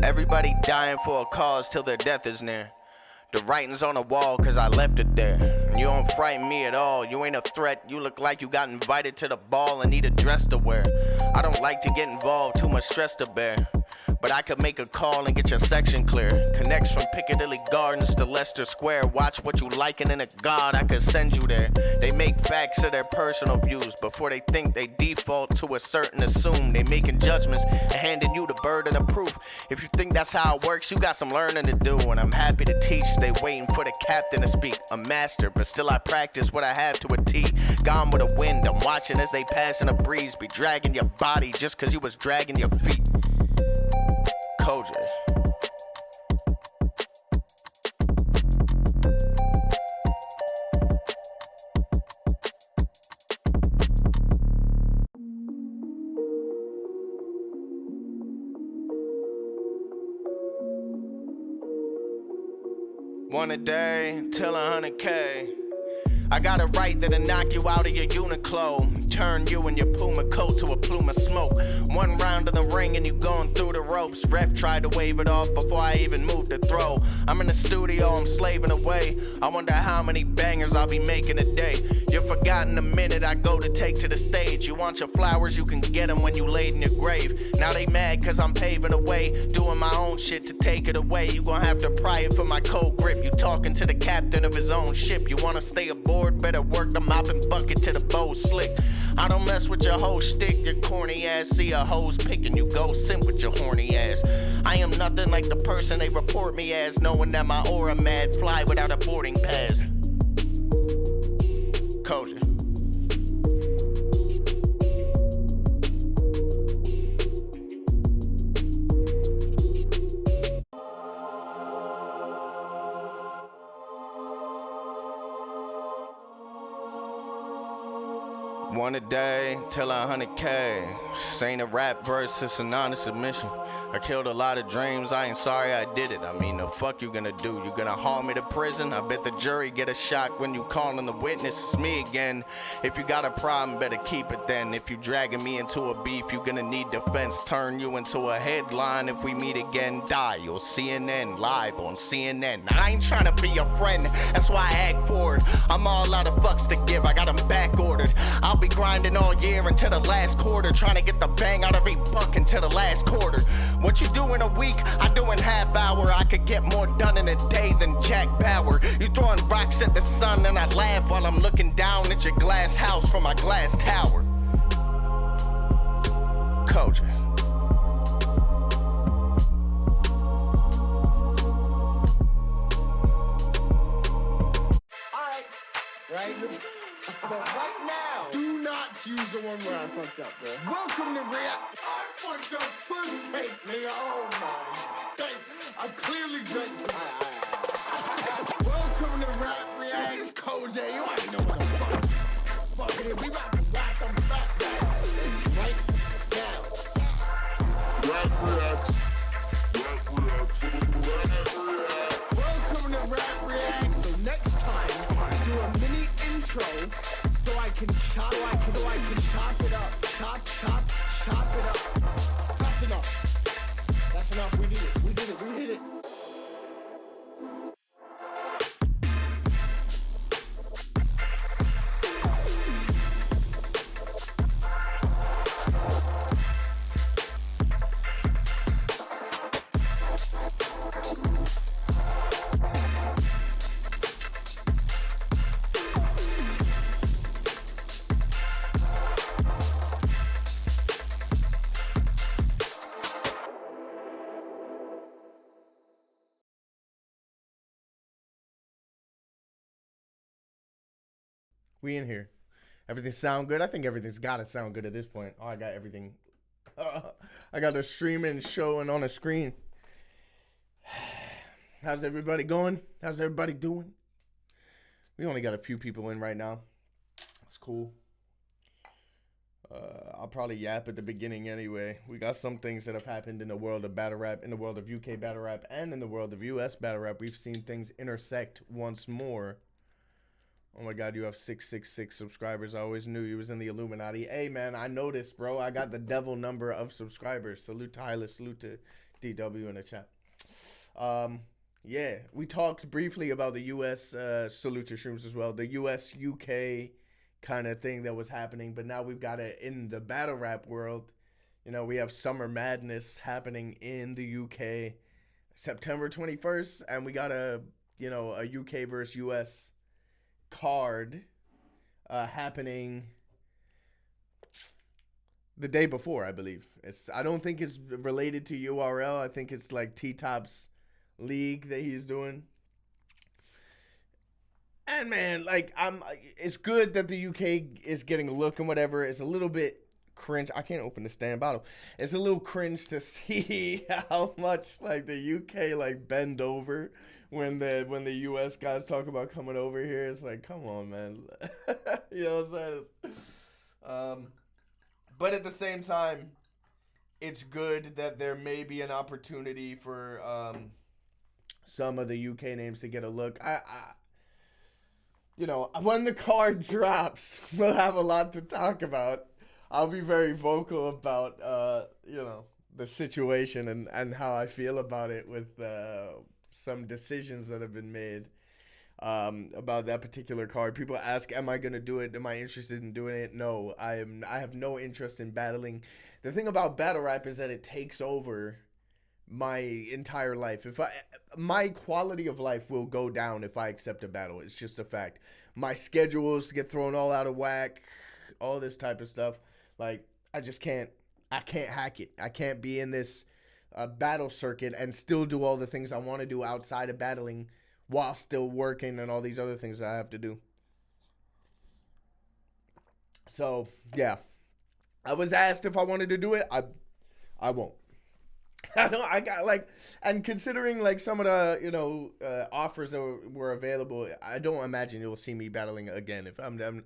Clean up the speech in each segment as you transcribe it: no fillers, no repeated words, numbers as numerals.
Everybody dying for a cause till their death is near. The writing's on the wall cause I left it there. You don't frighten me at all, you ain't a threat. You look like you got invited to the ball and need a dress to wear. I don't like to get involved, too much stress to bear. But I could make a call and get your section clear. Connects from Piccadilly Gardens to Leicester Square. Watch what you liking in a god, I could send you there. They make facts of their personal views before they think they default to a certain assume. They making judgments and handing you the burden of proof. If you think that's how it works, you got some learning to do. And I'm happy to teach, they waiting for the captain to speak. A master, but still I practice what I have to a T. Gone with the wind, I'm watching as they pass in a breeze. Be dragging your body just cause you was dragging your feet. CoJay. One a day till 100K. I got a right that'll knock you out of your Uniqlo. Turn you and your Puma coat to a plume of smoke. One round of the ring and you going through the ropes. Ref tried to wave it off before I even moved to throw. I'm in the studio, I'm slaving away. I wonder how many bangers I'll be making a day. You're forgotten the minute I go to take to the stage. You want your flowers, you can get them when you laid in your grave. Now they mad cause I'm paving the way, doing my own shit to take it away. You gon' have to pry it for my cold grip. You talking to the captain of his own ship. You wanna stay aboard, better work the mopping bucket till the bow's slick. I don't mess with your whole stick, your corny ass. See a hose picking, you go simp with your horny ass. I am nothing like the person they report me as, knowing that my aura mad, fly without a boarding pass. CoJay. One a day till 100K. This ain't a rap verse, it's an honest admission. I killed a lot of dreams, I ain't sorry I did it. I mean, the fuck you gonna do? You gonna haul me to prison? I bet the jury get a shock when you callin' the witness. It's me again. If you got a problem, better keep it then. If you dragging me into a beef, you gonna need defense. Turn you into a headline if we meet again. Die, you'll CNN, live on CNN. I ain't tryna be your friend, that's why I act forward. I'm all out of fucks to give, I got them back ordered. I'll be grinding all year until the last quarter, trying to get the bang out of every buck until the last quarter. What you do in a week, I do in half hour. I could get more done in a day than Jack Bauer. You throwing rocks at the sun and I laugh while I'm looking down at your glass house from my glass tower. CoJay. Right? But right now, do not use the one where I fucked up, bro. Welcome to React. I fucked up first take, nigga. Oh my God. I've clearly drank. Welcome to Rap React. It's CoJay. You already know what the fuck it is. We about to rap some fat guys. Right now. Rap React. Rap React. Welcome to Rap React. So next time, do a mini intro so I can chop it up. Chop it up. That's enough. That's enough. We did it. We hit it. We in here. Everything sound good? I think everything's gotta sound good at this point. Oh, I got everything. I got the streaming showing on the screen. How's everybody going? How's everybody doing? We only got a few people in right now. That's cool. I'll probably yap at the beginning anyway. We got some things that have happened in the world of battle rap, in the world of UK battle rap, and in the world of US battle rap. We've seen things intersect once more. Oh my God, you have 666 subscribers. I always knew you was in the Illuminati. Hey man, I noticed, bro. I got the devil number of subscribers. Salute to Hyla, salute to DW in the chat. Yeah, we talked briefly about the U.S. Salute to Shrooms as well. The U.S. UK kind of thing that was happening, but now we've got it in the battle rap world. You know, we have Summer Madness happening in the UK September 21st, and we got a UK versus US card happening the day before, I believe. I don't think it's related to URL. I think it's like T-Top's league that he's doing. And man, like it's good that the UK is getting a look and whatever. It's a little bit cringe. I can't open the stand bottle. It's a little cringe to see how much like the UK like bend over when the US guys talk about coming over here. It's like, come on, man. You know what I'm saying? But at the same time, it's good that there may be an opportunity for some of the UK names to get a look. When the card drops, we'll have a lot to talk about. I'll be very vocal about, the situation and how I feel about it with some decisions that have been made about that particular card. People ask, am I going to do it? Am I interested in doing it? No, I have no interest in battling. The thing about battle rap is that it takes over my entire life. My quality of life will go down if I accept a battle. It's just a fact. My schedules get thrown all out of whack, all this type of stuff. Like, I can't hack it. I can't be in this battle circuit and still do all the things I want to do outside of battling while still working and all these other things that I have to do. So, yeah. I was asked if I wanted to do it. I won't. And considering like some of the offers that were available, I don't imagine you'll see me battling again. If I'm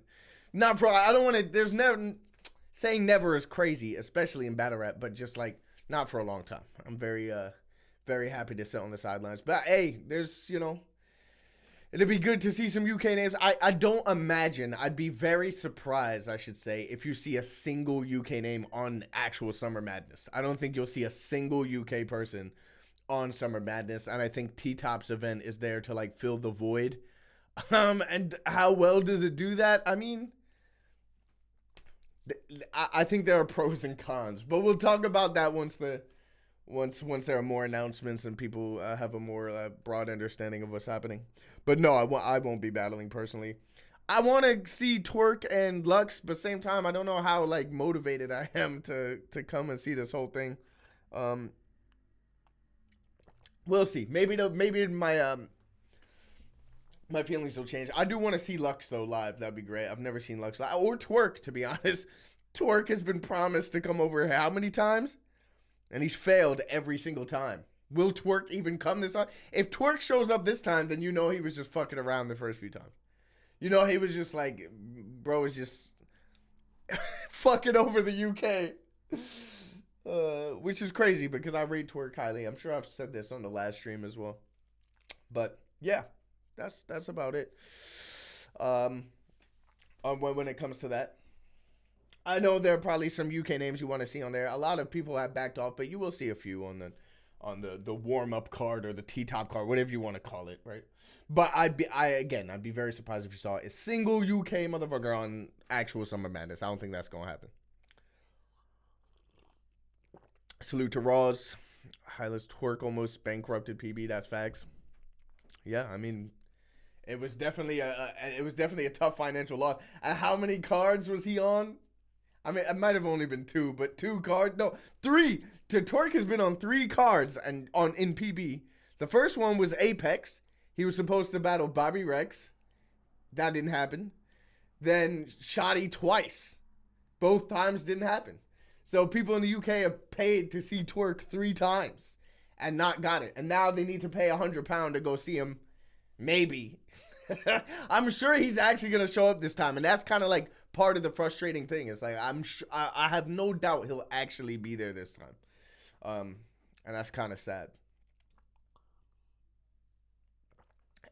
not for, I don't want to. There's never, saying never is crazy, especially in battle rap, but just like not for a long time. I'm very very happy to sit on the sidelines. But hey, there's it'd be good to see some UK names. I don't imagine, I'd be very surprised, I should say, if you see a single UK name on actual Summer Madness. I don't think you'll see a single UK person on Summer Madness, and I think T-Top's event is there to like fill the void. And how well does it do that? I mean, I think there are pros and cons, but we'll talk about that once there are more announcements and people have a more broad understanding of what's happening. But no, I won't be battling personally. I want to see Twerk and Lux, but same time, I don't know how like motivated I am to come and see this whole thing. We'll see. Maybe my my feelings will change. I do want to see Lux though live. That'd be great. I've never seen Lux live, or Twerk, to be honest. Twerk has been promised to come over how many times? And he's failed every single time. Will Twerk even come this time? If Twerk shows up this time, then he was just fucking around the first few times. He was just like, bro was just fucking over the UK. Which is crazy because I rate Twerk highly. I'm sure I've said this on the last stream as well. But yeah, that's about it. When it comes to that. I know there are probably some UK names you want to see on there. A lot of people have backed off, but you will see a few on the warm-up card or the T-Top card, whatever you want to call it, right? But I'd be very surprised if you saw a single UK motherfucker on actual Summer Madness. I don't think that's going to happen. Salute to Raws. Hylas Twerk almost bankrupted PB. That's facts. Yeah, I mean, it was definitely a tough financial loss. And how many cards was he on? I mean, it might have only been 2, but 2 cards. No, 3. Twerk has been on 3 cards in PB. The first one was Apex. He was supposed to battle Bobby Rex. That didn't happen. Then Shoddy twice. Both times didn't happen. So people in the UK have paid to see Twerk 3 times and not got it. And now they need to pay £100 to go see him. Maybe. I'm sure he's actually going to show up this time. And that's kind of like part of the frustrating thing. It's like, I have no doubt he'll actually be there this time. And that's kind of sad.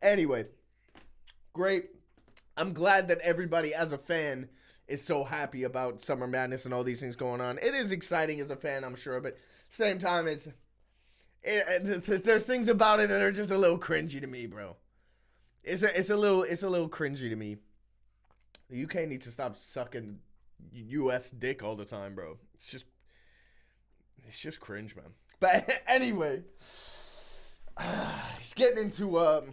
Anyway, great. I'm glad that everybody as a fan is so happy about Summer Madness and all these things going on. It is exciting as a fan, I'm sure, but same time There's things about it that are just a little cringy to me, bro. It's a little cringy to me. The UK needs to stop sucking US dick all the time, bro. It's just cringe, man. But anyway, he's getting into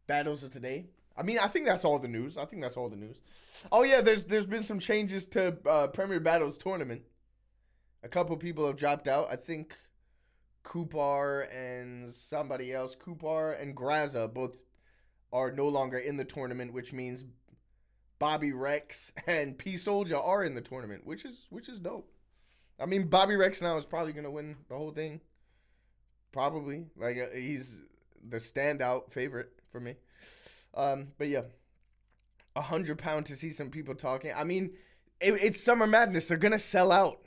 battles of today. I mean, I think that's all the news. Oh yeah, there's been some changes to Premier Battles tournament. A couple people have dropped out. I think Kupar and somebody else, Kupar and Graza, both are no longer in the tournament, which means Bobby Rex and P Soldier are in the tournament, which is dope. I mean, Bobby Rex now is probably gonna win the whole thing. Probably, like he's the standout favorite for me. But yeah, 100 pound to see some people talking. I mean, it's Summer Madness. They're gonna sell out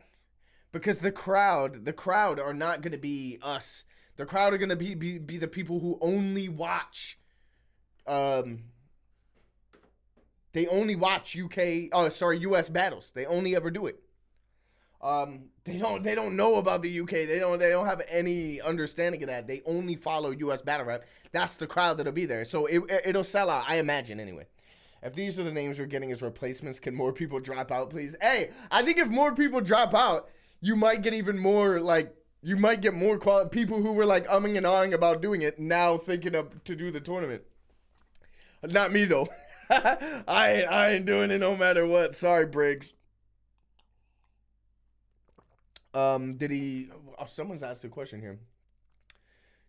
because the crowd are not gonna be us. The crowd are gonna be the people who only watch. They only watch US battles. They only ever do it. They don't know about the UK. They don't have any understanding of that. They only follow US battle rap. That's the crowd that'll be there. So it'll sell out, I imagine, anyway. If these are the names we're getting as replacements, can more people drop out, please? Hey, I think if more people drop out, you might get even more, like, you might get more people who were, like, umming and ahhing about doing it now thinking to do the tournament. Not me, though. I ain't doing it no matter what. Sorry, Briggs. Someone's asked a question here.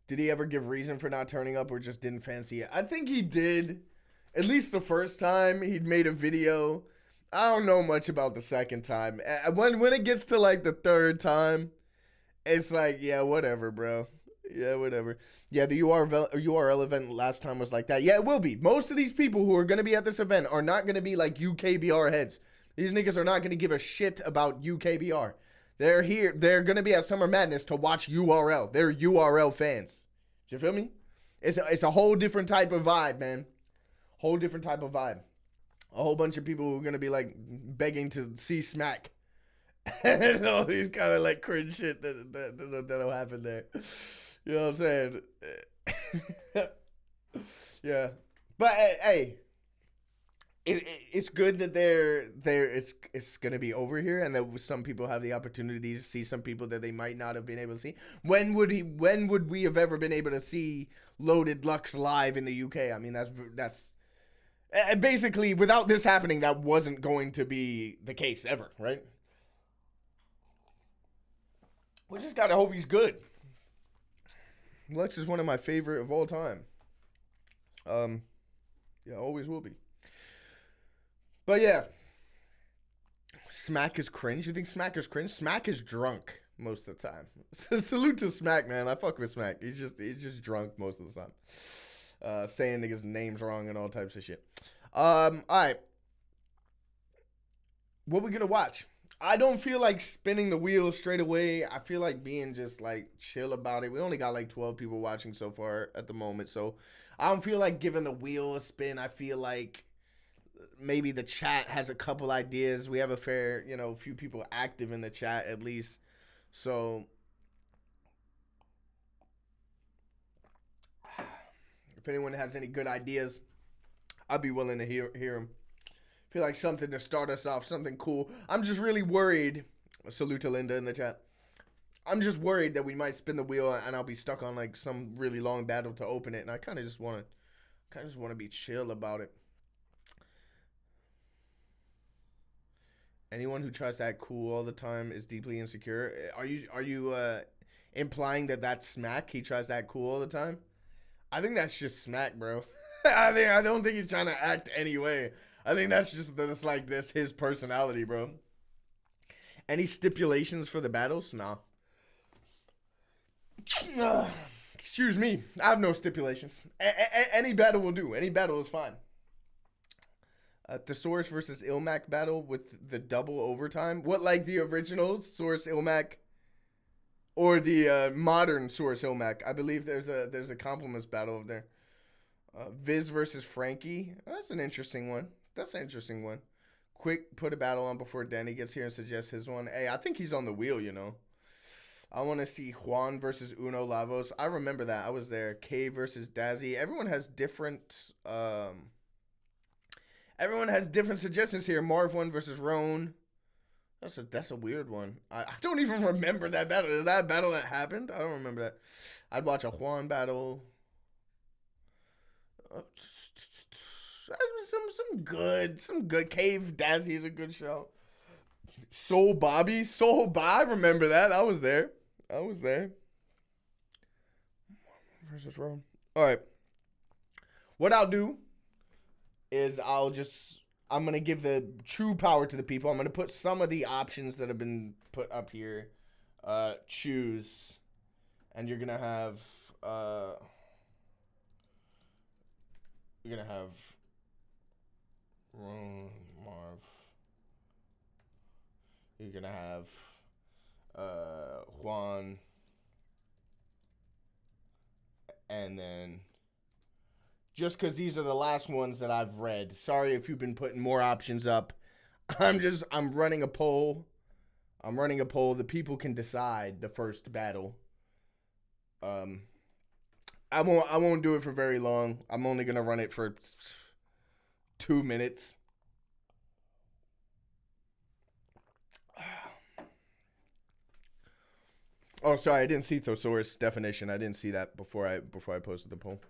Did he ever give reason for not turning up or just didn't fancy it? I think he did. At least the first time he'd made a video. I don't know much about the second time. When it gets to like the third time, it's like, yeah, whatever, bro. Yeah, whatever. Yeah, the URL event last time was like that. Yeah, it will be. Most of these people who are going to be at this event are not going to be like UKBR heads. These niggas are not going to give a shit about UKBR. They're here. They're going to be at Summer Madness to watch URL. They're URL fans. Do you feel me? It's a whole different type of vibe, man. Whole different type of vibe. A whole bunch of people who are going to be like begging to see Smack. And all these kind of like cringe shit that'll happen there. You know what I'm saying? Yeah. But hey, it's good that it's gonna be over here, and that some people have the opportunity to see some people that they might not have been able to see. When would we have ever been able to see Loaded Lux live in the UK? I mean, that's basically, without this happening, that wasn't going to be the case ever, right? We just gotta hope he's good. Lux is one of my favorite of all time. Yeah, always will be. But yeah, Smack is cringe. You think Smack is cringe? Smack is drunk most of the time. Salute to Smack, man. I fuck with Smack. He's just drunk most of the time. Saying niggas' names wrong and all types of shit. All right. What we gonna watch? I don't feel like spinning the wheel straight away. I feel like being just like chill about it. We only got like 12 people watching so far at the moment, so I don't feel like giving the wheel a spin. I feel like maybe the chat has a couple ideas. We have a fair, few people active in the chat at least. So if anyone has any good ideas, I'd be willing to hear them. Feel like something to start us off, something cool. I'm just really worried. Salute to Linda in the chat. I'm just worried that we might spin the wheel and I'll be stuck on like some really long battle to open it, and I kind of just want to be chill about it. Anyone who tries to act cool all the time is deeply insecure. Are you implying that that's Smack? He tries to act cool all the time? I think that's just Smack, bro. I don't think he's trying to act anyway. I think that's his personality, bro. Any stipulations for the battles? Nah. Excuse me. I have no stipulations. Any battle will do. Any battle is fine. The Saurus versus Illmac battle with the double overtime. What, like the original Saurus Illmac or the modern Saurus Illmac? I believe there's a compliments battle over there. Viz versus Frankie. That's an interesting one. Quick, put a battle on before Danny gets here and suggests his one. Hey, I think he's on the wheel, I want to see Juan versus Uno Lavos. I remember that. I was there. K versus Dazzy. Everyone has different suggestions here. Marv 1 versus Roan. That's a weird one. I don't even remember that battle. Is that a battle that happened? I don't remember that. I'd watch a Juan battle. Some good. Cave Dazzy is a good show. Soul Bobby. I remember that. I was there. Versus Rome. All right. What I'll do is I'm going to give the true power to the people. I'm going to put some of the options that have been put up here. Choose. And you're going to have Marv. You're going to have Juan. And then, just because these are the last ones that I've read. Sorry if you've been putting more options up. I'm running a poll. The people can decide the first battle. I won't do it for very long. I'm only going to run it for 2 minutes. Oh, sorry, I didn't see thesaurus definition. I didn't see that before I posted the poll.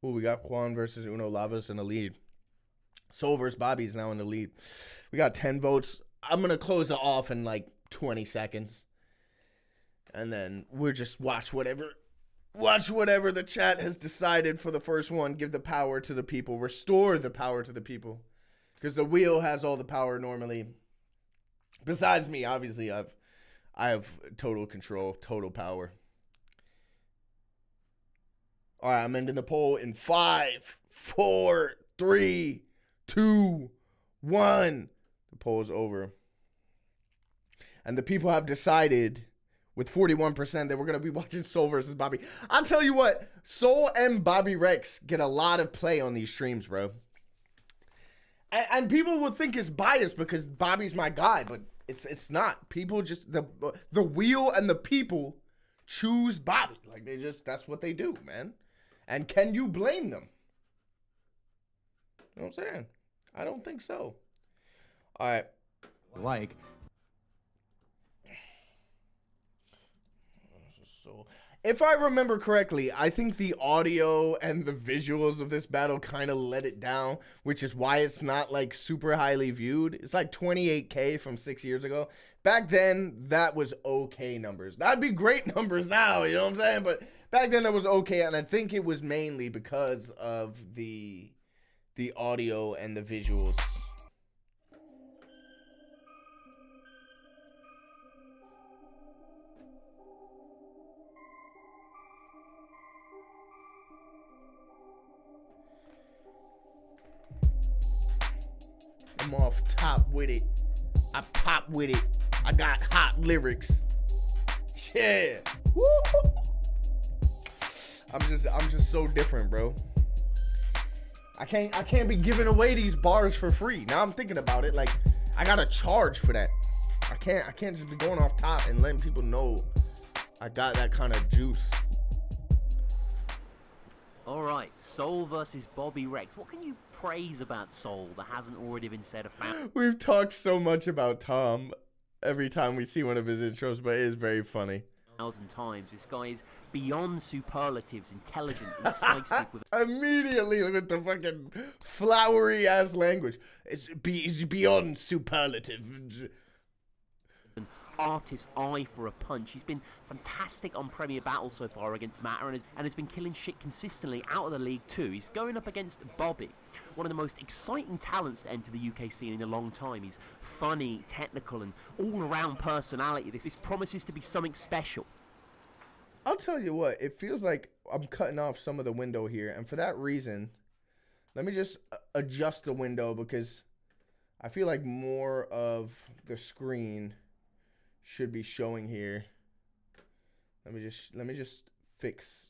Ooh, we got Juan versus Uno Lavas in the lead. Soul versus Bobby is now in the lead. We got 10 votes. I'm going to close it off in like 20 seconds. And then we'll just watch whatever the chat has decided for the first one. Give the power to the people. Restore the power to the people. Because the wheel has all the power normally. Besides me, obviously, I have total control, total power. All right, I'm ending the poll in 5, 4, 3, 2, 1. The poll is over. And the people have decided, with 41%, that we're going to be watching Soul versus Bobby. I'll tell you what, Soul and Bobby Rex get a lot of play on these streams, bro. And people will think it's biased because Bobby's my guy, but it's not. People just, the wheel and the people choose Bobby. Like, that's what they do, man. And can you blame them? You know what I'm saying? I don't think so. All right. If I remember correctly, I think the audio and the visuals of this battle kind of let it down, which is why it's not like super highly viewed. It's like 28K from 6 years ago. Back then, that was okay numbers. That'd be great numbers now, you know what I'm saying? But back then, it was okay, and I think it was mainly because of the audio and the visuals. I'm off top with it. I pop with it. I got hot lyrics. Yeah. Woo. I'm just so different, bro. I can't be giving away these bars for free. Now I'm thinking about it, like I gotta charge for that. I can't just be going off top and letting people know I got that kind of juice. All right, Soul versus Bobby Rex. What can you praise about Soul that hasn't already been said about? We've talked so much about Tom every time we see one of his intros, but it is very funny. 1,000 times. This guy is beyond superlatives, intelligent, incisive. With Immediately with the fucking flowery ass language. It's beyond superlative. an artist's eye for a punch. He's been fantastic on Premier Battle so far against Matter and has been killing shit consistently out of the league too. He's going up against Bobby, one of the most exciting talents to enter the UK scene in a long time. He's funny, technical, and all-around personality. This promises to be something special. I'll tell you what, it feels like I'm cutting off some of the window here, and for that reason, let me just adjust the window because I feel like more of the screen should be showing here. Let me just fix.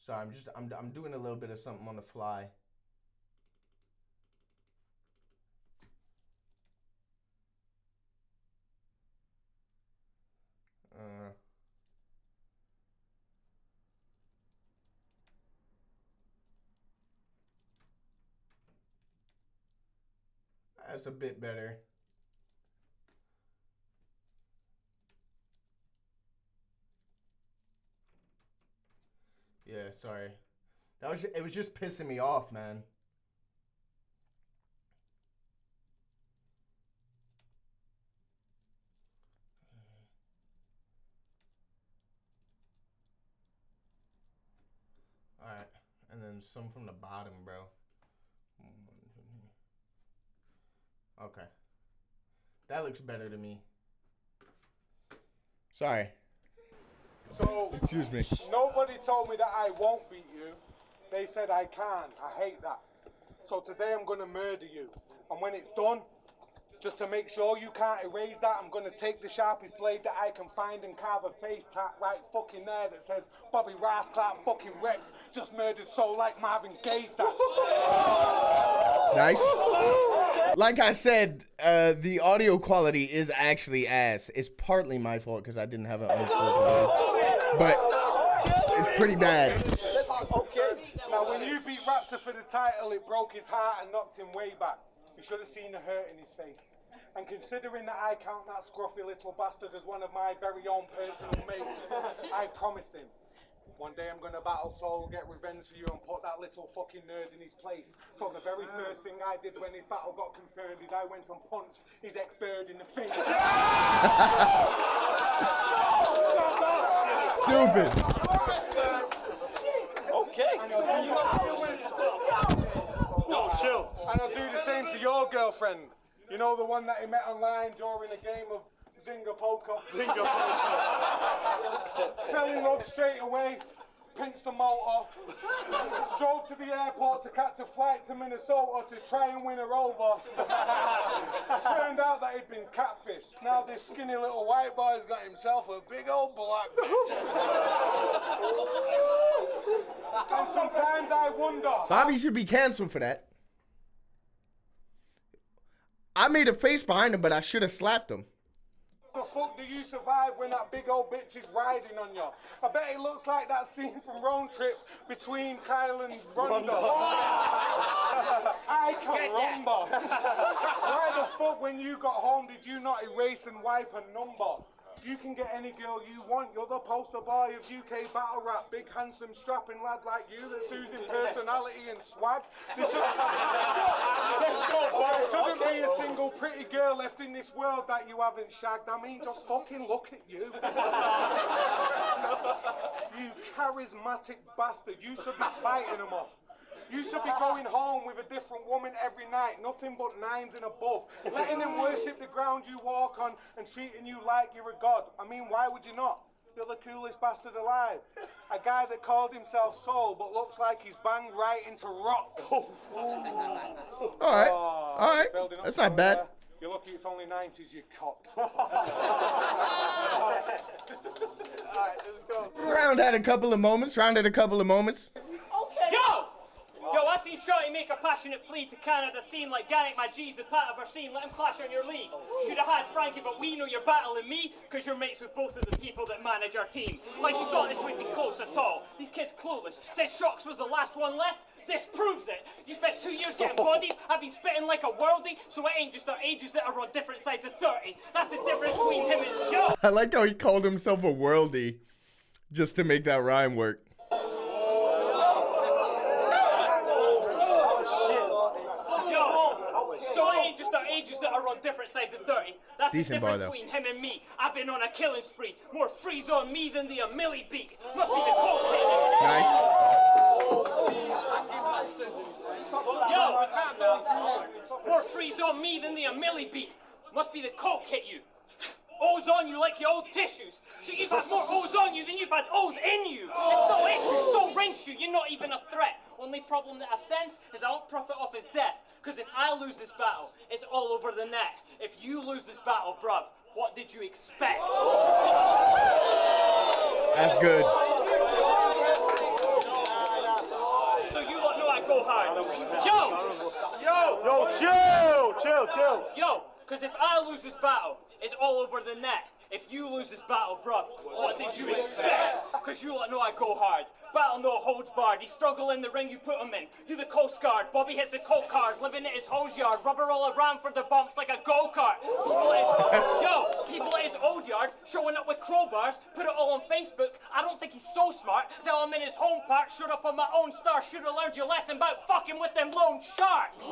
Sorry, I'm doing a little bit of something on the fly. That's a bit better. Yeah, sorry. It was just pissing me off, man. Alright, and then some from the bottom, bro. Okay. That looks better to me. Sorry. So, excuse me. Nobody told me that I won't beat you. They said I can. I hate that. So today I'm going to murder you. And when it's done, just to make sure you can't erase that, I'm going to take the sharpest blade that I can find and carve a face tat right fucking there that says, Bobby Rasclap fucking Rex just murdered Soul like Marvin Gaye's dad. Nice. Like I said, the audio quality is actually ass. It's partly my fault because I didn't have it on, but it's pretty bad. Now, when you beat Raptor for the title, it broke his heart and knocked him way back. You should have seen the hurt in his face. And considering that I count that scruffy little bastard as one of my very own personal mates, I promised him, one day I'm going to battle Soul, get revenge for you, and put that little fucking nerd in his place. So the very first thing I did when this battle got confirmed is I went and punched his ex-bird in the face. Stupid. Okay. No, chill. And I'll do the same to your girlfriend. You know, the one that he met online during a game of Zynga Poker. Zynga Poker. Fell in love straight away, pinched a motor, drove to the airport to catch a flight to Minnesota to try and win her over. Turned out that he'd been catfished. Now this skinny little white boy's got himself a big old black bitch. And sometimes I wonder. Bobby should be canceled for that. I made a face behind him, but I should have slapped him. The fuck do you survive when that big old bitch is riding on you? I bet it looks like that scene from Road Trip between Kyle and Ronda. I can rumba. Why the fuck when you got home did you not erase and wipe a number? You can get any girl you want. You're the poster boy of UK battle rap. Big, handsome, strapping lad like you that's oozing personality and swag. There shouldn't be a single pretty girl left in this world that you haven't shagged. I mean, just fucking look at you. You charismatic bastard. You should be fighting them off. You should be going home with a different woman every night, nothing but 9s and above, letting them worship the ground you walk on and treating you like you're a god. I mean, why would you not? You're the coolest bastard alive. A guy that called himself Soul but looks like he's banged right into rock. All right. That's not bad. You're lucky it's only 90s, you cock. Round had a couple of moments. Yo, I seen Shorty make a passionate plea to Canada scene like Garrick, my G's, the part of our scene, let him clash on your league. Should have had Frankie, but we know you're battling me, cause you're mates with both of the people that manage our team. Like you thought this would be close at all. These kids clueless. Said Shocks was the last one left. This proves it. You spent 2 years getting bodied. I've been spitting like a worldie, so it ain't just our ages that are on different sides of 30. That's the difference between him and yo. I like how he called himself a worldie just to make that rhyme work. So it ain't just our ages that are on different sides of 30. That's Decent the difference bar, between him and me. I've been on a killing spree. More freeze on me than the Millie beat. Must be the cocaine. Nice. Yo, more freeze on me than the Millie beat. Must be the coke hit you. O's on you like your old tissues. Shit, you've had more O's on you than you've had O's in you. It's no issue, so rinse you. You're not even a threat. Only problem that I sense is I don't profit off his death. Because if I lose this battle, it's all over the net. If you lose this battle, bruv, what did you expect? That's good. chill. Yo, because if I lose this battle, it's all over the net. If you lose this battle, bruv, what did you expect? Because you know I go hard. Battle no holds barred. He struggle in the ring, you put him in. You the Coast Guard. Bobby hits the coke card, living at his hose yard. Rubber all around for the bumps like a go-kart. People at his old yard, showing up with crowbars, put it all on Facebook. I don't think he's so smart. Tell him in his home park, showed up on my own star. Should have learned your lesson about fucking with them lone sharks.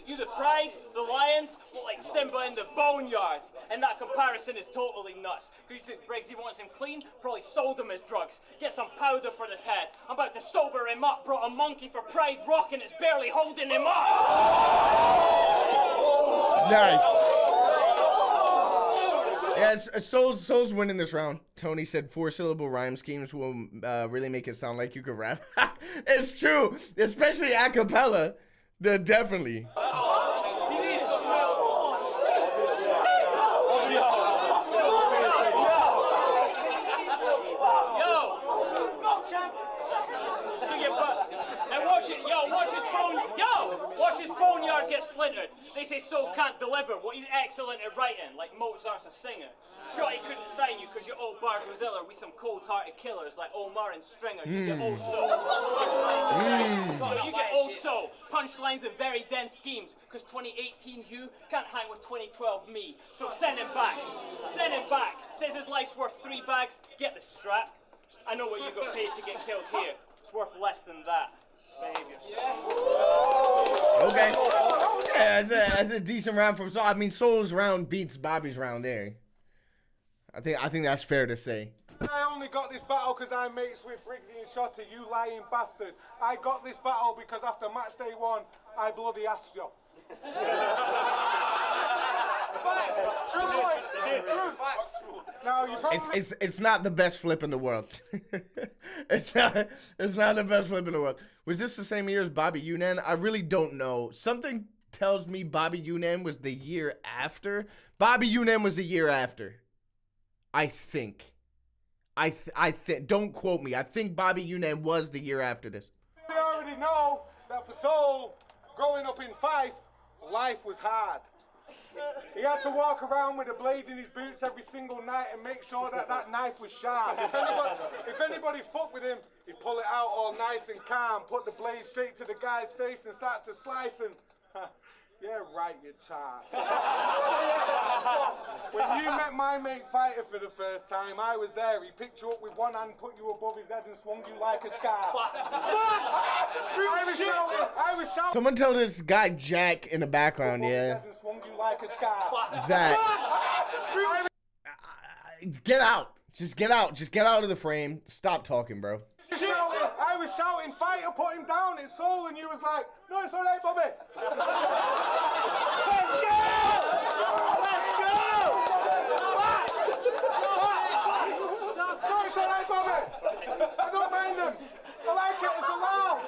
You the pride, the lions, look like Simba in the boneyard. And that comparison is totally nuts. Because you think Briggsy wants him clean? Probably sold him his drugs. Get some powder for this head. I'm about to sober him up. Brought a monkey for Pride Rock and it's barely holding him up. Nice. Yeah, Soul's winning this round. Tony said 4-syllable rhyme schemes will really make it sound like you can rap. It's true, especially a cappella. Definitely. Watch his boneyard get splintered. They say Soul can't deliver. Well, he's excellent at writing, like Mozart's a singer. Sure, he couldn't sign you because your old bars was iller with some cold-hearted killers like Omar and Stringer. You get old soul. You get old soul. Punchlines and very dense schemes. Because 2018 you can't hang with 2012 me. So send him back. Send him back. Says his life's worth 3 bags. Get the strap. I know what you got paid to get killed here. It's worth less than that. Okay. Yeah, that's a decent round from Soul. I mean, Soul's round beats Bobby's round there. I think that's fair to say. I only got this battle because I'm mates with Briggsy and Shotty, you lying bastard. I got this battle because after match day 1, I bloody asked you. Now you probably it's not the best flip in the world. it's not the best flip in the world. Was this the same year as Bobby Unan? I really don't know. Something tells me Bobby Unan was the year after. Bobby Unan was the year after. I think. Don't quote me. I think Bobby Unan was the year after this. You already know that for Soul, growing up in Fife, life was hard. He had to walk around with a blade in his boots every single night and make sure that that knife was sharp. If anybody fucked with him, he'd pull it out all nice and calm, put the blade straight to the guy's face and start to slice and... Yeah, right, you tart. When you met my mate Fighter for the first time, I was there. He picked you up with one hand, put you above his head and swung you like a scarf. I was shouting. Someone tell this guy Jack in the background, yeah. Swung you like a scarf. That. Get out. Just get out. Just get out of the frame. Stop talking, bro. I was shouting, Fighter, put him down, it's Soul, and you was like, no, it's all right, Bobby. Let's go! Let's go! No, it's all right, Bobby. I don't mind them. I like it, it's a laugh.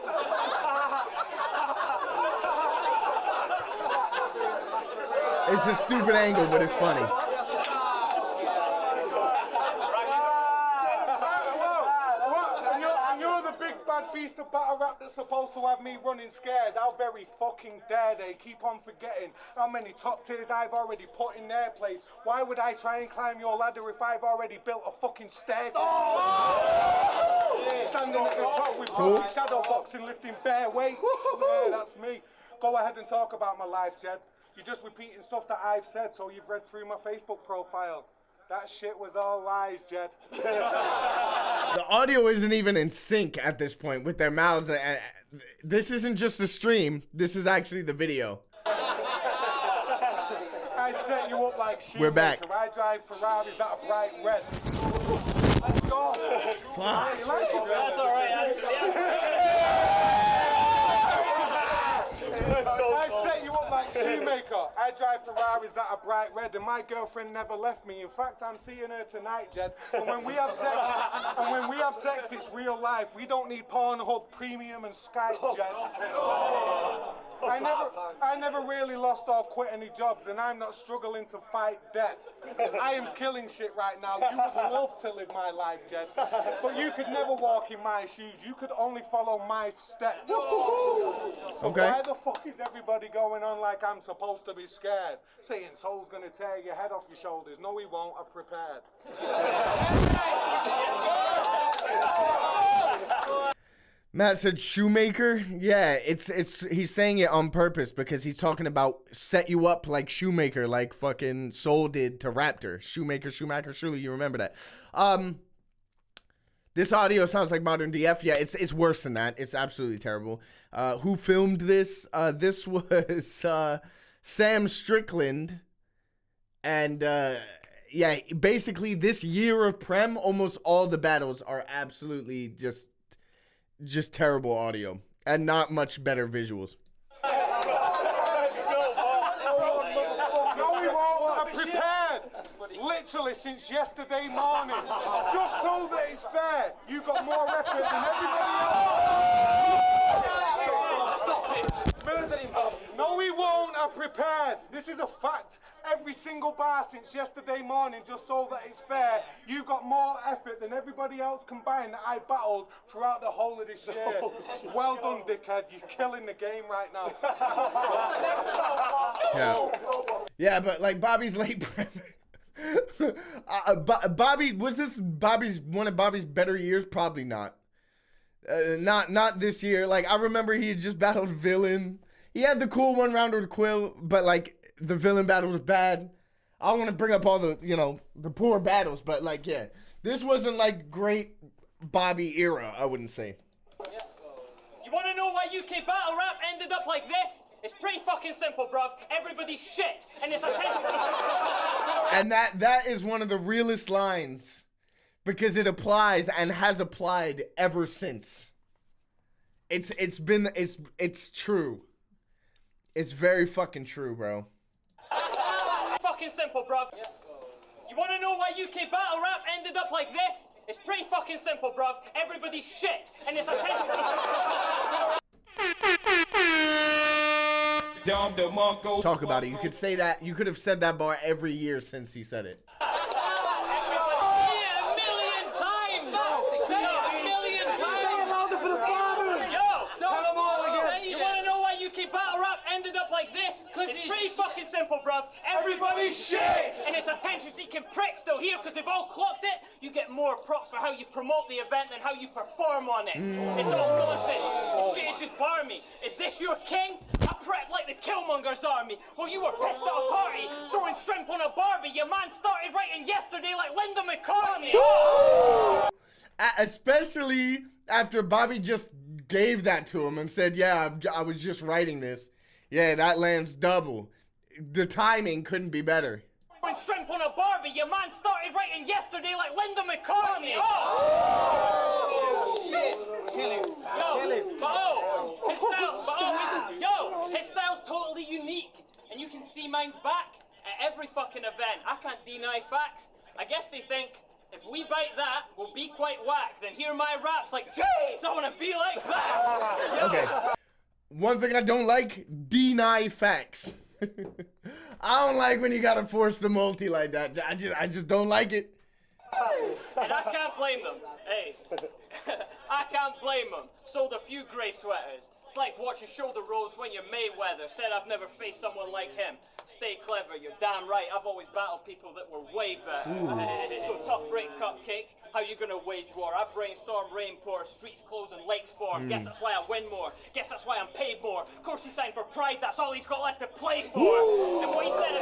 It's a stupid angle, but it's funny. Beast of battle rap that's supposed to have me running scared. How very fucking dare they keep on forgetting how many top tiers I've already put in their place. Why would I try and climb your ladder if I've already built a fucking staircase? Standing at the top with shadow boxing, lifting bare weights. Yeah, that's me. Go ahead and talk about my life, Jed. You're just repeating stuff that I've said, so you've read through my Facebook profile. That shit was all lies, Jed. The audio isn't even in sync at this point with their mouths. This isn't just a stream. This is actually the video. I set you up like shoemaker. We're back. I drive Ferraris that are bright red. Let's go. Fuck. You like it, That's all right, actually. I set you up like shoemaker. I drive Ferraris that are bright red, and my girlfriend never left me. In fact, I'm seeing her tonight, Jed. And when we have sex, it's real life. We don't need Pornhub Premium and Skype, Jed. I never really lost or quit any jobs, and I'm not struggling to fight death. I am killing shit right now. You would love to live my life, Jed, but you could never walk in my shoes. You could only follow my steps. So why the fuck is everybody going on like I'm supposed to be scared? Saying Soul's gonna tear your head off your shoulders. No, he won't. I've prepared. Matt said Shoemaker. Yeah, it's he's saying it on purpose because he's talking about set you up like Shoemaker, like fucking Soul did to Raptor. Shoemaker, surely you remember that. This audio sounds like modern DF. Yeah, it's worse than that. It's absolutely terrible. Who filmed this? This was Sam Strickland. And yeah, basically this year of Prem, almost all the battles are absolutely just terrible audio and not much better visuals. No, we won't. I'm prepared. Literally since yesterday morning. Just so that it's fair. You got more effort than everybody else. No, we won't. I'm prepared. This is a fact. Every single bar since yesterday morning, just so that it's fair, you got more effort than everybody else combined that I battled throughout the whole of this year. Well done, dickhead. You're killing the game right now. Yeah, but like Bobby's late Bobby, was this one of Bobby's better years? Probably not. Not this year. Like, I remember he had just battled Villain. He had the cool one rounder with Quill, but like the Villain battle was bad. I don't want to bring up all the, the poor battles, but like, yeah, this wasn't like great Bobby era, I wouldn't say. You want to know why UK battle rap ended up like this? It's pretty fucking simple, bruv. Everybody's shit, and it's attention. And that is one of the realest lines, because it applies and has applied ever since. It's true. It's very fucking true, bro. Fucking simple, bruv. You want to know why UK battle rap ended up like this? It's pretty fucking simple, bruv. Everybody's shit, and it's attention. Talk about it. You could say that. You could have said that bar every year since he said it. Like this, it's pretty fucking simple, bruv. Everybody's shit! And it's attention-seeking pricks still here because they've all clocked it. You get more props for how you promote the event than how you perform on it. It's all nonsense. Shit is just barmy. Is this your king? I prepped like the Killmonger's army. Well, you were pissed at a party, throwing shrimp on a Barbie. Your man started writing yesterday like Linda McCartney. Especially after Bobby just gave that to him and said, yeah, I was just writing this. Yeah, that lands double. The timing couldn't be better. When shrimp on a Barbie, your man started writing yesterday like Linda McCartney. Shit. Kill him. His style's totally unique. And you can see mine's back at every fucking event. I can't deny facts. I guess they think if we bite that, we'll be quite whack. Then hear my raps like, jeez, I wanna be like that. Okay. One thing I don't like, deny facts. I don't like when you gotta force the multi like that. I just don't like it. And I can't blame them. Hey, I can't blame them. Sold a few grey sweaters. It's like watching Shoulder Rolls when you're Mayweather. Said I've never faced someone like him. Stay clever, you're damn right. I've always battled people that were way better. So tough break cupcake. How you gonna wage war? I brainstorm, rain pour, streets close and lakes form. Guess that's why I win more. Guess that's why I'm paid more. Of course he signed for pride. That's all he's got left to play for. And what he said,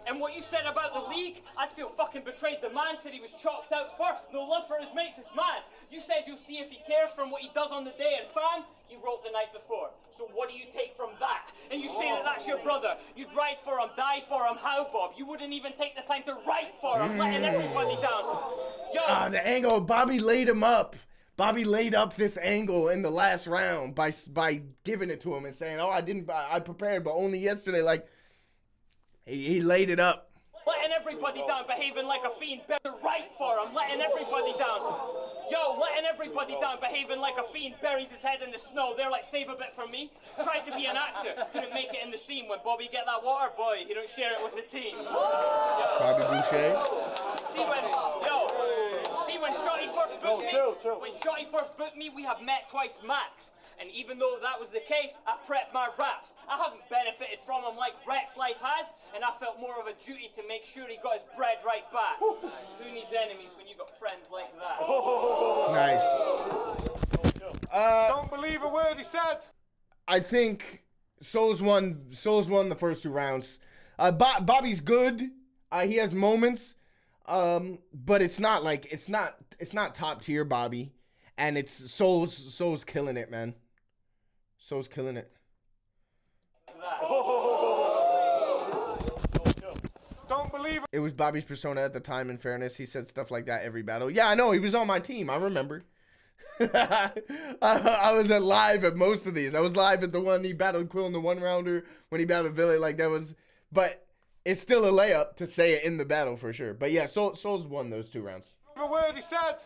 and what you said about the league, I'd feel fucking betrayed. The man said he was chalked out first. No love for his mates, it's mad. You said you'll see if he cares from what he does on the day, and fam, he wrote the night before. So what do you take from that? And you say that that's your brother. You'd ride for him, die for him, how, Bob? You wouldn't even take the time to write for him, letting everybody down. Yo! The angle, Bobby laid him up. Bobby laid up this angle in the last round by giving it to him and saying, oh, I prepared, but only yesterday, like, he laid it up. Letting everybody down, behaving like a fiend, better right for him, letting everybody down. Yo, letting everybody down, behaving like a fiend, buries his head in the snow. They're like, save a bit for me. Tried to be an actor, couldn't make it in the scene. When Bobby get that water, boy, he don't share it with the team. Bobby Boucher. See when Shotty first booked me, when Shotty first booked me, we have met twice max. And even though that was the case, I prepped my raps. I haven't benefited from him like Rex life has, and I felt more of a duty to make sure he got his bread right back. Who needs enemies when you got friends like that? Nice. Don't believe a word he said. I think Souls won the first 2 rounds. Bobby's good. He has moments. But it's not top tier Bobby. And it's Souls killing it, man. Souls killing it. Don't believe It was Bobby's persona at the time, in fairness. He said stuff like that every battle. Yeah, I know. He was on my team. I remember. I was live at most of these. I was live at the one he battled Quill in the 1-rounder, when he battled Billy. Like, that was... But it's still a layup to say it in the battle, for sure. But yeah, Souls won those 2 rounds. a word he said.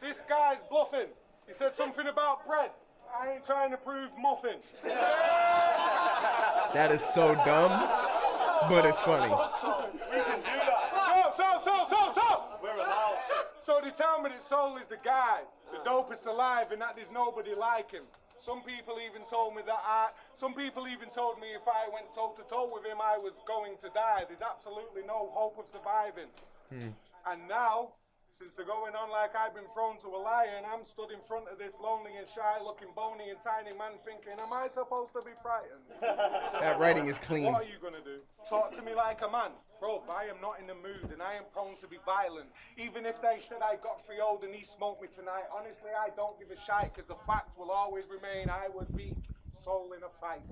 This guy's bluffing. He said something about bread. I ain't trying to prove muffin. That is so dumb, but it's funny. So they tell me that Soul is the guy, the dopest alive, and that there's nobody like him. Some people even told me if I went toe-to-toe with him, I was going to die. There's absolutely no hope of surviving. And now, since they're going on like I've been thrown to a lion, I'm stood in front of this lonely and shy looking bony and tiny man thinking, am I supposed to be frightened? That writing is clean. What are you going to do? Talk to me like a man? Bro, I am not in the mood and I am prone to be violent. Even if they said I got 3-0'd and he smoked me tonight, honestly, I don't give a shite because the fact will always remain I would beat Soul in a fight.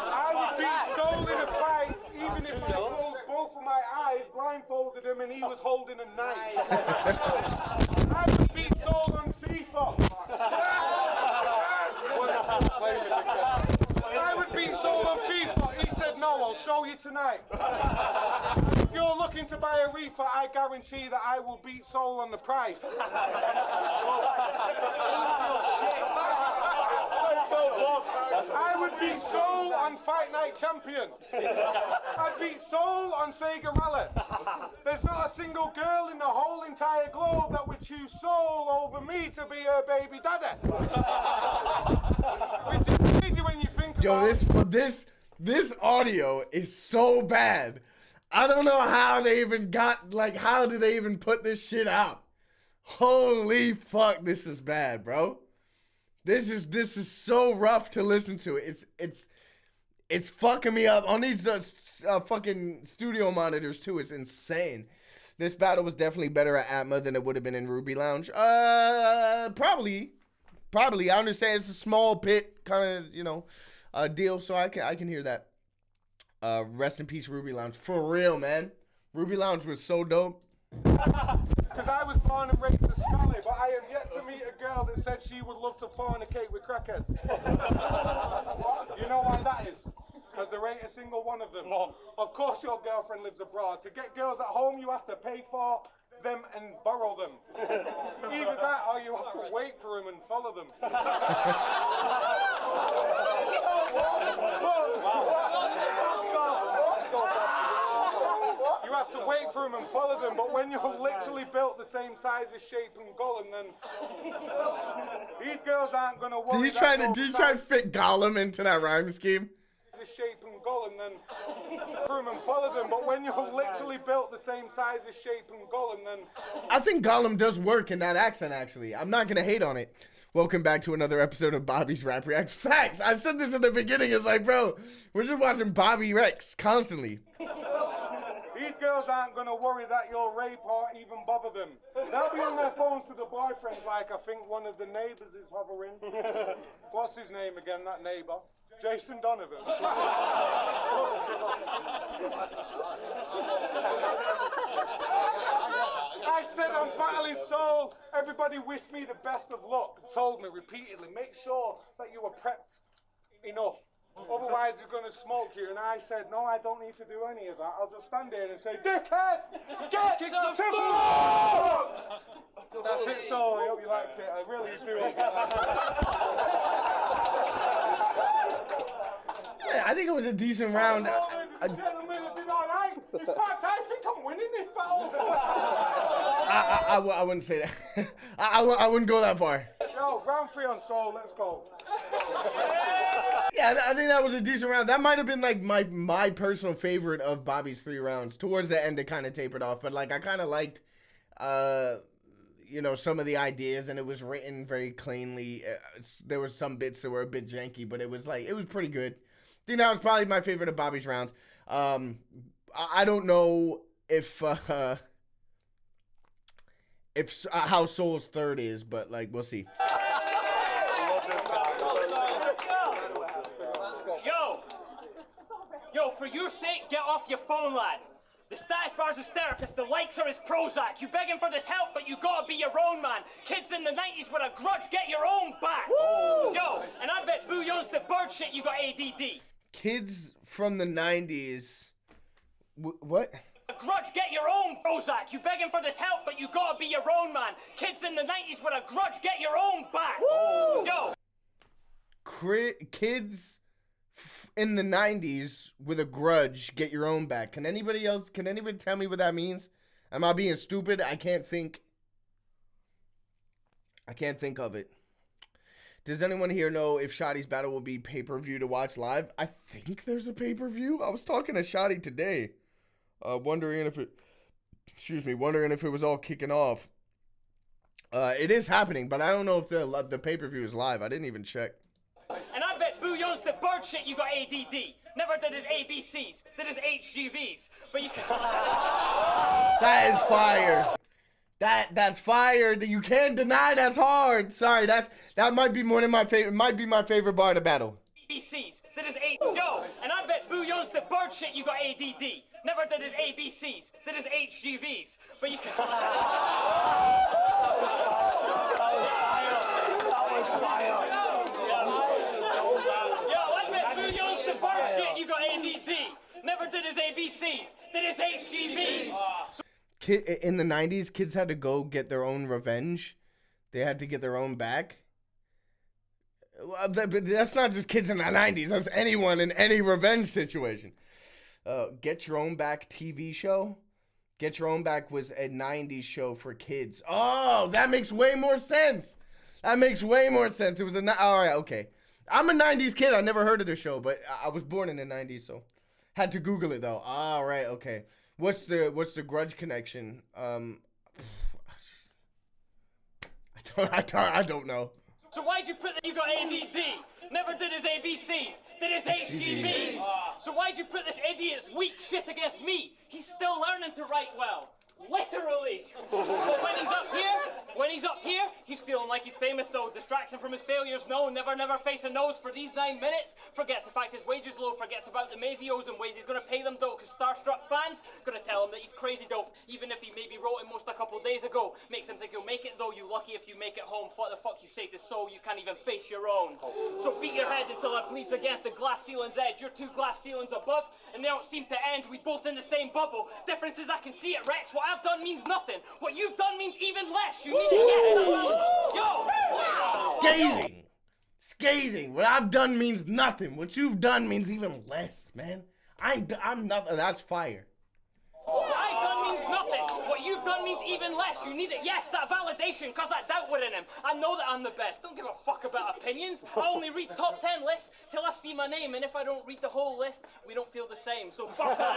I would beat Soul in a fight even if I closed both of my eyes, blindfolded him and he was holding a knife. I would beat Soul on FIFA. I would beat Soul on FIFA. He said no, I'll show you tonight. If you're looking to buy a reefer, I guarantee that I will beat Soul on the price. I would beat Soul on Fight Night Champion. I'd beat Soul on Sega Rally. There's not a single girl in the whole entire globe that would choose Soul over me to be her baby daddy. Which is crazy when you think about This audio is so bad. I don't know how they even how did they even put this shit out? Holy fuck, this is bad, bro. This is so rough to listen to. It's fucking me up on these fucking studio monitors too. It's insane. This battle was definitely better at Atma than it would have been in Ruby Lounge. Probably. I understand it's a small pit kind of, deal, so I can hear that. Rest in peace, Ruby Lounge. For real, man. Ruby Lounge was so dope. Because I was born and raised in Scally, but I have yet to meet a girl that said she would love to fornicate with crackheads. You know why that is? Because there ain't a single one of them. None. Of course your girlfriend lives abroad. To get girls at home, you have to pay for them and borrow them. Either that or you have to wait for them and follow them. You have to wait for them and follow them, but when you're literally built the same size as Shape and Gollum, then these girls aren't going to worry. Did you try to fit Gollum into that rhyme scheme? The Shape and Gollum, then through them and follow them, but when you're literally built the same size as Shape and Gollum, then I think Gollum does work in that accent, actually. I'm not gonna hate on it. Welcome back to another episode of Bobby's Rap React. Facts! I said this in the beginning, it's like, bro, we're just watching Bobby Rex constantly. These girls aren't going to worry that you'll rape or even bother them. They'll be on their phones with the boyfriends like I think one of the neighbours is hovering. What's his name again, that neighbour? Jason Donovan. I said I'm battling Soul. Everybody wished me the best of luck. Told me repeatedly, make sure that you were prepped enough. Otherwise, he's going to smoke you. And I said, no, I don't need to do any of that. I'll just stand here and say, dickhead, get some food! That's it, so I hope you liked it. I really do. Yeah, I think it was a decent round. Gentlemen, did all right. In fact, I think I'm winning this battle. I wouldn't say that. I wouldn't go that far. Yo, round 3 on Soul, let's go. Yeah, I think that was a decent round. That might have been like my personal favorite of Bobby's 3 rounds. Towards the end, it kind of tapered off, but like I kind of liked, you know, some of the ideas, and it was written very cleanly. There were some bits that were a bit janky, but it was pretty good. I think that was probably my favorite of Bobby's rounds. I don't know if how Soul's third is, but like we'll see. Yo, for your sake, get off your phone, lad. The status bar's his therapist, the likes are his Prozac. You begging for this help, but you gotta be your own man. Kids in the 90s with a grudge, get your own back. Woo! Yo, and I bet Bouillon's the bird shit you got ADD. Kids from the 90s. What? A grudge, get your own Prozac. You begging for this help, but you gotta be your own man. Kids in the 90s with a grudge, get your own back. Woo! Yo. Kids in the 90s with a grudge, get your own back. Can anybody tell me what that means? Am I being stupid? I can't think of it. Does anyone here know if Shotty's battle will be pay-per-view to watch live? I think there's a pay-per-view. I was talking to Shotty today, wondering if it was all kicking off. It is happening, but I don't know if the pay-per-view is live. I didn't even check. And I bet Bouillon's the bird shit you got ADD. Never did his ABCs, did his HGVs. But you can... That is fire. That's fire. You can't deny that's hard. Sorry, that might be one of my favorite. Might be my favorite bar in the battle. ABCs, did his Yo, and I bet Bouillon's the bird shit you got ADD. Never did his ABCs, did his HGVs. But you can... That was fire. Shit, you got ADD. Never did his ABCs. Did his HGVs. In the 90s, kids had to go get their own revenge. They had to get their own back. That's not just kids in the 90s. That's anyone in any revenge situation. Get Your Own Back TV show. Get Your Own Back was a 90s show for kids. Oh, that makes way more sense. It was all right, okay. I'm a 90s kid. I never heard of the show, but I was born in the 90s, so had to Google it though. All right, okay. What's the grudge connection? I don't know. So why'd you put that you got ADD? Never did his ABCs. Did his HGVs. So why'd you put this idiot's weak shit against me? He's still learning to write well. Literally. But when he's up here, he's feeling like he's famous though. Distraction from his failures, no. Never face a nose for these 9 minutes. Forgets the fact his wage is low. Forgets about the Mazios and ways he's gonna pay them though. Cause starstruck fans gonna tell him that he's crazy dope. Even if he maybe wrote it most a couple days ago. Makes him think he'll make it though. You lucky if you make it home. What the fuck you say to soul? You can't even face your own. So beat your head until it bleeds against the glass ceiling's edge. You're 2 glass ceilings above and they don't seem to end. We both in the same bubble. Difference is I can see it, Rex. What I've done means nothing. What you've done means even less. You need a yes. Yo. Wow. Scathing. What I've done means nothing. What you've done means even less, man. I'm nothing. That's fire. What I've done means nothing. What you've done means even less. You need it. Yes, that validation, cause that doubt within him. I know that I'm the best. Don't give a fuck about opinions. I only read top 10 lists till I see my name, and if I don't read the whole list, we don't feel the same. So fuck That's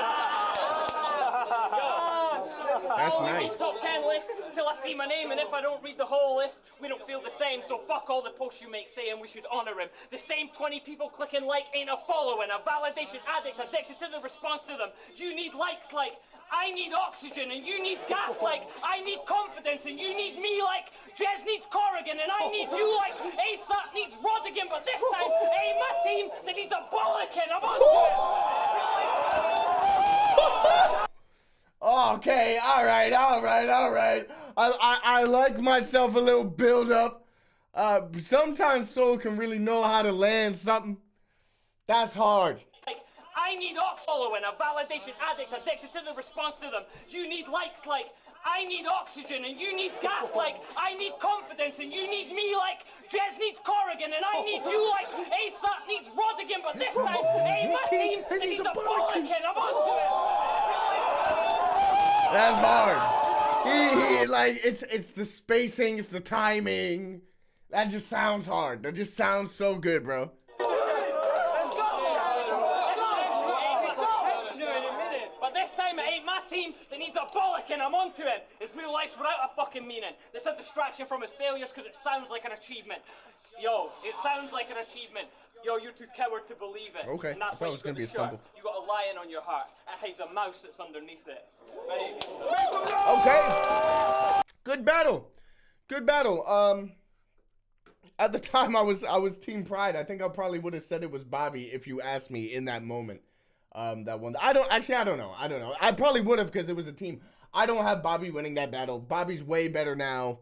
I only nice. read top 10 lists till I see my name, and if I don't read the whole list, we don't feel the same. So fuck all the posts you make saying we should honor him. The same 20 people clicking like ain't a following. A validation addict addicted to the response to them. You need likes like I need oxygen and you need gas like I need confidence and you need me like Jez needs Corrigan and I need you like ASAP needs Rodigan, but this time, hey, my team that needs a Bollican. I'm onto it. Okay, all right. I like myself a little build up. Sometimes Soul can really know how to land something. That's hard. Like, I need ox following, a validation addict addicted to the response to them. You need likes like, I need oxygen and you need gas like, I need confidence and you need me like, Jez needs Corrigan and I need you like, ASAP needs Rodigan, but this time, hey, my team, they need a Bollican, I'm onto it! That's hard. He like, it's the spacing, it's the timing. That just sounds hard. That just sounds so good, bro. But this time it ain't my team that needs a bollock and I'm onto it. His real life's without a fucking meaning. This is a distraction from his failures because it sounds like an achievement. Yo, it sounds like an achievement. Yo, you're too coward to believe it. Okay, And that's I thought why it you was gonna got be the a shirt. stumble. You got a lion on your heart. It hides a mouse that's underneath it. Okay. Good battle. Good battle. At the time I was Team Pride. I think I probably would have said it was Bobby if you asked me in that moment. That one. I don't know. I probably would have because it was a team. I don't have Bobby winning that battle. Bobby's way better now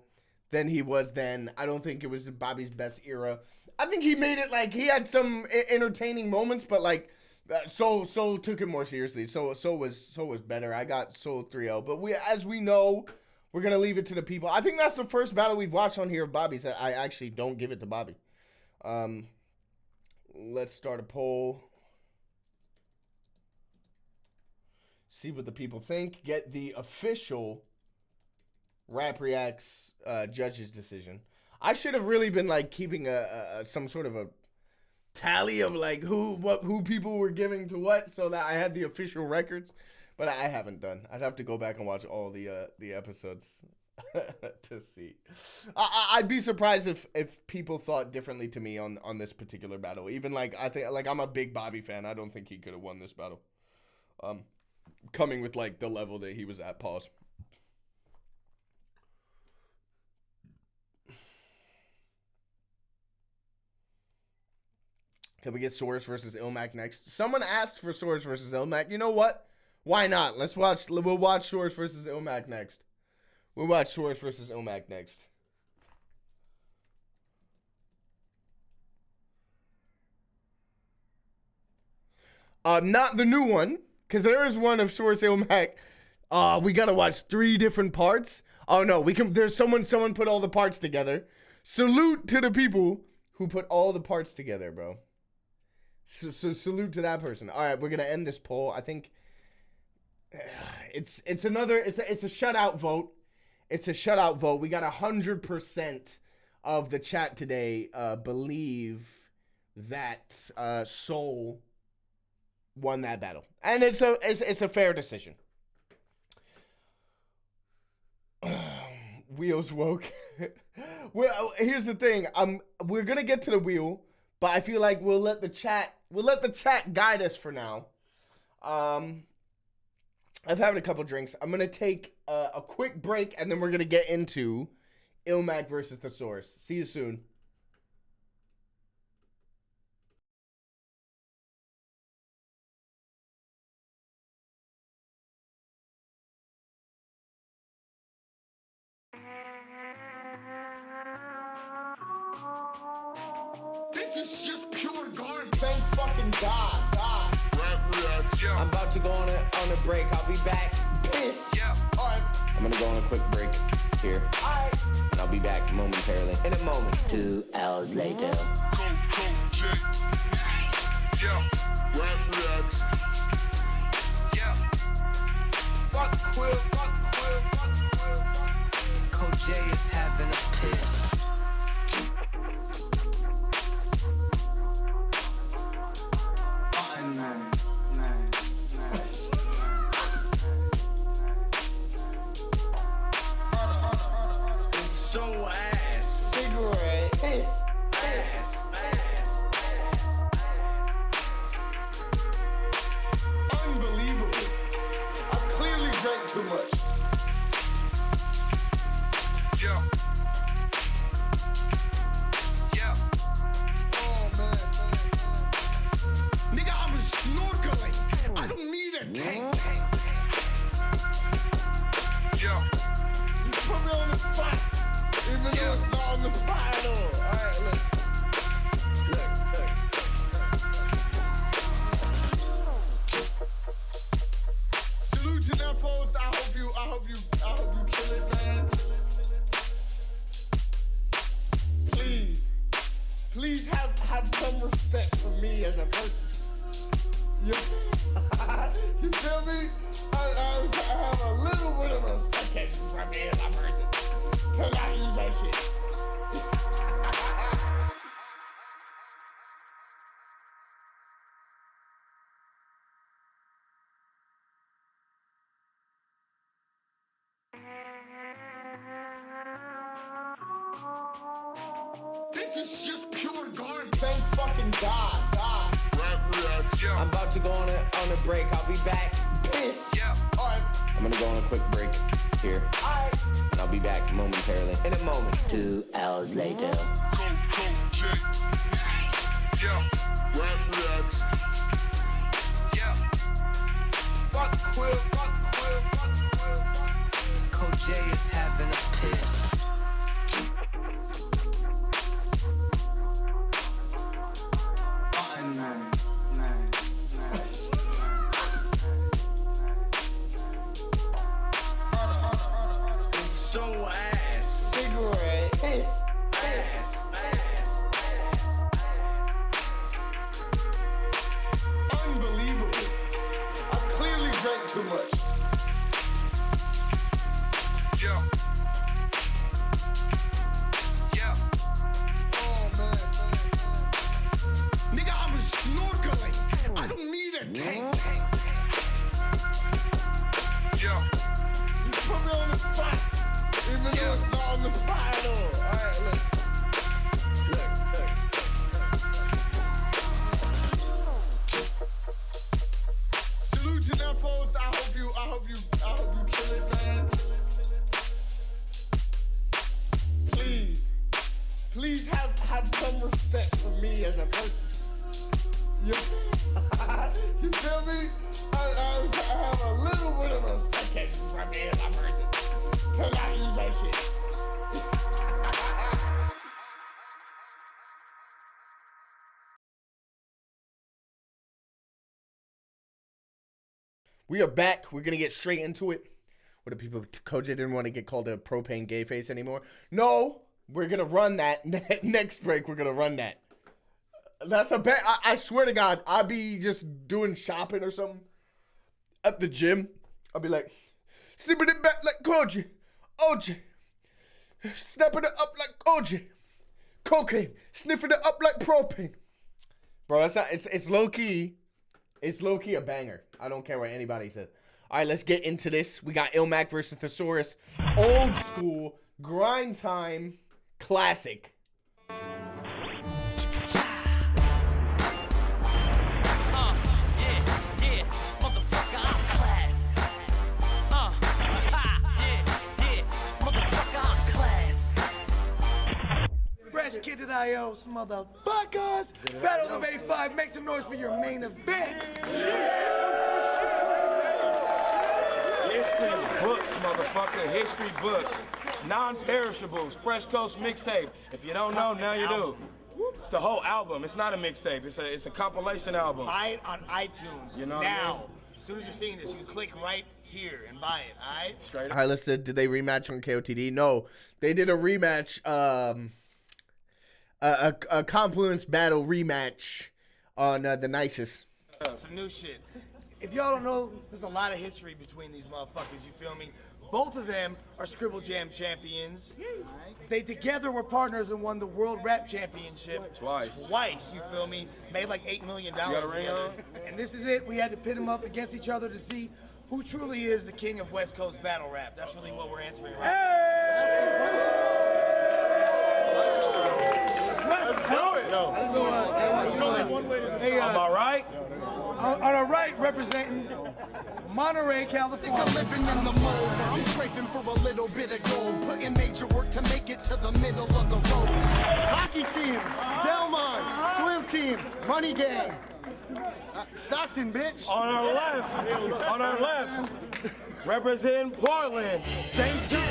than he was then. I don't think it was Bobby's best era. I think he made it like he had some entertaining moments, but like Soul took it more seriously. Soul was better. I got Soul 3-0, but as we know, we're gonna leave it to the people. I think that's the first battle we've watched on here of Bobby's that I actually don't give it to Bobby. Let's start a poll. See what the people think. Get the official Rap Reacts judges decision. I should have really been like keeping some sort of a tally of like who people were giving to what, so that I had the official records. But I haven't done. I'd have to go back and watch all the episodes to see. I'd be surprised if people thought differently to me on this particular battle. Even like I think like I'm a big Bobby fan. I don't think he could have won this battle. Coming with like the level that he was at. Pause. Can we get Saurus versus Illmac next? Someone asked for Saurus versus Illmac. You know what? Why not? We'll watch Saurus versus Illmac next. We'll watch Saurus versus Illmac next. Not the new one, because there is one of Saurus Illmac. We gotta watch 3 different parts. Oh no, we can. There's someone put all the parts together. Salute to the people who put all the parts together, bro. So salute to that person. All right, we're gonna end this poll. I think it's a shutout vote. It's a shutout vote. We got 100% of the chat today believe that Soul won that battle, and it's a fair decision. Wheels woke. Well, here's the thing. We're gonna get to the wheel, but I feel like we'll let the chat guide us for now. I've had a couple drinks. I'm gonna take a quick break, and then we're gonna get into Illmac versus the Saurus. See you soon. This is just pure garbage. Thank fucking God. I'm about to go on a break. I'll be back. Piss. Yeah. All right. I'm gonna go on a quick break here. All right. And I'll be back momentarily. In a moment. 2 hours later. CoJay. Yeah. Rap Reacts. Yeah. Fuck Quill. Fuck Quill. Fuck Quill. CoJay is having a piss. So ass. Cigarette. Piss. Ass. Unbelievable. I clearly drank too much. Yeah. Yeah. Oh man. Nigga, I was snorkeling. I don't need a tank. Yeah. You put me on the spot. Even though it's not on the spot at all. Alright, look. as a person. You feel me? I have a little bit of expectations from me as a person to not use that shit. This is just pure garbage. Thank fucking God. I'm about to go on a break. I'll be back. Piss. Yeah. All right. I'm gonna go on a quick break here. All right. And I'll be back momentarily. In a moment. 2 hours later. CoJay. Yeah. Rap reacts. Yeah. Fuck Quill. Fuck Quill. Fuck Quill. CoJay is having a piss. So ass. Cigarette. Piss. Ass. Unbelievable. I clearly drank too much. Yeah. Yeah. Oh man. Nigga, I was snorkeling. I don't need a tank. Yeah. You put me on the spot. Even though it's not on the spot at all. Alright, look. Salute to them folks. I hope you kill it, man. Please have some respect for me as a person. You feel me? I have a little bit of expectations from me as a person to not use that shit. We are back. We're gonna get straight into it. What do people? CoJay didn't want to get called a propane gay face anymore. No, we're gonna run that next break. We're gonna run that. That's a bet. I swear to God, I'll be just doing shopping or something at the gym. I'll be like, snipping it back like CoJay, OJ, snapping it up like OJ, cocaine, sniffing it up like propane. Bro, that's not. It's low key. It's low key a banger. I don't care what anybody says. All right, let's get into this. We got Illmac versus the Saurus, old school grind time classic. Fresh Kid at IOs, motherfuckers! Battle of A5, make some noise for your main event! History books, motherfucker. History books. Non-perishables. Fresco's mixtape. If you don't know, now you do. It's the whole album. It's not a mixtape. It's a compilation album. Buy it on iTunes You know what now. I mean? As soon as you're seeing this, you click right here and buy it, alright? Straight All right, let's see. Did they rematch on KOTD? No, they did a rematch. A Confluence battle rematch on the Nicest. Some new shit. If y'all don't know, there's a lot of history between these motherfuckers, you feel me? Both of them are Scribble Jam champions. They together were partners and won the World Rap Championship. Twice, you feel me? Made like $8 million got a ring together. on? And this is it. We had to pit them up against each other to see who truly is the king of West Coast battle rap. That's really what we're answering right Let's do it. now. Am I right? On our right, representing Monterey, California. I'm living in the mold. I'm scraping for a little bit of gold, putting major work to make it to the middle of the road. Hockey team, Delmon, swim team, Money Gang, Stockton, bitch. On our left, representing Portland, St. Jude.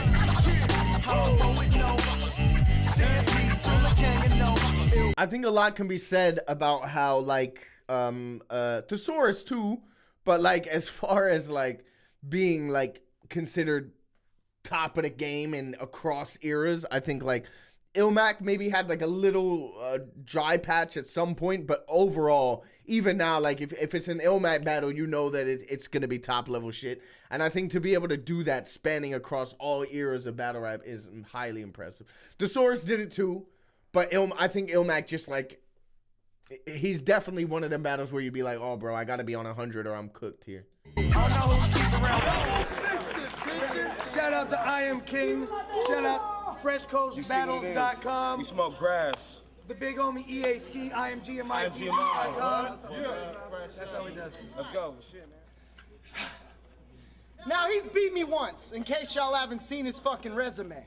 I think a lot can be said about how like Thesaurus too, but like as far as like being like considered top of the game and across eras, I think like Illmac maybe had like a little dry patch at some point, but overall, even now, like if it's an Illmac battle, you know that it's gonna be top level shit. And I think to be able to do that spanning across all eras of battle rap is highly impressive. The Saurus did it too, but I think Illmac just like, he's definitely one of them battles where you'd be like, oh bro, I gotta be on 100 or I'm cooked here. Shout out to I Am King. Shout out Fresco'sBattles.com. We smoke grass. The big homie EA Ski, IMGMIT.com. Yeah. That's how he does it. Let's go. Shit, man. Now, he's beat me once, in case y'all haven't seen his fucking resume.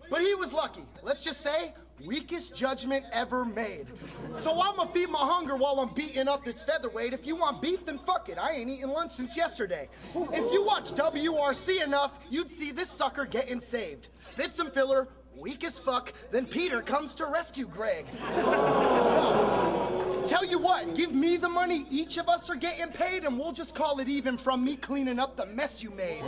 But he was lucky. Let's just say, weakest judgment ever made. So I'ma feed my hunger while I'm beating up this featherweight. If you want beef, then fuck it. I ain't eaten lunch since yesterday. If you watch WRC enough, you'd see this sucker getting saved. Spit some filler, weak as fuck, then Peter comes to rescue Greg. Tell you what, give me the money, each of us are getting paid, and we'll just call it even from me cleaning up the mess you made.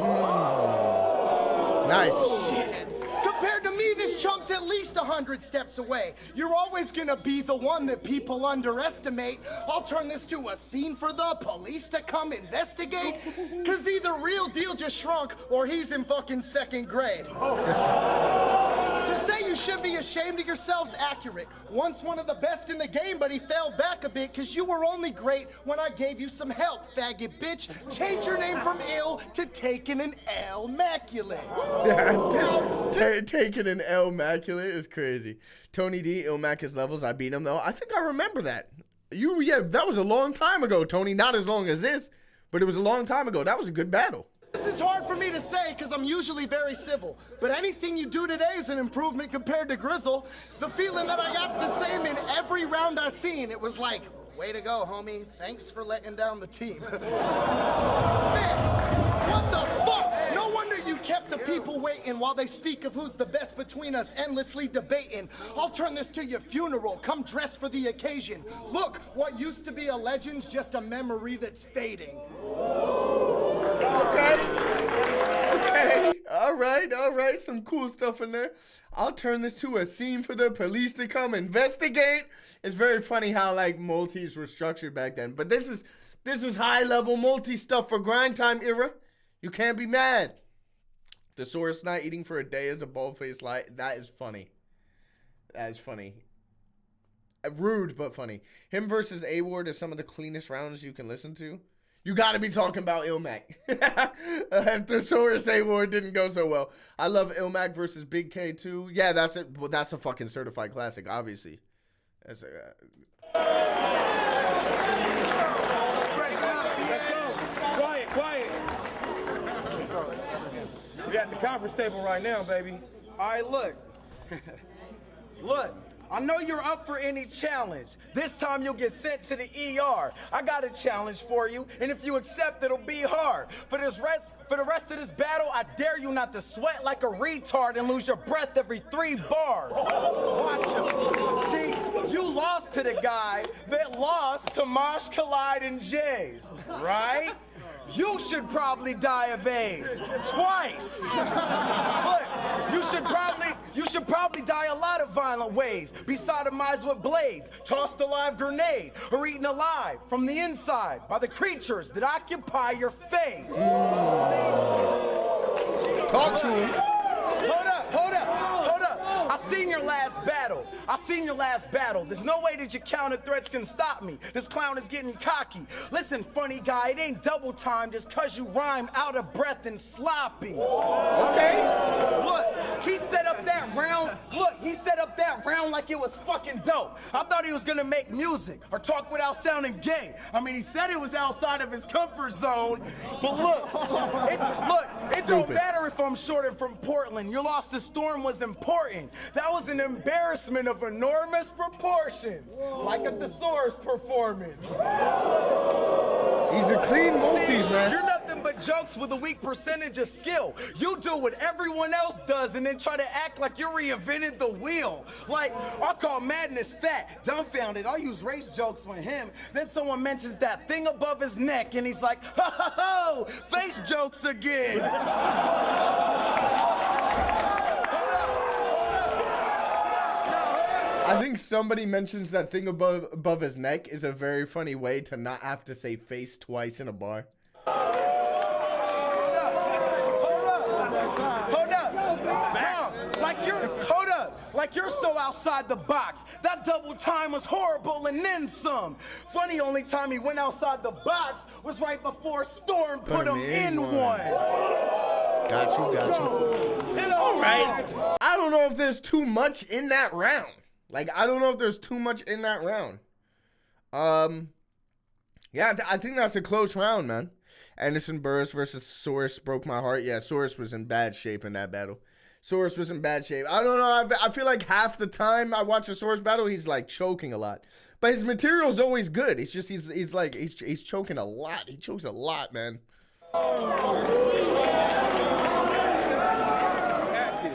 Nice. Shit. Compared to me, this chump's at least 100 steps away. You're always gonna be the one that people underestimate. I'll turn this to a scene for the police to come investigate. Cause either Real Deal just shrunk or he's in fucking second grade. To say you should be ashamed of yourselves accurate. Once one of the best in the game, but he fell back a bit cause you were only great when I gave you some help, faggot bitch. Change your name from ill to taking an Illmaculate. Taking an Illmaculate is crazy. Tony D, Illmac levels. I beat him though. I think I remember that. Yeah, that was a long time ago, Tony. Not as long as this, but it was a long time ago. That was a good battle. This is hard for me to say because I'm usually very civil, but anything you do today is an improvement compared to Grizzle. The feeling that I got the same in every round I seen. It was like, way to go, homie. Thanks for letting down the team. Man, what the fuck? No wonder you kept the people waiting while they speak of who's the best between us, endlessly debating. I'll turn this to your funeral. Come dressed for the occasion. Look, what used to be a legend's just a memory that's fading. Okay. All right. Some cool stuff in there. I'll turn this to a scene for the police to come investigate. It's very funny how like multis were structured back then. But this is high level multi stuff for grind time era. You can't be mad. The Saurus not eating for a day is a bald-faced lie. That is funny. That is funny. Rude, but funny. Him versus A-Ward is some of the cleanest rounds you can listen to. You got to be talking about Illmac. The Saurus A-Ward didn't go so well. I love Illmac versus Big K too. Yeah, that's it. Well, that's a fucking certified classic, obviously. That's a... Quiet. We at the conference table right now, baby. All right, look. Look, I know you're up for any challenge. This time you'll get sent to the ER. I got a challenge for you, and if you accept, it'll be hard. For the rest of this battle, I dare you not to sweat like a retard and lose your breath every 3 bars. Watch him. See, you lost to the guy that lost to Mosh, Collide, and Jays, right? You should probably die of AIDS twice. Look, you should probably die a lot of violent ways. Be sodomized with blades, tossed a live grenade, or eaten alive from the inside by the creatures that occupy your face. Talk to him. Hold up. I seen your last battle. There's no way that your counter threats can stop me. This clown is getting cocky. Listen, funny guy, it ain't double time just cause you rhyme out of breath and sloppy. Okay? Look, he set up that round like it was fucking dope. I thought he was gonna make music or talk without sounding gay. I mean, he said it was outside of his comfort zone, but it don't matter if I'm short and from Portland. Your loss to Storm was important. That was an embarrassment of enormous proportions, like a Thesaurus performance. He's a clean multis, man. You're nothing but jokes with a weak percentage of skill. You do what everyone else does and then try to act like you reinvented the wheel. Like, I'll call Madness fat, dumbfounded. I'll use race jokes for him. Then someone mentions that thing above his neck and he's like, ho ho ho, face jokes again. I think somebody mentions that thing above his neck is a very funny way to not have to say face twice in a bar. Hold up. Like you're so outside the box. That double time was horrible and then some. Funny, only time he went outside the box was right before Storm put him in one. Got you. All right. I don't know if there's too much in that round. Yeah, I think that's a close round, man. Anderson Burris versus Saurus broke my heart. Yeah, Saurus was in bad shape in that battle. I don't know. I feel like half the time I watch a Saurus battle, he's like choking a lot. But his material's always good. It's just he's choking a lot. He chokes a lot, man.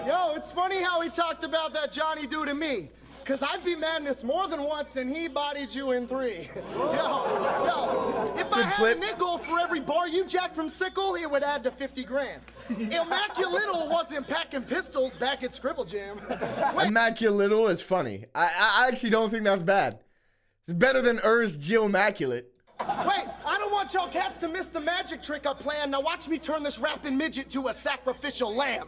Yo, it's funny how he talked about that Johnny do to me. Cause I beat Madness more than once and he bodied you in 3. Yo, if I had a nickel for every bar you jacked from Sickle, it would add to 50 grand. Illmac wasn't packing pistols back at Scribble Jam. Immaculate is funny. I actually don't think that's bad. It's better than Immaculate. Wait, I don't want y'all cats to miss the magic trick I planned. Now watch me turn this rapping midget to a sacrificial lamb.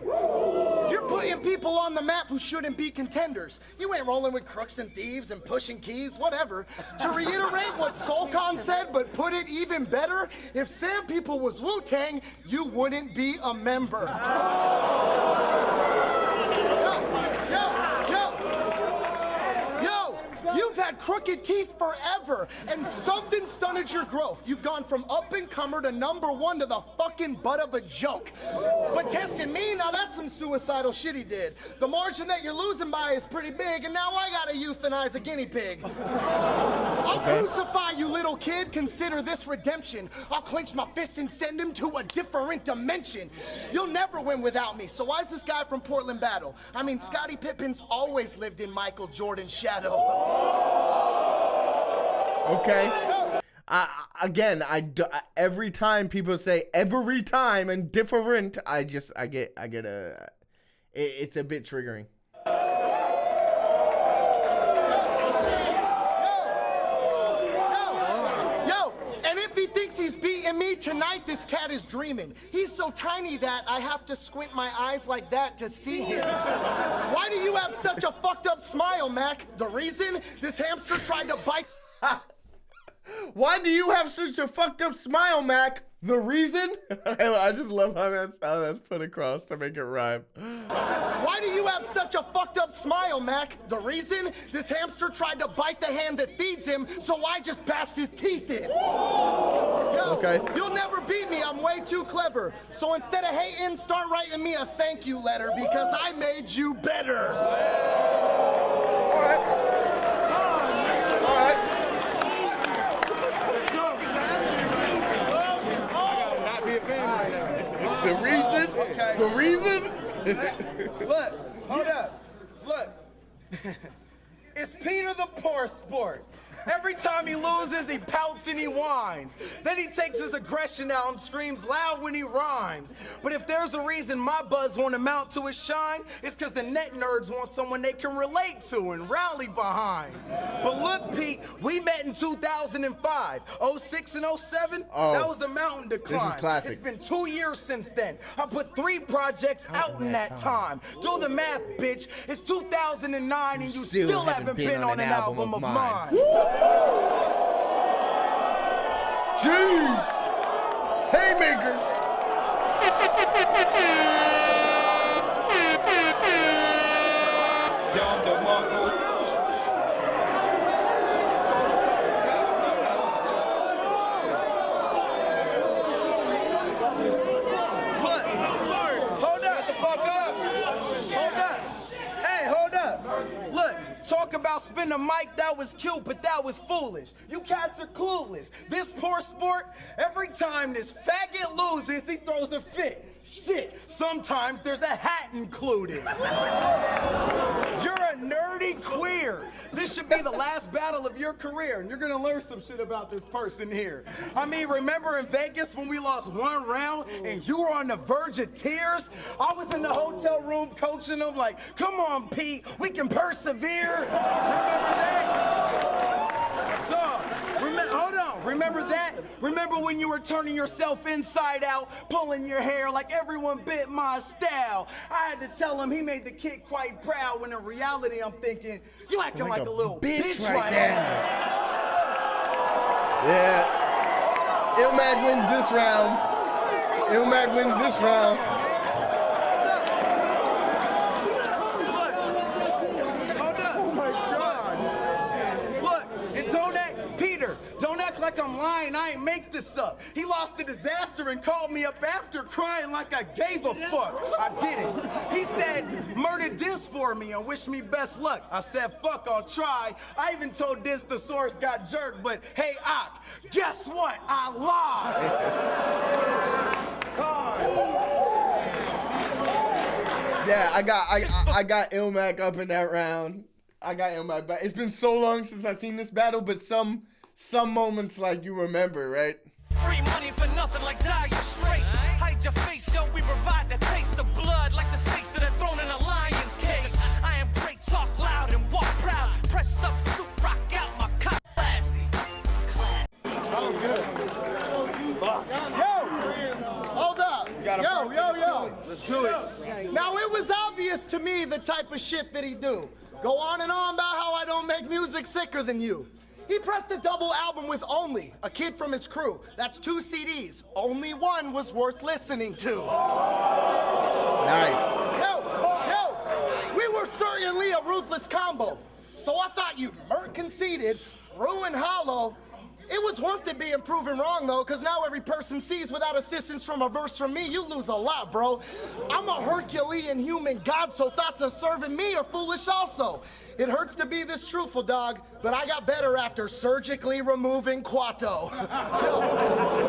You're putting people on the map who shouldn't be contenders. You ain't rolling with crooks and thieves and pushing keys, whatever. To reiterate what Soulcon said, but put it even better, if Sam People was Wu-Tang, you wouldn't be a member. You've had crooked teeth forever, and something stunted your growth. You've gone from up-and-comer to #1 to the fucking butt of a joke. But testing me, now that's some suicidal shit he did. The margin that you're losing by is pretty big, and now I gotta euthanize a guinea pig. I'll crucify you, little kid. Consider this redemption. I'll clench my fist and send him to a different dimension. You'll never win without me, so why's this guy from Portland battle? I mean, Scottie Pippen's always lived in Michael Jordan's shadow. Okay. Every time people say every time and different, it's a bit triggering. Yo, and if he thinks he's beating me tonight, this cat is dreaming. He's so tiny that I have to squint my eyes like that to see him. Why do you have such a fucked up smile, Mac? The reason? This hamster tried to bite... Why do you have such a fucked up smile, Mac? The reason? I just love how that's put across to make it rhyme. Why do you have such a fucked up smile, Mac? The reason? This hamster tried to bite the hand that feeds him, so I just bashed his teeth in. Yo, you'll never beat me. I'm way too clever. So instead of hating, start writing me a thank you letter because I made you better. All right. The reason? Look, hold up. Look. It's Peter the Poor Sport. Every time he loses, he pouts and he whines. Then he takes his aggression out and screams loud when he rhymes. But if there's a reason my buzz won't amount to his shine, it's because the net nerds want someone they can relate to and rally behind. But look, Pete, we met in 2005. 06 and 07, that was a mountain decline. This is classic. It's been 2 years since then. I put 3 projects out in that time. Do the math, bitch. It's 2009 and you still haven't been on an album of mine. Jeez! Haymaker! Talk about spin a mic, that was cute, but that was foolish. You cats are clueless. This poor sport, every time this faggot loses, he throws a fit. Shit, sometimes there's a hat included. You're a nerdy queer. This should be the last battle of your career, and you're gonna learn some shit about this person here. I mean, remember in Vegas when we lost one round and you were on the verge of tears? I was in the hotel room coaching them like, come on, Pete, we can persevere. Remember that? Dog, hold on, remember that? Remember when you were turning yourself inside out, pulling your hair like everyone bit my style? I had to tell him he made the kid quite proud, when in reality I'm thinking, you acting like a little bitch right now. Yeah. Illmac wins this round. Illmac wins this round. Like I'm lying, I ain't make this up. He lost the disaster and called me up after crying like I gave a fuck. I didn't. He said, murder Diz for me and wish me best luck. I said, fuck, I'll try. I even told Diz the Saurus got jerked, but hey, Ock, guess what? I lied. Yeah, I got Illmac up in that round. I got Illmac back. It's been so long since I've seen this battle, but some moments like you remember, right? Free money for nothing like Dire Straits. Hide your face, yo, we provide the taste of blood like the snakes that are thrown in a lion's cage. I am great, talk loud and walk proud. Pressed up suit, rock out my cup. Classy. That was good. Yo, hold up. Yo. Let's do it. Now, it was obvious to me the type of shit that he do. Go on and on about how I don't make music sicker than you. He pressed a double album with Only, a kid from his crew. That's 2 CDs. Only one was worth listening to. Nice. Yo, we were certainly a ruthless combo. So I thought you'd conceded, ruin hollow. It was worth it being proven wrong, though, because now every person sees without assistance from a verse from me, you lose a lot, bro. I'm a Herculean human god, so thoughts of serving me are foolish also. It hurts to be this truthful, dog, but I got better after surgically removing Quato.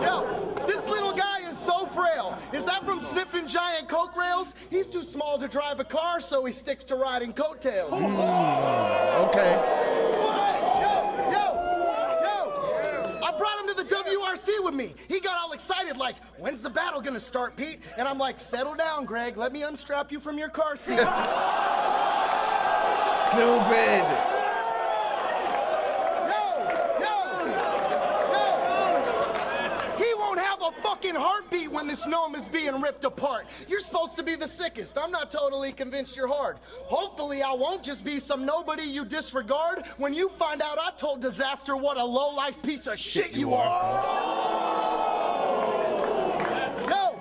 Yo, this little guy is so frail. Is that from sniffing giant Coke rails? He's too small to drive a car, so he sticks to riding coattails. Okay. I brought him to the WRC with me. He got all excited like, when's the battle gonna start, Pete? And I'm like, settle down, Greg. Let me unstrap you from your car seat. Stupid. He won't have a fucking heartbeat when this gnome is being ripped apart. You're supposed to be the sickest. I'm not totally convinced you're hard. Hopefully I won't just be some nobody you disregard when you find out I told Disaster what a low-life piece of shit you are. Yo,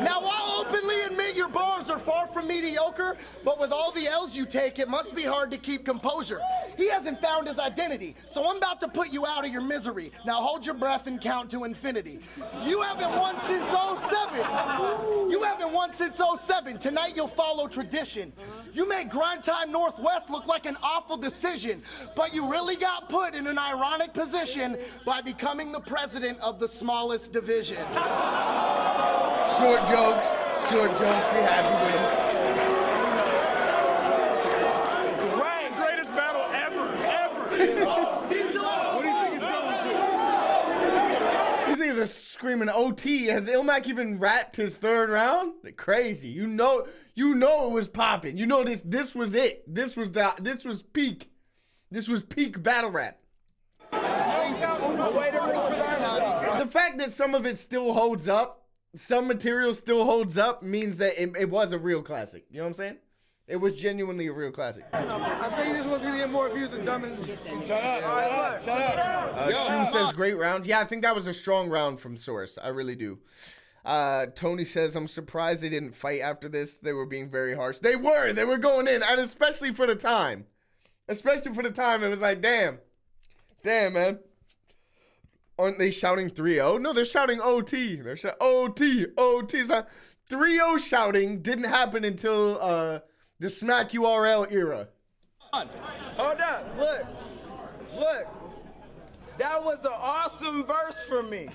now I'll openly admit your bars are far from mediocre, but with all the L's you take, it must be hard to keep composure. He hasn't found his identity, so I'm about to put you out of your misery. Now hold your breath and count to infinity. You haven't won since 07. You haven't won since 07. Tonight you'll follow tradition. You made Grind Time Northwest look like an awful decision, but you really got put in an ironic position by becoming the president of the smallest division. Short jokes, we happy with. Greatest battle ever. What do you think it's going to? These niggas are screaming OT. Has Illmac even rapped his third round? Crazy. You know it was popping. You know this was it. This was peak. This was peak battle rap. The fact that some of it still holds up, some material still holds up, means that it was a real classic. You know what I'm saying? It was genuinely a real classic. I think this one's gonna get more views than Dumb and... Shut up. Shun says great round. Yeah, I think that was a strong round from Saurus. I really do. Tony says, I'm surprised they didn't fight after this. They were being very harsh. They were going in, and especially for the time. It was like, damn, man. Aren't they shouting 3-0? No, they're shouting OT. They're shouting OT. It's not 3-0 shouting didn't happen until the Smack URL era. Hold up, look. That was an awesome verse for me.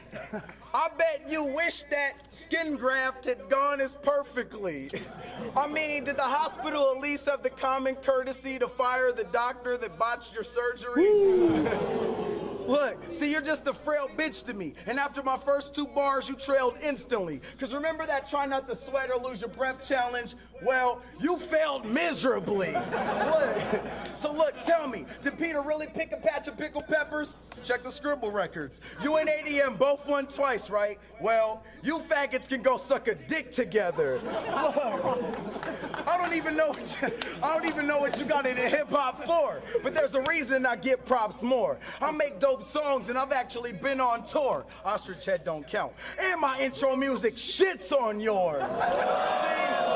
I bet you wish that skin graft had gone as perfectly. I mean, did the hospital at least have the common courtesy to fire the doctor that botched your surgeries? Look, see, you're just a frail bitch to me. And after my first 2 bars, you trailed instantly. Because remember that try not to sweat or lose your breath challenge? Well, you failed miserably. So look, tell me, did Peter really pick a patch of pickled peppers? Check the scribble records. You and ADM both won twice, right? Well, you faggots can go suck a dick together. Look, I don't even know what you got into hip hop for, but there's a reason I get props more. I make dope songs and I've actually been on tour. Ostrich head don't count. And my intro music shits on yours. See?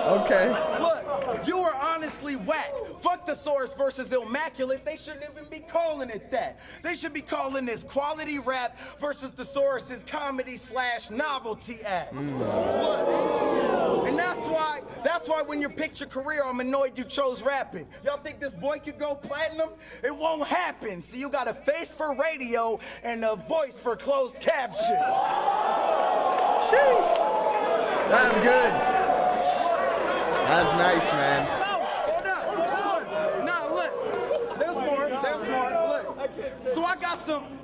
Okay. Look, you were honestly whack. Fuck the Saurus versus Illmaculate. They shouldn't even be calling it that. They should be calling this quality rap versus the Saurus's comedy/novelty act. Look, and that's why when you picked your career, I'm annoyed you chose rapping. Y'all think this boy could go platinum? It won't happen. See, you got a face for radio and a voice for closed caption. Sheesh. That's good. That's nice, man. No, hold up. Nah, look. There's more. Look.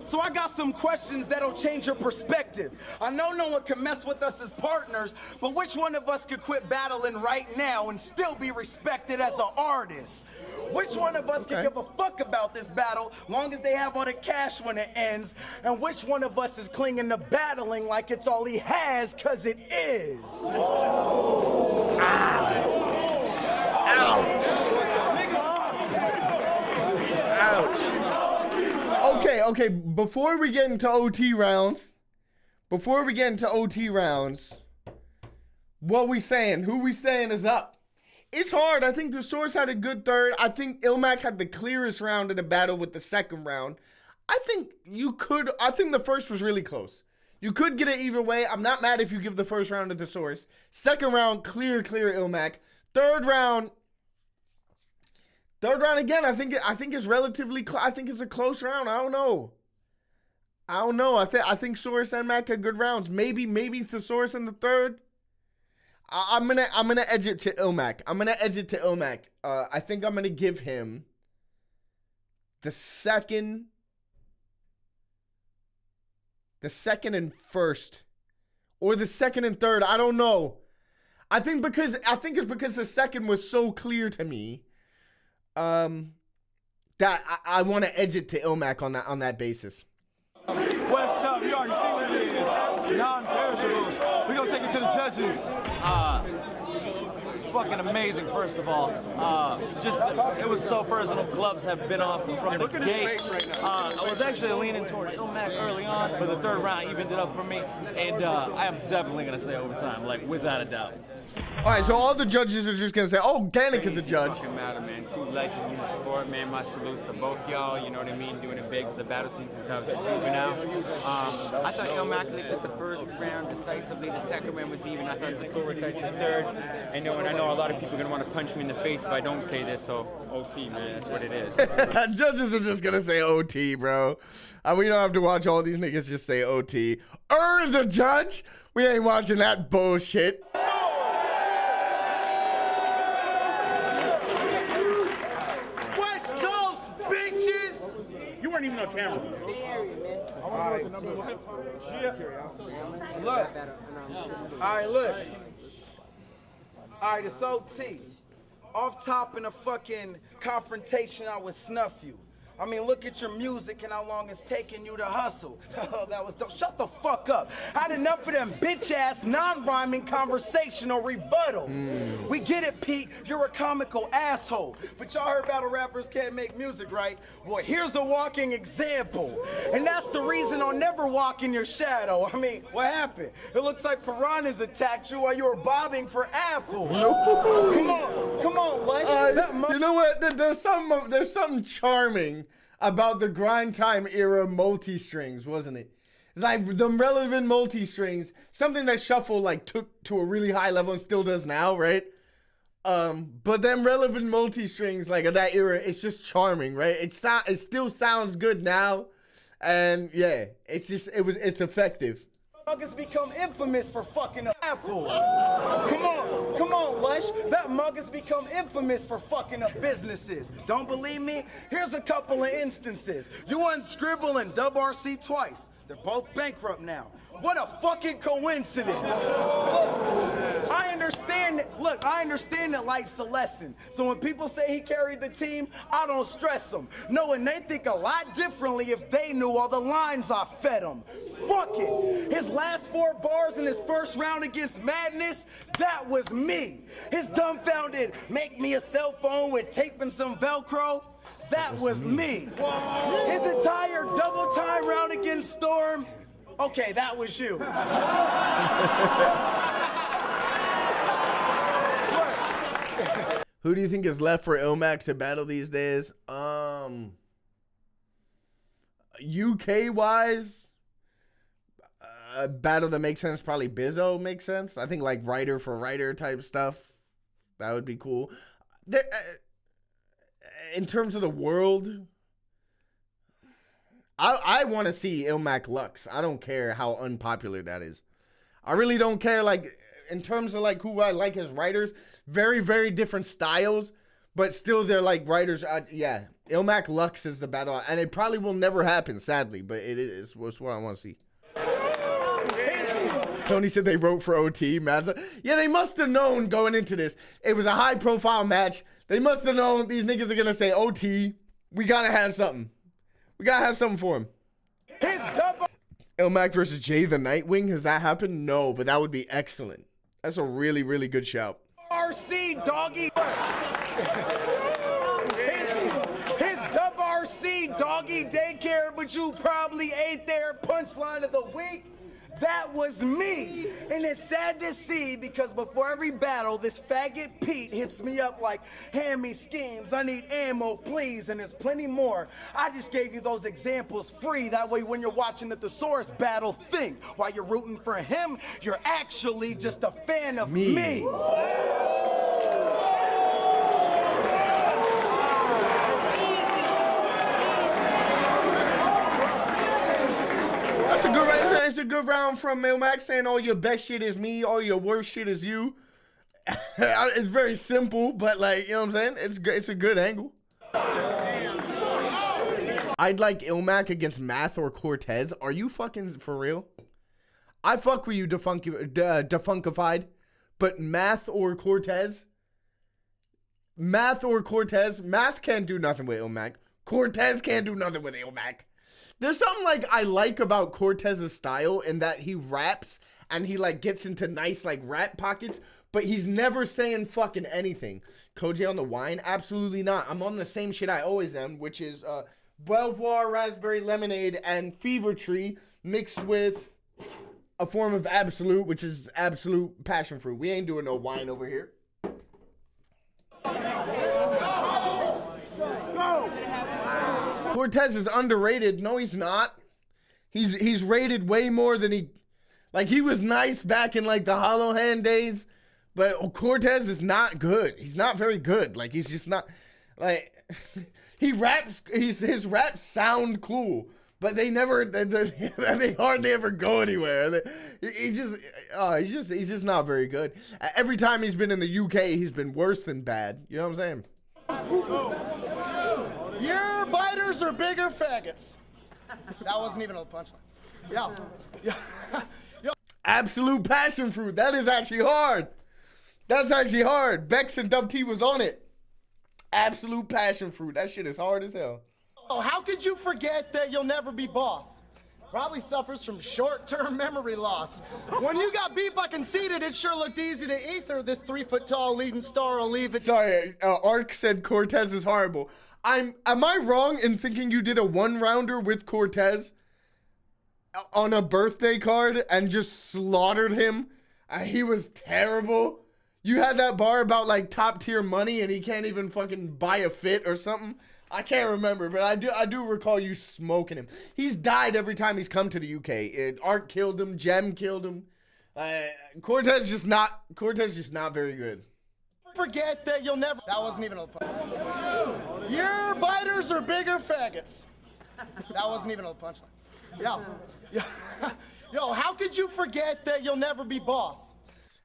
So I got some questions that'll change your perspective. I know no one can mess with us as partners, but which one of us could quit battling right now and still be respected as an artist? Which one of us can give a fuck about this battle long as they have all the cash when it ends? And which one of us is clinging to battling like it's all he has, cause it is? Ouch. Okay, before we get into OT rounds, what we saying? Who we saying is up? It's hard. I think the Source had a good third. I think Illmac had the clearest round of the battle with the second round. I think the first was really close. You could get it either way. I'm not mad if you give the first round to the Source. Second round, clear Illmac. Third round again. I think it's relatively. I think it's a close round. I don't know. I think Source and Mac had good rounds. Maybe the Source in the third. I'm gonna edge it to Illmac. I think I'm gonna give him the second and first, or the second and third. I don't know. I think it's because the second was so clear to me, that I want to edge it to Illmac on that basis. West up, you already see what it is. Non-perishables. We're gonna take it to the judges. Fucking amazing, first of all. It was so personal. Gloves have been off from the gate. I was actually leaning toward Illmac early on, but the third round evened it up for me, and I am definitely gonna say overtime, like without a doubt. All right, so all the judges are just gonna say, "Oh, Ganik is a judge." Fucking matter, man. Two legends in the sport, man. My salutes to both y'all. You know what I mean? Doing it big for the battle scene since I was a juvenile. I thought Illmac took the first round decisively. The second round was even. I thought Saurus edged the third. And I know a lot of people are gonna want to punch me in the face if I don't say this. So OT, man. That's what it is. Judges are just gonna say OT, bro. We don't have to watch all these niggas just say OT. Is a judge? We ain't watching that bullshit. You weren't even on camera. Alright, it's OT. Off top in a fucking confrontation, I would snuff you. I mean, look at your music and how long it's taking you to hustle. That was dope. Shut the fuck up. I had enough of them bitch-ass, non-rhyming conversational rebuttals. We get it, Pete. You're a comical asshole. But y'all heard battle rappers can't make music, right? Well, here's a walking example. And that's the reason I'll never walk in your shadow. I mean, what happened? It looks like piranhas attacked you while you were bobbing for apples. Come on, Lush. You know what? There's something charming about the grind time era multi-strings, wasn't it? It's like the relevant multi-strings, something that Shuffle like took to a really high level and still does now, right? But them relevant multi-strings like of that era, it's just charming, right? It still sounds good now, And yeah, it's effective. Mug has become infamous for fucking up apples. Come on, Lush. That mug has become infamous for fucking up businesses. Don't believe me? Here's a couple of instances. You unscribble and dub RC twice. They're both bankrupt now. What a fucking coincidence. I understand that life's a lesson. So when people say he carried the team, I don't stress them. Knowing they think a lot differently if they knew all the lines I fed them. Fuck it. His last 4 bars in his first round against Madness, that was me. His dumbfounded, make me a cell phone with tape and some Velcro, that was me. His entire double time round against Storm, okay, that was you. Who do you think is left for Illmac to battle these days? UK wise, battle that makes sense, probably Bizzo makes sense. I think like writer for writer type stuff, that would be cool. In terms of the world, I want to see Illmac Lux. I don't care how unpopular that is. I really don't care. Like, in terms of like who I like as writers, very, very different styles, but still they're like writers. Yeah, Illmac Lux is the battle, and it probably will never happen, sadly, but it's what I want to see. Tony said they wrote for OT. Mazza. Yeah, they must have known going into this. It was a high-profile match. They must have known these niggas are going to say, OT, we got to have something. We got to have something for him. Illmac versus Jay the Nightwing. Has that happened? No, but that would be excellent. That's a really, really good shout. RC doggy. His dub RC doggy daycare, but you probably ate their punchline of the week. That was me. And it's sad to see because before every battle, this faggot Pete hits me up like, hand me schemes, I need ammo, please, and there's plenty more. I just gave you those examples free. That way when you're watching the Saurus battle, think. While you're rooting for him, you're actually just a fan of me. It's a good round from Illmac saying all your best shit is me, all your worst shit is you. It's very simple, but like, you know what I'm saying? It's a good angle. I'd like Illmac against Math or Cortez. Are you fucking for real? I fuck with you, defunkified, but Math or Cortez? Math can't do nothing with Illmac. Cortez can't do nothing with Illmac. There's something like I like about Cortez's style in that he raps and he like gets into nice like rap pockets, but he's never saying fucking anything. CoJay on the wine? Absolutely not. I'm on the same shit I always am, which is Belvoir raspberry lemonade and Fever Tree mixed with a form of Absolute, which is Absolute passion fruit. We ain't doing no wine over here. Cortez is underrated. No, he's not. He's rated way more than he was nice back in like the Hollow Hand days, but Cortez is not good. He's not very good. Like he's just not like he raps. His raps sound cool, but they hardly ever go anywhere. He's just not very good. Every time he's been in the UK, he's been worse than bad. You know what I'm saying? Your biters are bigger faggots. That wasn't even a punchline. Yeah. Absolute passion fruit. That is actually hard. That's actually hard. Bex and Dub T was on it. Absolute passion fruit. That shit is hard as hell. Oh, how could you forget that you'll never be boss? Probably suffers from short-term memory loss. When you got beat by Conceited, it sure looked easy to ether. This 3-foot-tall leading star will leave it. Sorry, Ark said Cortez is horrible. Am I wrong in thinking you did a one-rounder with Cortez on a birthday card and just slaughtered him? He was terrible. You had that bar about like top-tier money and he can't even fucking buy a fit or something. I can't remember, but I do recall you smoking him. He's died every time he's come to the UK. Art killed him. Jem killed him. Cortez just not very good. Forget that you'll never. That wasn't even a. Your biters are bigger faggots. That wasn't even a punchline. Yo, how could you forget that you'll never be boss?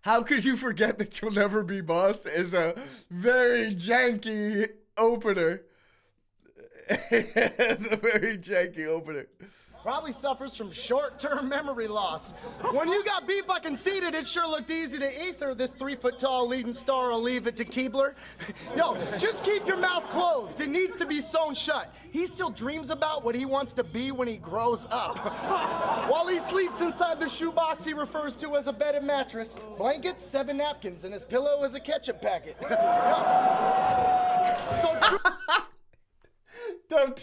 How could you forget that you'll never be boss is a very janky opener. It's a very janky opener. Probably suffers from short-term memory loss. When you got beat by Conceited, it sure looked easy to ether. This 3-foot-tall leading star will leave it to Keebler. Yo, just keep your mouth closed. It needs to be sewn shut. He still dreams about what he wants to be when he grows up. While he sleeps inside the shoebox he refers to as a bed and mattress, blankets, 7 napkins, and his pillow is a ketchup packet.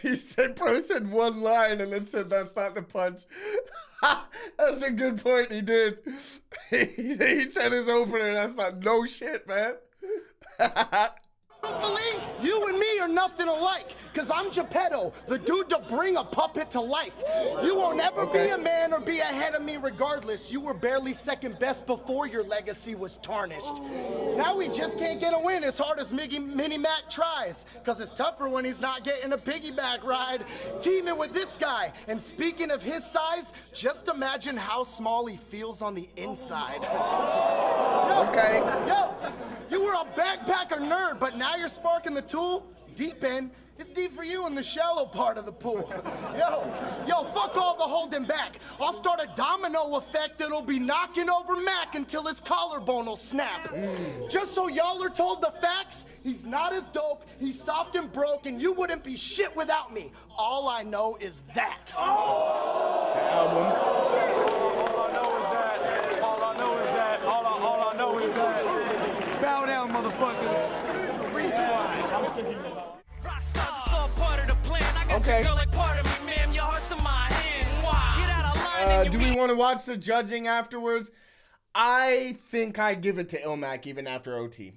He said, bro said one line and then said that's not the punch. That's a good point. He did. He said his opener. That's not no shit, man. Truthfully, you and me are nothing alike, because I'm Geppetto, the dude to bring a puppet to life. You won't ever be a man or be ahead of me regardless. You were barely second best before your legacy was tarnished. Now we just can't get a win as hard as Mini Mac tries, because it's tougher when he's not getting a piggyback ride. Teaming with this guy, and speaking of his size, just imagine how small he feels on the inside. Yo, you were a backpacker nerd, but now you're sparking the tool. Deep end. It's deep for you in the shallow part of the pool. Yo, fuck all the holding back. I'll start a domino effect that'll be knocking over Mac until his collarbone will snap. Just so y'all are told the facts, he's not as dope, he's soft and broke, and you wouldn't be shit without me. All I know is that. All I know is that. Bow down, motherfuckers. There's a reason why. I'm sticking it up. Okay. Do we want to watch the judging afterwards? I think I give it to Illmac even after OT.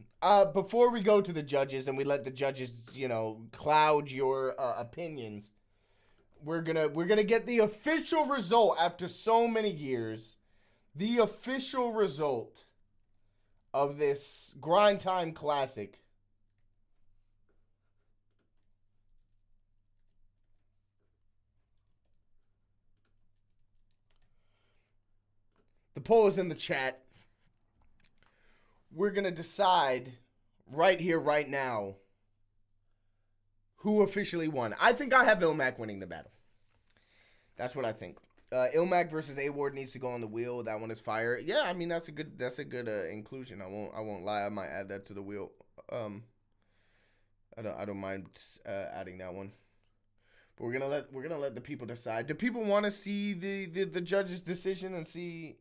Before we go to the judges and we let the judges, cloud your opinions, we're gonna get the official result after so many years. The official result of this Grind Time Classic. The poll is in the chat. We're going to decide right here, right now, who officially won. I think I have Illmac winning the battle. That's what I think. Illmac versus A-Ward needs to go on the wheel. That one is fire. Yeah, I mean that's a good inclusion. I won't lie. I might add that to the wheel. I don't mind adding that one. But we're gonna let the people decide. Do people want to see the judge's decision and see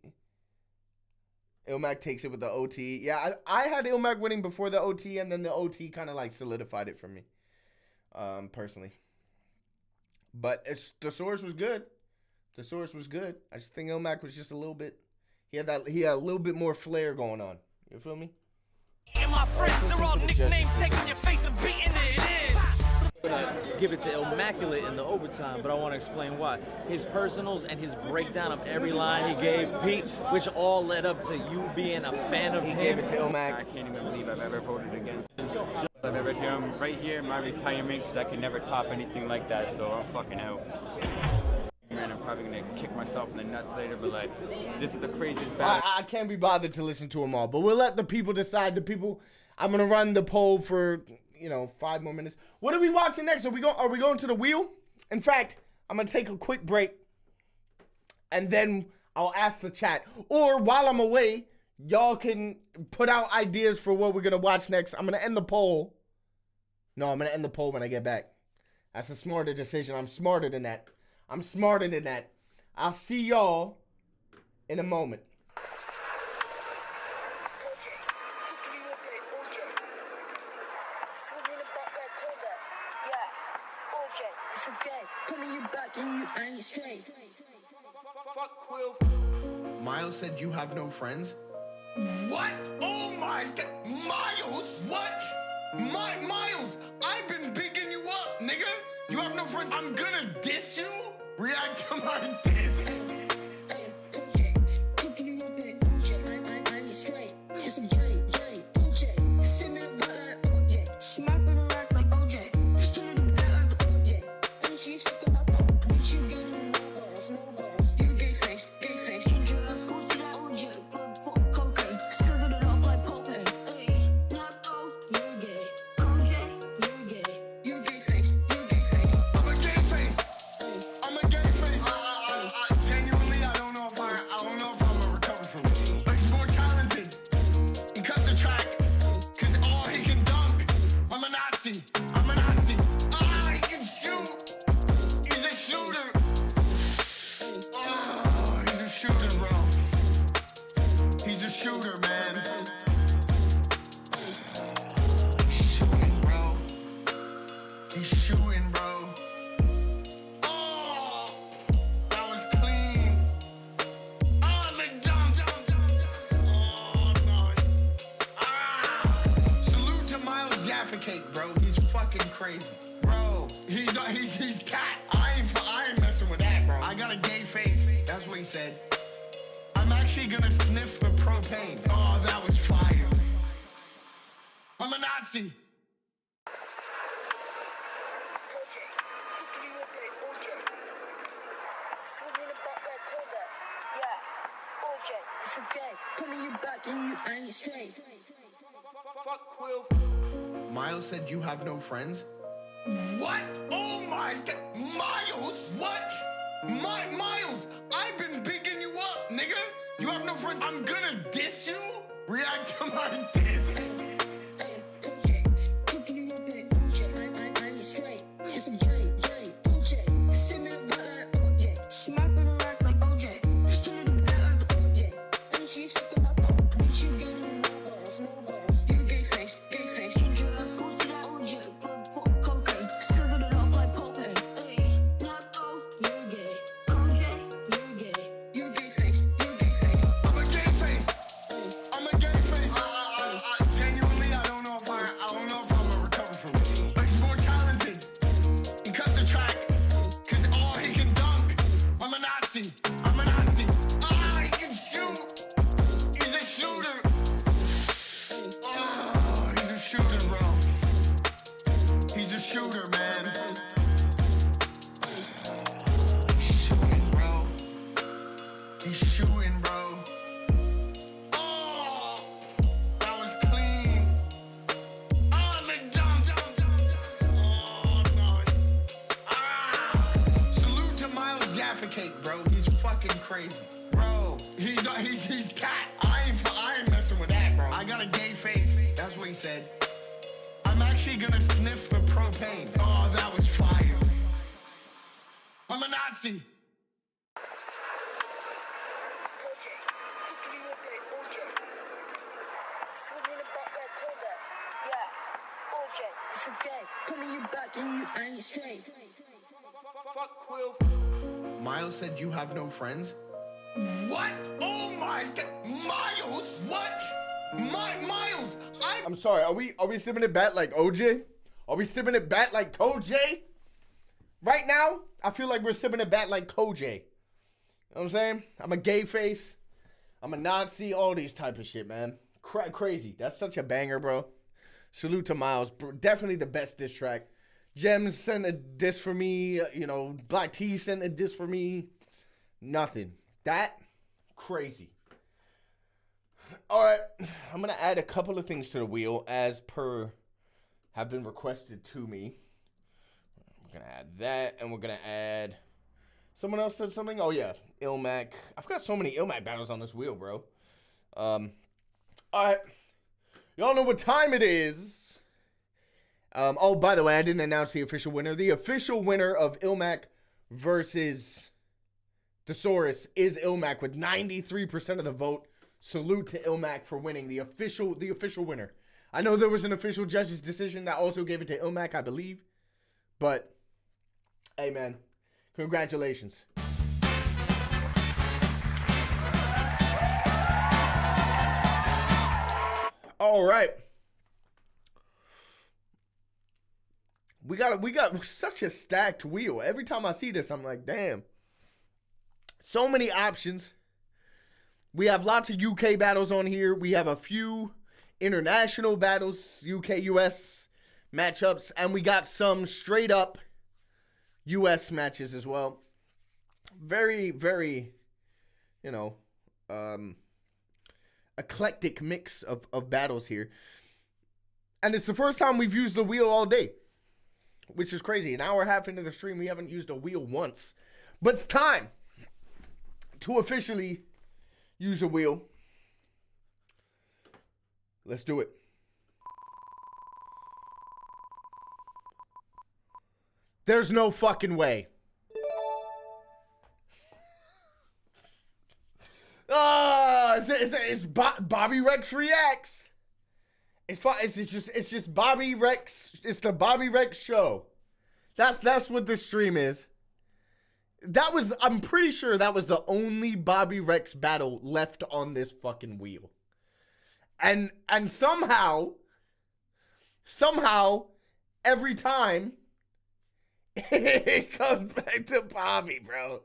Illmac takes it with the OT? Yeah, I had Illmac winning before the OT, and then the OT kind of like solidified it for me, personally. But the Saurus was good. The Saurus was good. I just think Illmac was just a little bit. He had a little bit more flair going on. You feel me? And my friends, they're all nicknames taking your face and beating it is. I'm gonna give it to Immaculate in the overtime, but I want to explain why. His personals and his breakdown of every line he gave Pete, which all led up to you being a fan of him. He gave it to Illmac. I can't even believe I've ever voted against him. I've ever done right here in my retirement, because I can never top anything like that, so I'm fucking out. Man, I'm probably gonna kick myself in the nuts later, but like, this is the craziest battle. I can't be bothered to listen to them all, but we'll let the people decide. I'm gonna run the poll for 5 more minutes. What are we watching next? Are we going to the wheel? In fact, I'm gonna take a quick break, and then I'll ask the chat. Or while I'm away, y'all can put out ideas for what we're gonna watch next. I'm gonna end the poll. No, I'm gonna end the poll when I get back. That's a smarter decision. I'm smarter than that. I'll see y'all in a moment. Miles said you have no friends? What? Oh my God. Miles? What? Miles, I've been bigging you up, nigga. You have no friends? I'm gonna diss you? React to my diss. Jaffa Cake, bro. He's fucking crazy. Bro, he's cat. I ain't messing with that, bro. I got a gay face. That's what he said. I'm actually gonna sniff the propane. Oh, that was fire. I'm a Nazi. Pulling you back and you ain't straight. Fuck Quill. Miles said you have no friends. What? Oh my God. Miles? What? Miles, I've been bigging you up, nigga. You have no friends. I'm gonna diss you? React to my diss. Hey, CoJay, taking you up like CoJay. I ain't straight. It's a gay, CoJay. Send me the butt like CoJay. Smack with the racks like OJ. Killing the back like CoJay. And she's sucking my cock. Bitch, you getting no girls, no girls. You gay face, change your ass. Go see that OJ. Fuck cocaine. Scribbled it up like propane. Hey, not though, you're gay. CoJay, you're gay. You're gay face, you're gay face. I'm a gay face. I'm a gay face. Genuinely, I don't know if I'm gonna recover from it. But he's more talented. He cut the track. Cause he can dunk. I'm a Nazi. He can shoot. He's a shooter. Oh, he's a shooter, bro. He's a shooter, man. He's shooting, bro. He's shooting, bro. Oh, that was clean. Oh, the dunk. Oh, no. Salute to Miles Jaffa Cake, bro. He's fucking crazy. Bro, he's cat. I ain't messing with that, bro. I got a gay face. That's what he said. I'm actually gonna sniff the propane. Oh, that was fire. I'm a Nazi. It's a gay. Pulling you back and you ain't straight. Fuck Quill. Miles said you have no friends. What? Oh my God. Miles? What? Miles? I'm sorry. Are we sipping it back like OJ? Are we sipping it back like CoJay? Right now, I feel like we're sipping it back like CoJay. You know what I'm saying? I'm a gay face. I'm a Nazi. All these type of shit, man. Crazy. That's such a banger, bro. Salute to Miles. Definitely the best diss track. Gems sent a diss for me. You know, Black T sent a diss for me. Nothing. That, crazy. All right. I'm going to add a couple of things to the wheel as per have been requested to me. We're going to add that, and we're going to add... Someone else said something? Oh, yeah. Illmac. I've got so many Illmac battles on this wheel, bro. All right. Y'all know what time it is. Oh, by the way, I didn't announce the official winner. The official winner of Illmac versus the Saurus is Illmac with 93% of the vote. Salute to Illmac for winning the official winner. I know there was an official judge's decision that also gave it to Illmac, I believe. But, hey, man, congratulations. All right. We got such a stacked wheel. Every time I see this, I'm like, damn. So many options. We have lots of UK battles on here. We have a few international battles, UK, US matchups, and we got some straight up US matches as well. Very, very, you know, eclectic mix of battles here. And it's the first time we've used the wheel all day, which is crazy. An hour and a half into the stream, we haven't used a wheel once. But it's time to officially use a wheel. Let's do it. There's no fucking way. It's Bobby Rex Reacts. It's just Bobby Rex. It's the Bobby Rex show. That's what this stream is. I'm pretty sure that was the only Bobby Rex battle left on this fucking wheel. And somehow somehow, every time, it comes back to Bobby, bro.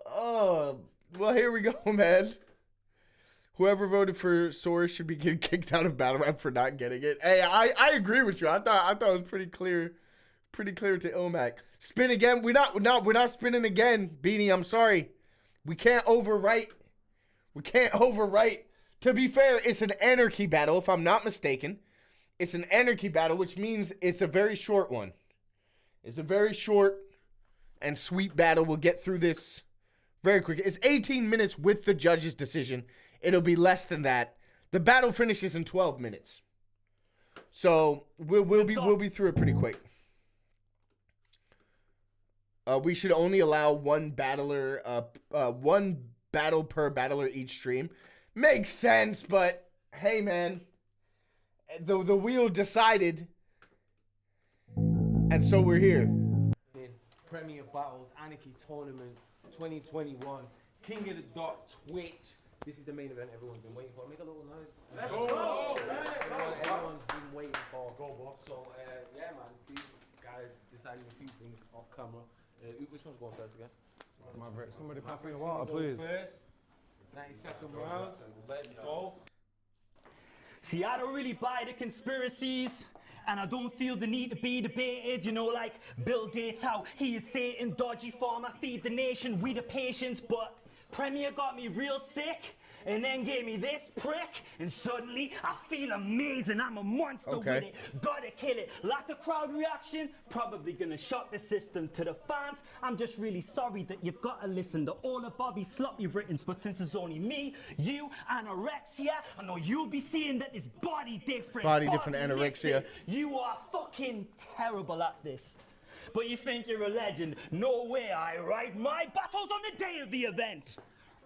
Oh, well, here we go, man. Whoever voted for Saurus should be getting kicked out of battle rap for not getting it. Hey, I agree with you. I thought it was pretty clear to Illmac. Spin again. We're not spinning again, Beanie. I'm sorry. We can't overwrite. To be fair, it's an anarchy battle, if I'm not mistaken. It's an anarchy battle, which means it's a very short one. It's a very short and sweet battle. We'll get through this very quick. It's 18 minutes with the judge's decision. It'll be less than that. The battle finishes in 12 minutes. So we'll be through it pretty quick. We should only allow one battler, one battle per battler each stream. Makes sense, but hey, man, the wheel decided, and so we're here. Premier Battles Anarchy Tournament 2021, King of the Dot Twitch. This is the main event everyone's been waiting for. Make a little noise. Let's go! Everyone's been waiting for. Go, boss. So, yeah, man, these guys deciding a few things off camera. Which one's going first again? Somebody pass me the water, please. First, 90-second round. Let's go. See, I don't really buy the conspiracies, and I don't feel the need to be debated, you know, like Bill Gates, how he is Satan, dodgy farmer, feed the nation, we the patients, but Premier got me real sick, and then gave me this prick, and suddenly I feel amazing, I'm a monster with it, gotta kill it. Lack of crowd reaction, probably gonna shock the system. To the fans, I'm just really sorry that you've gotta listen to all of Bobby's sloppy writtens, but since it's only me, you, anorexia, I know you'll be seeing that this body different. Body different anorexia. Listen, you are fucking terrible at this. But you think you're a legend? No way, I write my battles on the day of the event.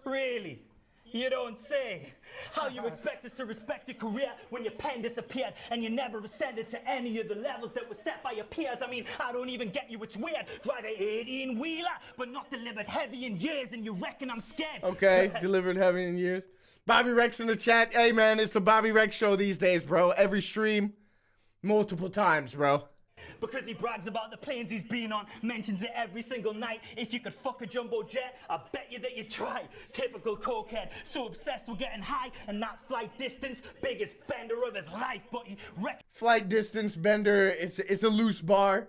Really? You don't say. How you expect us to respect your career when your pen disappeared and you never ascended to any of the levels that were set by your peers? I mean, I don't even get you, it's weird. Drive an 18-wheeler, but not delivered heavy in years, and you reckon I'm scared. Okay, delivered heavy in years. Bobby Rex in the chat. Hey, man, it's the Bobby Rex show these days, bro. Every stream, multiple times, bro. Because he brags about the planes he's been on, mentions it every single night. If you could fuck a jumbo jet, I bet you that you'd try. Typical cokehead, so obsessed with getting high and that flight distance, biggest bender of his life, but he flight distance bender, it's a loose bar.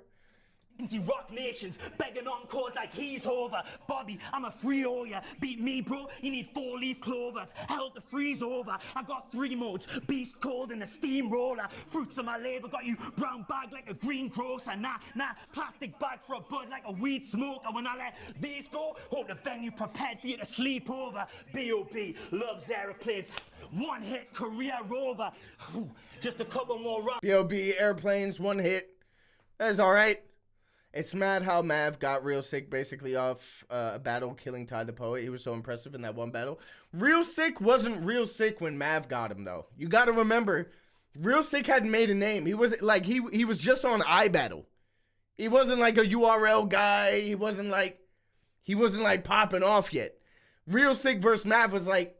He rock nations, begging on cause like he's over. Bobby, I'm a free all ya. Beat me, bro, you need 4-leaf clovers. Hell, the freeze over. I got 3 modes, beast cold and a steamroller. Fruits of my labor got you brown bag like a greengrocer. Nah, plastic bag for a bud like a weed smoker. When I let these go, hope the venue prepared for you to sleep over. B.O.B. loves airplanes. One hit, career over. Just a couple more rounds. B.O.B. airplanes, 1 hit. That's all right. It's mad how Mav got real sick basically off a battle killing Ty the Poet. He was so impressive in that one battle. Real sick wasn't real sick when Mav got him though. You got to remember, real sick hadn't made a name. He was like he was just on iBattle. He wasn't like a URL guy. He wasn't like popping off yet. Real sick versus Mav was like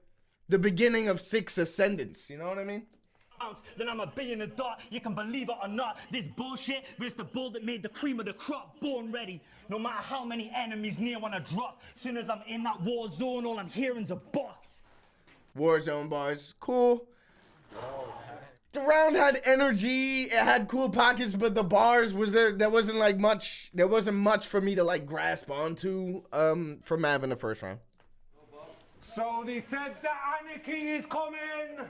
the beginning of Sick's ascendance. You know what I mean? Then I'm a be in the dark, you can believe it or not. This bullshit versus the bull that made the cream of the crop. Born ready, no matter how many enemies near when I drop. Soon as I'm in that war zone, all I'm hearing's a box. War zone bars, cool. The round had energy, it had cool pockets, but the bars there wasn't like much. There wasn't much for me to like grasp onto from Mav in the first round. So they said that anarchy is coming.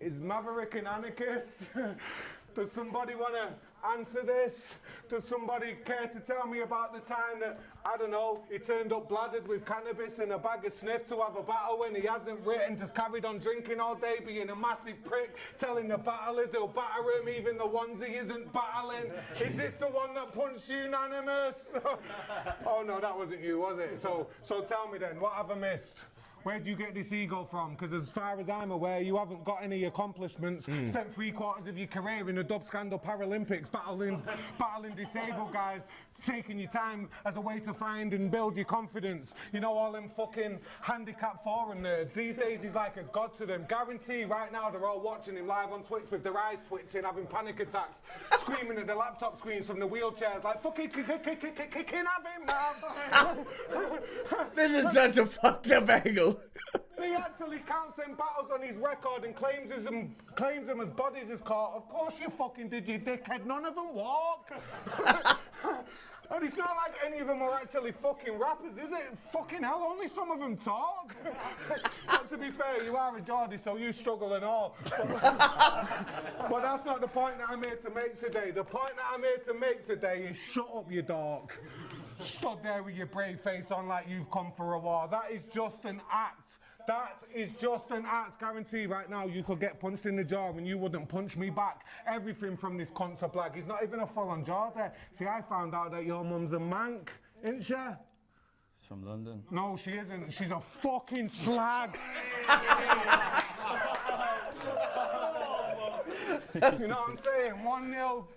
Is Maverick an anarchist? Does somebody want to answer this? Does somebody care to tell me about the time that, I don't know, he turned up bladdered with cannabis and a bag of sniff to have a battle when he hasn't written, just carried on drinking all day, being a massive prick, telling the battlers he'll batter him, even the ones he isn't battling? Is this the one that punched you, Unanimous? Oh no, that wasn't you, was it? So tell me then, what have I missed? Where do you get this ego from? Because as far as I'm aware, you haven't got any accomplishments. Spent 3/4 of your career in the Dub Scandal Paralympics battling disabled guys. taking your time as a way to find and build your confidence. You know, all them fucking handicap forum nerds. These days he's like a god to them. Guarantee right now they're all watching him live on Twitch with their eyes twitching, having panic attacks, screaming at the laptop screens from the wheelchairs like, fucking have him now. This is such a fucked up angle. He actually counts them battles on his record and claims them as bodies as caught. Of course you fucking did, you dickhead. None of them walk. And it's not like any of them are actually fucking rappers, is it? Fucking hell, only some of them talk. But to be fair, you are a Geordie, so you struggle and all. But that's not the point that I'm here to make today. The point that I'm here to make today is shut up, you dog. Stood there with your brave face on like you've come for a war. That is just an act. That is just an act. Guarantee right now you could get punched in the jaw and you wouldn't punch me back. Everything from this concert black. He's not even a full-on jaw there. See, I found out that your mum's a mank, isn't she? She's from London. No, she isn't. She's a fucking slag. You know what I'm saying? 1-0.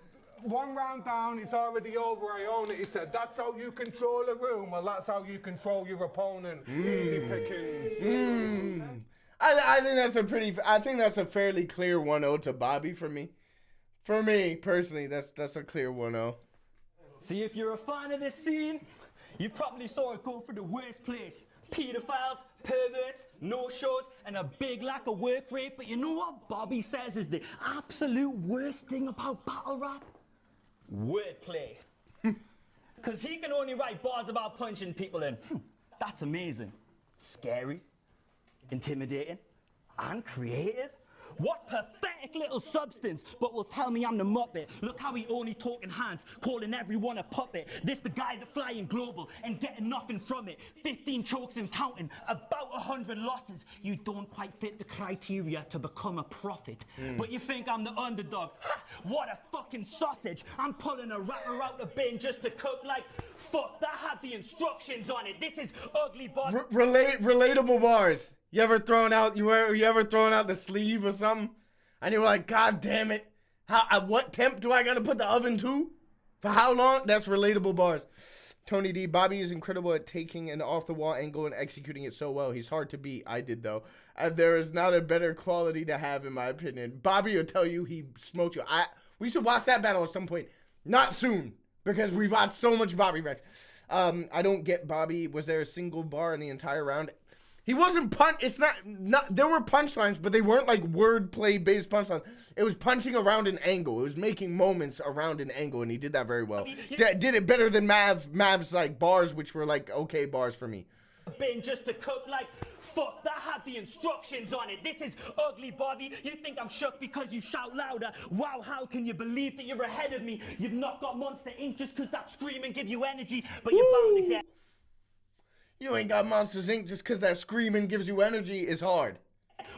1 round down, it's already over, I own it. He said, that's how you control a room. Well, that's how you control your opponent. Easy pickings. I think that's a fairly clear 1-0 to Bobby for me. For me, personally, that's a clear 1-0. See, if you're a fan of this scene, you probably saw it go for the worst place. Pedophiles, perverts, no-shows, and a big lack of work rate. But you know what Bobby says is the absolute worst thing about battle rap? Wordplay. Because he can only write bars about punching people in. That's amazing. Scary, intimidating, and creative. What pathetic little substance, but will tell me I'm the Muppet. Look how he only talking hands, calling everyone a puppet. This the guy that flying global and getting nothing from it. 15 chokes and counting, about 100 losses. You don't quite fit the criteria to become a prophet. But you think I'm the underdog. Ha, what a fucking sausage. I'm pulling a rapper out the bin just to cook like, fuck, that had the instructions on it. This is ugly, boss. Relatable bars. You ever thrown out the sleeve or something? And you were like, God damn it. At what temp do I gotta put the oven to? For how long? That's relatable bars. Tony D, Bobby is incredible at taking an off-the-wall angle and executing it so well. He's hard to beat. I did, though. And there is not a better quality to have, in my opinion. Bobby will tell you he smoked you. We should watch that battle at some point. Not soon, because we've watched so much Bobby Rex. I don't get Bobby. Was there a single bar in the entire round? He wasn't it's not there were punchlines, but they weren't like wordplay based punchlines. It was punching around an angle. It was making moments around an angle, and he did that very well. Did it better than Mav's like bars, which were like okay bars for me. Bin just to cook like, fuck, that had the instructions on it. This is ugly, Bobby. You think I'm shook because you shout louder. Wow, how can you believe that you're ahead of me? You've not got Monster Inc. just because that screaming give you energy, but you're bound to get... You ain't got Monsters Inc. just because that screaming gives you energy is hard.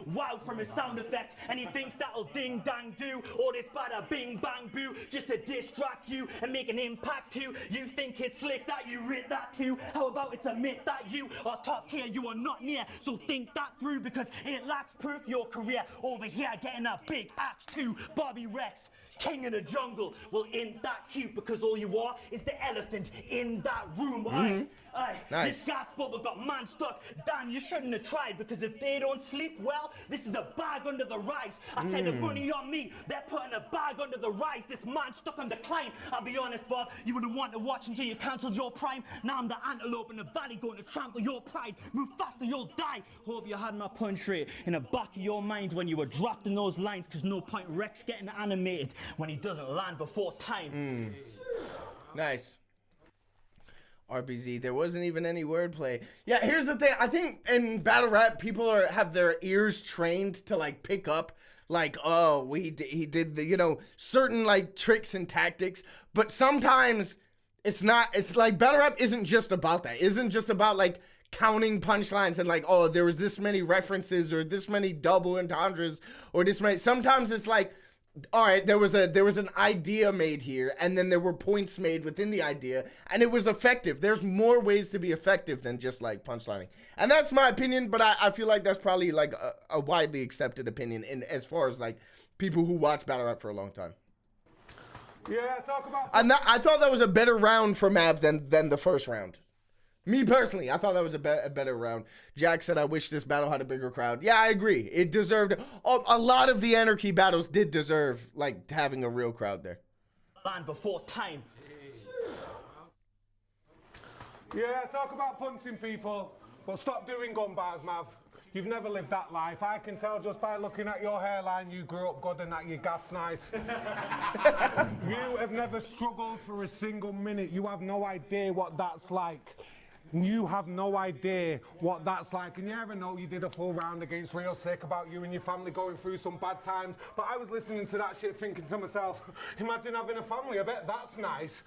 Wow from his sound effects, and he thinks that'll ding dang do all this bada bing bang boo just to distract you and make an impact too. You think it's slick that you writ that too? How about it's a myth that you are top tier, you are not near? So think that through because it lacks proof. Your career over here getting a big axe too. Bobby Rex, king of the jungle. Well, ain't that cute because all you are is the elephant in that room. Nice. This gas bubble got man stuck. Damn, you shouldn't have tried because if they don't sleep well, this is a bag under the rice. I said the money on me. They're putting a bag under the rice. This man stuck on the climb. I'll be honest, Bob, you would have wanted to watch until you cancelled your prime. Now I'm the antelope in the valley going to trample your pride. Move faster, you'll die. Hope you had my punch rate in the back of your mind when you were drafting those lines, because no point Rex getting animated when he doesn't land before time. Nice. RBZ, there wasn't even any wordplay. Yeah, here's the thing. I think in battle rap, people have their ears trained to like pick up, like, oh, he did the, certain like tricks and tactics. But sometimes it's not. It's like battle rap isn't just about that. It isn't just about like counting punchlines and like, oh, there was this many references or this many double entendres or this many. Sometimes it's like, all right, there was an idea made here, and then there were points made within the idea, and it was effective. There's more ways to be effective than just like punchlining, and that's my opinion. But I feel like that's probably like a widely accepted opinion in as far as like people who watch battle rap for a long time. Yeah, talk about. I thought that was a better round for Mav than the first round. Me personally, I thought that was a better round. Jack said, I wish this battle had a bigger crowd. Yeah, I agree. It deserved, a lot of the Anarchy battles did deserve, like, having a real crowd there. Land before time. Yeah, talk about punching people, but stop doing gun bars, Mav. You've never lived that life. I can tell just by looking at your hairline you grew up good and that your gaff's nice. You have never struggled for a single minute. You have no idea what that's like. You have no idea what that's like. And you ever know you did a full round against Real Sick about you and your family going through some bad times. But I was listening to that shit thinking to myself, imagine having a family, I bet that's nice.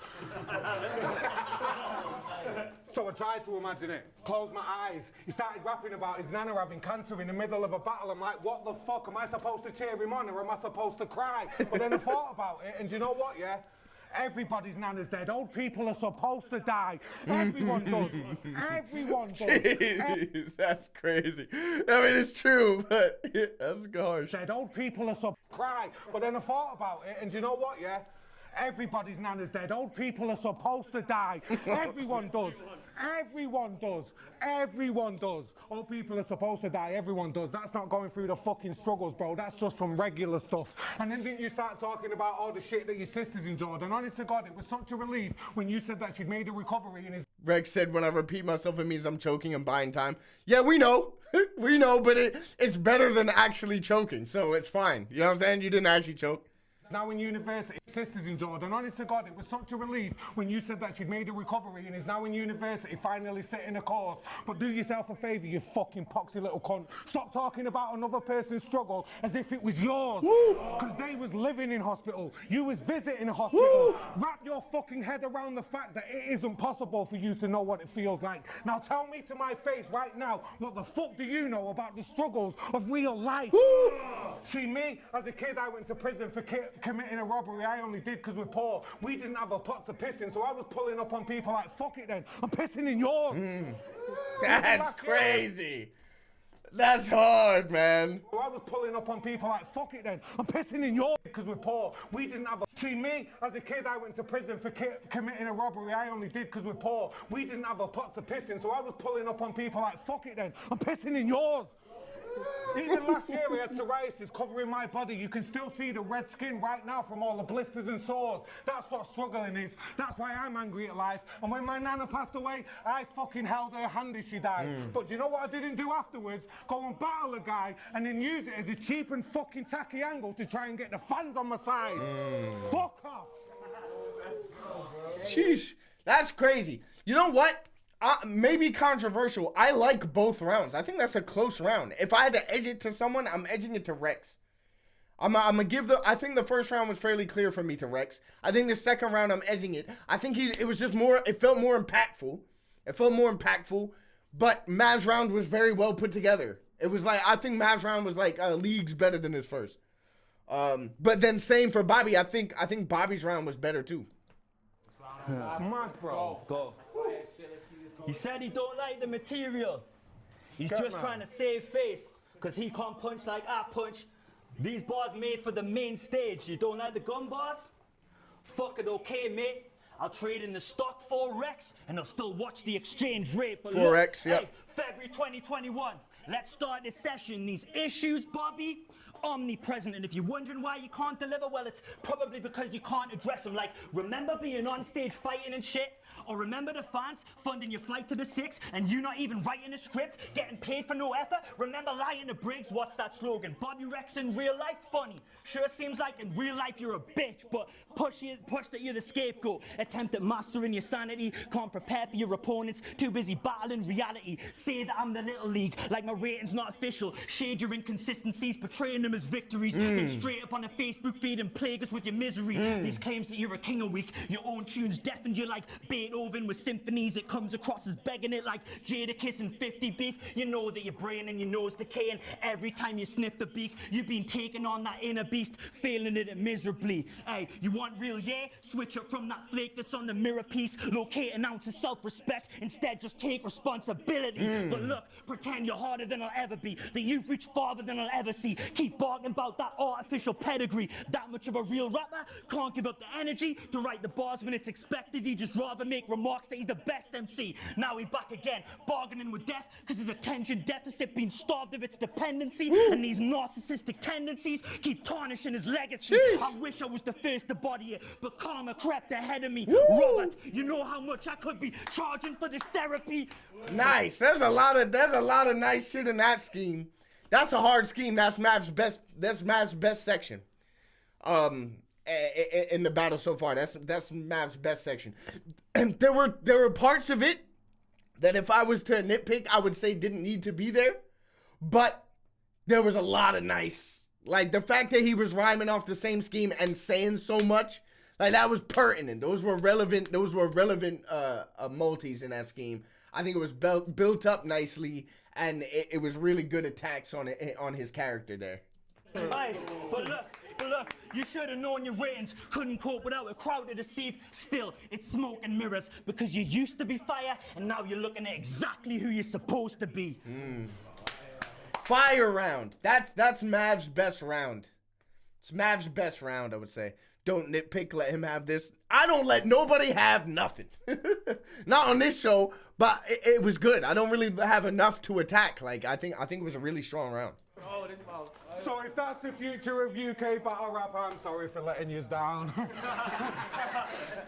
So I tried to imagine it, closed my eyes. He started rapping about his nana having cancer in the middle of a battle. I'm like, what the fuck? Am I supposed to cheer him on or am I supposed to cry? But then I thought about it and do you know what, yeah? Everybody's nana's dead. Old people are supposed to die. Everyone does. Everyone does. Jeez, that's crazy. I mean, it's true, but that's gosh. Dead. Old people are supposed to cry. But then I thought about it, and do you know what, yeah? Everybody's nana's dead. Old people are supposed to die. Everyone does. Everyone does. Everyone does. Old people are supposed to die. Everyone does. That's not going through the fucking struggles, bro. That's just some regular stuff. And then didn't you start talking about all the shit that your sisters endured? And honest to God, it was such a relief when you said that she'd made a recovery and his... Rex said, when I repeat myself, it means I'm choking and buying time. Yeah, we know. We know, but it's better than actually choking, so it's fine. You know what I'm saying? You didn't actually choke. Now in university, sisters in Jordan. Honest to God, it was such a relief when you said that she'd made a recovery and is now in university, finally sitting a course. But do yourself a favour, you fucking poxy little cunt. Stop talking about another person's struggle as if it was yours. Because they was living in hospital. You was visiting a hospital. Woo. Wrap your fucking head around the fact that it isn't possible for you to know what it feels like. Now tell me to my face right now, what the fuck do you know about the struggles of real life? Woo. See, me, as a kid, I went to prison for committing a robbery. I only did because we're poor. We didn't have a pot to piss in, so I was pulling up on people like, fuck it then, I'm pissing in yours. That's crazy. That's hard, man. I was pulling up on people like, fuck it then, I'm pissing in yours because we're poor. We didn't have a... See, me, as a kid, I went to prison for committing a robbery. I only did because we're poor. We didn't have a pot to piss in, so I was pulling up on people like, fuck it then, I'm pissing in yours. Even last year I had psoriasis covering my body. You can still see the red skin right now from all the blisters and sores. That's what struggling is. That's why I'm angry at life. And when my nana passed away, I fucking held her hand as she died. But do you know what I didn't do afterwards? Go and battle a guy and then use it as a cheap and fucking tacky angle to try and get the fans on my side. Fuck off. Sheesh, that's crazy. You know what? Maybe controversial. I like both rounds. I think that's a close round. If I had to edge it to someone, I'm edging it to Rex. I'm gonna give I think the first round was fairly clear for me to Rex. I think the second round, I'm edging it. I think it was just more, it felt more impactful. It felt more impactful, but Mav's round was very well put together. It was like, I think Mav's round was like leagues better than his first. But then same for Bobby. I think Bobby's round was better too. Mad, bro. Let's go. He said he don't like the material. He's just trying to save face because he can't punch like I punch. These bars made for the main stage. You don't like the gun bars? Fuck it, okay, mate. I'll trade in the stock 4X and I'll still watch the exchange rate. But 4X, yeah. Hey, February 2021. Let's start this session. These issues, Bobby, omnipresent. And if you're wondering why you can't deliver, well, it's probably because you can't address them. Like, remember being on stage fighting and shit? Or remember the fans funding your flight to the 6 and you not even writing a script, getting paid for no effort? Remember lying to Briggs? What's that slogan? Bobby Rex in real life? Funny. Sure seems like in real life you're a bitch, but push that you're the scapegoat. Attempt at mastering your sanity, can't prepare for your opponents, too busy battling reality. Say that I'm the little league, like my rating's not official. Shade your inconsistencies, portraying them as victories. Then straight up on a Facebook feed and plague us with your misery. These claims that you're a king a week, your own tunes deafened you like Beethoven with symphonies. It comes across as begging it like Jadakiss and 50 Beef. You know that your brain and your nose decaying every time you sniff the beak. You've been taking on that inner beast, failing it miserably. Hey, you want real, yeah? Switch up from that flake that's on the mirror piece. Locate an ounce of self-respect. Instead, just take responsibility. But look, pretend you're harder than I'll ever be. That you've reached farther than I'll ever see. Keep barking about that artificial pedigree. That much of a real rapper can't give up the energy to write the bars when it's expected. He'd just rather make remarks that he's the best MC. Now he's back again, bargaining with death because his attention deficit being starved of its dependency. And these narcissistic tendencies keep tarnishing his legacy. I wish I was the first to body it, but karma crept ahead of me. Robert, you know how much I could be charging for this therapy. Nice. There's a lot of nice shit in that scheme. That's a hard scheme. That's Mav's best. That's Mav's best section. In the battle so far, that's Mav's best section. And there were parts of it that if I was to nitpick, I would say didn't need to be there. But there was a lot of nice, like the fact that he was rhyming off the same scheme and saying so much, like that was pertinent. Those were relevant multis in that scheme. I think it was built up nicely, and it was really good attacks on his character there. Aye, but look, you should have known your ratings couldn't cope without a crowd to deceive. Still, it's smoke and mirrors because you used to be fire, and now you're looking at exactly who you're supposed to be. Fire round. That's Mav's best round. It's Mav's best round, I would say. Don't nitpick, let him have this. I don't let nobody have nothing. Not on this show, but it was good. I don't really have enough to attack. Like I think it was a really strong round. Oh, this mouth. So if that's the future of UK battle rap, I'm sorry for letting you down.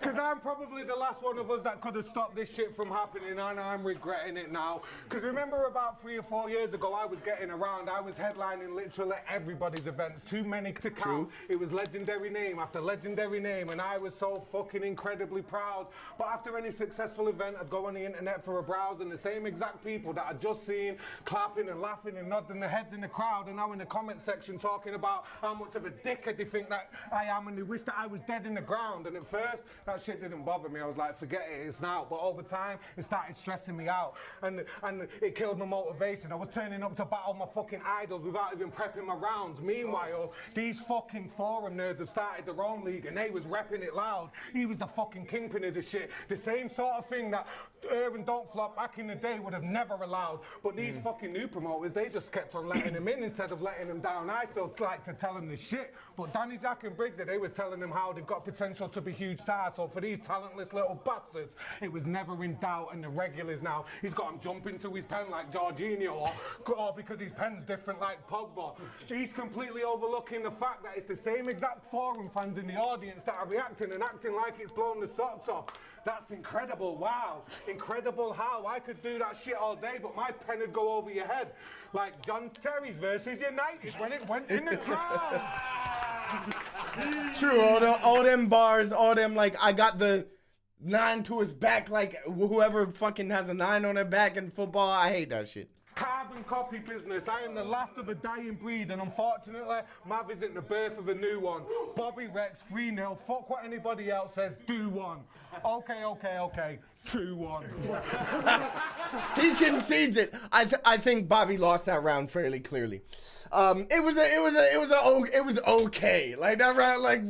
Because I'm probably the last one of us that could have stopped this shit from happening, and I'm regretting it now. Because remember about 3 or 4 years ago, I was getting around. I was headlining literally everybody's events. Too many to count. True. It was legendary name after legendary name, and I was so fucking incredibly proud. But after any successful event, I'd go on the internet for a browse, and the same exact people that I'd just seen clapping and laughing and nodding their heads in the crowd, and now in the comments section talking about how much of a dickhead they think that I am, and they wish that I was dead in the ground. And at first that shit didn't bother me. I was like, forget it, it's now. But over time it started stressing me out, and it killed my motivation. I was turning up to battle my fucking idols without even prepping my rounds. Meanwhile, these fucking forum nerds have started their own league, and they was repping it loud. He was the fucking kingpin of the shit, the same sort of thing that and Don't Flop back in the day would have never allowed. But these fucking new promoters, they just kept on letting him in instead of letting him down. I still like to tell him the shit, but Danny, Jack and Briggs, they was telling him how they've got potential to be huge stars. So for these talentless little bastards, it was never in doubt. And the regulars now, he's got him jumping to his pen like Jorginho, or because his pen's different like Pogba. He's completely overlooking the fact that it's the same exact forum fans in the audience that are reacting and acting like it's blown the socks off. That's incredible. Wow. Incredible how I could do that shit all day, but my pen would go over your head. Like John Terry's versus United when it went in the crowd. True, all them bars, all them, like, I got the 9 to his back, like, whoever fucking has a 9 on their back in football, I hate that shit. Carbon copy business. I am the last of a dying breed, and unfortunately, Mav isn't the birth of a new one. Bobby Rex, 3-0. Fuck what anybody else says. Do one. Okay. 2-1. He concedes it. I think Bobby lost that round fairly clearly. It was okay. Like that round, like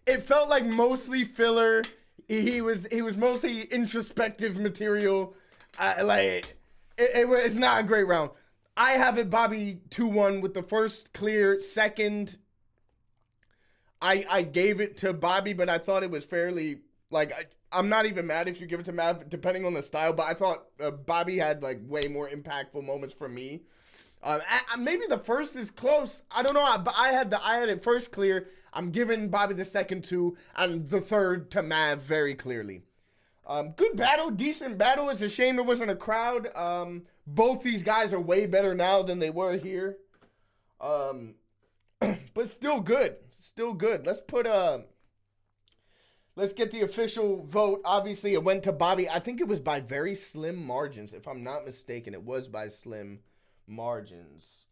it felt like mostly filler. He was mostly introspective material. It's not a great round. I have it Bobby 2-1 with the first clear. Second, I gave it to Bobby, but I thought it was fairly, like, I'm not even mad if you give it to Mav, depending on the style, but I thought Bobby had, like, way more impactful moments for me. Maybe the first is close. I don't know, but I had it first clear. I'm giving Bobby the second 2, and the third to Mav very clearly. Good battle, decent battle. It's a shame there wasn't a crowd. Both these guys are way better now than they were here. But still good. Let's get the official vote. Obviously, it went to Bobby. I think it was by very slim margins. If I'm not mistaken, it was by slim margins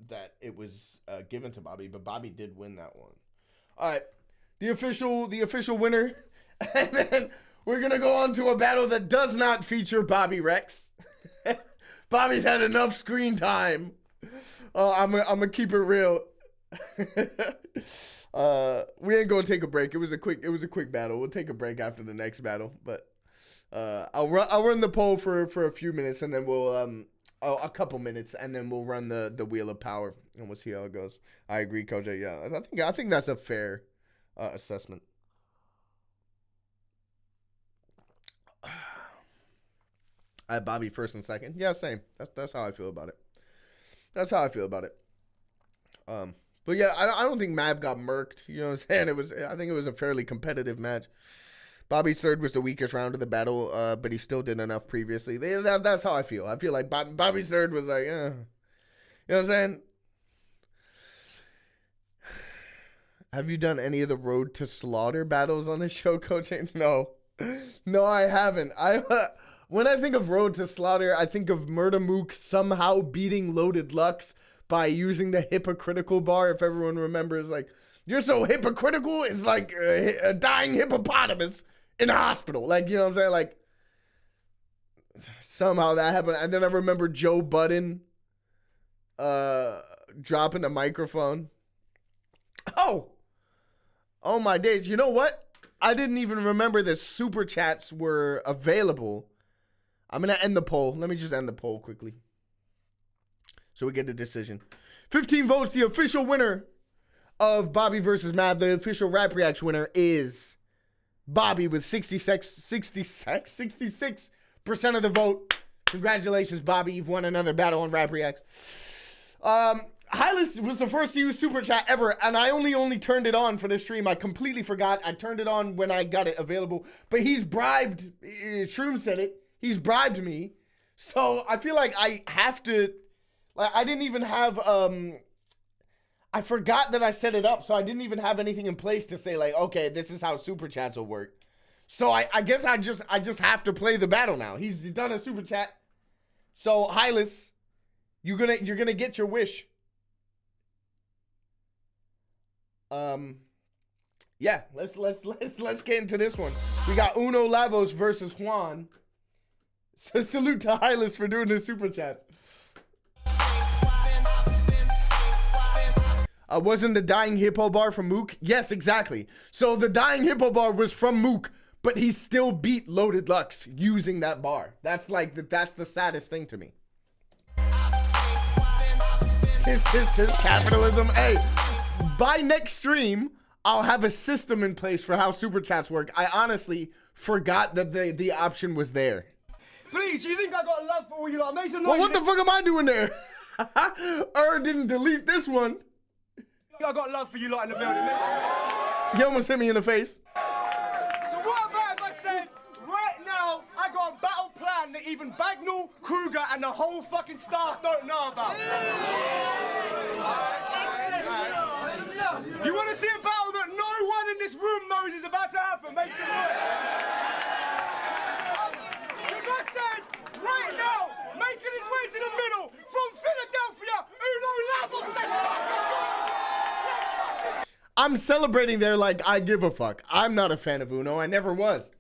that it was given to Bobby. But Bobby did win that one. All right, the official winner. And then we're going to go on to a battle that does not feature Bobby Rex. Bobby's had enough screen time. I'm going to keep it real. We ain't going to take a break. It was a quick battle. We'll take a break after the next battle. But I'll run the poll for a few minutes, and then a couple minutes, and then we'll run the wheel of power, and we'll see how it goes. I agree, CoJay. Yeah, I think that's a fair assessment. I have Bobby first and second. Yeah, same. That's how I feel about it. That's how I feel about it. But yeah, I don't think Mav got murked. You know what I'm saying? I think it was a fairly competitive match. Bobby's third was the weakest round of the battle, but he still did enough previously. That's how I feel. I feel like Bobby's third was like, you know what I'm saying? Have you done any of the Road to Slaughter battles on this show, CoJay? No, I haven't. When I think of Road to Slaughter, I think of Murda Mook somehow beating Loaded Lux by using the hypocritical bar. If everyone remembers, like, you're so hypocritical, it's like a dying hippopotamus in a hospital. Like, you know what I'm saying? Like, somehow that happened. And then I remember Joe Budden dropping the microphone. Oh my days. You know what? I didn't even remember the super chats were available. I'm going to end the poll. Let me just end the poll quickly, so we get a decision. 15 votes. The official winner of Bobby versus Mav, the official Rap Reaction winner, is Bobby with 66% of the vote. Congratulations, Bobby. You've won another battle on Rap Reacts. Hylas was the first to use Super Chat ever, and I only turned it on for this stream. I completely forgot. I turned it on when I got it available. But he's bribed. Shroom said it. He's bribed me. So I feel like I have to... Like, I didn't even have... I forgot that I set it up, so I didn't even have anything in place to say, like, okay, this is how Super Chats will work. So I guess I just have to play the battle now. He's done a Super Chat. So, Hylas, you're gonna get your wish. Yeah, let's get into this one. We got Uno Lavos versus Juan. So salute to Hylas for doing the Super Chat. Wasn't the Dying Hippo bar from Mook? Yes, exactly. So the Dying Hippo bar was from Mook, but he still beat Loaded Lux using that bar. That's the saddest thing to me. Tis capitalism. Hey, by next stream, I'll have a system in place for how Super Chats work. I honestly forgot that the option was there. Please, you think I got love for all you lot? Make some noise. Well, what the fuck am I doing there? Didn't delete this one. I got love for you lot in the building. You almost hit me in the face. So what about if I said, right now, I got a battle plan that even Bagnall, Kruger, and the whole fucking staff don't know about? You want to see a battle that no one in this room knows is about to happen? Make some noise. If I said, right now, making his way to the middle, from Philadelphia, Uno Lavos, let's fucking go! I'm celebrating there like I give a fuck. I'm not a fan of Uno. I never was.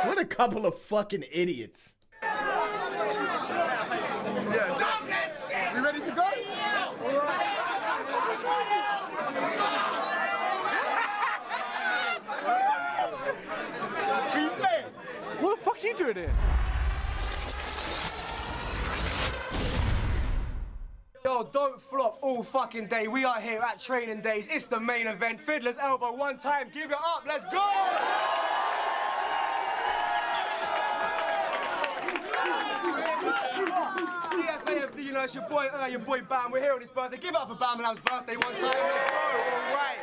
What a couple of fucking idiots. We ready to go? What the fuck you doing here? Yo, don't flop all fucking day. We are here at Training Days. It's the main event. Fiddler's elbow one time. Give it up. Let's go! DFAFD, you know, it's your boy Bam. We're here on his birthday. Give it up for Bam and Bam's birthday one time. Let's go. All right.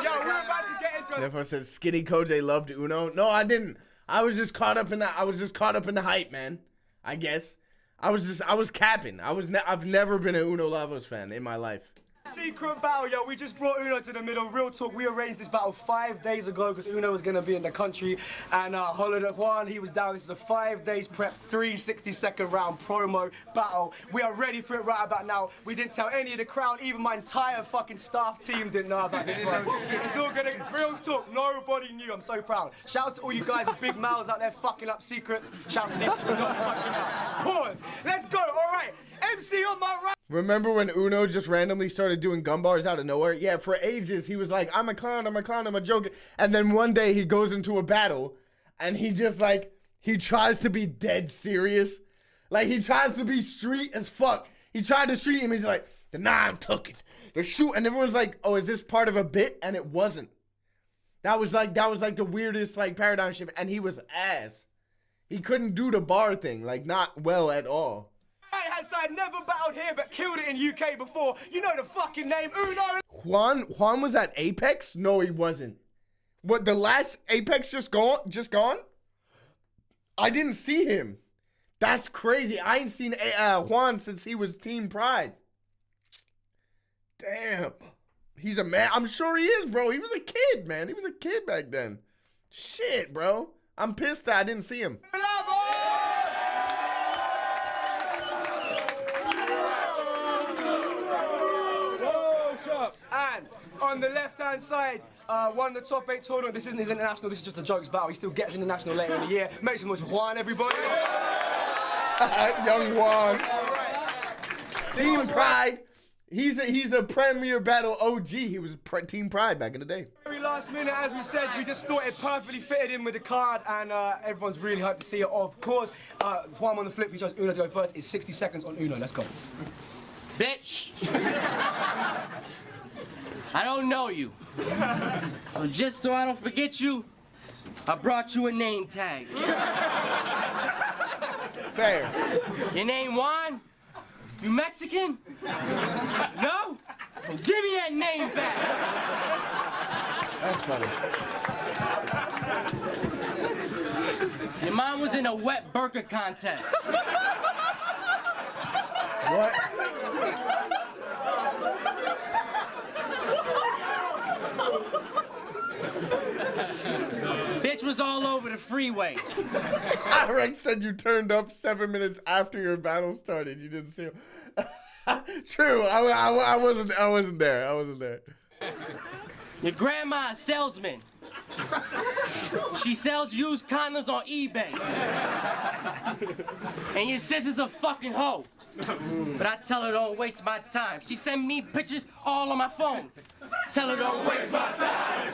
Yo, we're about to get into Therefore said Skinny CoJay loved Uno. No, I didn't. I was just caught up in the hype, man. I guess. I was capping. I've never been an Uno Lavos fan in my life. Secret battle, yo. We just brought Uno to the middle. Real talk, we arranged this battle 5 days ago because Uno was going to be in the country. And Holiday Juan, he was down. This is a 5 days prep, 360-second round promo battle. We are ready for it right about now. We didn't tell any of the crowd, even my entire fucking staff team didn't know about this one. It's all gonna, real talk, nobody knew. I'm so proud. Shouts to all you guys with big mouths out there fucking up secrets. Shouts to these people not fucking up. Pause. Let's go, all right. MC on my right. Remember when Uno just randomly started doing gun bars out of nowhere? Yeah, for ages he was like, I'm a clown, I'm a clown, I'm a joker. And then one day he goes into a battle and he just like, he tries to be dead serious. Like he tries to be street as fuck. He tried to street him, he's like, nah, I'm tucking. They're shooting, and everyone's like, oh, is this part of a bit? And it wasn't. That was like the weirdest like paradigm shift, and he was ass. He couldn't do the bar thing, like not well at all. Right-hand side, never battled here, but killed it in UK before. You know the fucking name, Uno. Juan was at Apex? No, he wasn't. What, the last Apex just gone? I didn't see him. That's crazy. I ain't seen Juan since he was Team Pride. Damn. He's a man. I'm sure he is, bro. He was a kid, man. He was a kid back then. Shit, bro. I'm pissed that I didn't see him. And on the left-hand side, won the top 8 tournament. This isn't his international, this is just a jokes battle. He still gets international later in the year. Make some noise for Juan, everybody. Young Juan. Team Pride. He's a Premier Battle OG. He was Team Pride back in the day. Very last minute, as we said, we just thought it perfectly fitted in with the card, and everyone's really hyped to see it. Of course, Juan on the flip, he chose Uno to go first. It's 60 seconds on Uno. Let's go. Bitch. I don't know you. So just so I don't forget you, I brought you a name tag. Fair. Your name Juan? You Mexican? No? Well, give me that name back. That's funny. Your mom was in a wet burger contest. What? Bitch was all over the freeway. Rex said you turned up 7 minutes after your battle started. You didn't see him. True. I wasn't there. Your grandma a salesman. She sells used condoms on eBay. And your sister's a fucking hoe. But I tell her don't waste my time. She send me pictures all on my phone. Tell her don't waste my time.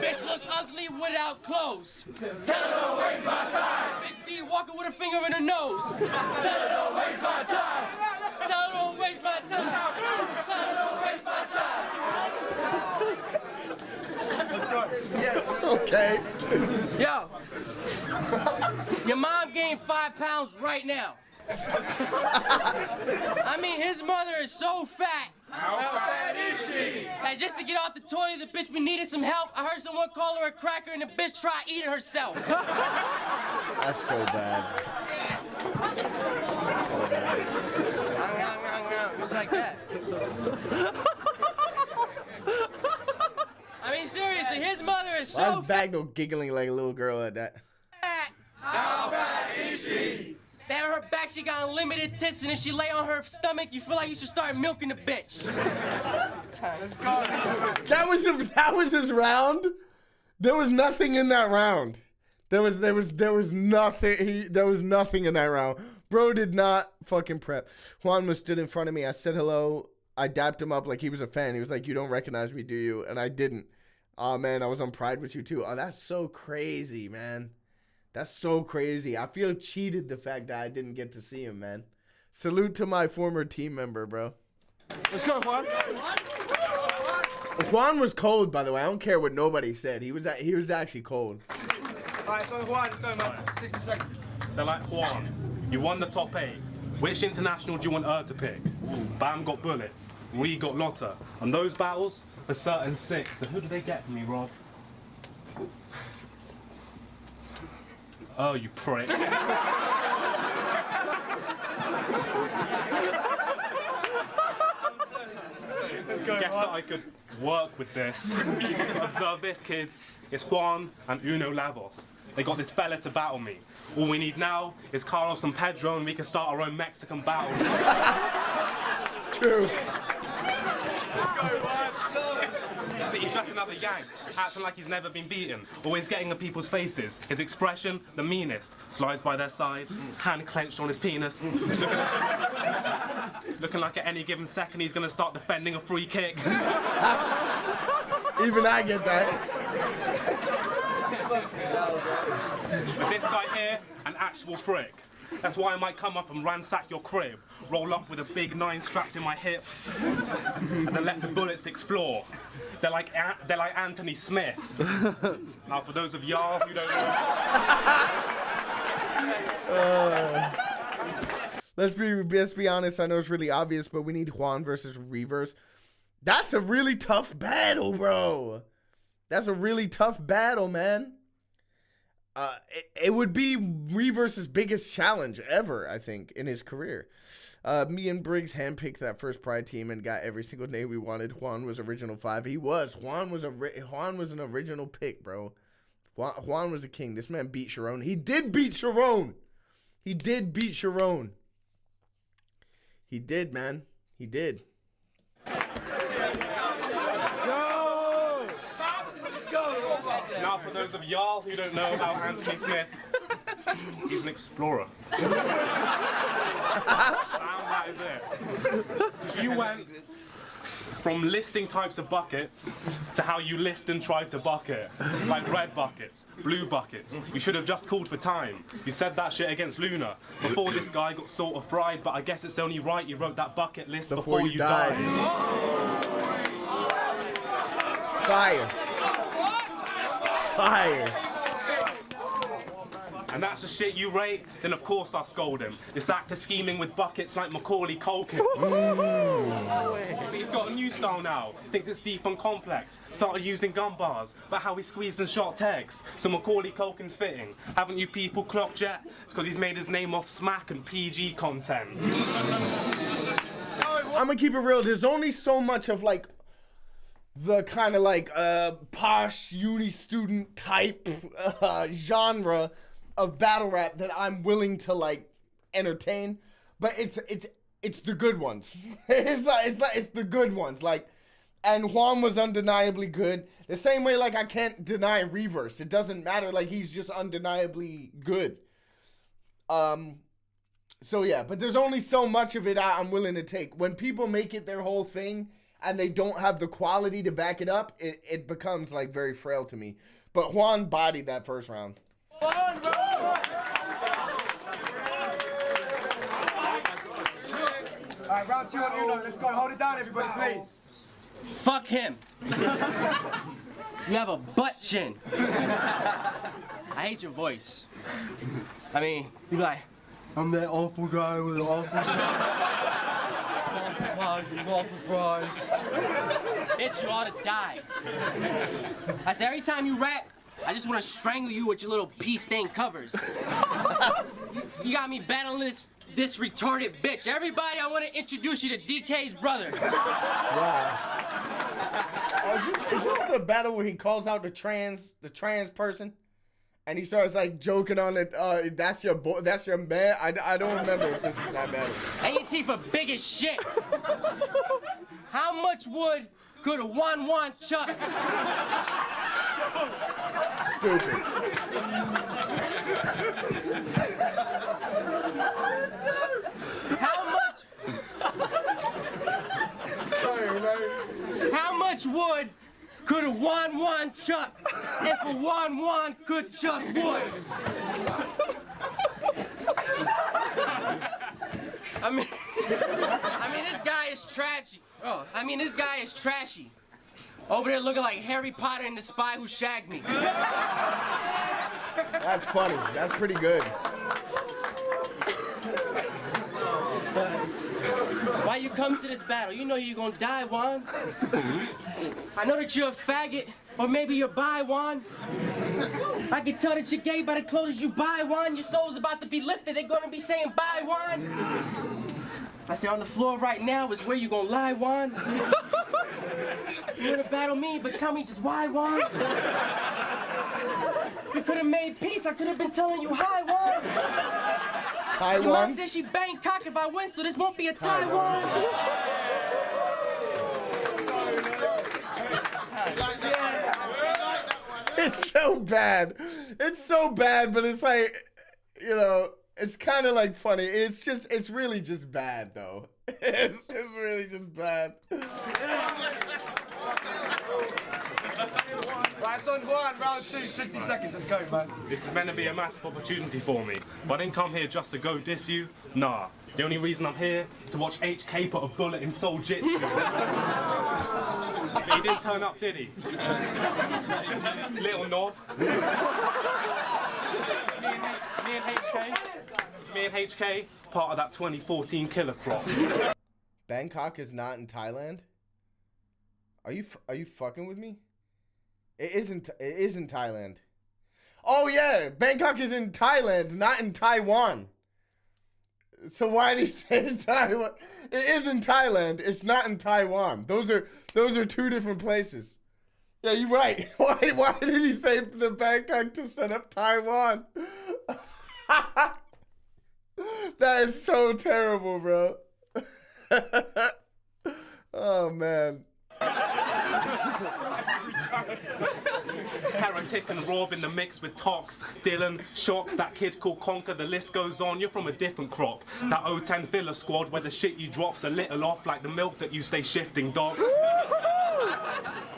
Bitch look ugly without clothes. Tell her don't waste my time. Bitch be walking with her finger in her nose. Tell her don't waste my time. Tell her don't waste my time. Tell her don't waste my time. Let's go. Yes. Okay. Yo. Your mom gained 5 pounds right now. I mean, his mother is so fat. How fat is she? That just to get off the toilet, the bitch be needing some help. I heard someone call her a cracker and the bitch try eating herself. That's so bad. Look like that. I mean, seriously, his mother is so Why is Bagno giggling like a little girl at that? fat. How fat is she? That on her back, she got unlimited tits, and if she lay on her stomach, you feel like you should start milking the bitch. Let's go. That was his round. There was nothing in that round. There was nothing. There was nothing in that round. Bro did not fucking prep. Juan was stood in front of me. I said hello. I dapped him up like he was a fan. He was like, "You don't recognize me, do you?" And I didn't. Oh man, I was on Pride with you too. Oh, that's so crazy, man. That's so crazy. I feel cheated the fact that I didn't get to see him, man. Salute to my former team member, bro. Let's go, Juan. Juan was cold, by the way. I don't care what nobody said. He was actually cold. All right, so Juan, let's go, man. 60 seconds. They're like, Juan, you won the top 8. Which international do you want her to pick? Bam got bullets. We got Lotta. And those battles are certain 6. So who do they get from me, Rob? Oh, you prick. Guess that I could work with this. Observe this, kids. It's Juan and Uno Lavos. They got this fella to battle me. All we need now is Carlos and Pedro, and we can start our own Mexican battle. True. But he's just another yank, acting like he's never been beaten, always getting in people's faces. His expression, the meanest, slides by their side, hand clenched on his penis, looking like at any given second he's gonna start defending a free kick. Even I get that. But this guy here, an actual prick. That's why I might come up and ransack your crib, roll up with a big 9 strapped in my hips, and then let the bullets explore. They're like Anthony Smith. Now, for those of y'all who don't know. Let's be honest. I know it's really obvious, but we need Juan versus Reverse. That's a really tough battle, bro. That's a really tough battle, man. It would be Reverse's biggest challenge ever, I think, in his career. Me and Briggs handpicked that first Pride team and got every single name we wanted. Juan was original 5. He was. Juan was an original pick, bro. Juan was a king. This man beat Sharon. He did beat Sharon. He did beat Sharon. He did, man. He did. Now, for those of y'all who don't know about Anthony Smith, he's an explorer. And that is it. You went from listing types of buckets to how you lift and try to bucket. Like red buckets, blue buckets. You should have just called for time. You said that shit against Luna before this guy got sort of fried, but I guess it's only right you wrote that bucket list before you died. Fire. Fire. And that's the shit you rate, then of course I'll scold him. This actor scheming with buckets like Macaulay Culkin. He's got a new style now, thinks it's deep and complex. Started using gun bars, but how he squeezed and shot text. So Macaulay Culkin's fitting. Haven't you people clocked yet? It's because he's made his name off smack and PG content. I'm gonna keep it real. There's only so much of like the kind of like posh uni student type genre of battle rap that I'm willing to like entertain, but it's the good ones. it's the good ones. Like, and Juan was undeniably good. The same way like I can't deny Reverse. It doesn't matter. Like he's just undeniably good. So yeah, but there's only so much of it I'm willing to take. When people make it their whole thing and they don't have the quality to back it up, it becomes like very frail to me. But Juan bodied that first round. All right, round 2 on Uno. Let's go. Hold it down, everybody, please. Fuck him. You have a butt chin. I hate your voice. I mean, you be like, I'm that awful guy with an awful surprise. Bitch, you ought to die. I say every time you rap, I just want to strangle you with your little pea-stained covers. You got me battling this retarded bitch. Everybody, I want to introduce you to DK's brother. Wow. Is this the battle where he calls out the trans person? And he starts like joking on it. That's your boy. That's your man. I don't remember if this is that battle. And your teeth are big as shit. How much wood could a Juan chuck? Stupid. How much wood could a Juan chuck if a Juan could chuck wood? I mean, this guy is trashy. Oh, this guy is trashy. Over there looking like Harry Potter and the Spy Who Shagged Me. That's funny. That's pretty good. Why you come to this battle? You know you're gonna die, Juan. I know that you're a faggot, or maybe you're bi, Juan. I can tell that you're gay by the clothes you buy, Juan. Your soul's about to be lifted. They're gonna be saying bye, Juan. I say on the floor right now is where you gonna lie, Juan. You wanna battle me, but tell me just why, Juan? We could have made peace. I could have been telling you hi, Juan. Taiwan? Your mom said she bang cock if I win, so this won't be a Taiwan. It's so bad. It's so bad, but it's like, you know, it's kind of like funny. It's really just bad, though. It's just really just bad. Right, Son Juan, round 2, 60 seconds. Let's go, man. This is meant to be a massive opportunity for me, but I didn't come here just to go diss you. Nah. The only reason I'm here to watch HK put a bullet in Soul Jitsu. But he didn't turn up, did he? Little nod. Me and HK, part of that 2014 killer crop. Bangkok is not in Thailand? Are you fucking with me? It is in Thailand. Oh yeah, Bangkok is in Thailand, not in Taiwan. So why did he say Taiwan? It is in Thailand. It's not in Taiwan. Those are two different places. Yeah, you're right. Why did he say the Bangkok to set up Taiwan? That is so terrible, bro. Oh man. Heretic and Rob in the mix with Tox, Dylan, Shocks, that kid called Conquer, the list goes on. You're from a different crop. That 010 Villa squad where the shit you drop's a little off like the milk that you stay shifting, dog.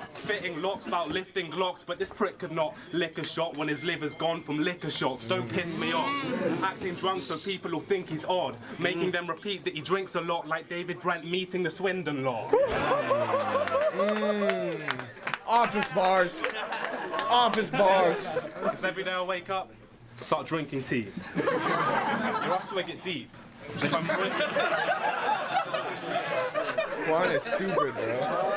Spitting lots about lifting glocks, but this prick could not lick a shot when his liver's gone from liquor shots. Don't piss me off. Acting drunk so people will think he's odd. Making them repeat that he drinks a lot like David Brent meeting the Swindon law. Office bars. Office bars. Because every day I wake up, start drinking tea. Or else I get deep. If I'm Juan is stupid, bro.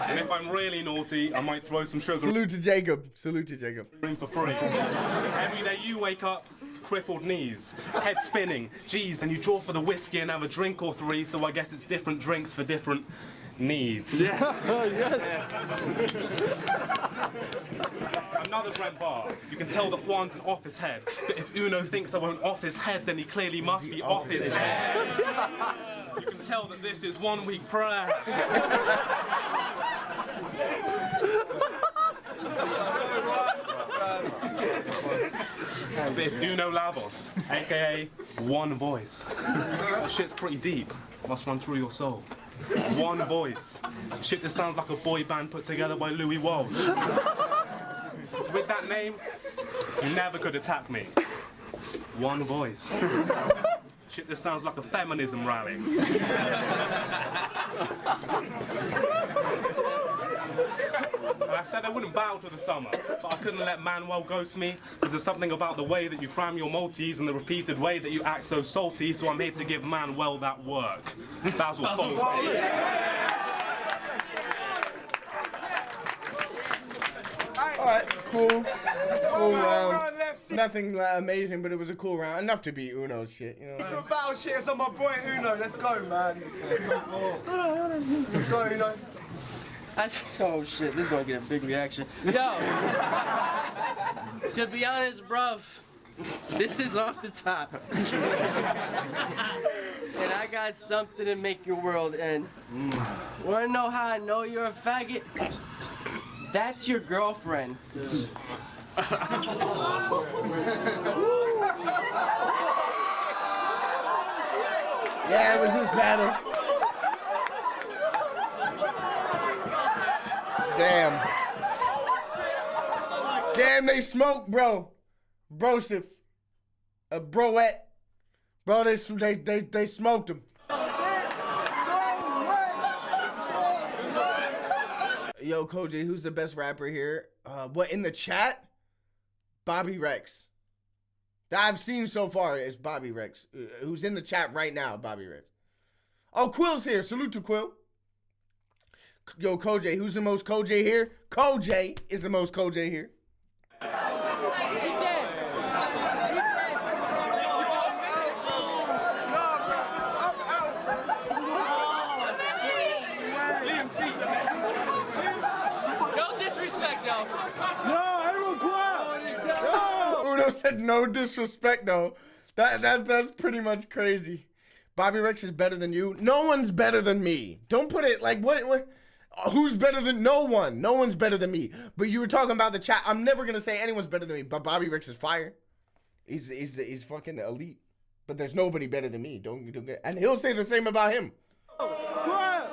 And if I'm really naughty, I might throw some sugar. Salute to Jacob. Salute to Jacob. For free. Every day you wake up, crippled knees, head spinning, geez, and you draw for the whiskey and have a drink or three, so I guess it's different drinks for different needs. Yeah, yes. Another red bar. You can tell that Juan's an off his head. But if Uno thinks I won't off his head, then he clearly must be off his head. You can tell that this is 1 week prayer. This Uno Lavos, aka One Voice. That shit's pretty deep. Must run through your soul. One voice. Shit, this sounds like a boy band put together by Louis Walsh. So with that name, you never could attack me. One voice. Shit, this sounds like a feminism rally. I said I wouldn't bow to the summer, but I couldn't let Manuel ghost me, because there's something about the way that you cram your Maltese and the repeated way that you act so salty, so I'm here to give Manuel that work. Basil Fawlty. Alright, cool. Cool round. Nothing amazing, but it was a cool round. Enough to beat Uno's shit, you know. Battle shit is on my boy Uno. Let's go, man. Let's go, Uno. Oh shit, this is gonna get a big reaction. Yo! To be honest, bruv, this is off the top. And I got something to make your world end. Wanna know how I know you're a faggot? That's your girlfriend. Yeah, it was this battle. Damn. Damn, they smoked, bro. Brosif. A broette. Bro, they smoked him. Yo, CoJay, who's the best rapper here? What, in the chat? Bobby Rex. That I've seen so far is Bobby Rex. Who's in the chat right now, Bobby Rex. Oh, Quill's here. Salute to Quill. Yo, CoJay, who's the most CoJay here? CoJay is the most CoJay here. No, everyone quiet. No. Uno said no disrespect though. That's pretty much crazy. Bobby Rex is better than you. No one's better than me. Don't put it like what who's better than no one? No one's better than me. But you were talking about the chat. I'm never gonna say anyone's better than me. But Bobby Rex is fire. He's fucking elite. But there's nobody better than me. Don't get, and he'll say the same about him. Quiet.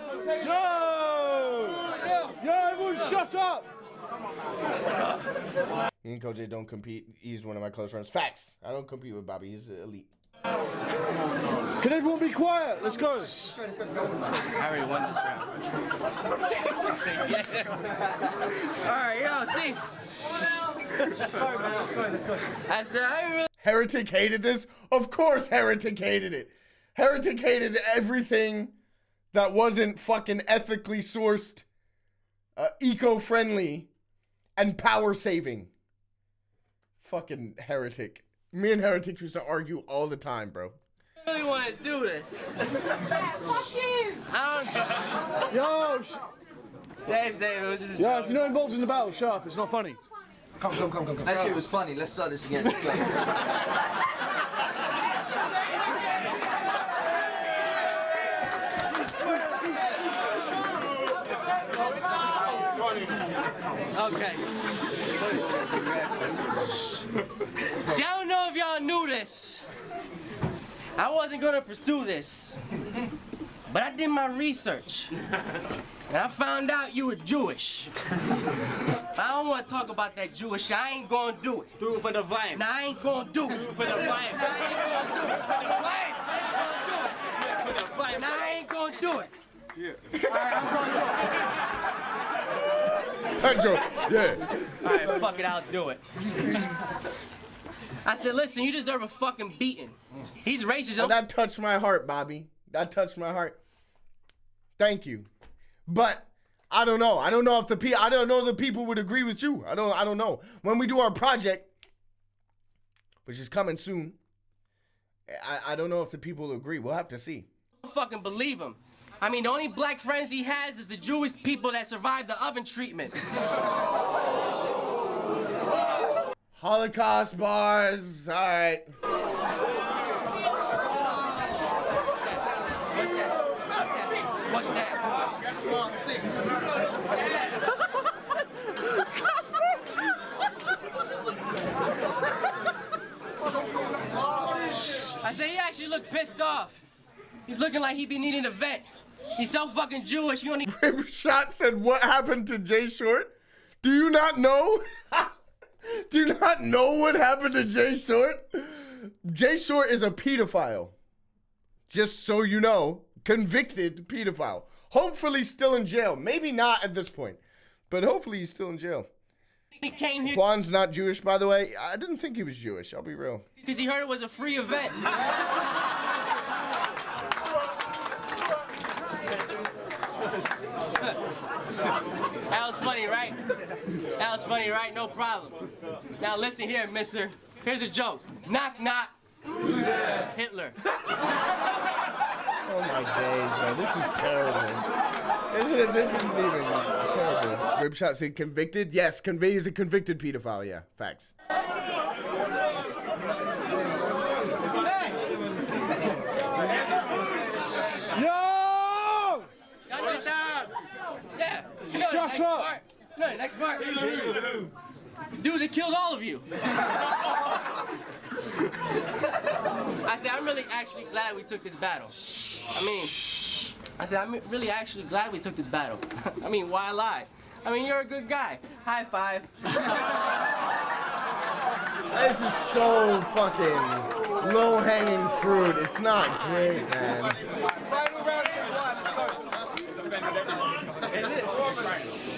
Yo, everyone shut up. Me and CoJay don't compete. He's one of my close friends. Facts. I don't compete with Bobby. He's elite. Can everyone be quiet? Let's go. Let's go. I already won this round. Alright, yo, see. Let's go, man. Let's go. Heretic hated this? Of course Heretic hated it. Heretic hated everything that wasn't fucking ethically sourced, eco-friendly, and power-saving. Fucking Heretic. Me and Heretic used to argue all the time, bro. I really want to do this. Fuck you! Yo, Dave, it was just a yo, joke. if you're not involved in the battle, shut up. It's not funny. Come. That shit was funny. Let's start this again. Okay. See, I don't know if y'all knew this. I wasn't gonna pursue this, but I did my research, and I found out you were Jewish. I don't want to talk about that Jewish shit. I ain't gonna do it. Do it for the vibe. Nah, I ain't gonna do it. Do it for the vibe. Nah, I ain't gonna do it. Yeah. Alright, I'm gonna do it. That joke, yeah. Alright, fuck it, I'll do it. I said, listen, you deserve a fucking beating. He's racist. Oh, that touched my heart, Bobby. That touched my heart. Thank you. But I don't know. I don't know if the people would agree with you. I don't know. When we do our project, which is coming soon, I don't know if the people will agree. We'll have to see. I don't fucking believe him. I mean, the only black friends he has is the Jewish people that survived the oven treatment. Holocaust bars. All right. What's that? That's Mark 6. I said he actually looked pissed off. He's looking like he be needing a vet. He's so fucking Jewish, you don't need— Shot said, what happened to Jay Short? Do you not know? Do you not know what happened to Jay Short? Jay Short is a pedophile. Just so you know. Convicted pedophile. Hopefully still in jail. Maybe not at this point. But hopefully he's still in jail. He came here Juan's not Jewish, by the way. I didn't think he was Jewish. I'll be real. because he heard it was a free event. That was funny, right? That was funny, right? No problem. Now listen here, mister. Here's a joke. Knock, knock. Hitler. Oh my days, bro. This is terrible. This isn't even terrible. Ribshot said convicted? Yes, Convey is a convicted pedophile, yeah. Facts. Yo! Yeah. Shut up! No, next part. Dude that killed all of you. I said, I'm really actually glad we took this battle. I'm really actually glad we took this battle. I mean, why lie? I mean, you're a good guy. High five. This is so fucking low-hanging fruit. It's not great, man.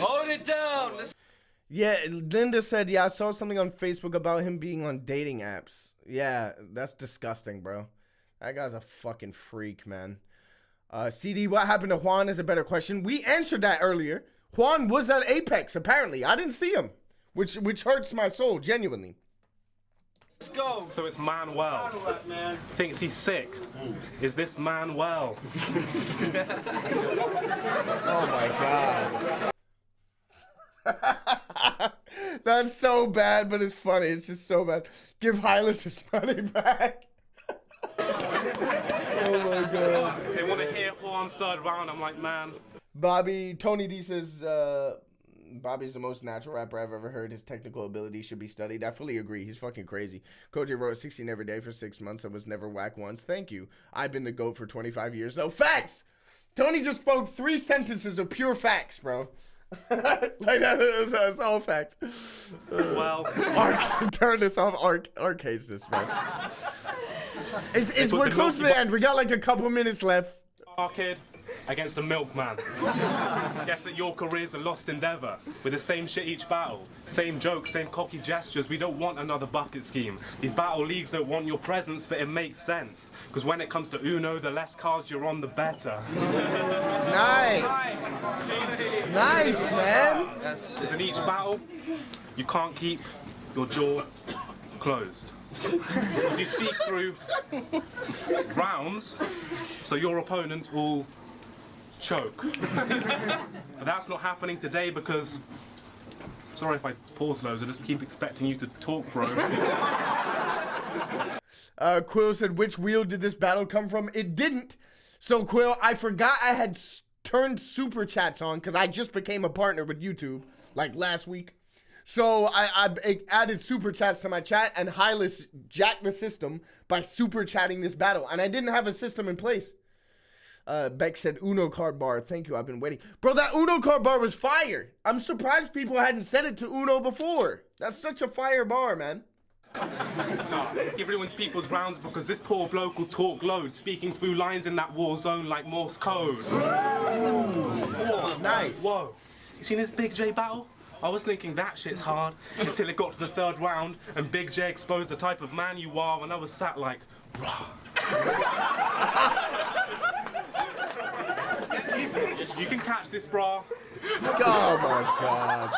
Hold it down. Yeah, Linda said, yeah, I saw something on Facebook about him being on dating apps. Yeah, that's disgusting, bro. That guy's a fucking freak, man. CD, what happened to Juan is a better question. We answered that earlier. Juan was at Apex, apparently. I didn't see him, which hurts my soul, genuinely. Let's go. So it's Manuel. Man. Thinks he's sick. Is this man well? Oh my god. That's so bad, but it's funny. It's just so bad. Give Hylas his money back. Oh my god. They want to hear Juan's third round. I'm like, man. Tony D says, Bobby's the most natural rapper I've ever heard. His technical ability should be studied. I fully agree. He's fucking crazy. CoJay wrote 16 every day for 6 months and was never whack once. Thank you. I've been the GOAT for 25 years. No, facts! Tony just spoke 3 sentences of pure facts, bro. Like that's all facts. Well, Ark, turn this off. Ark hates this, man. We're close to the end. We got like a couple minutes left. Kid against the milkman. Guess that your career's a lost endeavor with the same shit each battle, same jokes, same cocky gestures. We don't want another bucket scheme. These battle leagues don't want your presence, but it makes sense because when it comes to Uno, the less cards you're on, the better. Nice, man. Because in each battle, you can't keep your jaw closed. Because you speak through rounds, so your opponents will choke. But that's not happening today because, sorry if I pause loads, I just keep expecting you to talk, bro. Quill said, which wheel did this battle come from? It didn't. So Quill, I forgot I had turned super chats on because I just became a partner with YouTube like last week. So I added super chats to my chat, and Hylas jacked the system by super chatting this battle, and I didn't have a system in place. Beck said Uno card bar. Thank you. I've been waiting, bro. That Uno card bar was fire. I'm surprised people hadn't said it to Uno before. That's such a fire bar, man. No, it ruins people's rounds because this poor bloke will talk loads, speaking through lines in that war zone like Morse code. Whoa, nice. Whoa. You seen this Big J battle? I was thinking that shit's hard until it got to the 3rd round and Big J exposed the type of man you are, and I was sat like, rah. You can catch this, brah. Oh my god.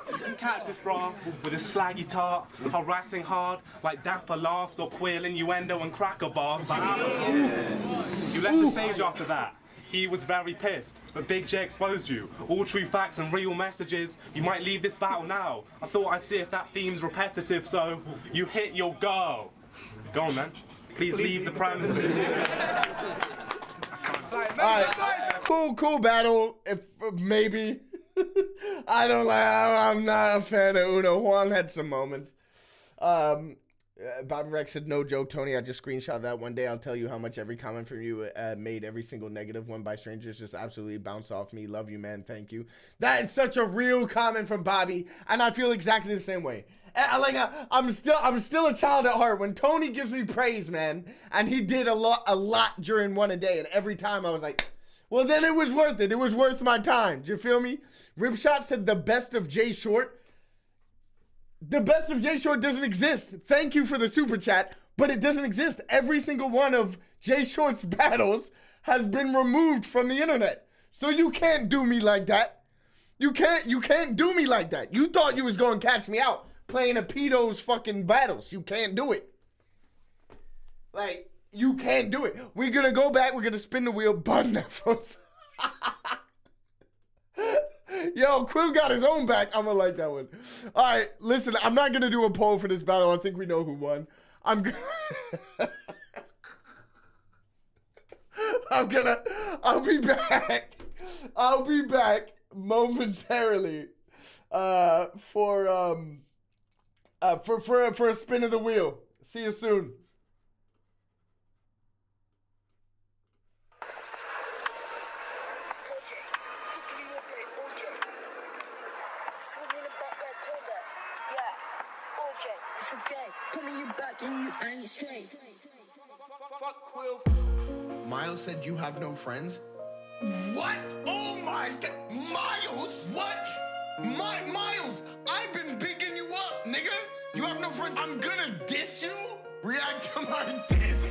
You can catch this, brah, with a slaggy tart, harassing hard, like dapper laughs or queer innuendo and cracker bars. Like, you left the stage after that. He was very pissed, but Big J exposed you. All true facts and real messages. You might leave this battle now. I thought I'd see if that theme's repetitive, so you hit your girl. Go on, man. Please leave the premises. Alright, cool battle. If maybe. I'm not a fan of Uno. Juan had some moments. Bobby Rex said, no joke, Tony, I just screenshot that. One day I'll tell you how much every comment from you made every single negative one by strangers just absolutely bounce off me. Love you, man. Thank you. That is such a real comment from Bobby, and I feel exactly the same way. I'm still a child at heart. When Tony gives me praise, man, and he did a lot during one a day, and every time I was like, well, then it was worth it. It was worth my time. Do you feel me? Ripshot said the best of Jay Short. The best of Jay Short doesn't exist. Thank you for the super chat, but it doesn't exist. Every single one of Jay Short's battles has been removed from the internet. So you can't do me like that. You can't do me like that. You thought you was going to catch me out playing a pedo's fucking battles. You can't do it. Like, you can't do it. We're going to go back. We're going to spin the wheel. Button that. Yo, Quill got his own back. I'm gonna like that one. All right, listen, I'm not gonna do a poll for this battle. I think we know who won. I'll be back. I'll be back momentarily for a spin of the wheel. See you soon. Fuck Quill. Miles said you have no friends. What? Oh my god. Miles? What? Miles, I've been bigging you up, nigga. You have no friends. I'm gonna diss you? React to my diss.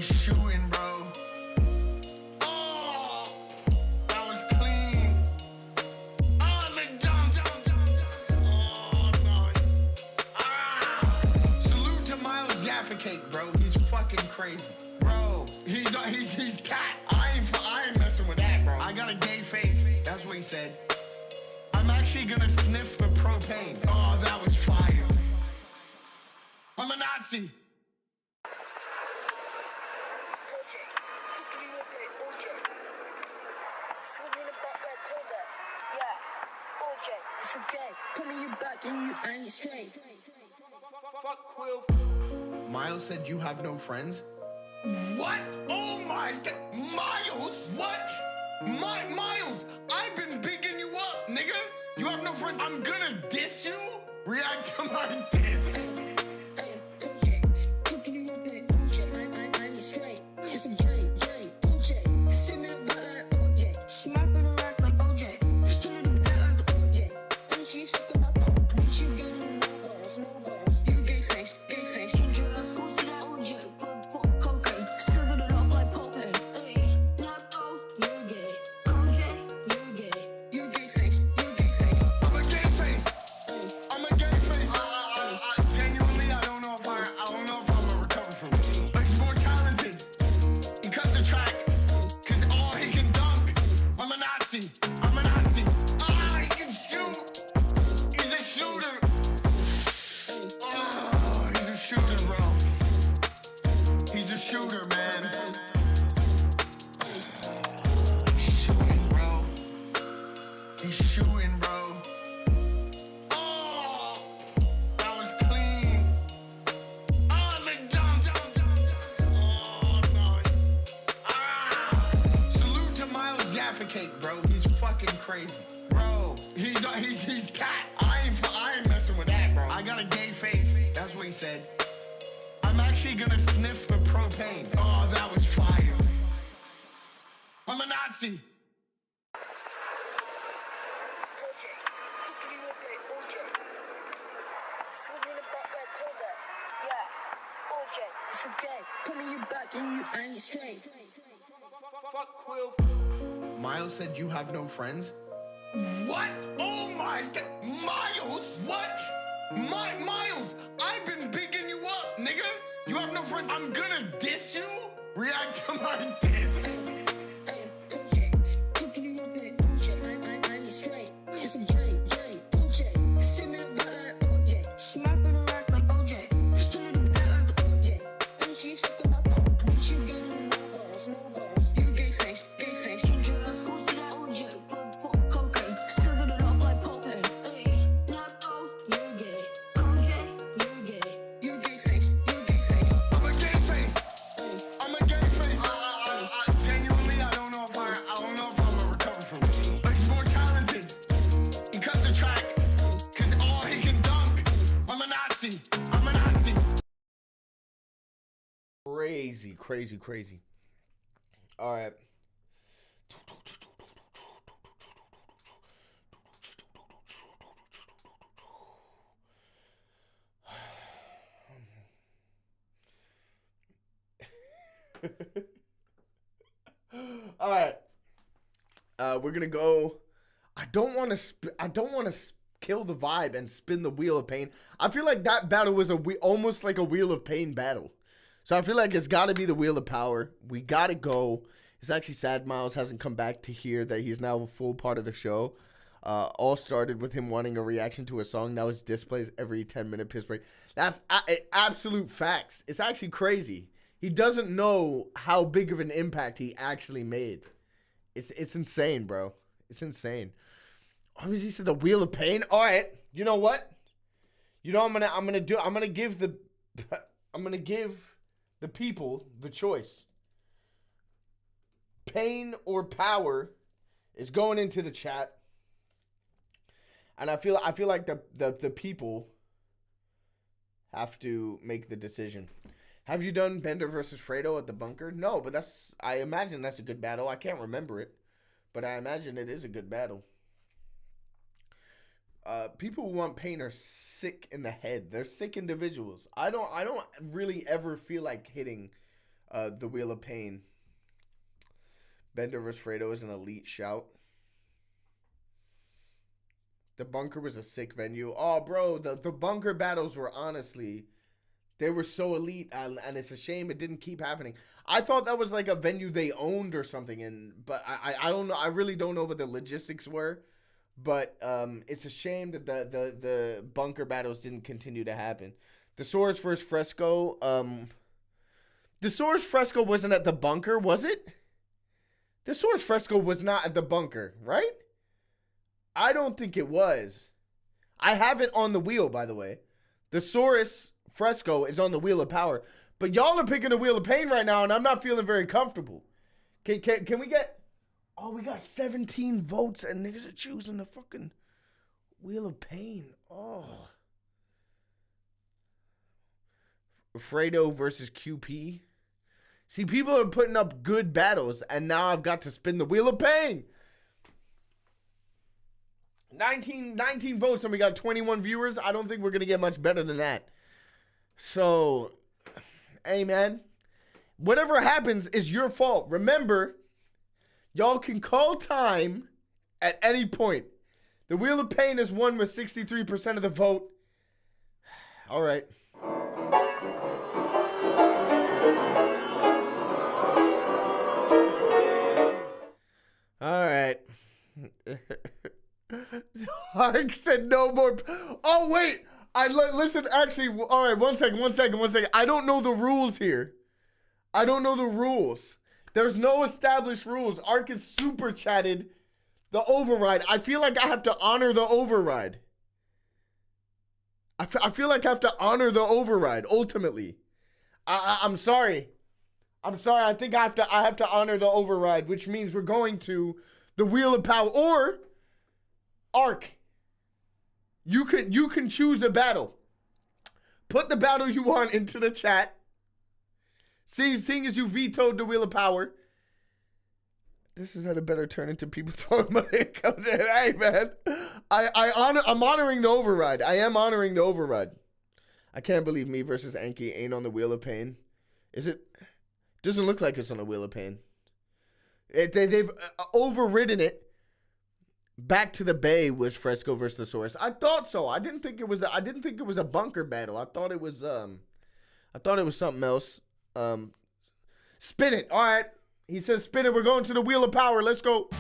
He's shooting, bro. Oh, that was clean. Oh, the dumb. Oh, no. Salute to Miles Jaffa Cake, bro. He's fucking crazy. Bro, he's cat. I ain't messing with that, bro. I got a gay face. That's what he said. I'm actually gonna sniff the propane. Oh, that was fire. I'm a Nazi. Putting you back and you ain't straight. Fuck Quill. Miles said you have no friends? What? Oh my god. Miles? What? Miles, I've been bigging you up, nigga. You have no friends? I'm gonna diss you? React to my diss. Cake, bro. He's fucking crazy. Bro, he's cat. I ain't messing with that, bro. I got a gay face. That's what he said. I'm actually gonna sniff the propane. Oh, that was fire. I'm a Nazi. Putting you back and you ain't straight. Fuck Quill. Miles said you have no friends? What? Oh my god. Miles? What? Miles, I've been bigging you up, nigga. You have no friends? I'm gonna diss you? React to my diss. Crazy. All right. All right. We're gonna go. I don't want to kill the vibe and spin the wheel of pain. I feel like that battle was almost like a wheel of pain battle. So I feel like it's got to be the Wheel of Power. We got to go. It's actually sad Miles hasn't come back to hear that he's now a full part of the show. All started with him wanting a reaction to a song. Now his displays every 10-minute piss break. That's absolute facts. It's actually crazy. He doesn't know how big of an impact he actually made. It's insane, bro. It's insane. Obviously, he said the Wheel of Pain. All right. You know what? You know I'm gonna give the people the choice. Pain or power is going into the chat. And I feel like the people have to make the decision. Have you done Bender versus Fredo at the bunker? No, but I imagine that's a good battle. I can't remember it, but I imagine it is a good battle. People who want pain are sick in the head. They're sick individuals. I don't really ever feel like hitting The Wheel of Pain. Bender vs. Fredo is an elite shout. The Bunker was a sick venue. Oh, bro, the Bunker battles were honestly, they were so elite, and it's a shame it didn't keep happening. I thought that was like a venue they owned or something, but I don't know. I really don't know what the logistics were, but it's a shame that the Bunker battles didn't continue to happen. The Saurus vs. Fresco. The Saurus Fresco wasn't at the Bunker, was it? The Saurus Fresco was not at the Bunker, right? I don't think it was. I have it on the wheel, by the way. The Saurus Fresco is on the Wheel of Power. But y'all are picking the Wheel of Pain right now, and I'm not feeling very comfortable. Can we get... Oh, we got 17 votes, and niggas are choosing the fucking Wheel of Pain. Oh. Fredo versus QP. See, people are putting up good battles, and now I've got to spin the Wheel of Pain. 19 votes, and we got 21 viewers. I don't think we're going to get much better than that. So, hey, man. Whatever happens is your fault. Remember, y'all can call time at any point. The Wheel of Pain is won with 63% of the vote. All right. All right. Hark said no more. Oh, wait. Listen, actually, all right, one second. I don't know the rules here. I don't know the rules. There's no established rules. Ark is super chatted the override. I feel like I have to honor the override. I feel like I have to honor the override, ultimately. I'm sorry. I think I have to honor the override, which means we're going to the Wheel of Power. Or, Ark, you can choose a battle. Put the battle you want into the chat. Seeing as you vetoed the Wheel of Power, this is how to better turn into people throwing money at CoJay. Hey, man, I'm honoring the override. I am honoring the override. I can't believe me versus Anki ain't on the Wheel of Pain. Is it? Doesn't look like it's on the Wheel of Pain. They've overridden it. Back to the Bay was Fresco versus the Saurus. I thought so. I didn't think it was a bunker battle. I thought it was something else. Spin it. All right. He says spin it. We're going to the Wheel of Power. Let's go.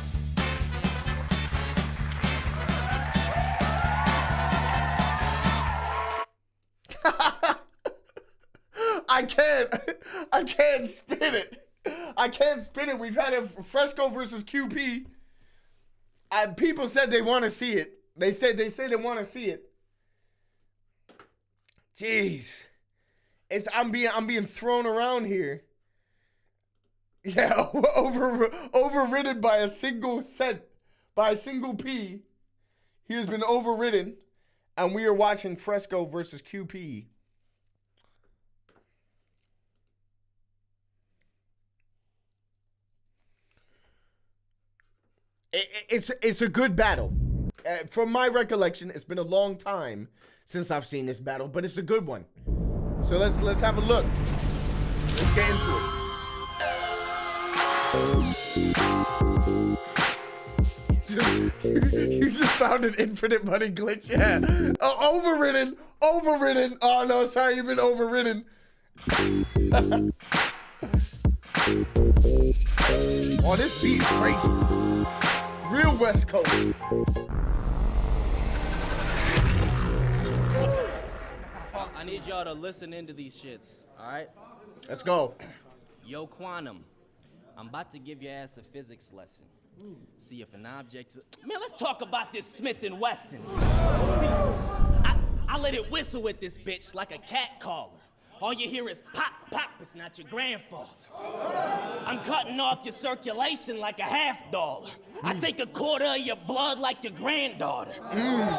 I can't spin it. I can't spin it. We've had a Fresco versus QP. People said they want to see it. They say they want to see it. Jeez. I'm being thrown around here. Yeah, overridden by a single P. He has been overridden, and we are watching Fresco versus QP. It's a good battle. From my recollection, it's been a long time since I've seen this battle, but it's a good one. So let's have a look. Let's get into it. You just found an infinite money glitch. Yeah. Overridden. Oh no, sorry, you've been overridden. Oh, this beat is crazy. Real West Coast. I need y'all to listen into these shits, alright? Let's go. Yo, Quantum, I'm about to give your ass a physics lesson. See if an object is... Man, let's talk about this Smith & Wesson. I let it whistle with this bitch like a cat caller. All you hear is pop, pop, it's not your grandfather. I'm cutting off your circulation like a $50. I take a quarter of your blood like your granddaughter.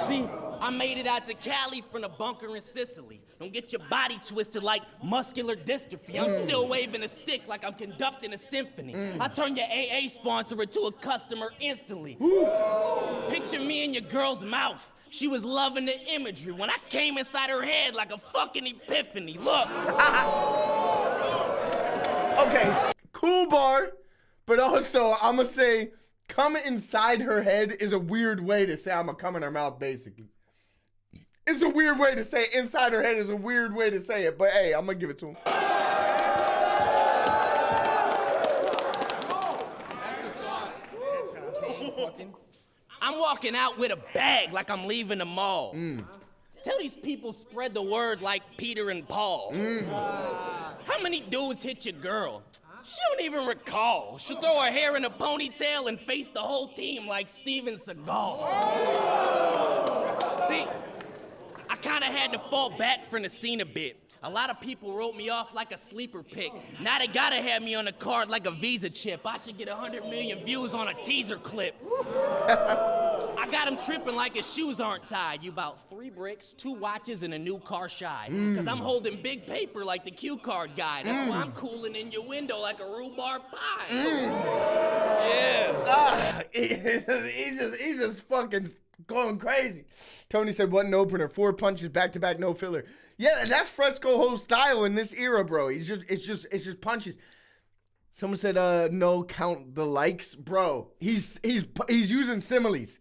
See, I made it out to Cali from the bunker in Sicily. Don't get your body twisted like muscular dystrophy. I'm still waving a stick like I'm conducting a symphony. I turn your AA sponsor into a customer instantly. Picture me in your girl's mouth. She was loving the imagery when I came inside her head like a fucking epiphany. Look. But also, I'm going to say, come inside her head is a weird way to say I'm going to come in her mouth, basically. It's a weird way to say it. Inside her head is a weird way to say it. But, hey, I'm going to give it to him. I'm walking out with a bag like I'm leaving the mall. Tell these people spread the word like Peter and Paul. How many dudes hit your girl? She don't even recall. She'll throw her hair in a ponytail and face the whole team like Steven Seagal. See, I kinda had to fall back from the scene a bit. A lot of people wrote me off like a sleeper pick. Now they gotta have me on the card like a Visa chip. I should get 100 million views on a teaser clip. I got him tripping like his shoes aren't tied. You about 3 bricks, 2 watches, and a new car shy. Cause I'm holding big paper like the cue card guy. That's why I'm cooling in your window like a rhubarb pie. Yeah. He's just fucking going crazy. Tony said, what an opener. 4 punches back-to-back, no filler. Yeah, that's Fresco whole style in this era, bro. It's just punches. Someone said, no, count the likes. Bro, he's using similes.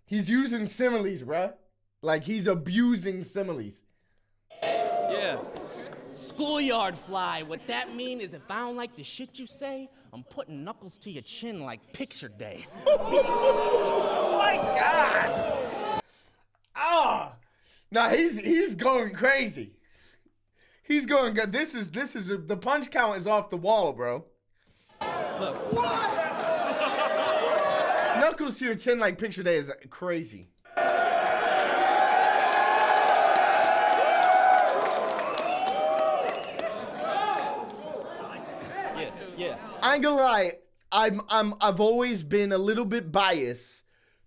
He's using similes, bruh. Like, he's abusing similes. Yeah. Schoolyard fly. What that mean is if I don't like the shit you say, I'm putting knuckles to your chin like picture day. Oh my God. Ah. Nah, he's going crazy. He's going good. This is the punch count is off the wall, bro. Look. What? Knuckles to your chin like picture day is crazy. Yeah. I ain't gonna lie. I've always been a little bit biased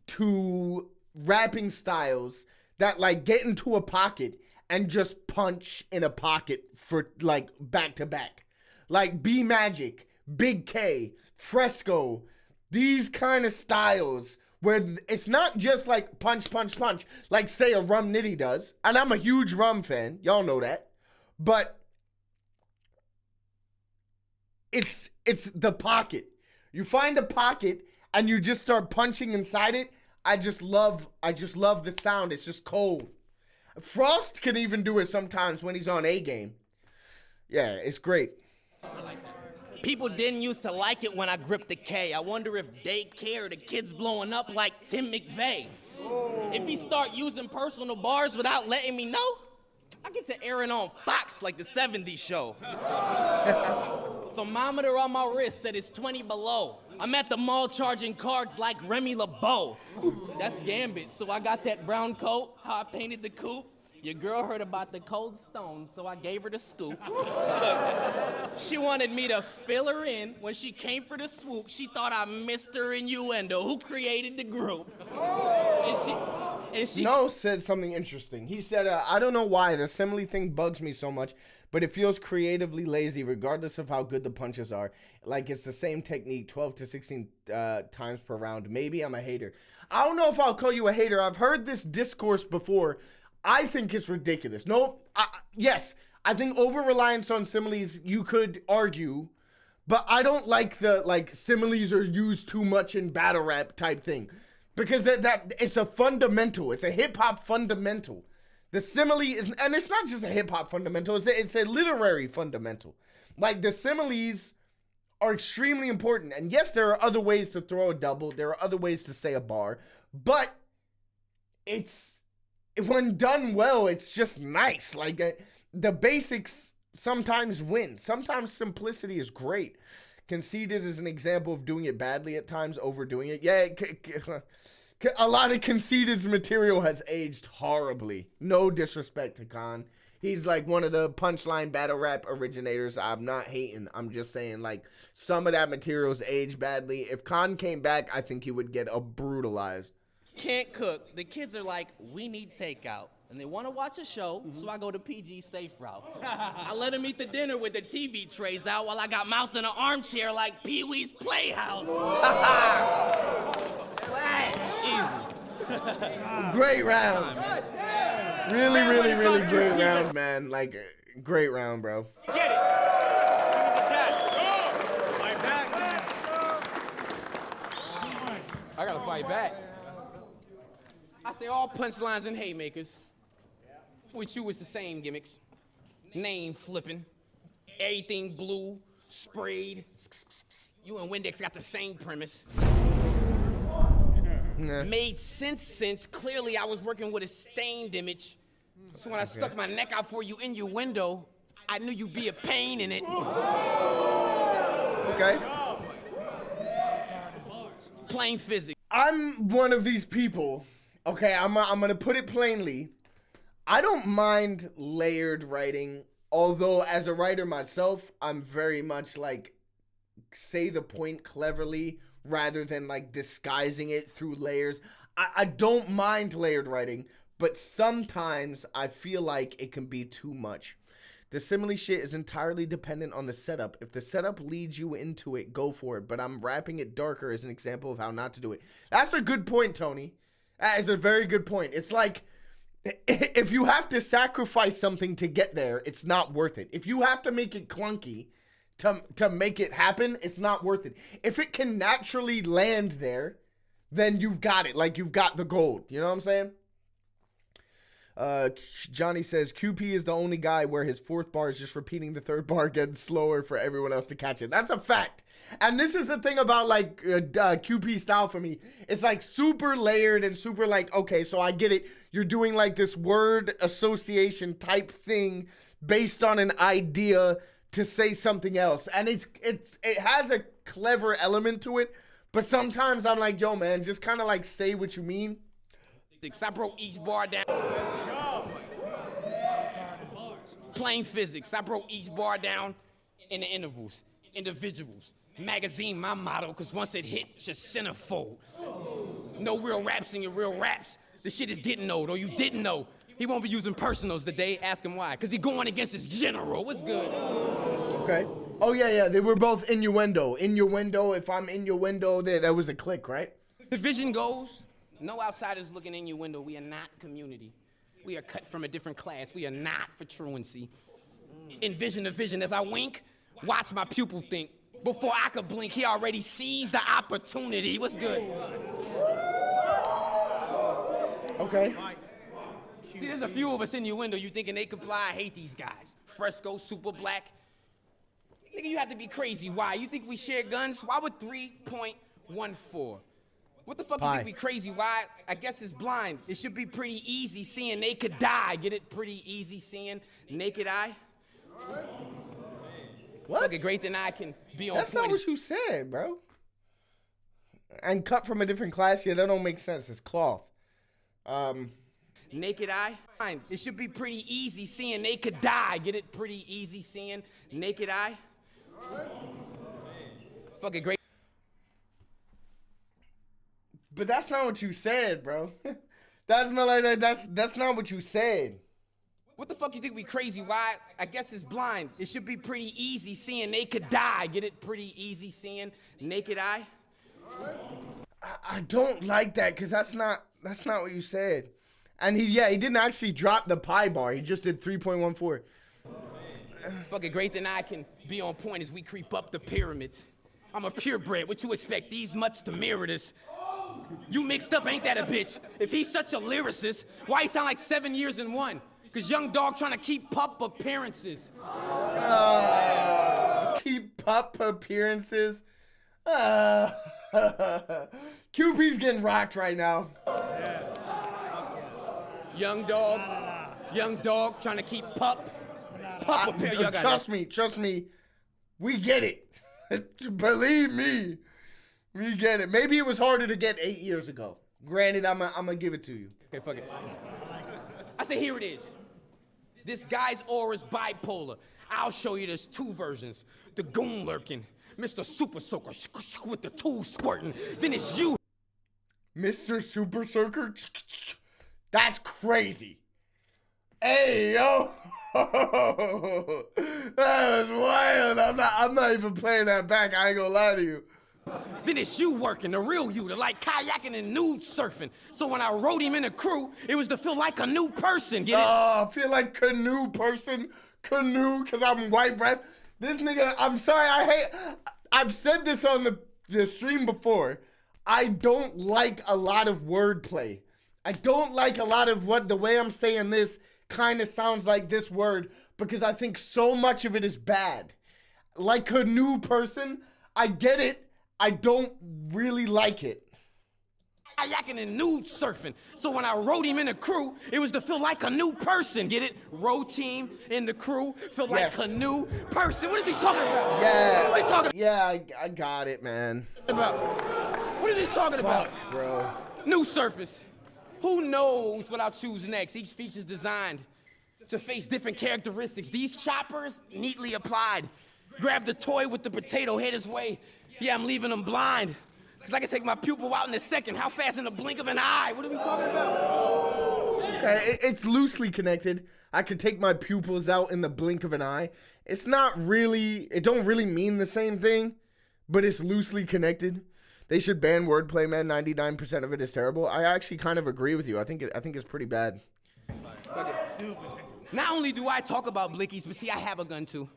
to rapping styles that like get into a pocket and just punch in a pocket for like back to back. Like B Magic, Big K, Fresco, these kind of styles where it's not just like punch, punch, punch, like say a Rum Nitty does. And I'm a huge Rum fan. Y'all know that. But it's the pocket. You find a pocket and you just start punching inside it. I just love the sound. It's just cold. Frost can even do it sometimes when he's on A game. Yeah, it's great. People didn't used to like it when I gripped the K. I wonder if they care the kids blowing up like Tim McVeigh. If he start using personal bars without letting me know, I get to airing on Fox like the 70s show. Thermometer on my wrist said it's 20 below. I'm at the mall charging cards like Remy LeBeau. That's Gambit, so I got that brown coat, how I painted the coupe. Your girl heard about the cold stones, so I gave her the scoop. Look, she wanted me to fill her in. When she came for the swoop, she thought I missed her innuendo. Who created the group? And she No said something interesting. He said, I don't know why the simile thing bugs me so much, but it feels creatively lazy regardless of how good the punches are. Like it's the same technique 12 to 16 times per round. Maybe I'm a hater. I don't know if I'll call you a hater. I've heard this discourse before. I think it's ridiculous. Yes, I think over-reliance on similes, you could argue, but I don't like the, similes are used too much in battle rap type thing. Because that it's a fundamental. It's a hip-hop fundamental. The simile is, and it's not just a hip-hop fundamental, it's a literary fundamental. Like, the similes are extremely important. And yes, there are other ways to throw a double. There are other ways to say a bar. But when done well, it's just nice. Like, the basics sometimes win. Sometimes simplicity is great. Conceited is an example of doing it badly at times, overdoing it. Yeah, a lot of Conceited's material has aged horribly. No disrespect to Khan. He's like one of the punchline battle rap originators. I'm not hating. I'm just saying, like, some of that material's aged badly. If Khan came back, I think he would get brutalized. can't cook. The kids are like, we need takeout. And they want to watch a show, so I go to PG safe route. I let them eat the dinner with the TV trays out while I got mouthed in an armchair like Pee-wee's Playhouse. Easy. Great round. Really, really, really great round, man. Like, great round, bro. Get it. fight back. I say all punchlines and haymakers. With you, it's the same gimmicks. Name flipping. Everything blue, sprayed. You and Windex got the same premise. Made sense since clearly I was working with a stained image. So when I stuck my neck out for you in your window, I knew you'd be a pain in it. Okay. Plain physics. I'm one of these people. Okay, I'm gonna put it plainly. I don't mind layered writing, although as a writer myself, I'm very much like say the point cleverly rather than like disguising it through layers. I don't mind layered writing, but sometimes I feel like it can be too much. The simile shit is entirely dependent on the setup. If the setup leads you into it, go for it. But I'm wrapping it darker as an example of how not to do it. That's a good point, Tony. That is a very good point. It's like, if you have to sacrifice something to get there, it's not worth it. If you have to make it clunky to make it happen, it's not worth it. If it can naturally land there, then you've got it. Like, you've got the gold. You know what I'm saying? Johnny says, QP is the only guy where his fourth bar is just repeating the third bar getting slower for everyone else to catch it. That's a fact. And this is the thing about, like, QP style for me. It's, like, super layered and super, like, okay, so I get it. You're doing, like, this word association type thing based on an idea to say something else. And it has a clever element to it. But sometimes I'm like, yo, man, just kind of, like, say what you mean. I broke each bar down. Plain physics. I broke each bar down in the intervals, individuals. Magazine, my motto, because once it hit, it's just centerfold. No real raps in your real raps. The shit is getting old, or you didn't know. He won't be using personals today. Ask him why. Because he going against his general. What's good? Okay. Oh, yeah. They were both innuendo. Innuendo, if I'm in your window, that was a click, right? The vision goes. No outsiders looking in your window. We are not community. We are cut from a different class. We are not for truancy. Envision the vision as I wink. Watch my pupil think. Before I could blink, he already sees the opportunity. What's good? Okay. See, there's a few of us in your window. You thinking they comply? I hate these guys. Fresco, super black. Nigga, you have to be crazy. Why? You think we share guns? Why would 3.14? What the fuck you think we crazy? Why? I guess it's blind. It should be pretty easy seeing they could die. Get it? Pretty easy seeing naked eye. What? Fucking great than I can be on That's point. not what you said, bro. And cut from a different class, yeah, that don't make sense. It's cloth. Naked eye. It should be pretty easy seeing they could die. Get it? Pretty easy seeing naked eye. Fucking great. But that's not what you said, bro. That's not like that's not what you said. What the fuck you think we crazy? Why? I guess it's blind. It should be pretty easy seeing they could die. Get it? Pretty easy seeing naked eye. I don't like that because that's not what you said. And he didn't actually drop the pi bar. He just did 3.14. Fucking great than I can be on point as we creep up the pyramids. I'm a purebred. What you expect? These much to mirror this. You mixed up, ain't that a bitch? If he's such a lyricist, why he sound like 7 years in one? Cause young dog trying to keep pup appearances. Keep pup appearances. QP's getting rocked right now. Young dog trying to keep pup appearances. Trust me, we get it. Believe me. We get it. Maybe it was harder to get 8 years ago. Granted, I'm gonna give it to you. Okay, fuck it. I say here it is. This guy's aura's bipolar. I'll show you there's two versions. The goon lurking, Mr. Super Soaker with the tool squirting. Then it's you. Mr. Super Soaker? That's crazy. Hey, yo. That was wild. I'm not even playing that back. I ain't gonna lie to you. Then it's you working, the real you, the like kayaking and nude surfing. So when I wrote him in a crew, it was to feel like a new person, get it? I feel like canoe person, because I'm white breath. This nigga, I'm sorry, I've said this on the stream before. I don't like a lot of wordplay. I don't like a lot of the way I'm saying this kind of sounds like this word because I think so much of it is bad. Like a new person, I get it. I don't really like it. Kayaking and nude surfing. So when I rode him in the crew, it was to feel like a new person. Get it? Row team in the crew, feel like a new person. What is he talking about? Yeah. What is he talking about? Yeah, I got it, man. What is he talking about? Bro. New surface. Who knows what I'll choose next? Each feature's designed to face different characteristics. These choppers neatly applied. Grab the toy with the potato head his way. Yeah, I'm leaving him blind. Because I can take my pupil out in a second. How fast in the blink of an eye? What are we talking about? Okay, it's loosely connected. I could take my pupils out in the blink of an eye. It's not really, it don't really mean the same thing, but it's loosely connected. They should ban wordplay, man. 99% of it is terrible. I actually kind of agree with you. I think it's pretty bad. Stupid. Not only do I talk about blickies, but see, I have a gun too.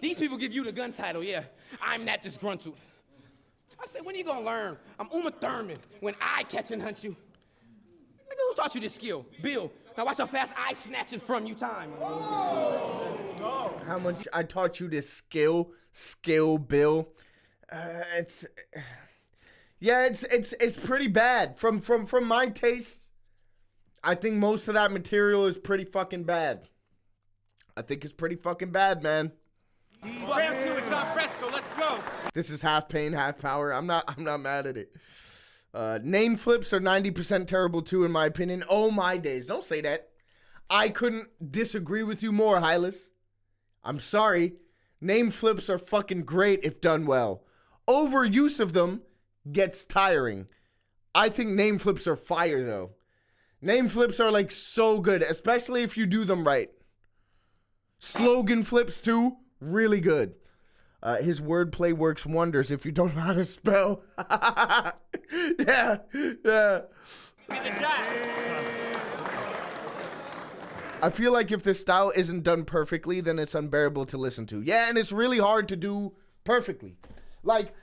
These people give you the gun title, yeah. I'm that disgruntled. I said, when are you gonna learn? I'm Uma Thurman. When I catch and hunt you. Nigga, who taught you this skill? Bill. Now watch how fast I snatch it from you time. How much I taught you this skill, Bill. It's pretty bad. From my taste, I think most of that material is pretty fucking bad. I think it's pretty fucking bad, man. Round 2, it's on Fresco. Let's go. This is half pain, half power. I'm not mad at it. Name flips are 90% terrible too, in my opinion. Oh my days. Don't say that. I couldn't disagree with you more, Hylas. I'm sorry. Name flips are fucking great if done well. Overuse of them gets tiring. I think name flips are fire though. Name flips are like so good, especially if you do them right. Slogan flips too, really good. His wordplay works wonders if you don't know how to spell. Yeah. I feel like if this style isn't done perfectly, then it's unbearable to listen to. Yeah, and it's really hard to do perfectly. Like,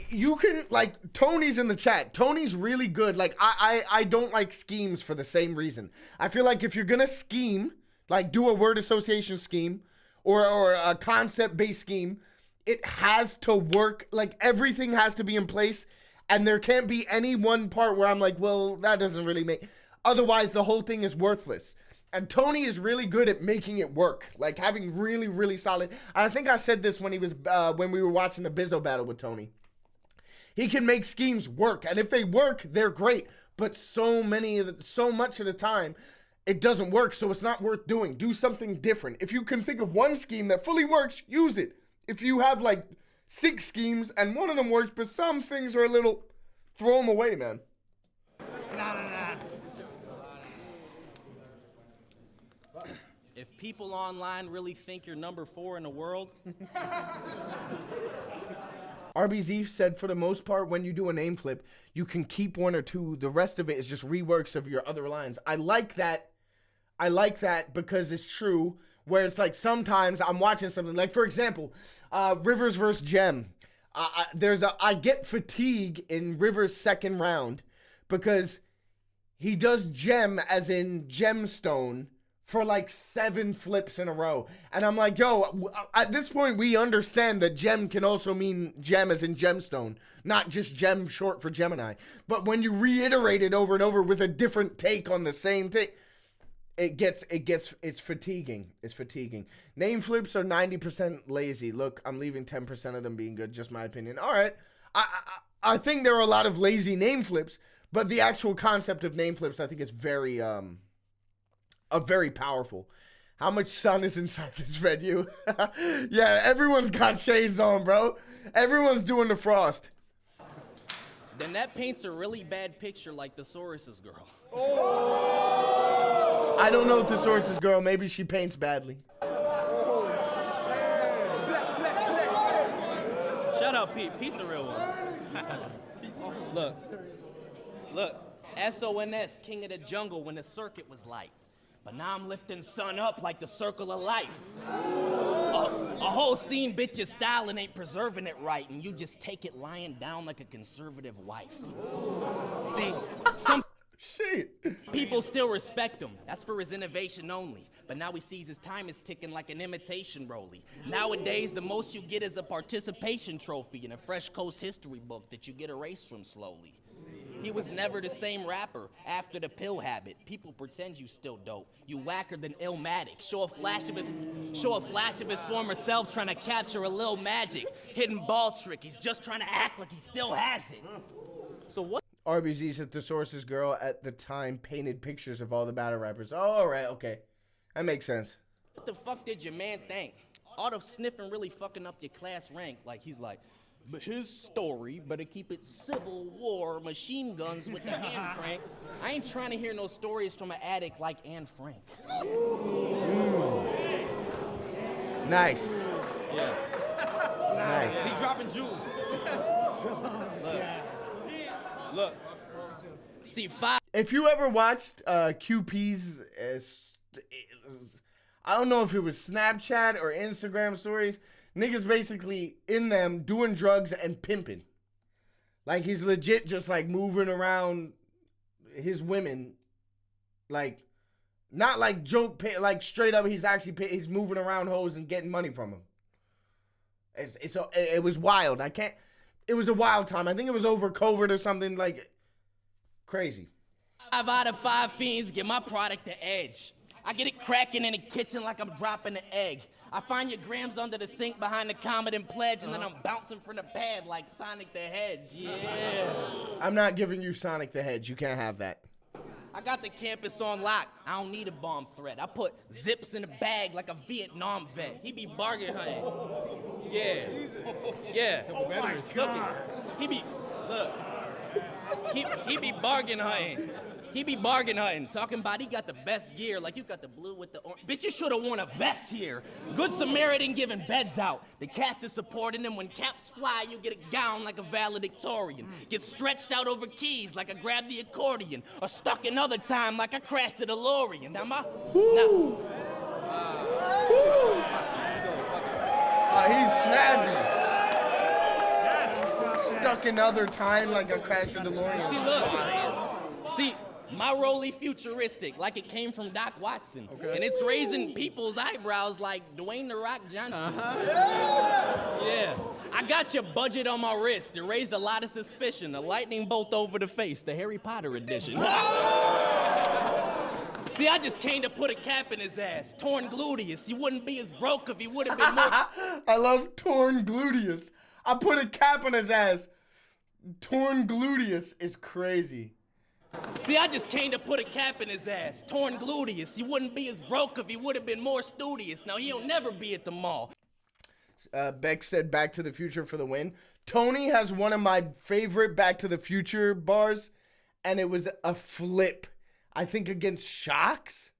you can, like, Tony's in the chat. Tony's really good. Like, I don't like schemes for the same reason. I feel like if you're gonna scheme, like do a word association scheme or a concept-based scheme, it has to work. Like, everything has to be in place, and there can't be any one part where I'm like, well, that doesn't really make... Otherwise, the whole thing is worthless. And Tony is really good at making it work, like having really, really solid. I think I said this when we were watching the Bizzo battle with Tony. He can make schemes work, and if they work, they're great. But so much of the time, it doesn't work, so it's not worth doing. Do something different. If you can think of one scheme that fully works, use it. If you have like 6 schemes and one of them works, but some things are a little, throw them away, man. If people online really think you're number 4 in the world. RBZ said for the most part, when you do a name flip, you can keep 1 or 2. The rest of it is just reworks of your other lines. I like that. I like that because it's true. Where it's like sometimes I'm watching something like, for example, Rivers versus Gem. I get fatigue in Rivers' second round because he does Gem as in gemstone for like 7 flips in a row. And I'm like, yo, at this point, we understand that gem can also mean gem as in gemstone, not just gem short for Gemini. But when you reiterate it over and over with a different take on the same thing, it's fatiguing. It's fatiguing. Name flips are 90% lazy. Look, I'm leaving 10% of them being good, just my opinion. All right. I think there are a lot of lazy name flips, but the actual concept of name flips, I think it's very powerful. How much sun is inside this venue? Yeah, everyone's got shades on, bro. Everyone's doing the frost. Then that paints a really bad picture like the Saurus' girl. I don't know if the Saurus' girl, maybe she paints badly. Shut up, Pete. Pete's a real one. Look. SONS, King of the Jungle, when the circuit was light. But now I'm lifting sun up like the circle of life. A whole scene bitch your style and ain't preserving it right, and you just take it lying down like a conservative wife. See, some people still respect him. That's for his innovation only. But now he sees his time is ticking like an imitation rollie. Nowadays, the most you get is a participation trophy in a Fresh Coast history book that you get erased from slowly. He was never the same rapper after the pill habit. People pretend you still dope. You whacker than Illmac. Show a flash of his former self trying to capture a little magic. Hidden ball trick. He's just trying to act like he still has it. So what? RBZ said the Saurus' girl at the time painted pictures of all the battle rappers. Oh, all right, okay. That makes sense. What the fuck did your man think? All the sniffing really fucking up your class rank. Like, he's like, but his story better keep it Civil War, machine guns with the hand crank. I ain't trying to hear no stories from an addict like Anne Frank. Nice. Yeah. Nice. He dropping jewels. Look. See, five. If you ever watched QP's, I don't know if it was Snapchat or Instagram stories, niggas basically in them doing drugs and pimping. Like, he's legit just like moving around his women. Like, not like joke, like straight up he's moving around hoes and getting money from them. It was wild. It was a wild time. I think it was over COVID or something, like crazy. 5 out of 5 fiends get my product the edge. I get it cracking in the kitchen like I'm dropping an egg. I find your grams under the sink behind the Comet and Pledge, and then I'm bouncing from the pad like Sonic the Hedge. Yeah. I'm not giving you Sonic the Hedge. You can't have that. I got the campus on lock. I don't need a bomb threat. I put zips in a bag like a Vietnam vet. He be bargain hunting. Yeah. Yeah. Oh my God. He be bargain hunting. He be bargain hunting, talking about he got the best gear, like you got the blue with the orange. Bitch, you should have worn a vest here. Good Samaritan giving beds out. The cast is supporting him. When caps fly, you get a gown like a valedictorian. Get stretched out over keys like I grabbed the accordion. Or stuck another time like I crashed the DeLorean. He's snappy. Stuck another time like I crashed the DeLorean. See, look. See, my rollie futuristic, like it came from Doc Watson. Okay. And it's raising people's eyebrows like Dwayne The Rock Johnson. Yeah. I got your budget on my wrist. It raised a lot of suspicion. A lightning bolt over the face, the Harry Potter edition. See, I just came to put a cap in his ass. Torn gluteus. He wouldn't be as broke if he would have been more. I love torn gluteus. I put a cap on his ass. Torn gluteus is crazy. See, I just came to put a cap in his ass. Torn gluteus. He wouldn't be as broke if he would have been more studious. Now, he'll never be at the mall. Beck said Back to the Future for the win. Tony has one of my favorite Back to the Future bars, and it was a flip. I think against Shocks.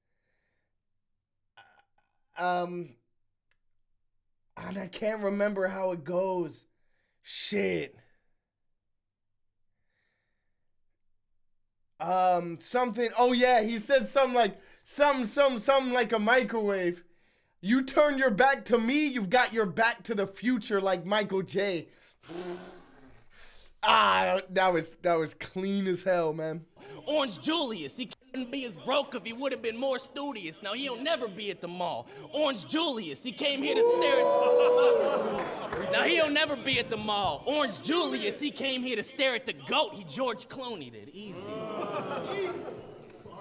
And I can't remember how it goes. Shit. Something. Oh yeah, he said something like something like a microwave. You turn your back to me, you've got your back to the future, like Michael J. That was clean as hell, man. Orange Julius, he couldn't be as broke if he would have been more studious. Now he'll never be at the mall. Orange Julius, he came here to stare at. Now he'll never be at the mall. Orange Julius, he came here to stare at the goat. He George Clooney'd it. Easy.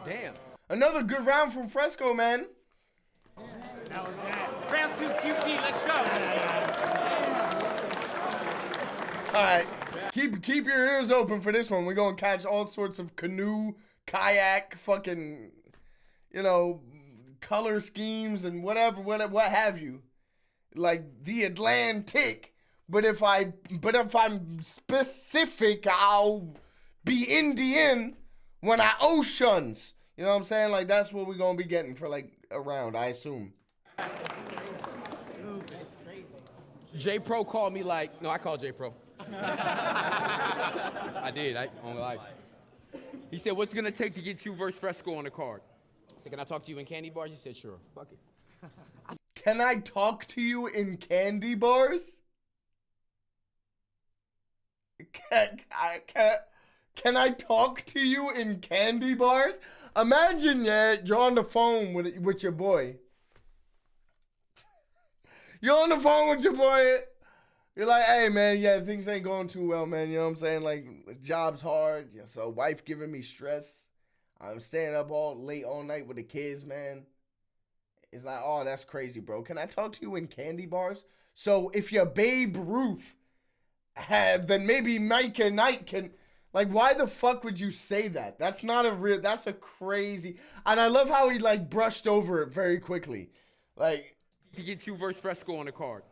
Damn. Another good round from Fresco, man. That was that. Round 2 QP, let's go. All right. Keep your ears open for this one. We're going to catch all sorts of canoe, kayak, fucking, color schemes and what have you. Like the Atlantic. But if I'm specific, I'll be Indian when I oceans. You know what I'm saying? Like, that's what we're going to be getting for like a round, I assume. Dude, that's crazy. J Pro called me like, no, I called J Pro. I did, on live. He said, what's it gonna take to get you versus Fresco on the card? So can I talk to you in candy bars? You said sure. Fuck it. Can I talk to you in candy bars? Can I talk to you in candy bars? Imagine, yeah, you're on the phone with your boy. You're on the phone with your boy. You're like, hey, man, yeah, things ain't going too well, man. You know what I'm saying? Like, job's hard. Yeah, so wife giving me stress. I'm staying up late all night with the kids, man. It's like, oh, that's crazy, bro. Can I talk to you in candy bars? So if you're Babe Ruth, then maybe Mike and Knight can... Like, why the fuck would you say that? That's not a real... That's a crazy... And I love how he, like, brushed over it very quickly. Like... To get you versus Fresco on the card.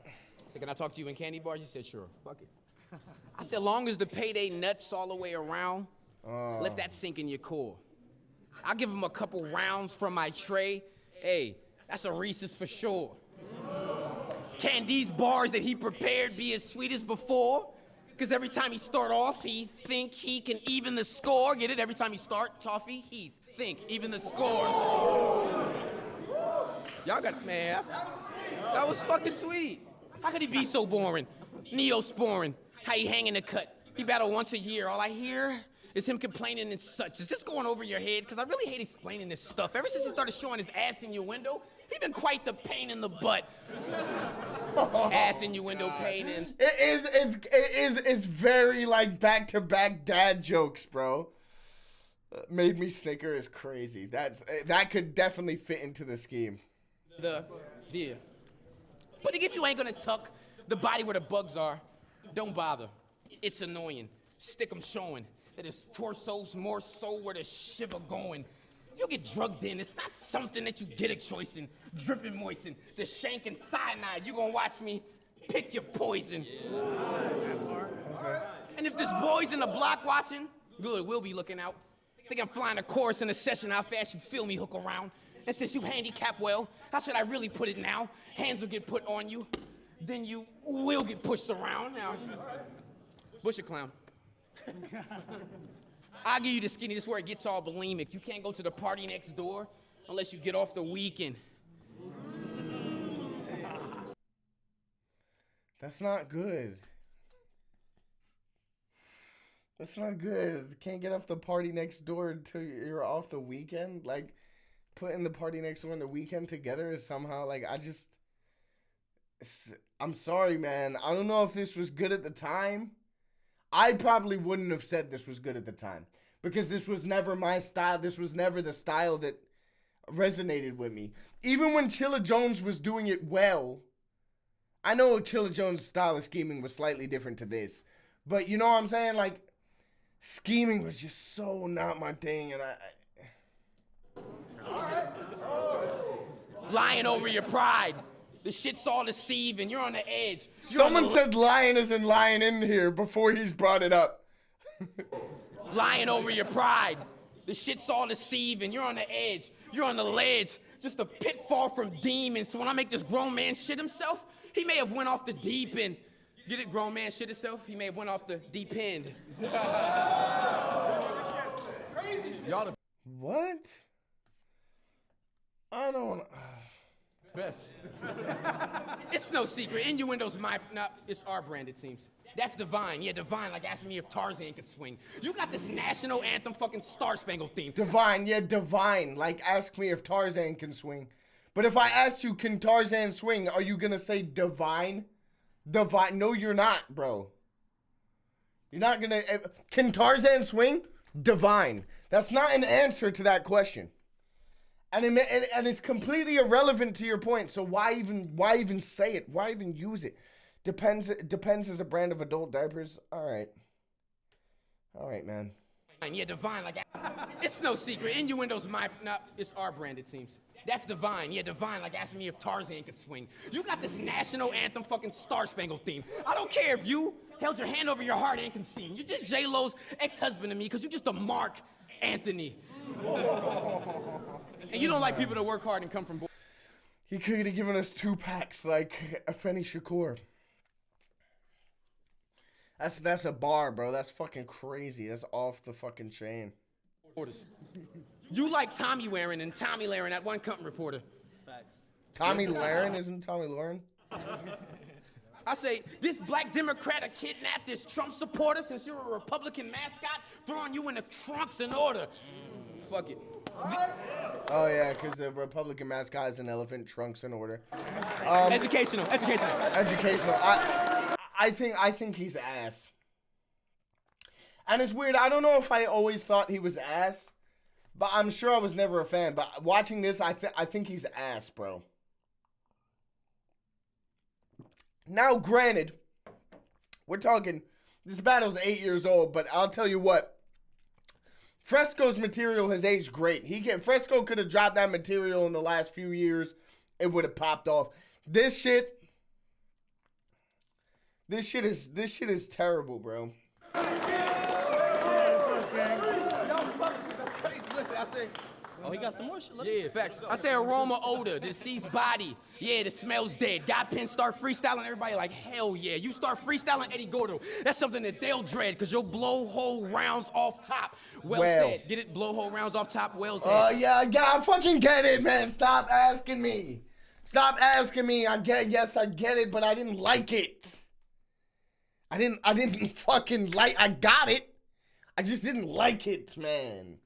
So can I talk to you in candy bars? You said sure. Fuck it. I said, long as the payday nuts all the way around, let that sink in your core. I'll give him a couple rounds from my tray. Hey, that's a Reese's for sure. Can these bars that he prepared be as sweet as before? Because every time he start off, he think he can even the score. Get it? Every time he start, toffee, he think even the score. Y'all got, man, that was fucking sweet. How could he be so boring? Neosporin, how he hanging the cut. He battle once a year. All I hear is him complaining and such. Is this going over your head? Because I really hate explaining this stuff. Ever since he started showing his ass in your window, he been quite the pain in the butt. Ass in your window pain in. It's very like back-to-back dad jokes, bro. Made me snicker is crazy. That could definitely fit into the scheme. Yeah. But if you ain't gonna tuck the body where the bugs are, don't bother. It's annoying. Stick 'em showing that his torso's more so where the shiver going. You get drugged in, it's not something that you get a choice in. Dripping moisten, the shank and cyanide. You gonna watch me pick your poison. And if this boy's in the block watching, good, we'll be looking out. Think I'm flying a chorus in a session, how fast you feel me hook around. And since you handicap well, how should I really put it now? Hands will get put on you, then you will get pushed around. Now, Bush a clown. I'll give you the skinny, this is where it gets all bulimic. You can't go to the party next door unless you get off the weekend. That's not good. That's not good. Can't get off the party next door until you're off the weekend. Like, putting the party next door and the weekend together is somehow, like, I'm sorry, man. I don't know if this was good at the time. I probably wouldn't have said this was good at the time. Because this was never my style. This was never the style that resonated with me. Even when Chilla Jones was doing it well, I know Chilla Jones' style of scheming was slightly different to this. But you know what I'm saying? Like, scheming was just so not my thing, and Lying over your pride. The shit's all deceiving. You're on the edge. Someone said lying isn't lying in here before he's brought it up. Lying over your pride. The shit's all deceiving. You're on the edge. You're on the ledge. Just a pitfall from demons. So when I make this grown man shit himself, he may have went off the deep end. Get it, grown man shit himself? He may have went off the deep end. Y'all what? I don't... Best. It's no secret. Innuendo's it's our brand, it seems. That's divine. Yeah, divine, like asking me if Tarzan could swing. You got this national anthem fucking Star Spangled theme. Divine, yeah, divine. Like, ask me if Tarzan can swing. But if I asked you, can Tarzan swing, are you gonna say divine? Divine. No, you're not, bro. You're not gonna... Can Tarzan swing? Divine. That's not an answer to that question. And it's completely irrelevant to your point. So why even say it? Why even use it? Depends as a brand of adult diapers. All right, man. Yeah, divine, like it's no secret. Innuendo's it's our brand, it seems. That's divine. Yeah, divine, like asking me if Tarzan could swing. You got this national anthem fucking Star Spangled theme. I don't care if you held your hand over your heart and can sing. You're just J-Lo's ex-husband to me because you're just a Mark Anthony. And you don't like people that work hard and come from... He could have given us 2 packs like Afeni Shakur. That's a bar, bro. That's fucking crazy. That's off the fucking chain. Orders. You like Tommy wearing and Tommy Laren, that one company reporter. Facts. Tommy Laren? Isn't Tommy Laren? I say, this black Democrat have kidnapped this Trump supporter since you're a Republican mascot, throwing you in the trunks in order. Fuck it. Oh yeah, because the Republican mascot is an elephant, trunks in order. Educational. I think he's ass. And it's weird. I don't know if I always thought he was ass, but I'm sure I was never a fan. But watching this, I think he's ass, bro. Now, granted, we're talking, this battle's 8 years old, but I'll tell you what, Fresco's material has aged great. Fresco could have dropped that material in the last few years. It would have popped off. This shit is terrible, bro. Listen, I say, oh, he got some more shit. Yeah, facts. I say aroma, odor, deceased body. Yeah, the smell's dead. Got Penn start freestyling, everybody like, hell yeah. You start freestyling Eddie Gordo. That's something that they'll dread, because your blowhole rounds off top. Well said. Get it? Blowhole rounds off top, well said. Yeah, I fucking get it, man. Stop asking me. Yes, I get it, but I didn't like it. I didn't fucking like, I got it. I just didn't like it, man.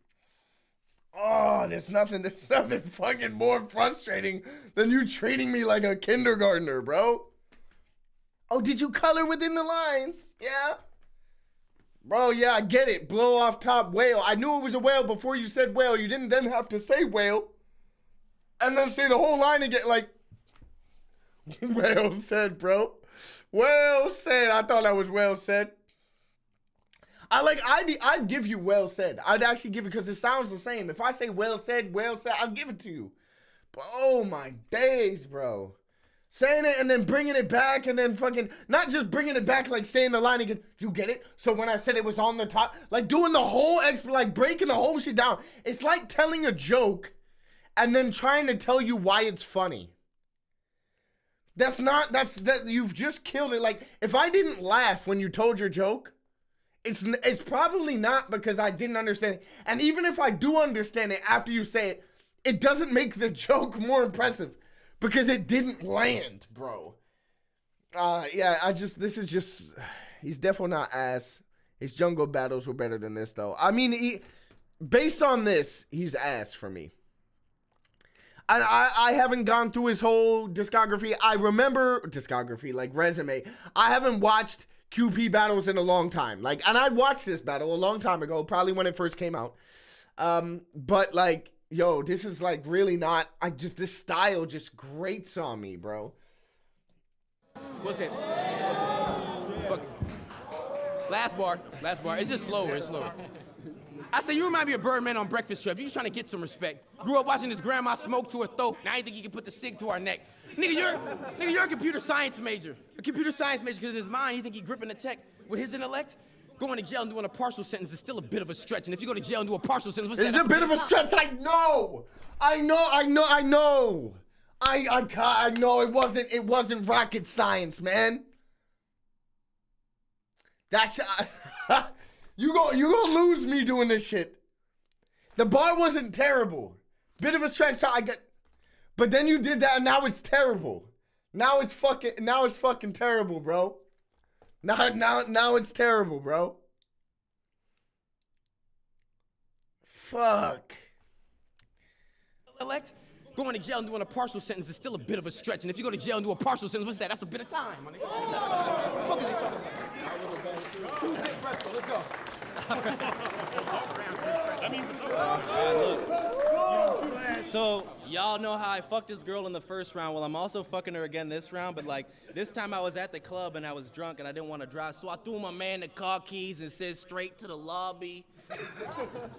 Oh, there's nothing fucking more frustrating than you treating me like a kindergartner, bro. Oh, did you color within the lines? Yeah. Bro, yeah, I get it. Blow off top whale. I knew it was a whale before you said whale. You didn't then have to say whale. And then say the whole line again, like, well said, bro. Well said. I thought that was well said. I'd give you well said. I'd actually give it because it sounds the same. If I say well said, I'll give it to you. But oh my days, bro. Saying it and then bringing it back and then fucking, not just bringing it back like saying the line again. You get it? So when I said it was on the top, like doing the whole like breaking the whole shit down. It's like telling a joke and then trying to tell you why it's funny. You've just killed it. Like, if I didn't laugh when you told your joke, it's probably not because I didn't understand it. And even if I do understand it after you say it, it doesn't make the joke more impressive because it didn't land, bro. Yeah, this is just, he's definitely not ass. His jungle battles were better than this, though. I mean, based on this, he's ass for me. And I haven't gone through his whole discography. I remember discography, like resume. I haven't watched QP battles in a long time. Like, and I watched this battle a long time ago, probably when it first came out. But like, yo, this is like really not, this style just grates on me, bro. What's it? Fuck it. Last bar. It's just slower, I say, you remind me of Birdman on Breakfast Club. You just trying to get some respect. Grew up watching his grandma smoke to her throat. Now you think you can put the cig to our neck. Nigga, you're a computer science major. A computer science major because in his mind, you think he gripping the tech with his intellect? Going to jail and doing a partial sentence is still a bit of a stretch. And if you go to jail and do a partial sentence, what's that? It's a bit of a stretch. I know. I know it wasn't rocket science, man. That's you gonna lose me doing this shit. The bar wasn't terrible. Bit of a stretch. But then you did that and now it's terrible. Now it's fucking terrible, bro. Now it's terrible, bro. Fuck. Elect, going to jail and doing a partial sentence is still a bit of a stretch. And if you go to jail and do a partial sentence, what's that? That's a bit of time, my nigga. What the fuck is he talking about? 2 zip Fresco, let's go. That means so y'all know how I fucked this girl in the first round. Well, I'm also fucking her again this round, but like this time I was at the club and I was drunk and I didn't want to drive, so I threw my man the car keys and said straight to the lobby.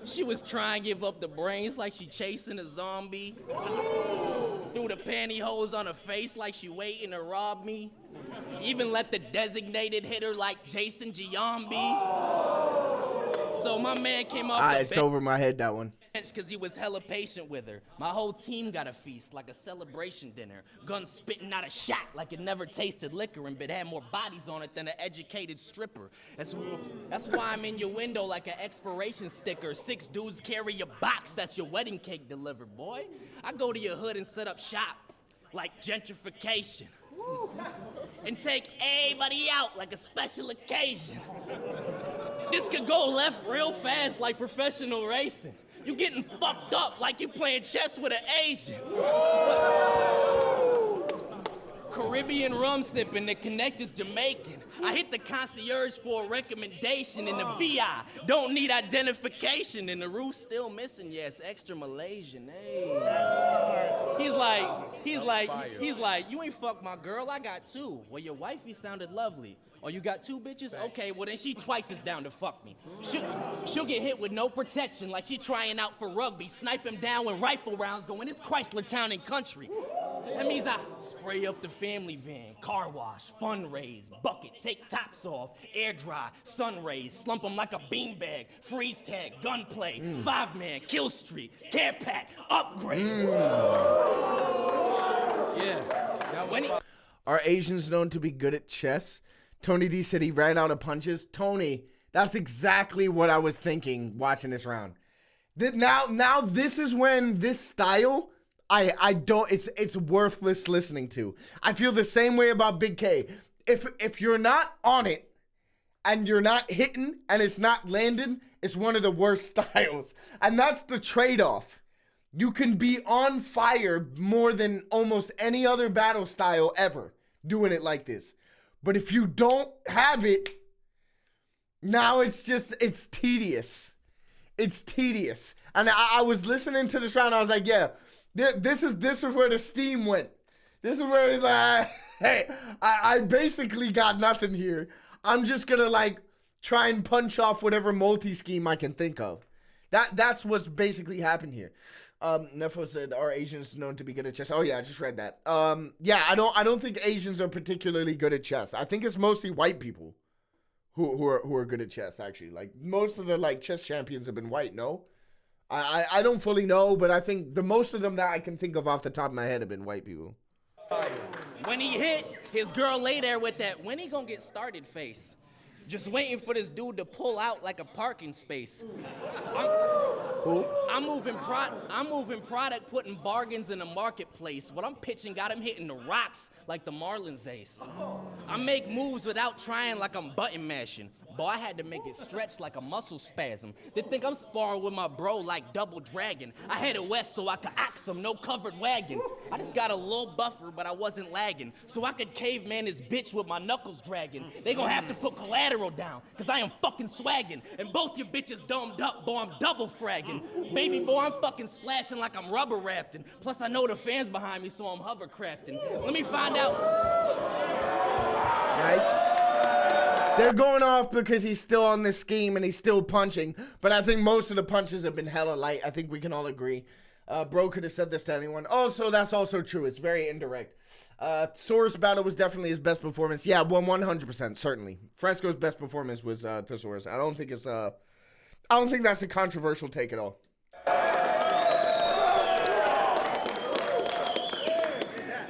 She was trying to give up the brains like she chasing a zombie. Threw the pantyhose on her face like she waiting to rob me. Even let the designated hit her like Jason Giambi. So my man came up. It's over my head, that one. Cause he was hella patient with her. My whole team got a feast like a celebration dinner. Guns spitting out a shot like it never tasted liquor and but had more bodies on it than an educated stripper. That's why I'm in your window like an expiration sticker. 6 dudes carry your box, that's your wedding cake delivered, boy. I go to your hood and set up shop like gentrification. And take everybody out like a special occasion. This could go left real fast like professional racing. You getting fucked up like you playing chess with an Asian. Caribbean rum sipping, the connect is Jamaican. I hit the concierge for a recommendation in the VI. Don't need identification and the roof's still missing. Yes, extra Malaysian. Hey. He's like, you ain't fucked my girl, I got 2. Well, your wifey sounded lovely. Oh, you got 2 bitches? Okay, well then she twice as down to fuck me. She'll get hit with no protection like she trying out for rugby. Snipe him down when rifle rounds go in his Chrysler town and country. That means I spray up the family van, car wash, fundraise, bucket, take tops off, air dry, sun rays, slump them like a beanbag, freeze tag, gunplay, 5-man, kill streak, care pack, upgrades. Yeah. Are Asians known to be good at chess? Tony D said he ran out of punches. Tony, that's exactly what I was thinking watching this round. Now this is when this style, I don't, it's worthless listening to. I feel the same way about Big K. If you're not on it and you're not hitting and it's not landing, it's one of the worst styles. And that's the trade-off. You can be on fire more than almost any other battle style ever doing it like this. But if you don't have it, now it's tedious. It's tedious. And I was listening to this round, I was like, yeah, this is where the steam went. This is where it's like, hey, I basically got nothing here. I'm just gonna like try and punch off whatever multi-scheme I can think of. That's what's basically happened here. Nefo said, are Asians known to be good at chess? Oh yeah, I just read that. Yeah, I don't think Asians are particularly good at chess. I think it's mostly white people who are good at chess, actually. Like most of the like chess champions have been white, no? I don't fully know, but I think the most of them that I can think of off the top of my head have been white people. When he hit, his girl lay there with that, when he gonna get started face. Just waiting for this dude to pull out like a parking space. I'm moving product, putting bargains in the marketplace. What I'm pitching got him hitting the rocks like the Marlins ace. I make moves without trying like I'm button mashing. Boy, I had to make it stretch like a muscle spasm. They think I'm sparring with my bro like Double Dragon. I headed west so I could ox him, no covered wagon. I just got a little buffer, but I wasn't lagging. So I could caveman his bitch with my knuckles dragging. They gon' have to put collateral down, cause I am fucking swagging. And both your bitches domed up, boy, I'm double fragging. Baby boy, I'm fucking splashing like I'm rubber rafting. Plus I know the fans behind me, so I'm hovercrafting. Let me find out. Nice. They're going off because he's still on this scheme and he's still punching. But I think most of the punches have been hella light. I think we can all agree. Bro could have said this to anyone. Also, that's also true. It's very indirect. Saurus battle was definitely his best performance. Yeah, 100%, certainly. Fresco's best performance was Thesaurus. I don't think that's a controversial take at all.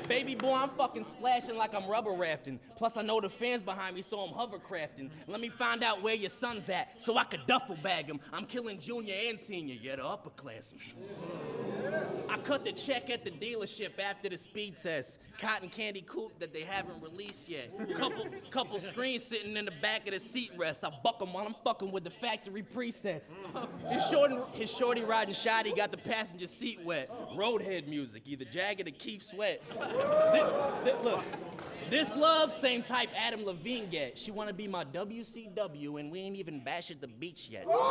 Baby boy, I'm fucking splashing like I'm rubber rafting. Plus I know the fans behind me, so I'm hovercrafting. Let me find out where your son's at, so I could duffel bag him. I'm killing junior and senior, yeah, the upperclassmen. I cut the check at the dealership after the speed test. Cotton candy coupe that they haven't released yet. Couple screens sitting in the back of the seat rest. I buck them while I'm fucking with the factory presets. His shorty riding shoddy got the passenger seat wet. Roadhead music, either Jagged or Keith Sweat. Look, this love, same type Adam Levine get. She wanna be my WCW and we ain't even bash at the beach yet. Splash.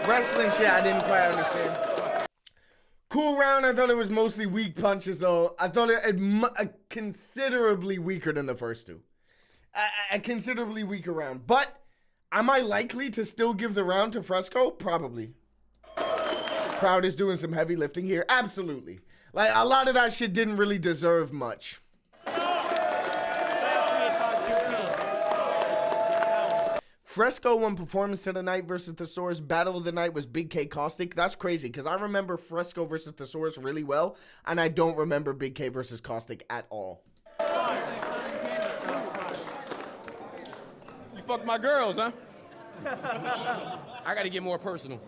Wrestling shit, I didn't quite understand. Cool round, I thought it was mostly weak punches though. I thought it considerably weaker than the first two. A considerably weaker round. But, am I likely to still give the round to Fresco? Probably. Crowd is doing some heavy lifting here. Absolutely. Like, a lot of that shit didn't really deserve much. Fresco won Performance of the Night versus Thesaurus. Battle of the Night was Big K Caustic. That's crazy because I remember Fresco versus Thesaurus really well, and I don't remember Big K versus Caustic at all. You fucked my girls, huh? I gotta get more personal.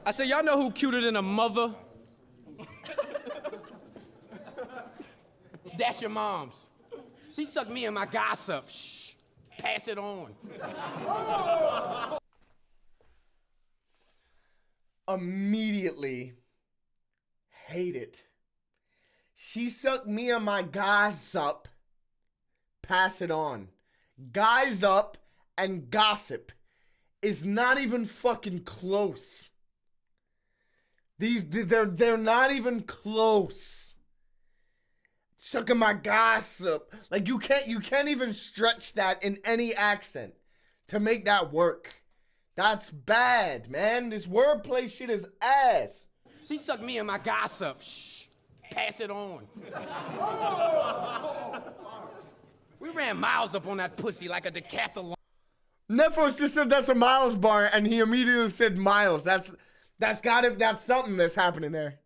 I said, y'all know who cuter than a mother? That's your mom's. She sucked me in my gossip. Shh, pass it on. Immediately hate it. She sucked me in my gossip. Pass it on. Guys up and gossip is not even fucking close. They're not even close. Sucking my gossip. Like you can't even stretch that in any accent to make that work. That's bad, man. This wordplay shit is ass. She sucked me in my gossip. Shh, pass it on. We ran miles up on that pussy like a decathlon. Nepos just said that's a Miles bar, and he immediately said Miles. That's something that's happening there.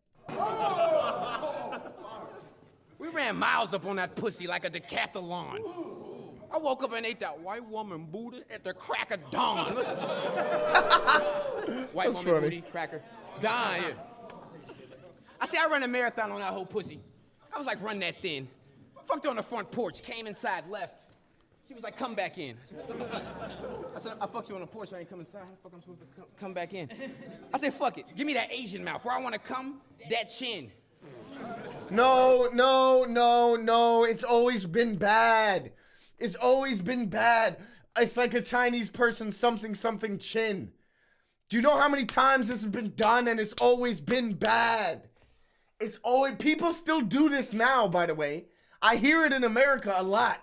We ran miles up on that pussy like a decathlon. I woke up and ate that white woman booty at the crack of dawn. White woman booty, cracker. Dawn, yeah. I say I ran a marathon on that whole pussy. I was like, run that thin. Fucked her on the front porch, came inside, left. She was like, come back in. I said, I fucked you on the porch, I ain't come inside. How the fuck am I supposed to come back in? I said, fuck it, give me that Asian mouth. Where I want to come, that chin. No. It's always been bad. It's always been bad. It's like a Chinese person, something chin. Do you know how many times this has been done and it's always been bad? It's always, people still do this now, by the way. I hear it in America a lot.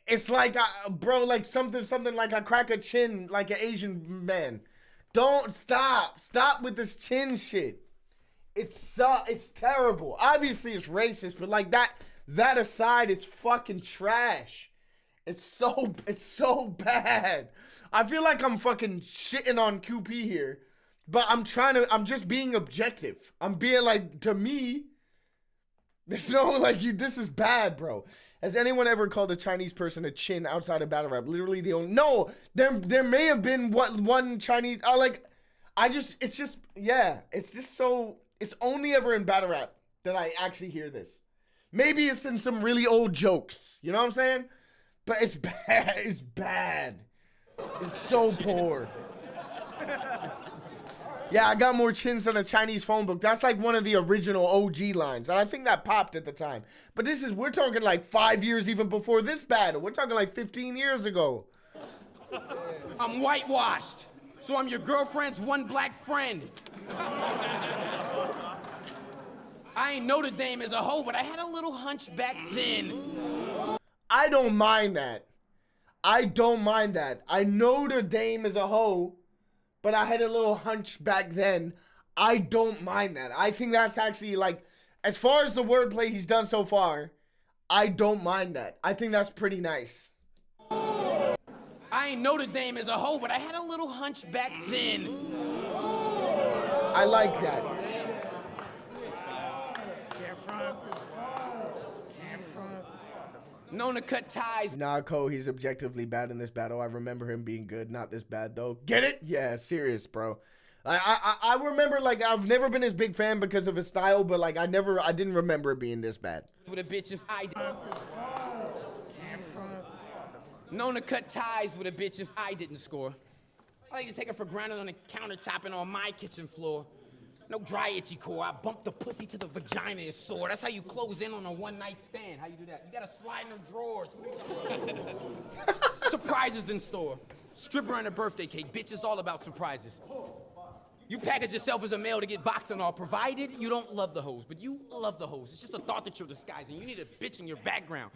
It's like, bro, like something like I crack a chin like an Asian man. Don't stop with this chin shit. It's terrible. Obviously it's racist, but like that aside, it's fucking trash. It's so bad. I feel like I'm fucking shitting on QP here, but I'm just being objective. I'm being like, to me, there's no like this is bad, bro. Has anyone ever called a Chinese person a chin outside of battle rap? Literally the only, no, there may have been one Chinese, it's only ever in battle rap that I actually hear this. Maybe it's in some really old jokes, you know what I'm saying? But it's bad, it's bad. It's so poor. Yeah, I got more chins than a Chinese phone book. That's like one of the original OG lines. And I think that popped at the time. But we're talking like 5 years even before this battle. We're talking like 15 years ago. I'm whitewashed, so I'm your girlfriend's one black friend. I ain't Notre Dame as a hoe, but I had a little hunch back then. I don't mind that. I Notre Dame as a hoe, but I had a little hunch back then. I don't mind that. I think that's actually like, as far as the wordplay he's done so far, I don't mind that. I think that's pretty nice. I ain't Notre Dame as a hoe, but I had a little hunch back then. I like that. Known to cut ties. Nah, Ko, he's objectively bad in this battle. I remember him being good. Not this bad, though. Get it? Yeah, serious, bro. I remember, like, I've never been his big fan because of his style, but, like, I didn't remember it being this bad. With a bitch if I known to cut ties with a bitch if I didn't score. I like to take her for granted on the countertop and on my kitchen floor. No dry itchy core. I bump the pussy to the vagina is sore. That's how you close in on a one-night stand. How you do that? You gotta slide in her drawers. Surprises in store. Stripper and a birthday cake. Bitch, it's all about surprises. You package yourself as a male to get boxing all, provided you don't love the hoes, but you love the hoes. It's just a thought that you're disguising. You need a bitch in your background.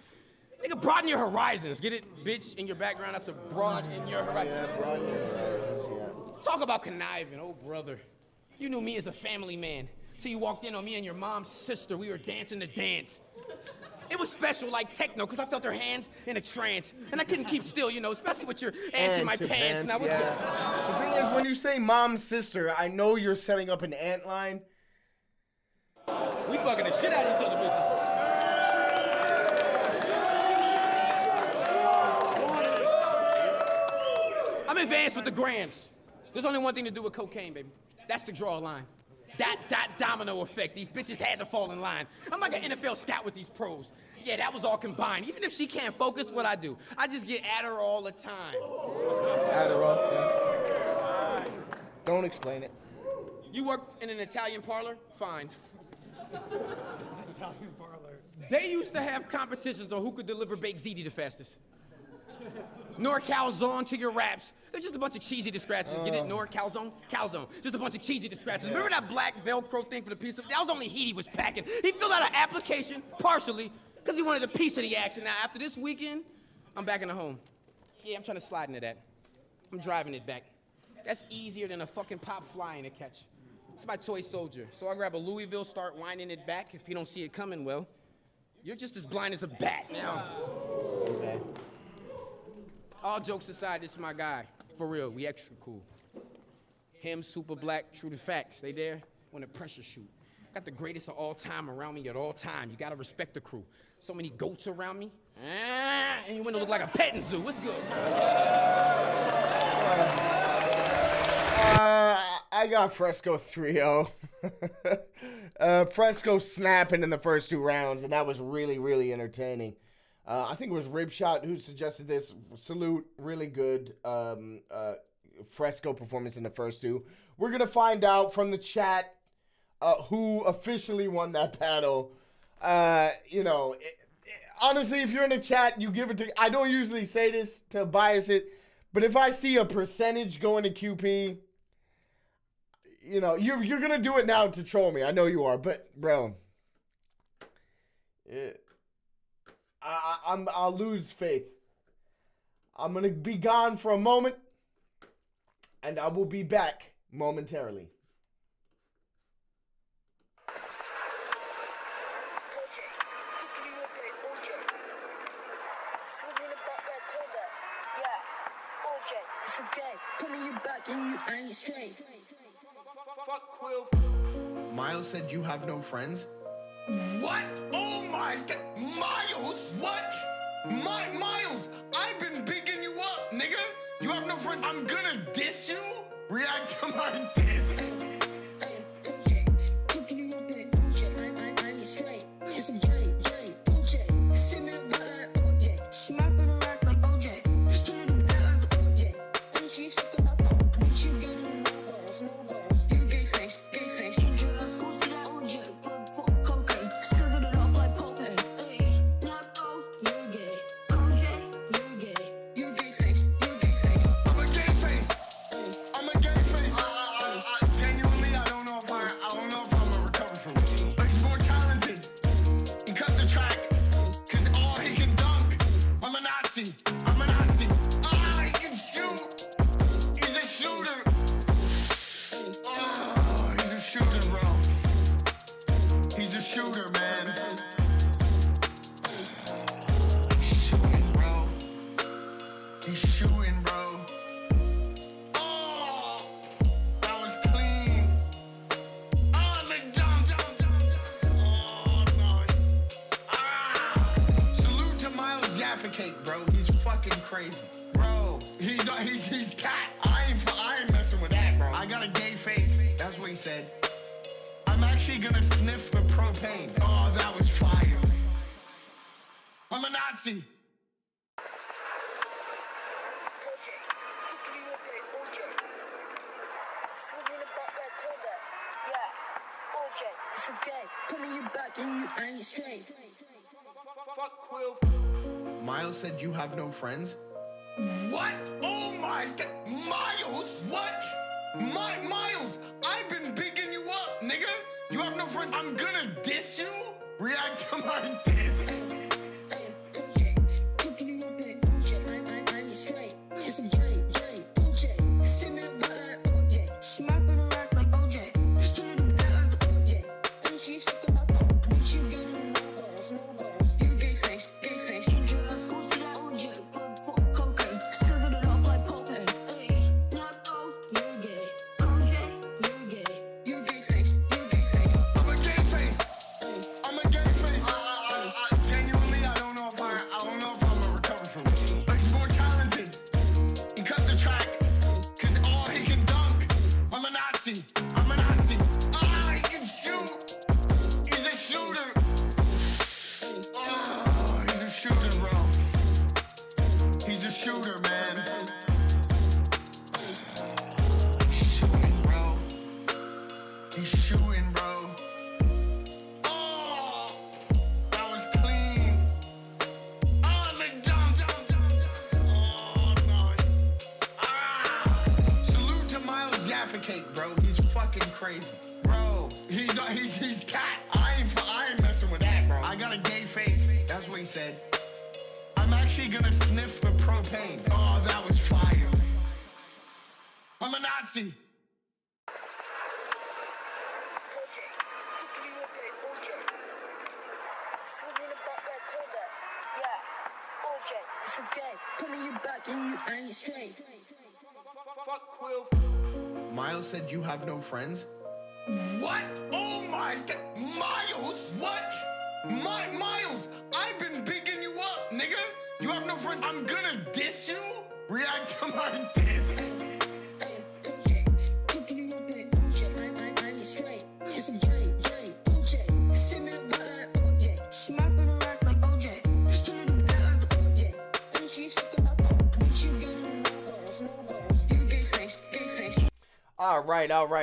Nigga, broaden your horizons. Get it? Bitch in your background. That's a broad in your horizons. Yeah, broaden your horizons, yeah. Talk about conniving, oh brother. You knew me as a family man. Till you walked in on me and your mom's sister. We were dancing the dance. It was special, like techno, because I felt her hands in a trance. And I couldn't keep still, you know, especially with your ants in my pants. Now, what's The thing is, when you say mom's sister, I know you're setting up an ant line. We fucking the shit out of each other, bitches. I'm advanced with the grams. There's only one thing to do with cocaine, baby. That's to draw a line. That domino effect. These bitches had to fall in line. I'm like an NFL scout with these pros. Yeah, that was all combined. Even if she can't focus, what I do? I just get at her all the time. Adderall, yeah. Don't explain it. You work in an Italian parlor? Fine. Italian parlor. They used to have competitions on who could deliver baked ziti the fastest. Calzone to your raps. They're just a bunch of cheesy to scratches. Get it? Calzone? Calzone. Just a bunch of cheesy to scratches. Remember that black Velcro thing for the piece of? That was only he was packing. He filled out an application, partially, because he wanted a piece of the action. Now, after this weekend, I'm back in the home. Yeah, I'm trying to slide into that. I'm driving it back. That's easier than a fucking pop fly in a catch. It's my toy soldier. So I grab a Louisville, start winding it back. If you don't see it coming, well, you're just as blind as a bat now. Okay. All jokes aside, this is my guy. For real, we extra cool. Him, super black, true to facts. They there on a pressure shoot. Got the greatest of all time around me at all time. You gotta respect the crew. So many goats around me. And you wanna look like a petting zoo. What's good? I got Fresco 3-0. Fresco snapping in the first 2 rounds, and that was really, really entertaining. I think it was Ribshot who suggested this. Salute, really good Fresco performance in the first 2. We're going to find out from the chat who officially won that battle. You know, honestly, if you're in the chat, you give it to... I don't usually say this to bias it, but if I see a percentage going to QP, you know, you're going to do it now to troll me. I know you are, but, bro... I'll lose faith. I'm going to be gone for a moment, and I will be back momentarily. Miles said you have no friends? What? Oh my God. Miles? What? Miles, I've been bigging you up, nigga. You have no friends. I'm gonna diss you? React to my diss. He's cat. I ain't messing with that, bro. I got a gay face. That's what he said. I'm actually gonna sniff the propane. Oh, that was fire. I'm a Nazi. Miles said you have no friends? What? Oh my God. Miles? What? Miles, I've been bigging you up, nigga. You have no friends. I'm gonna diss you? React to my diss. crazy. Bro, he's cat. I ain't messing with that, bro. I got a gay face. That's what he said. I'm actually gonna sniff the propane. Oh, that was fire. I'm a Nazi. Putting you back and you ain't straight. Fuck Quill. Miles said you have no friends. What? Oh my God. Miles? What? Miles, I've been bigging you up, nigga. You have no friends. I'm gonna diss you? React to my diss.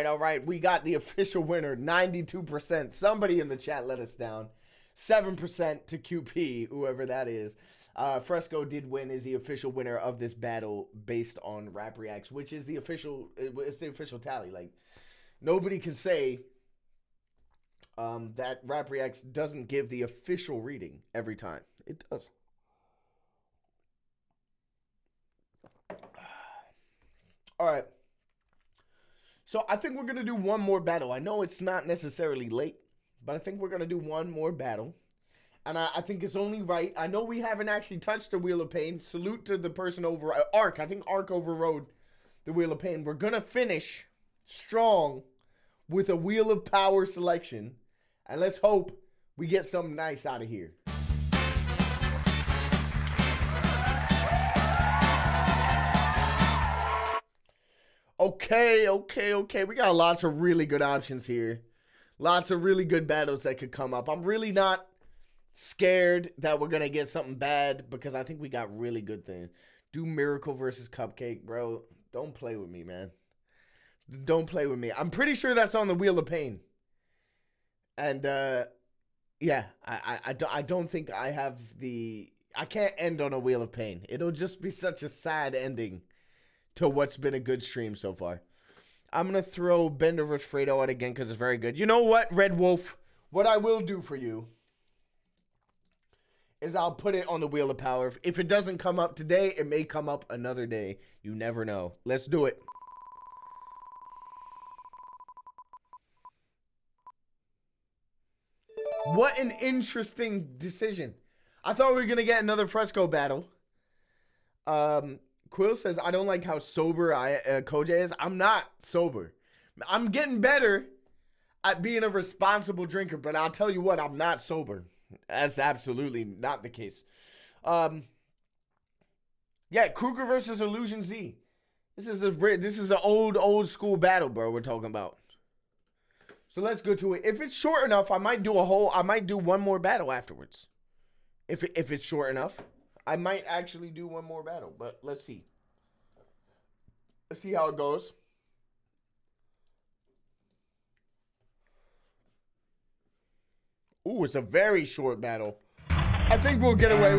All right. We got the official winner, 92%. Somebody in the chat let us down. 7% to QP, whoever that is. Fresco did win, is the official winner of this battle based on Rap Reacts, which is the official, it's the official tally. Like, nobody can say that Rap Reacts doesn't give the official reading every time. It does. All right. So I think we're going to do one more battle. I know it's not necessarily late, but I think we're going to do one more battle. And I think it's only right. I know we haven't actually touched the Wheel of Pain. Salute to the person over Ark. I think Ark overrode the Wheel of Pain. We're going to finish strong with a Wheel of Power selection. And let's hope we get something nice out of here. Okay. We got lots of really good options here. Lots of really good battles that could come up. I'm really not scared that we're going to get something bad because I think we got really good things. Do Miracle versus Cupcake, bro. Don't play with me, man. Don't play with me. I'm pretty sure that's on the Wheel of Pain. And, yeah, I don't think I have the... I can't end on a Wheel of Pain. It'll just be such a sad ending to what's been a good stream so far. I'm going to throw Bender vs. Fredo out again because it's very good. You know what, Red Wolf? What I will do for you is I'll put it on the Wheel of Power. If it doesn't come up today, it may come up another day. You never know. Let's do it. What an interesting decision. I thought we were going to get another Fresco battle. Quill says, I don't like how sober CoJay is. I'm not sober. I'm getting better at being a responsible drinker, but I'll tell you what, I'm not sober. That's absolutely not the case. Yeah, Kruger versus Illusion Z. This is an old school battle, bro. We're talking about. So let's go to it. If it's short enough, I might do one more battle afterwards. If it's short enough, I might actually do one more battle. But let's see. Let's see how it goes. Ooh, it's a very short battle. I think we'll get away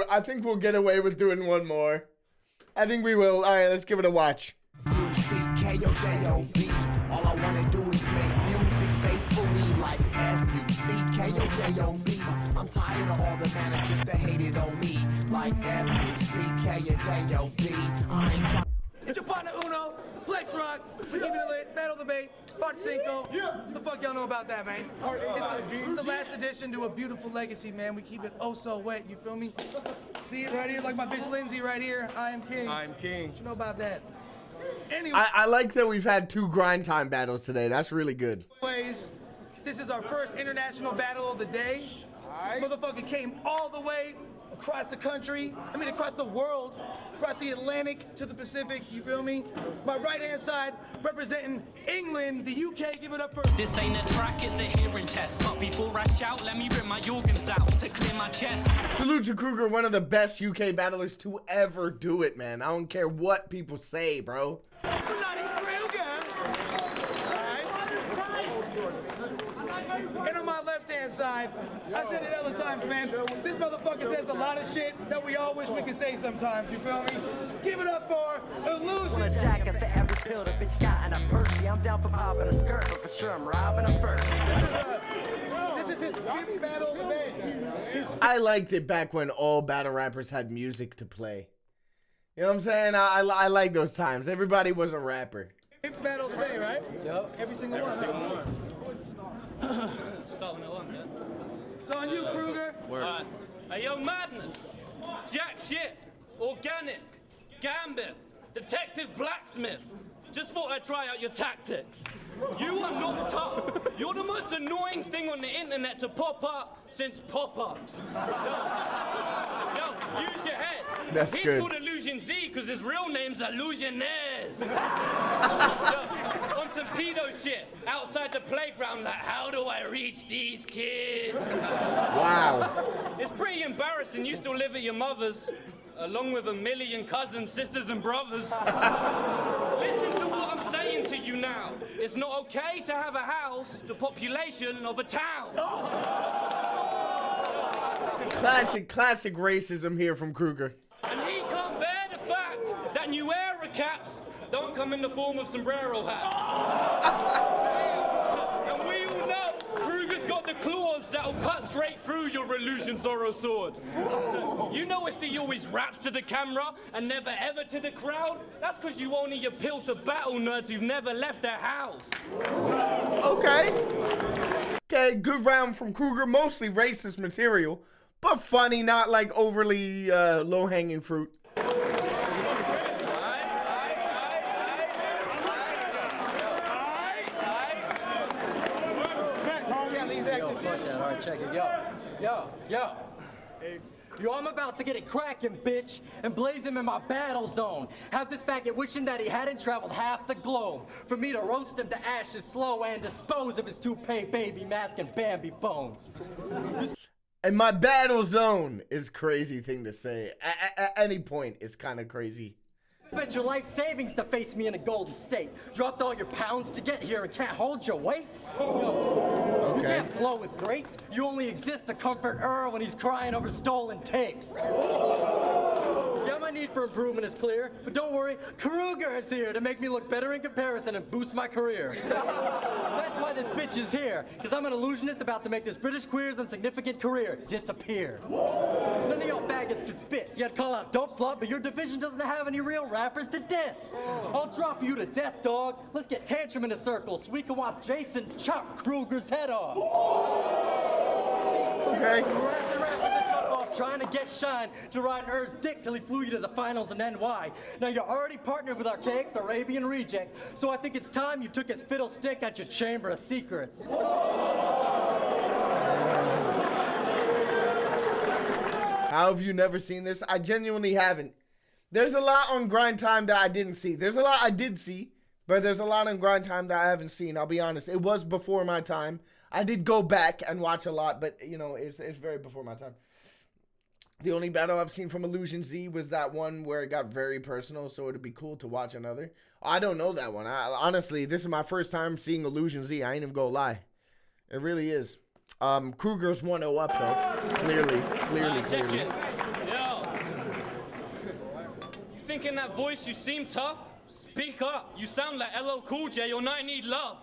with doing one more. I think we will. All right, let's give it a watch. U-C-K-O-J-O-B. All I wanna do is make music faithfully like F-U-C-K-O-J-O-B. I'm tired of all the managers that hated on me like F-U-C-K-O-J-O-B. I ain't trying. It's your partner Uno, Flex Rock, we keep it lit, Battle Debate, Part 5. What the fuck y'all know about that, man? It's the last addition to a beautiful legacy, man. We keep it oh so wet, you feel me? See it right here, like my bitch Lindsay right here. I am king. I'm king. What you know about that? Anyway. I like that we've had 2 grind time battles today. That's really good. Anyways, this is our first international battle of the day. Motherfucker came all the way across the country, across the world, across the Atlantic to the Pacific, you feel me? My right-hand side representing England, the UK, give it up for... This ain't a track, it's a hearing test. But before I shout, let me rip my organs out to clear my chest. Salute to Kruger, one of the best UK battlers to ever do it, man. I don't care what people say, bro. And on my left-hand side, I said it other times, man. This motherfucker says a lot of shit that we all wish we could say sometimes, you feel me? Give it up for Illusion. On a jacket for every pill to bitch Scott and a Percy. I'm down for popping a skirt, but for sure I'm robbing a first. This is his fifth battle of the day. I liked it back when all battle rappers had music to play. You know what I'm saying? I like those times. Everybody was a rapper. Fifth battle of the day, right? Yep. Every single one. Start with one, yeah? It's on you, Kruger. Hey, yo, Madness, Jack Shit, Organic, Gambit, Detective Blacksmith. Just thought I'd try out your tactics. You are not tough. You're the most annoying thing on the internet to pop up since pop-ups. Yo, use your head. That's He's good. called Illusion Z because his real name's Illusionaires. Yo, on some pedo shit outside the playground, like, how do I reach these kids? Wow. It's pretty embarrassing. You still live at your mother's, along with 1 million cousins, sisters, and brothers. Listen to what I'm saying to you now. It's not okay to have a house the population of a town. Classic racism here from Kruger. And he can't bear the fact that new era caps don't come in the form of sombrero hats. And we all know Kruger's got the claws that'll cut straight through your illusion Zorro sword. You notice he always raps to the camera and never ever to the crowd? That's because you only appeal to battle nerds who've never left their house. Okay, good round from Kruger. Mostly racist material, but funny, not like overly low-hanging fruit. Yo, fuck that. All right, check it. Yo. Yo, I'm about to get it cracking, bitch, and blaze him in my battle zone. Have this faggot wishing that he hadn't traveled half the globe for me to roast him to ashes slow and dispose of his toupee baby mask and Bambi bones. And my battle zone is crazy thing to say. At any point, it's kind of crazy. Spent your life savings to face me in a golden state. Dropped all your pounds to get here and can't hold your weight? You can't flow with greats. You only exist to comfort Earl when he's crying over stolen tapes. Yeah, my need for improvement is clear, but don't worry, Kruger is here to make me look better in comparison and boost my career. That's why this bitch is here, because I'm an illusionist about to make this British queer's insignificant career disappear. None of y'all faggots can spit, so you had to call out don't flop, but your division doesn't have any real rappers to diss. I'll drop you to death, dog. Let's get Tantrum in a circle so we can watch Jason chop Kruger's head off. Okay. Trying to get Shine to ride Earth's dick till he flew you to the finals in NY. Now you're already partnered with Archaic's Arabian Reject, so I think it's time you took his fiddle stick at your Chamber of Secrets. How have you never seen this? I genuinely haven't. There's a lot on Grind Time that I didn't see. There's a lot I did see, but there's a lot on Grind Time that I haven't seen. I'll be honest. It was before my time. I did go back and watch a lot, but you know, it's very before my time. The only battle I've seen from Illusion Z was that one where it got very personal, so it'd be cool to watch another. I don't know that one. Honestly, this is my first time seeing Illusion Z. I ain't even gonna lie. It really is. Kruger's 1-0 up, though. Clearly. Yo. You think in that voice you seem tough? Speak up. You sound like LL CoJay on I Need Love.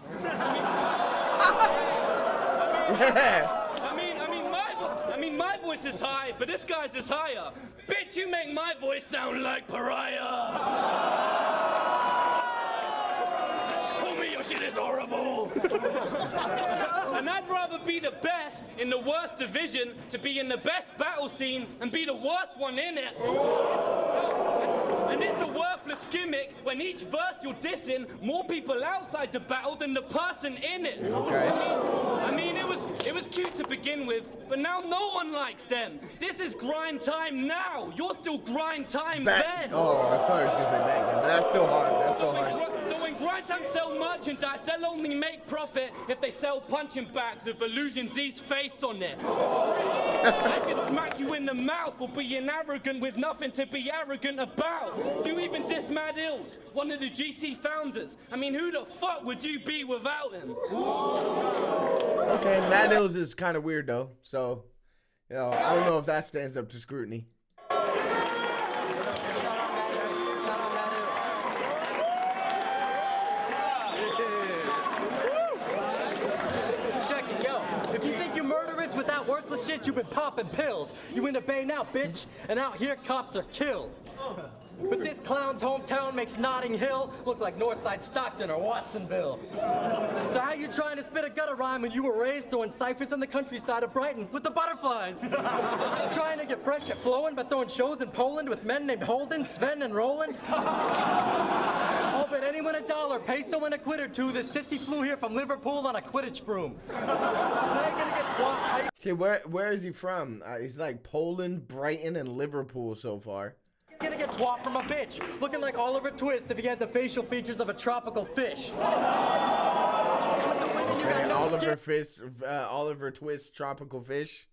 I mean, my voice is high, but this guy's is higher. Bitch, you make my voice sound like Pariah. Homie, your shit is horrible. And I'd rather be the best in the worst division to be in the best battle scene and be the worst one in it. And it's a worthless gimmick when each verse you're dissing more people outside the battle than the person in it. Okay. I mean, it was cute to begin with, but now no one likes them. This is grind time now. You're still grind time then. Oh, I thought I was gonna say back then, but that's still hard. So when grind time sell merchandise, they'll only make profit if they sell punching bags with Illusion Z's face on it. I should smack you in the mouth for being arrogant with nothing to be arrogant about. You even diss Mad Ills, one of the GT founders. I mean, who the fuck would you be without him? Okay, Mad Ills is kind of weird though, so you know, I don't know if that stands up to scrutiny. shit, you've been popping pills. You in the bay now, bitch, and out here cops are killed. But this clown's hometown makes Notting Hill look like Northside Stockton or Watsonville. So how you trying to spit a gutter rhyme when you were raised throwing ciphers on the countryside of Brighton with the butterflies? Trying to get fresh at flowing by throwing shows in Poland with men named Holden, Sven, and Roland? I'll bet anyone $1, peso, and a quid or two this sissy flew here from Liverpool on a Quidditch broom. Now you're gonna get twat. Okay, where is he from? He's like Poland, Brighton, and Liverpool so far. Gonna get twat from a bitch, looking like Oliver Twist if he had the facial features of a tropical fish. Okay, Oliver Twist, tropical fish,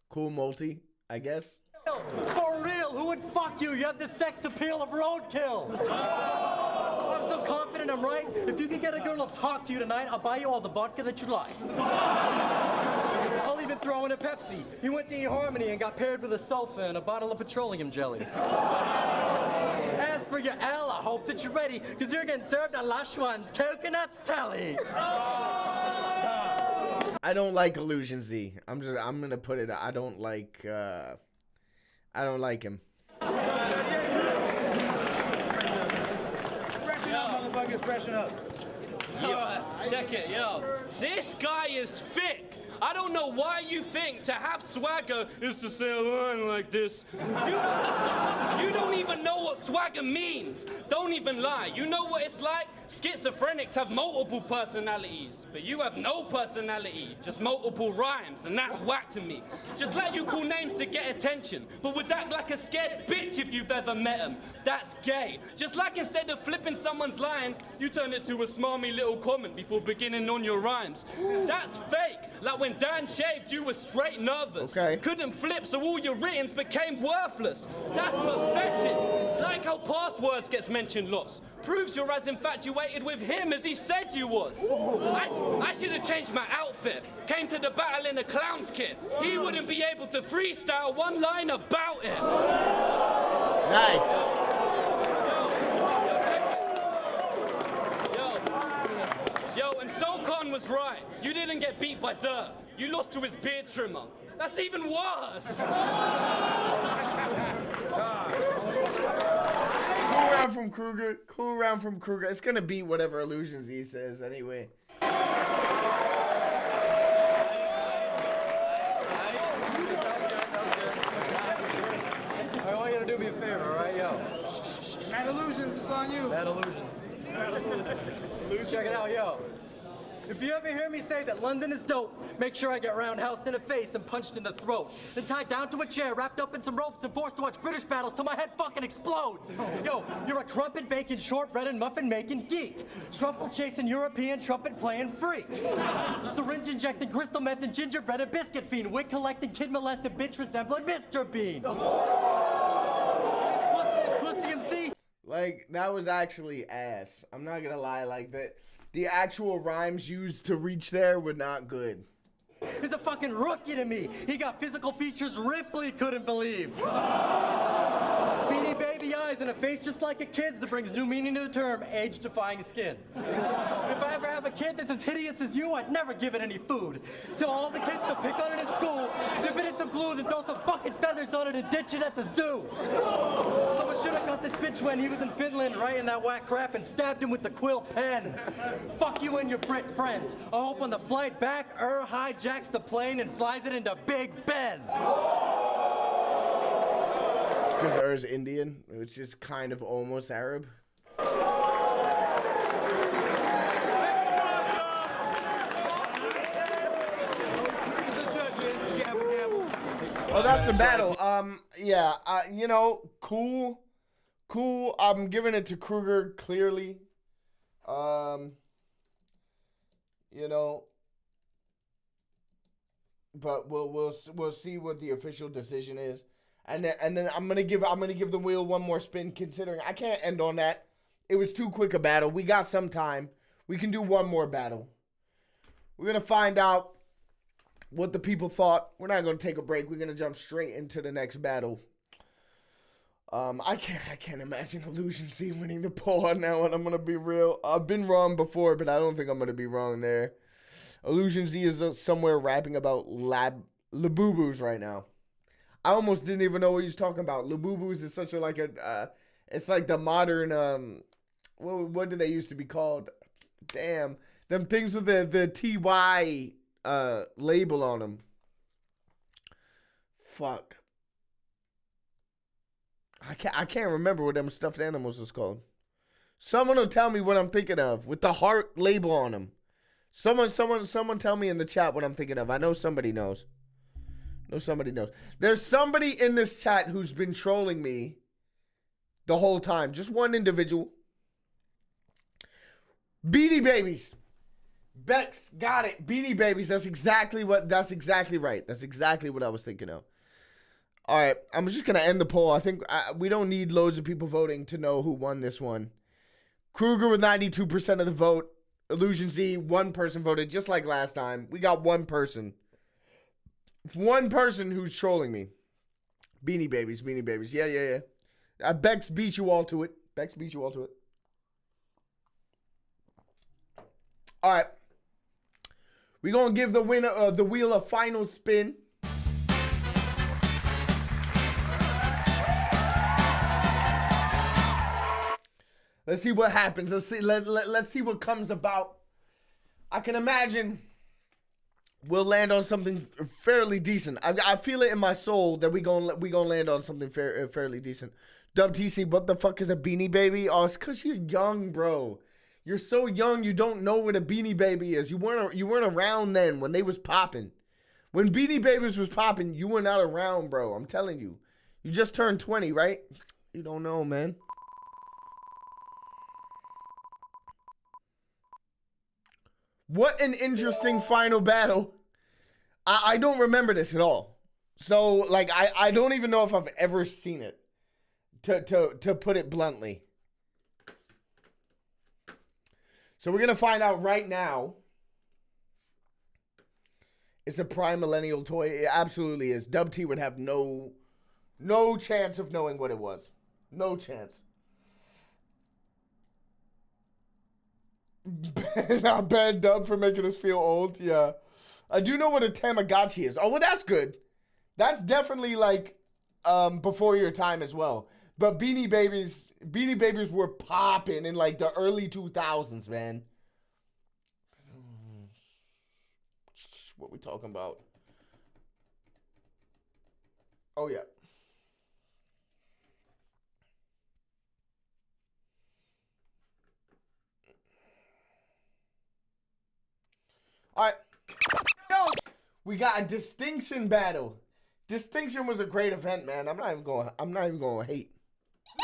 cool multi, I guess. For real, who would fuck you? You have the sex appeal of roadkill. I'm so confident I'm right. If you can get a girl to talk to you tonight, I'll buy you all the vodka that you like. I'll even throw in a Pepsi. You went to eHarmony and got paired with a sulfa and a bottle of petroleum jellies. As for your L, I hope that you're ready, because you're getting served on Lashwan's Coconuts Telly. I don't like Illusion Z. I'm gonna put it. I don't like him. Freshen up, motherfuckers, freshen up. Alright, check it, yo. This guy is thick. I don't know why you think to have swagger is to say a line like this. You don't even know what swagger means. Don't even lie. You know what it's like? Schizophrenics have multiple personalities, but you have no personality, just multiple rhymes, and that's whack to me. Just let you call names to get attention, but would act like a scared bitch if you've ever met him. That's gay. Just like instead of flipping someone's lines, you turn it to a smarmy little comment before beginning on your rhymes. That's fake. Like when Dan shaved, you were straight nervous. Okay. Couldn't flip, so all your writtens became worthless. That's pathetic. Like how passwords gets mentioned lots. Proves you're as infatuated with him as he said you was. I should have changed my outfit. Came to the battle in a clown's kit. He wouldn't be able to freestyle one line about it. Nice. Yo, and Solcon was right. You didn't get beat by dirt. You lost to his beard trimmer. That's even worse. Cool round from Kruger. Cool round from Kruger. It's gonna be whatever Illusions he says anyway. I want you to do me a favor, all right, yo? Mad Illusions, it's on you. Bad illusions. Check it out, yo. If you ever hear me say that London is dope, make sure I get roundhoused in the face and punched in the throat. Then tied down to a chair, wrapped up in some ropes, and forced to watch British battles till my head fucking explodes. Yo, you're a crumpet baking, shortbread and muffin making geek. Truffle chasing European trumpet playing freak. Syringe injecting crystal meth and gingerbread and biscuit fiend. Wig collecting, kid molested, bitch resembling Mr. Bean. Pussy MC. Like, that was actually ass. I'm not gonna lie, like that. The actual rhymes used to reach there were not good. He's a fucking rookie to me. He got physical features Ripley couldn't believe. Beady baby eyes and a face just like a kid's that brings new meaning to the term age-defying skin. If I ever have a kid that's as hideous as you, I'd never give it any food. Tell all the kids to pick on it at school, dip it in some glue, then throw some fucking feathers on it and ditch it at the zoo. Someone should have got this bitch when he was in Finland writing that whack crap and stabbed him with the quill pen. Fuck you and your Brit friends. I hope on the flight back, hijacks the plane and flies it into Big Ben. Because Ur's Indian, which is kind of almost Arab. Oh, that's the battle. Yeah, you know, cool. I'm giving it to Kruger clearly. You know, but we'll see what the official decision is, and then I'm gonna give the wheel one more spin. Considering I can't end on that, it was too quick a battle. We got some time. We can do one more battle. We're gonna find out what the people thought. We're not gonna take a break. We're gonna jump straight into the next battle. I can't imagine Illusion C winning the poll on that one. I'm gonna be real. I've been wrong before, but I don't think I'm gonna be wrong there. Illusion Z is somewhere rapping about Labubu's right now. I almost didn't even know what he was talking about. Labubu's is such a like a it's like the modern what do they used to be called? Damn, them things with the TY label on them. Fuck. I can't remember what them stuffed animals was called. Someone will tell me what I'm thinking of with the heart label on them. Someone tell me in the chat what I'm thinking of. I know somebody knows. Somebody knows. There's somebody in this chat who's been trolling me the whole time. Just one individual. Beanie Babies. Bex got it. Beanie Babies. That's exactly right. That's exactly what I was thinking of. All right. I'm just going to end the poll. I think we don't need loads of people voting to know who won this one. Kruger with 92% of the vote. Illusion Z, one person voted just like last time. We got one person. One person who's trolling me. Beanie Babies. Yeah. Bex beat you all to it. All right. We're going to give the winner of the wheel a final spin. Let's see what happens. Let's see what comes about. I can imagine we'll land on something fairly decent. I feel it in my soul that we gonna land on something fairly decent. Dub TC, what the fuck is a Beanie Baby? Oh, it's because you're young, bro. You're so young, you don't know what a Beanie Baby is. You weren't around then when they was popping. When Beanie Babies was popping, you were not around, bro. I'm telling you. You just turned 20, right? You don't know, man. What an interesting final battle. I don't remember this at all. So, like, I don't even know if I've ever seen it. To put it bluntly. So we're going to find out right now. It's a prime millennial toy. It absolutely is. Dub T would have no chance of knowing what it was. No chance. Not bad, Dub, for making us feel old. Yeah. I do know what a Tamagotchi is. Oh, well, that's good. That's definitely like before your time as well. But Beanie Babies were popping in like the early 2000s, man. What we talking about? Oh, yeah. All right. We got a distinction battle. Distinction was a great event, man. I'm not even going to hate.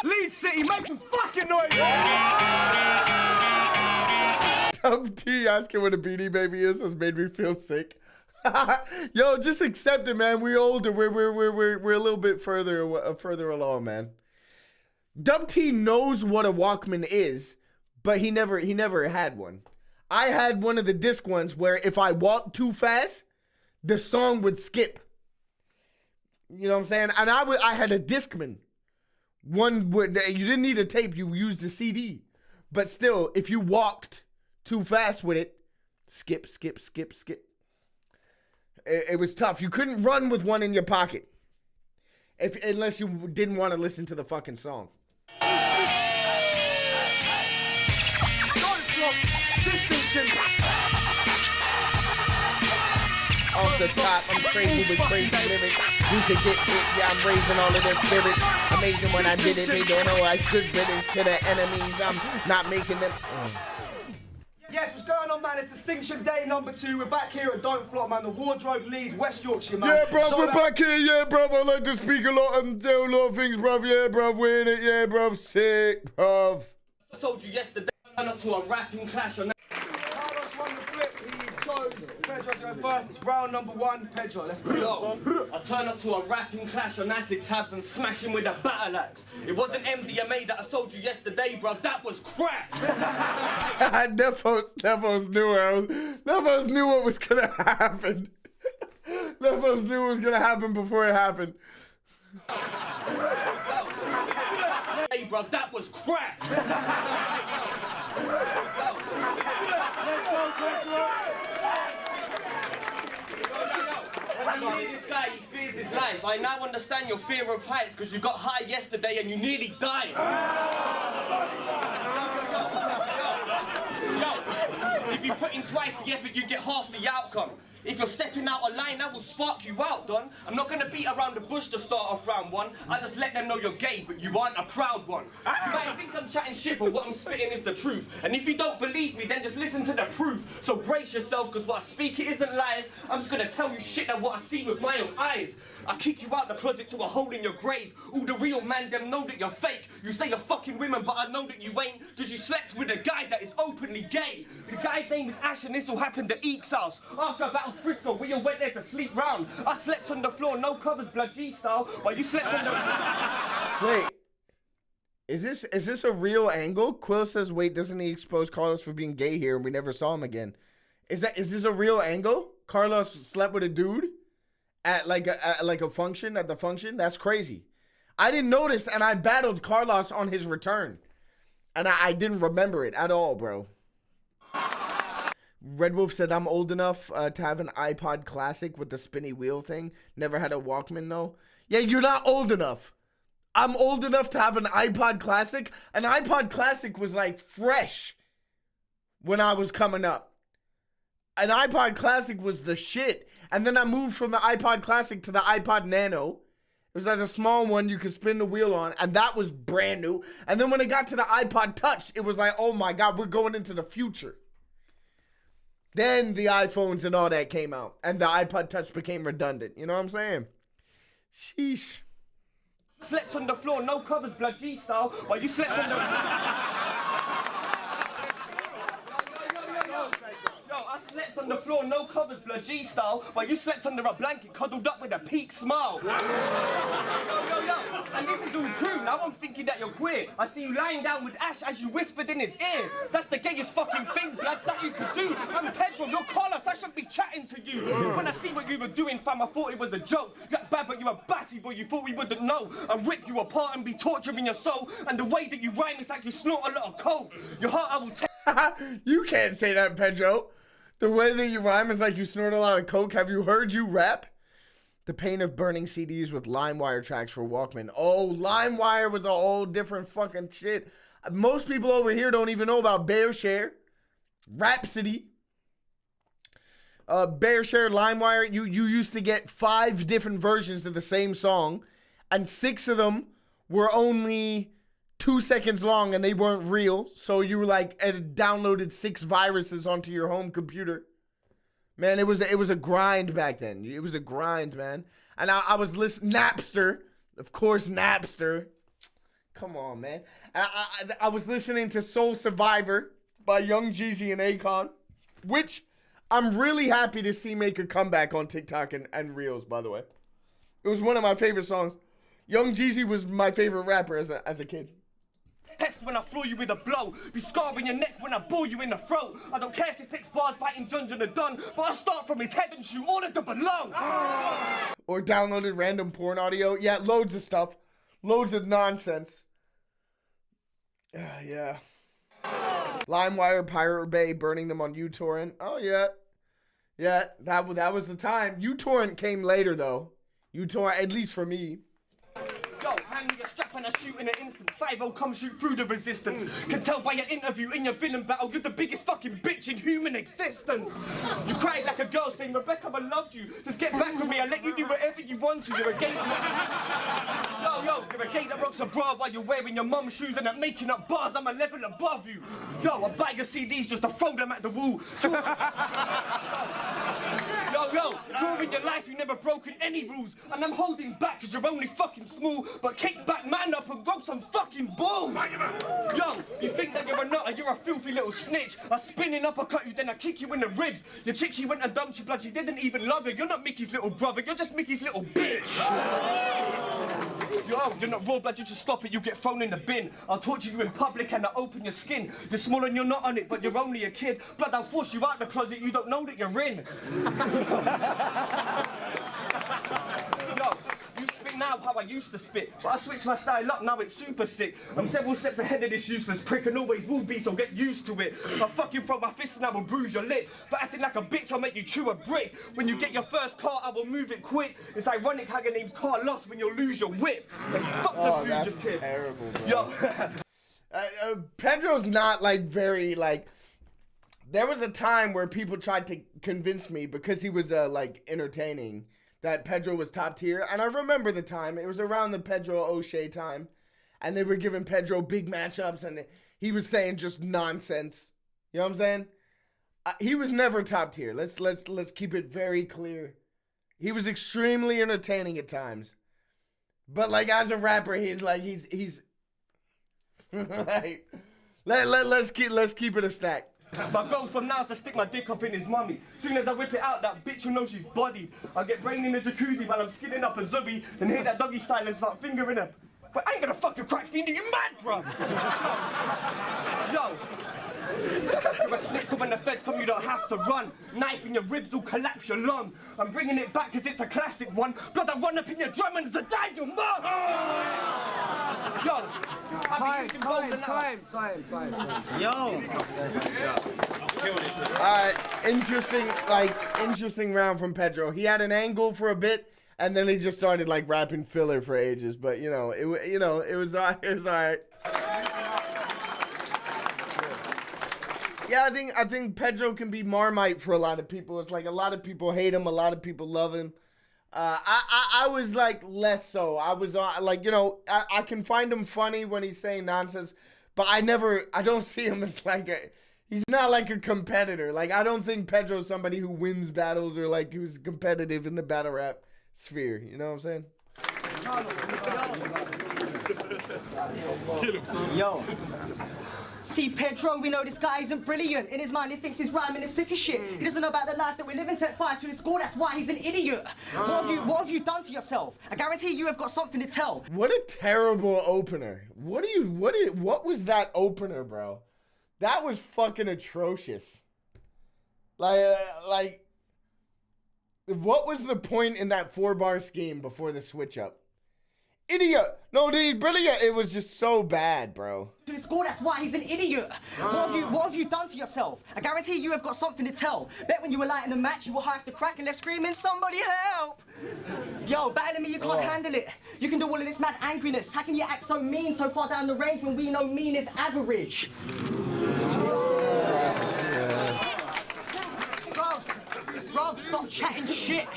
Lead City, make some fucking noise! Dub T asking what a Beanie Baby is has made me feel sick. Yo, just accept it, man. We're older. We're a little bit further along, man. Dub T knows what a Walkman is, but he never had one. I had one of the disc ones where if I walked too fast, the song would skip. You know what I'm saying? And I had a Discman. You didn't need a tape, you used the CD. But still, if you walked too fast with it, skip. It was tough. You couldn't run with one in your pocket. Unless you didn't want to listen to the fucking song. Distinction. Off the top, I'm crazy with crazy lyrics. You could get it, yeah, I'm raising all of the spirits. Amazing when I did it, they don't know I should riddance to the enemies. I'm not making them. Yes, what's going on, man? It's Distinction Day #2. We're back here at Don't Flop, man. The Wardrobe Leeds, West Yorkshire, man. Yeah, bruv, we're back here. Yeah, bruv, I like to speak a lot and do a lot of things, bruv. Yeah, bruv, we're in it. Yeah, bruv, sick, bruv. I told you yesterday, not to a rapping clash on. Carlos won the flip. He chose Pedro to go first. It's round #1. Pedro, let's go. Yo, I turn up to a rapping clash on acid tabs and smash him with a battle axe. It wasn't MDMA that I sold you yesterday, bruv. That was crack. Nevos knew what was gonna happen. Nevos knew what was gonna happen before it happened. Hey, bruv, that was crack. When you meet this guy, he fears his life. I now understand your fear of heights because you got high yesterday and you nearly died. Yo, if you put in twice the effort, you get half the outcome. If you're stepping out of line, that will spark you out, Don. I'm not gonna beat around the bush to start off round one. I just let them know you're gay, but you aren't a proud one. You might think I'm chatting shit, but what I'm spitting is the truth. And if you don't believe me, then just listen to the proof. So brace yourself, because what I speak, it isn't lies. I'm just gonna tell you shit that what I see with my own eyes. I kick you out the closet to a hole in your grave. All the real man, them know that you're fake. You say you're fucking women, but I know that you ain't, because you slept with a guy that is openly gay. The guy's name is Ash, and this all happened at Eek's house. After I battled Fresco, we all went there to sleep round. I slept on the floor, no covers, blood G style, while you slept on the... Wait. Is this a real angle? Quill says, wait, doesn't he expose Carlos for being gay here and we never saw him again? Is this a real angle? Carlos slept with a dude at like a function, at the function? That's crazy. I didn't notice, and I battled Carlos on his return. And I didn't remember it at all, bro. Red Wolf said, I'm old enough to have an iPod Classic with the spinny wheel thing. Never had a Walkman, though. Yeah, you're not old enough. I'm old enough to have an iPod Classic. An iPod Classic was like fresh when I was coming up. An iPod Classic was the shit. And then I moved from the iPod Classic to the iPod Nano. It was like a small one you could spin the wheel on, and that was brand new. And then when it got to the iPod Touch, it was like, oh my God, we're going into the future. Then the iPhones and all that came out, and the iPod Touch became redundant. You know what I'm saying? Sheesh. Slept on the floor, no covers, blood G style, while you slept on the... Yo, I slept on the floor, no covers, blood G style, while you slept under a blanket cuddled up with a peak smile. Yo. And this is all true. Now I'm thinking that you're queer. I see you lying down with Ash as you whispered in his ear. That's the gayest fucking thing, blood, that you could do. I'm Pedro, you're Carlos, I shouldn't be chatting to you. When I see what you were doing, fam, I thought it was a joke. You're bad, but you're a batty boy, you thought we wouldn't know. And rip you apart and be torturing your soul. And the way that you rhyme is like you snort a lot of coke. Your heart I will take. You can't say that, Pedro. The way that you rhyme is like you snort a lot of coke. Have you heard you rap? The pain of burning CDs with LimeWire tracks for Walkman. Oh, LimeWire was a whole different fucking shit. Most people over here don't even know about BearShare, Rhapsody, BearShare, LimeWire. You used to get 5 different versions of the same song, and 6 of them were only 2 seconds long, and they weren't real. So you were like downloaded 6 viruses onto your home computer. Man, it was a grind back then. It was a grind, man. And I was listening, Napster, of course, Napster. Come on, man. I was listening to Soul Survivor by Young Jeezy and Akon, which I'm really happy to see make a comeback on TikTok and Reels, by the way. It was one of my favorite songs. Young Jeezy was my favorite rapper as a kid. Test when I floor you with a blow. Be scarring your neck when I bore you in the throat. I don't care if this next bar's biting Junjun and done, but I start from his head and shoot all of the below. Or downloaded random porn audio. Yeah, loads of stuff. Loads of nonsense. Yeah. LimeWire, Pirate Bay, burning them on uTorrent. Oh, yeah. Yeah, that was the time. uTorrent came later, though. uTorrent, at least for me. Yo, hand me a strap and I shoot in an instant. 5-0 come shoot through the resistance. Can tell by your interview in your villain battle, you're the biggest fucking bitch in human existence. You cried like a girl saying, Rebecca, I loved you. Just get back with me, I'll let you do whatever you want to. You're a gay Yo, you're a gay that rocks a bra while you're wearing your mum's shoes and I'm making up bars, I'm a level above you. Yo, I buy your CDs just to throw them at the wall. Yo, during your life you never broken any rules. And I'm holding back cause you're only fucking small. But kick back, man up and grow some fucking balls. Yo, you think that you're a nutter, you're a filthy little snitch. I spin and uppercut you, then I kick you in the ribs. Your chick, she went and dumped you, blood, she didn't even love you. You're not Mickey's little brother, you're just Mickey's little bitch. Yo, you're not raw blood, you just stop it, you get thrown in the bin. I'll torture you in public and I'll open your skin. You're small and you're not on it, but you're only a kid. Blood, I'll force you out the closet, you don't know that you're in. Yo, you spin now how I used to spit, but I switched my style up, now it's super sick. I'm several steps ahead of this useless prick and always will be, so get used to it. I'll fucking throw my fist and I will bruise your lip. For acting like a bitch, I'll make you chew a brick. When you get your first car, I will move it quick. It's ironic how your name's Carlos when you'll lose your whip. And fuck the fugitive. That's terrible, bro. Yo. Pedro's not like very like. There was a time where people tried to convince me because he was like entertaining that Pedro was top tier, and I remember the time. It was around the Pedro O'Shea time, and they were giving Pedro big matchups, and he was saying just nonsense. You know what I'm saying? He was never top tier. Let's keep it very clear. He was extremely entertaining at times, but like as a rapper, he's like he's like let's keep it a stack. My goal from now is to stick my dick up in his mummy. Soon as I whip it out, that bitch will know she's bodied. I'll get brain in the jacuzzi while I'm skinning up a zubby, and hit that doggy style and start fingering her. But I ain't gonna fucking crack fiend, are you mad, bro? Yo. You're a snitch, so when the feds come, you don't have to run. Knife in your ribs will collapse your lung. I'm bringing it back because it's a classic one. Blood, I run up in your drum and it's a die, your mum! Yo. Time. Yo. Alright, interesting round from Pedro. He had an angle for a bit, and then he just started like rapping filler for ages. But it was alright. Yeah, I think Pedro can be Marmite for a lot of people. It's like a lot of people hate him, a lot of people love him. I was like less so. I was like, I can find him funny when he's saying nonsense, but I don't see him as like he's not like a competitor. Like, I don't think Pedro's somebody who wins battles or like who's competitive in the battle rap sphere. You know what I'm saying? Kill him, son. Yo. See, Pedro, we know this guy isn't brilliant. In his mind, he thinks he's rhyming is sick as shit. He doesn't know about the life that we live in, set fire to his score, that's why he's an idiot. What have you done to yourself? I guarantee you have got something to tell. What a terrible opener. What was that opener, bro? That was fucking atrocious. Like, what was the point in that 4-bar scheme before the switch up? Idiot! No, dude, brilliant. It was just so bad, bro. To his score, that's why he's an idiot. What have you done to yourself? I guarantee you have got something to tell. Bet when you were light in the match, you were half the crack and left screaming, somebody help! Yo, battling me, you can't handle it. You can do all of this mad angriness. How can you act so mean so far down the range when we know mean is average? Bro, stop chatting shit.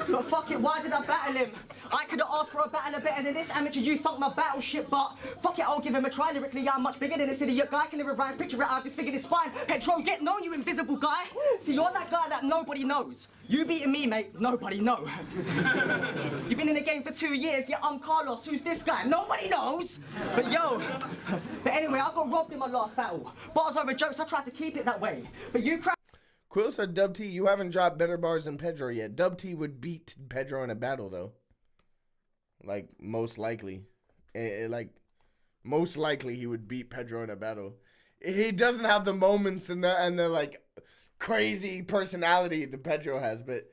But fuck it, why did I battle him? I could have asked for a battler better than this amateur. You sunk my battleship, but fuck it, I'll give him a try. Lyrically, I'm much bigger than this idiot guy. Can never rhymes, picture it, I've disfigured his spine. Pedro, get known, you invisible guy. See, you're that guy that nobody knows. You beating me, mate, nobody know. You've been in the game for 2 years, yeah, I'm Carlos. Who's this guy? Nobody knows. But anyway, I got robbed in my last battle. Bars over jokes, I tried to keep it that way. But you Quill said, Dub T, you haven't dropped better bars than Pedro yet. Dub T would beat Pedro in a battle, though. Like, most likely. Most likely he would beat Pedro in a battle. He doesn't have the moments and the like, crazy personality that Pedro has, but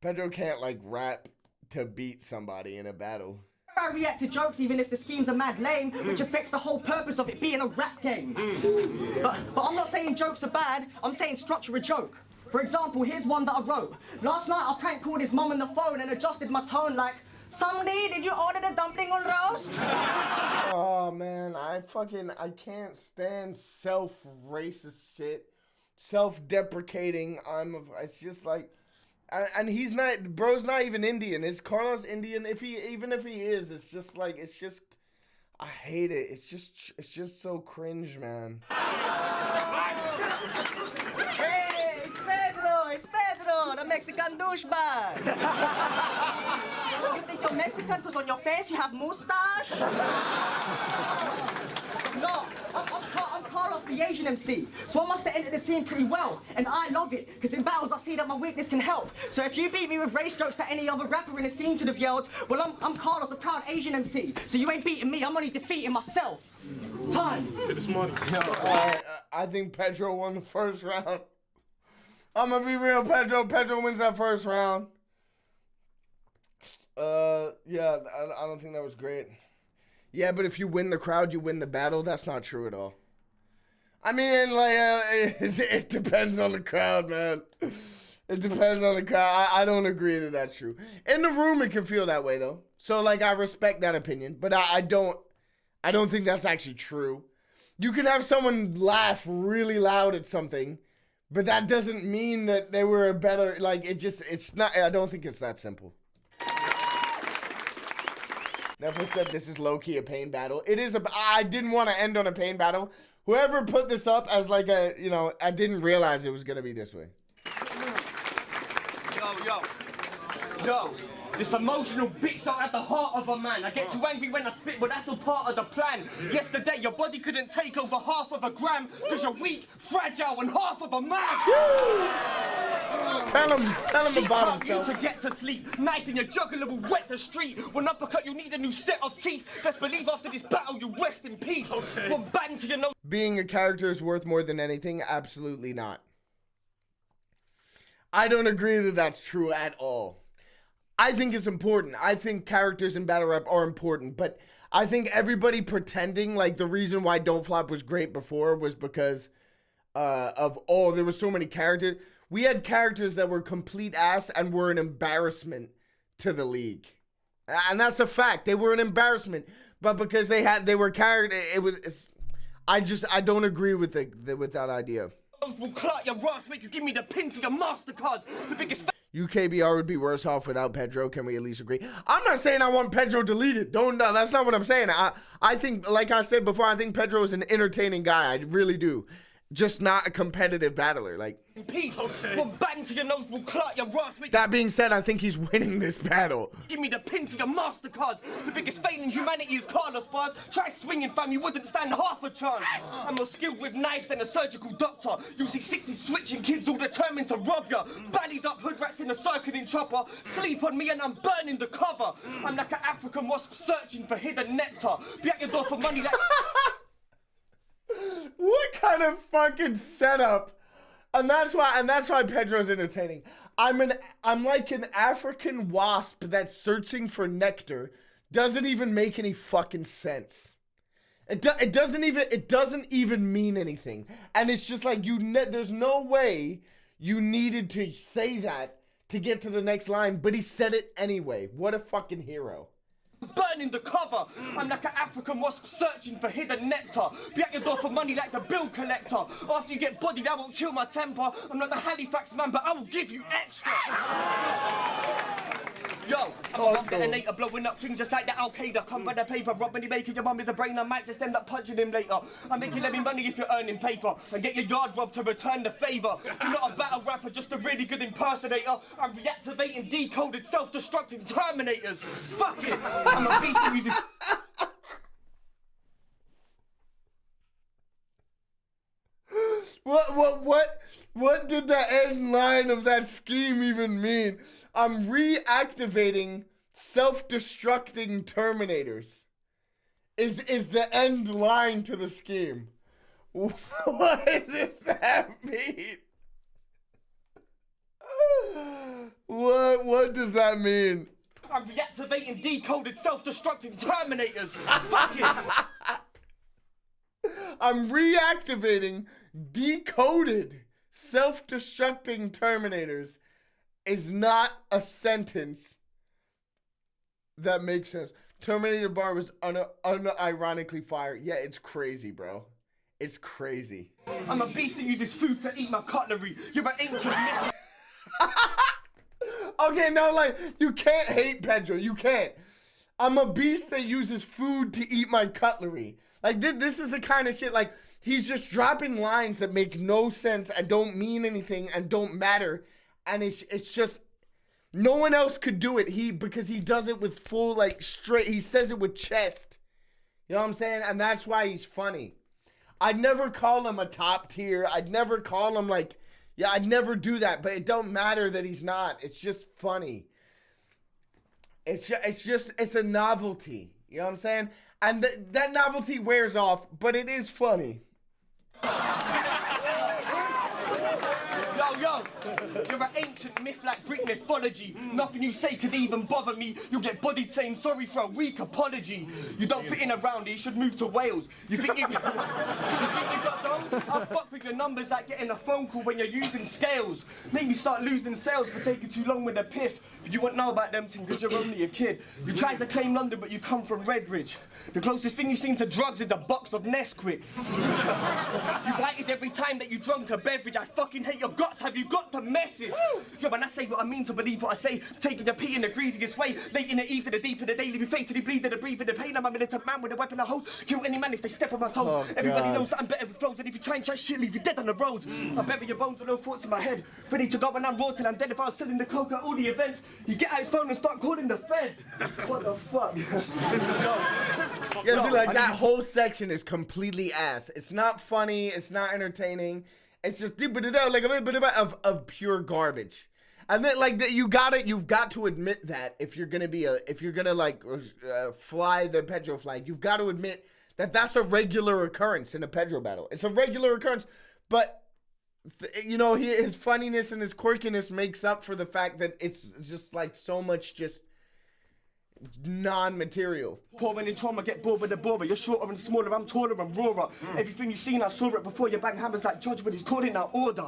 Pedro can't, like, rap to beat somebody in a battle. I react to jokes even if the schemes are mad lame, which affects the whole purpose of it being a rap game. But I'm not saying jokes are bad, I'm saying structure a joke. For example, here's one that I wrote. Last night I prank called his mum on the phone and adjusted my tone like, "Somebody, did you order the dumpling on roast?" Oh man, I can't stand self-racist shit. Self-deprecating. It's just like, and he's not, bro's not even Indian. Is Carlos Indian? Even if he is, it's just like, I hate it. It's just so cringe, man. Hey, it's Pedro, the Mexican douchebag. You think you're Mexican because on your face you have mustache? No, I'm Carlos, the Asian MC, so I must have entered the scene pretty well, and I love it, because in battles I see that my weakness can help. So if you beat me with race jokes that any other rapper in the scene could have yelled, well, I'm Carlos, a proud Asian MC, so you ain't beating me, I'm only defeating myself. Time. I think Pedro won the first round. I'm gonna be real, Pedro. Pedro wins that first round. Yeah, I don't think that was great. Yeah, but if you win the crowd, you win the battle. That's not true at all. I mean, like, it depends on the crowd, man. It depends on the crowd. I don't agree that that's true. In the room, it can feel that way, though. So, like, I respect that opinion, but I don't think that's actually true. You can have someone laugh really loud at something, but that doesn't mean that they were a better, like, it's not, I don't think it's that simple. Never said this is low-key a pain battle. It is I didn't want to end on a pain battle. Whoever put this up as like a, you know, I didn't realize it was going to be this way. Yo, this emotional bitch don't have the heart of a man. I get too angry when I spit, but that's all part of the plan. Yesterday, your body couldn't take over half of a gram because you're weak, fragile, and half of a man. Tell him about himself. To get to sleep, knife in your jugular will wet the street. When uppercut, you need a new set of teeth. Best believe after this battle, you rest in peace. One bang to your nose. Being a character is worth more than anything? Absolutely not. I don't agree that that's true at all. I think it's important. I think characters in battle rap are important, but I think everybody pretending like the reason why Don't Flop was great before was because there were so many characters. We had characters that were complete ass and were an embarrassment to the league. And that's a fact. They were an embarrassment, but because they were characters, I don't agree with that idea. Will clot your ass, make you give me the pins to your MasterCards. The biggest UKBR would be worse off without Pedro. Can we at least agree? I'm not saying I want Pedro deleted. That's not what I'm saying. I think, like I said before, I think Pedro is an entertaining guy. I really do. Just not a competitive battler. Like, peace. One bang to your nose will clot your ass. That being said, I think he's winning this battle. Give me the pins to your MasterCards. The biggest fail in humanity is Carlos bars. Try swinging, fam, you wouldn't stand half a chance. I'm more skilled with knives than a surgical doctor. You see 60 switching kids all determined to rob ya. Ballied up hood rats in a circling chopper. Sleep on me and I'm burning the cover. I'm like an African wasp searching for hidden nectar. Be at your door for money like... What kind of fucking setup? And that's why Pedro's entertaining. I'm like an African wasp that's searching for nectar. Doesn't even make any fucking sense. It doesn't even mean anything. And it's just like there's no way you needed to say that to get to the next line, but he said it anyway. What a fucking hero. Burning the cover. I'm like an African wasp searching for hidden nectar. Be at your door for money like the bill collector. After you get bodied, I won't chill my temper. I'm not the Halifax man, but I will give you extra. Yo, I'm a bomb detonator, blowing up things just like the Al-Qaeda. Come by the paper, rob money making your mum is a brain. I might just end up punching him later. I'm making let me money if you're earning paper. And get your yard robbed to return the favor. You're not a battle rapper, just a really good impersonator. I'm reactivating decoded self-destructing terminators. Fuck it, I'm a beast who uses... What did the end line of that scheme even mean? I'm reactivating self-destructing terminators. Is the end line to the scheme. What does that mean? What does that mean? I'm reactivating decoded self-destructing terminators. Fuck it. I'm reactivating decoded self-destructing terminators is not a sentence that makes sense. Terminator bar was unironically fired. Yeah, it's crazy, bro. It's crazy. I'm a beast that uses food to eat my cutlery. You're an ancient myth. Okay, no, like, you can't hate Pedro. You can't. I'm a beast that uses food to eat my cutlery. Like, this is the kind of shit, like, he's just dropping lines that make no sense and don't mean anything and don't matter. And it's just, no one else could do it. Because he does it with full, like, straight, he says it with chest. You know what I'm saying? And that's why he's funny. I'd never call him a top tier. I'd never call him, like, yeah, I'd never do that. But it don't matter that he's not. It's just funny. It's a novelty. You know what I'm saying? And that novelty wears off, but it is funny. yo, you're an ancient myth like Greek mythology. Nothing you say could even bother me. You'll get bodied saying sorry for a weak apology. You don't fit in around it, you should move to Wales. You think you got dumb? I'll fuck with your numbers like getting a phone call when you're using scales. Make me start losing sales for taking too long with a piff. But you won't know about them things because you're only a kid. You tried to claim London, but you come from Redridge. The closest thing you've seen to drugs is a box of Nesquik. You waited every time that you drunk a beverage. I fucking hate your guts. Have you got the message? Yo, man, I say what I mean to believe what I say. Taking your pee in the greasiest way. Late in the eve to the deep of the day. Leave you fatally bleeding and breathing the pain. I'm a militant man with a weapon I hold. Kill any man if they step on my toes. Oh, Everybody God. knows that I'm better with flows. And if you try and chat shit, leave you dead on the roads. I bury your bones with no thoughts in my head. Ready to go when I'm raw till I'm dead. If I was selling the coke at all the events, you get out his phone and start calling the feds. What the fuck? Yeah, see, like that whole section is completely ass. It's not funny. It's not entertaining. It's just like a little bit of pure garbage. And then like you've got to admit that if you're gonna fly the Pedro flag, you've got to admit that that's a regular occurrence in a Pedro battle. It's a regular occurrence, but you know, his funniness and his quirkiness makes up for the fact that it's just like so much just non-material. Poor when in trauma, get bored with the borer. You're shorter and smaller, I'm taller and rawer. Everything you've seen, I saw it before. You bang hammers like Judge when he's calling out order.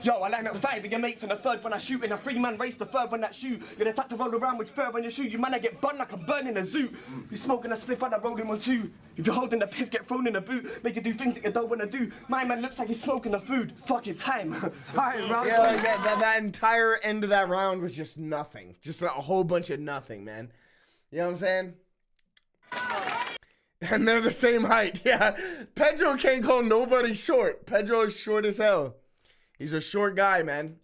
Yo, I line up 5 of your mates and a third when I shoot. In a 3-man race, the third one that shoot. You're the type to roll around with fur when you shoot. You man, I get burned like I'm burning a zoo. You smoking a spliff and I rolling one too. If you're holding the piff, get thrown in the boot. Make you do things that you don't want to do. My man looks like he's smoking the food. Fucking time. That entire end of that round was just nothing. Just a whole bunch of nothing, man. You know what I'm saying? And they're the same height. Yeah. Pedro can't call nobody short. Pedro is short as hell. He's a short guy, man.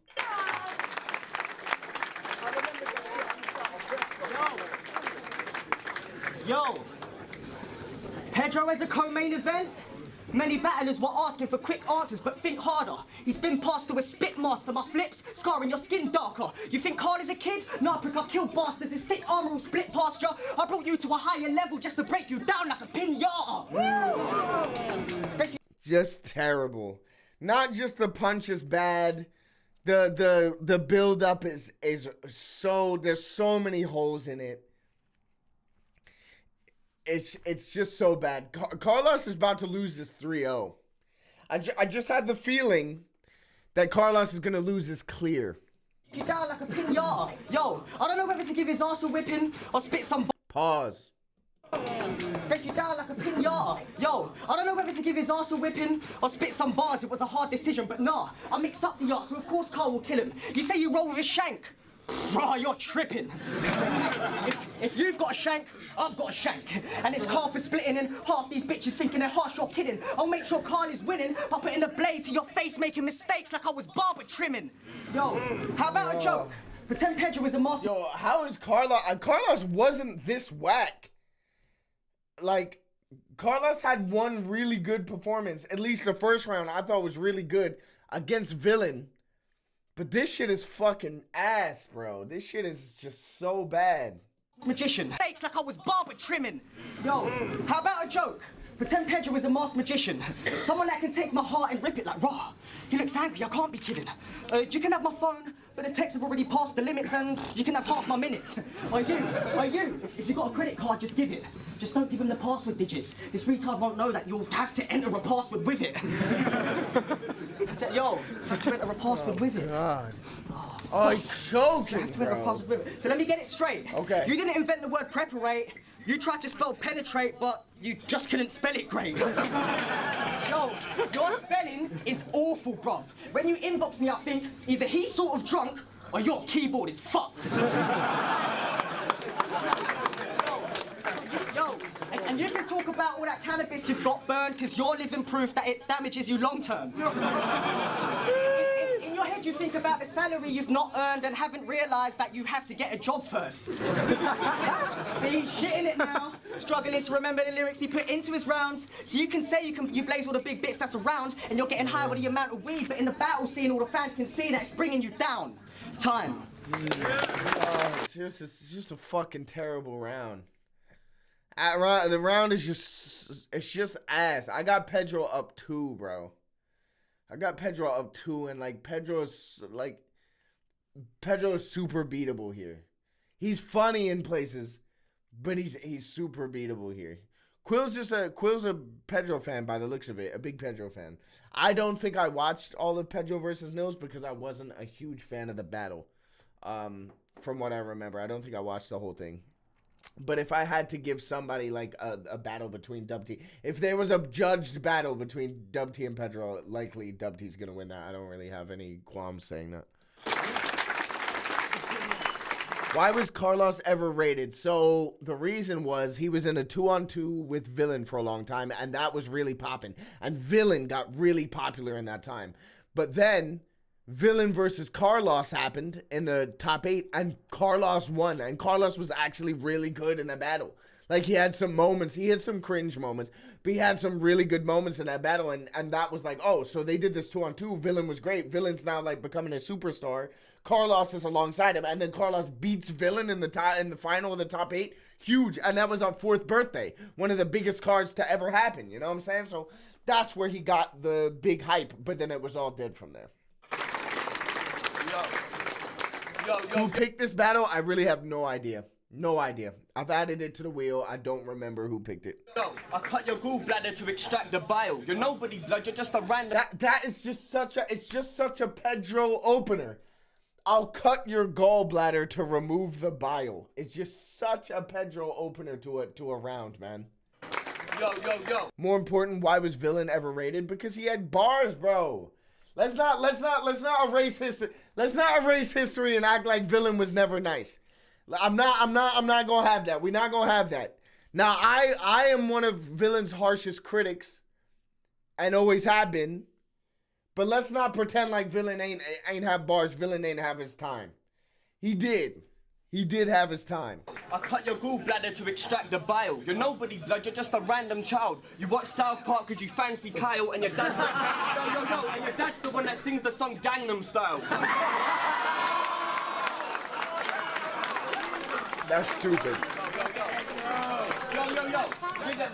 Yo, Pedro as a co-main event? Many battlers were asking for quick answers, but think harder. He's been passed to a spit master. My flips, scarring your skin darker. You think Carl is a kid? Nah, prick, I kill bastards. His thick armor will split past ya. I brought you to a higher level just to break you down like a pinata. Just terrible. Not just the punch is bad. The build up is so, there's so many holes in it. It's just so bad. Carlos is about to lose this 3-0. I just had the feeling that Carlos is gonna lose this clear. You down like a pinata. Yo, I don't know whether to give his arse a whipping or spit some. Pause. Break you down like a pinata. Yo, I don't know whether to give his arse a whipping or spit some bars. It was a hard decision, but nah, I mix up the arse, so of course Carl will kill him. You say you roll with a shank. Rah, you're tripping. If you've got a shank, I've got a shank. And it's Carl for splitting, and half these bitches thinking they're harsh, you're kidding. I'll make sure Carl is winning by putting a blade to your face, making mistakes like I was barber trimming. Yo, how about a joke? Pretend Pedro is a master. Yo, how is Carlos? Carlos wasn't this whack. Like, Carlos had one really good performance. At least the first round I thought was really good against Villain. But this shit is fucking ass, bro. This shit is just so bad. Magician. Fakes like I was barber trimming. Yo, how about a joke? Pretend Pedro is a masked magician. Someone that can take my heart and rip it like raw. He looks angry, I can't be kidding. You can have my phone, but the texts have already passed the limits and you can have half my minutes. Are you? If you got a credit card, just give it. Just don't give him the password digits. This retard won't know that you'll have to enter a password with it. Yo, you have to enter a password with it. God. Oh, he's choking, You have to enter a password with it. So let me get it straight. Okay. You didn't invent the word preparate. You tried to spell penetrate, but you just couldn't spell it great. Yo, your spelling is awful, bruv. When you inbox me, I think either he's sort of drunk or your keyboard is fucked. Yo, and you can talk about all that cannabis you've got burned because you're living proof that it damages you long term. In your head, you think about the salary you've not earned and haven't realised that you have to get a job first. See, shitting it now, struggling to remember the lyrics he put into his rounds. So you can say you blaze all the big bits that's around and you're getting high with the amount of weed, but in the battle scene, all the fans can see that it's bringing you down. Time. Oh, it's just a fucking terrible round. The round is just ass. I got Pedro up 2, bro. I got Pedro up 2, and like Pedro is super beatable here. He's funny in places, but he's super beatable here. Quill's a Pedro fan by the looks of it, a big Pedro fan. I don't think I watched all of Pedro versus Nils because I wasn't a huge fan of the battle. From what I remember, I don't think I watched the whole thing. But if I had to give somebody like a battle between Dub T, if there was a judged battle between Dub T and Pedro, likely Dub T's gonna win that. I don't really have any qualms saying that. Why was Carlos ever rated? So the reason was he was in a 2-on-2 with Villain for a long time, and that was really popping. And Villain got really popular in that time. But then Villain versus Carlos happened in the top 8, and Carlos won. And Carlos was actually really good in that battle. Like, he had some moments. He had some cringe moments, but he had some really good moments in that battle. And that was like, oh, so they did this 2-on-2. Villain was great. Villain's now, like, becoming a superstar. Carlos is alongside him, and then Carlos beats Villain in the final of the top 8. Huge. And that was on 4th birthday. One of the biggest cards to ever happen. You know what I'm saying? So that's where he got the big hype, but then it was all dead from there. Who picked this battle? I really have no idea. No idea. I've added it to the wheel. I don't remember who picked it. Yo, I cut your gallbladder to extract the bile. You're nobody, blood. You're just a random. That is just such a Pedro opener. I'll cut your gallbladder to remove the bile. It's just such a Pedro opener to a round, man. Yo. More important, why was Villain ever rated? Because he had bars, bro. Let's not erase history. Let's not erase history and act like Villain was never nice. I'm not gonna have that. We're not gonna have that. Now, I am one of Villain's harshest critics, and always have been. But let's not pretend like Villain ain't have bars. Villain ain't have his time. He did. He did have his time. I cut your gallbladder to extract the bile. You're nobody, blood. You're just a random child. You watch South Park because you fancy Kyle, and your dad's like, yo, and your dad's the one that sings the song Gangnam Style. That's stupid.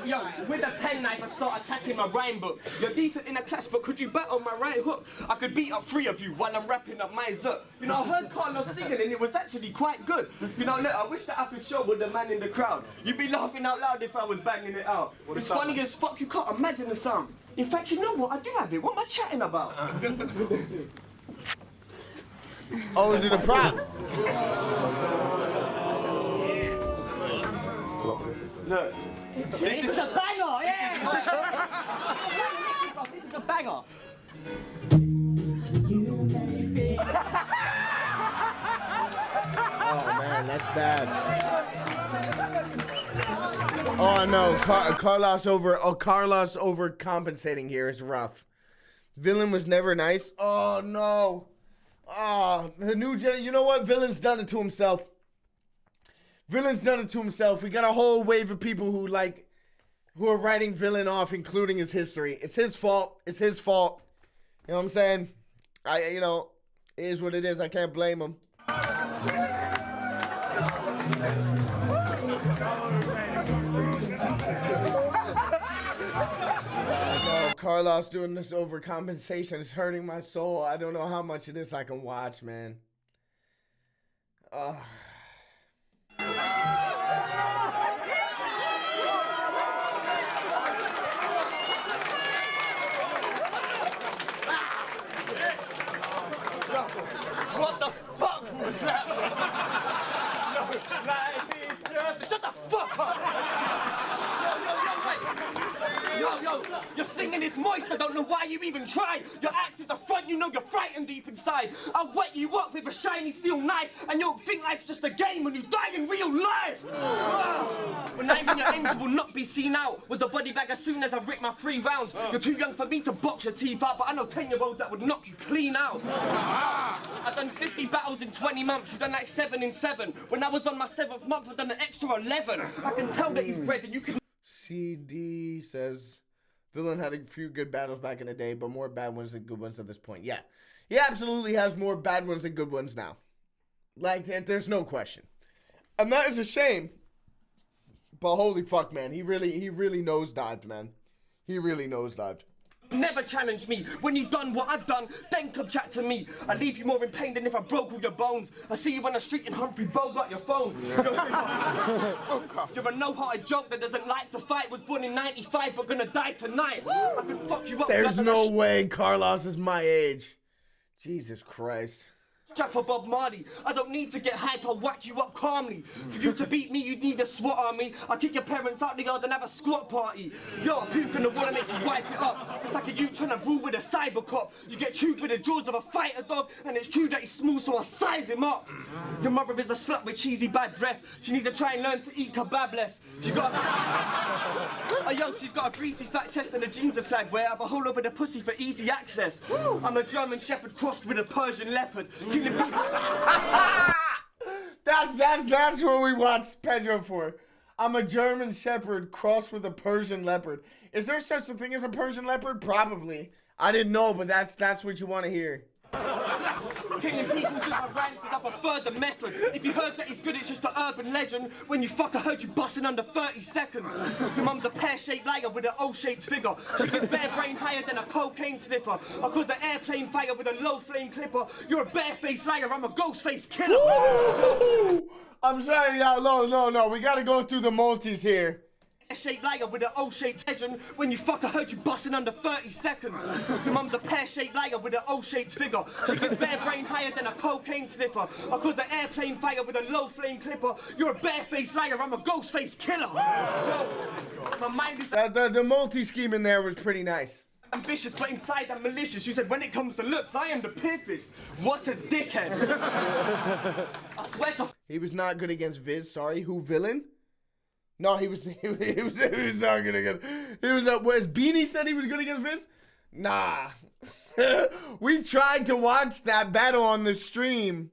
Yo, with a penknife I start attacking my rhyme book. You're decent in a class, but could you bet on my right hook? I could beat up 3 of you while I'm wrapping up my zut. You know, I heard Carlos singing and it was actually quite good. You know, look, I wish that I could show with the man in the crowd. You'd be laughing out loud if I was banging it out. It's funny as fuck, you can't imagine the sound. In fact, you know what? I do have it. What am I chatting about? Oh, is it a prop? Look. This is a banger, yeah! This is a banger. Oh man, that's bad. Oh no, Carlos overcompensating here is rough. Villain was never nice. Oh no. Oh, the new gen. You know what? Villain's done it to himself. Villain's done it to himself. We got a whole wave of people who are writing Villain off, including his history. It's his fault. It's his fault. You know what I'm saying? It is what it is. I can't blame him. Carlos doing this overcompensation is hurting my soul. I don't know how much of this I can watch, man. What the fuck was that? Life is just... Shut the fuck up! Yo, your singing is moist, I don't know why you even try. Your act is a front, you know you're frightened deep inside. I'll wet you up with a shiny steel knife, and you'll think life's just a game when you die in real life. When I'm in your ends, you will not be seen out. Was a body bag as soon as I ripped my 3 rounds. You're too young for me to box your teeth out, but I know 10-year-olds that would knock you clean out. I've done 50 battles in 20 months, you've done like 7 in 7. When I was on my 7th month, I've done an extra 11. I can tell that he's bred and you can... CD says, Villain had a few good battles back in the day, but more bad ones than good ones at this point. Yeah, he absolutely has more bad ones than good ones now. Like, there's no question. And that is a shame. But holy fuck, man. He really nosedived, man. He really nosedived. Never challenge me. When you done what I've done, then come chat to me. I leave you more in pain than if I broke all your bones. I see you on the street and Humphrey Bogart your phone. You're a no-hearted joke that doesn't like to fight. Was born in 95 but gonna die tonight. I can fuck you up. There's no way Carlos is my age. Jesus Christ. Trapper Bob Marley, I don't need to get hype, I'll whack you up calmly. For you to beat me, you'd need a SWAT army. I'll kick your parents out the yard and have a squat party. Yo, I'll puke on the wall and make you wipe it up. It's like a youth trying to rule with a cyber cop. You get chewed with the jaws of a fighter dog, and it's true that he's smooth, so I size him up. Your mother is a slut with cheesy bad breath. She needs to try and learn to eat kebab less. She got yo, she's got a greasy fat chest and the jeans are slag where I have a hole over the pussy for easy access. I'm a German Shepherd crossed with a Persian Leopard. That's what we watched Pedro for. I'm a German Shepherd crossed with a Persian Leopard. Is there such a thing as a Persian Leopard? Probably. I didn't know, but that's what you want to hear. Killing people with my rhymes because I prefer the method. If you heard that he's good, it's just an urban legend. When you fuck, I heard you busting under 30 seconds. Your mum's a pear-shaped liar with an O-shaped figure. She gets bare brain higher than a cocaine sniffer. I cause an airplane fire with a low flame clipper. You're a bare-faced liar, I'm a ghost-faced killer. Woo! I'm sorry, no, we gotta go through the multis here. Shaped liar with an O-shaped legend. When you fuck, I heard you busting under 30 seconds. Your mum's a pear-shaped liar with an O-shaped figure. She gets bare brain higher than a cocaine sniffer. I cause an airplane fire with a low flame clipper. You're a bare-faced liar, I'm a ghost-faced killer. My mind is the multi-scheme in there was pretty nice. Ambitious, but inside I'm malicious. You said when it comes to looks, I am the piffest. What a dickhead. I swear to he was not good against Viz, sorry. Who, Villain? No, he was not good against. Was Beanie said he was good against Viz? Nah. We tried to watch that battle on the stream.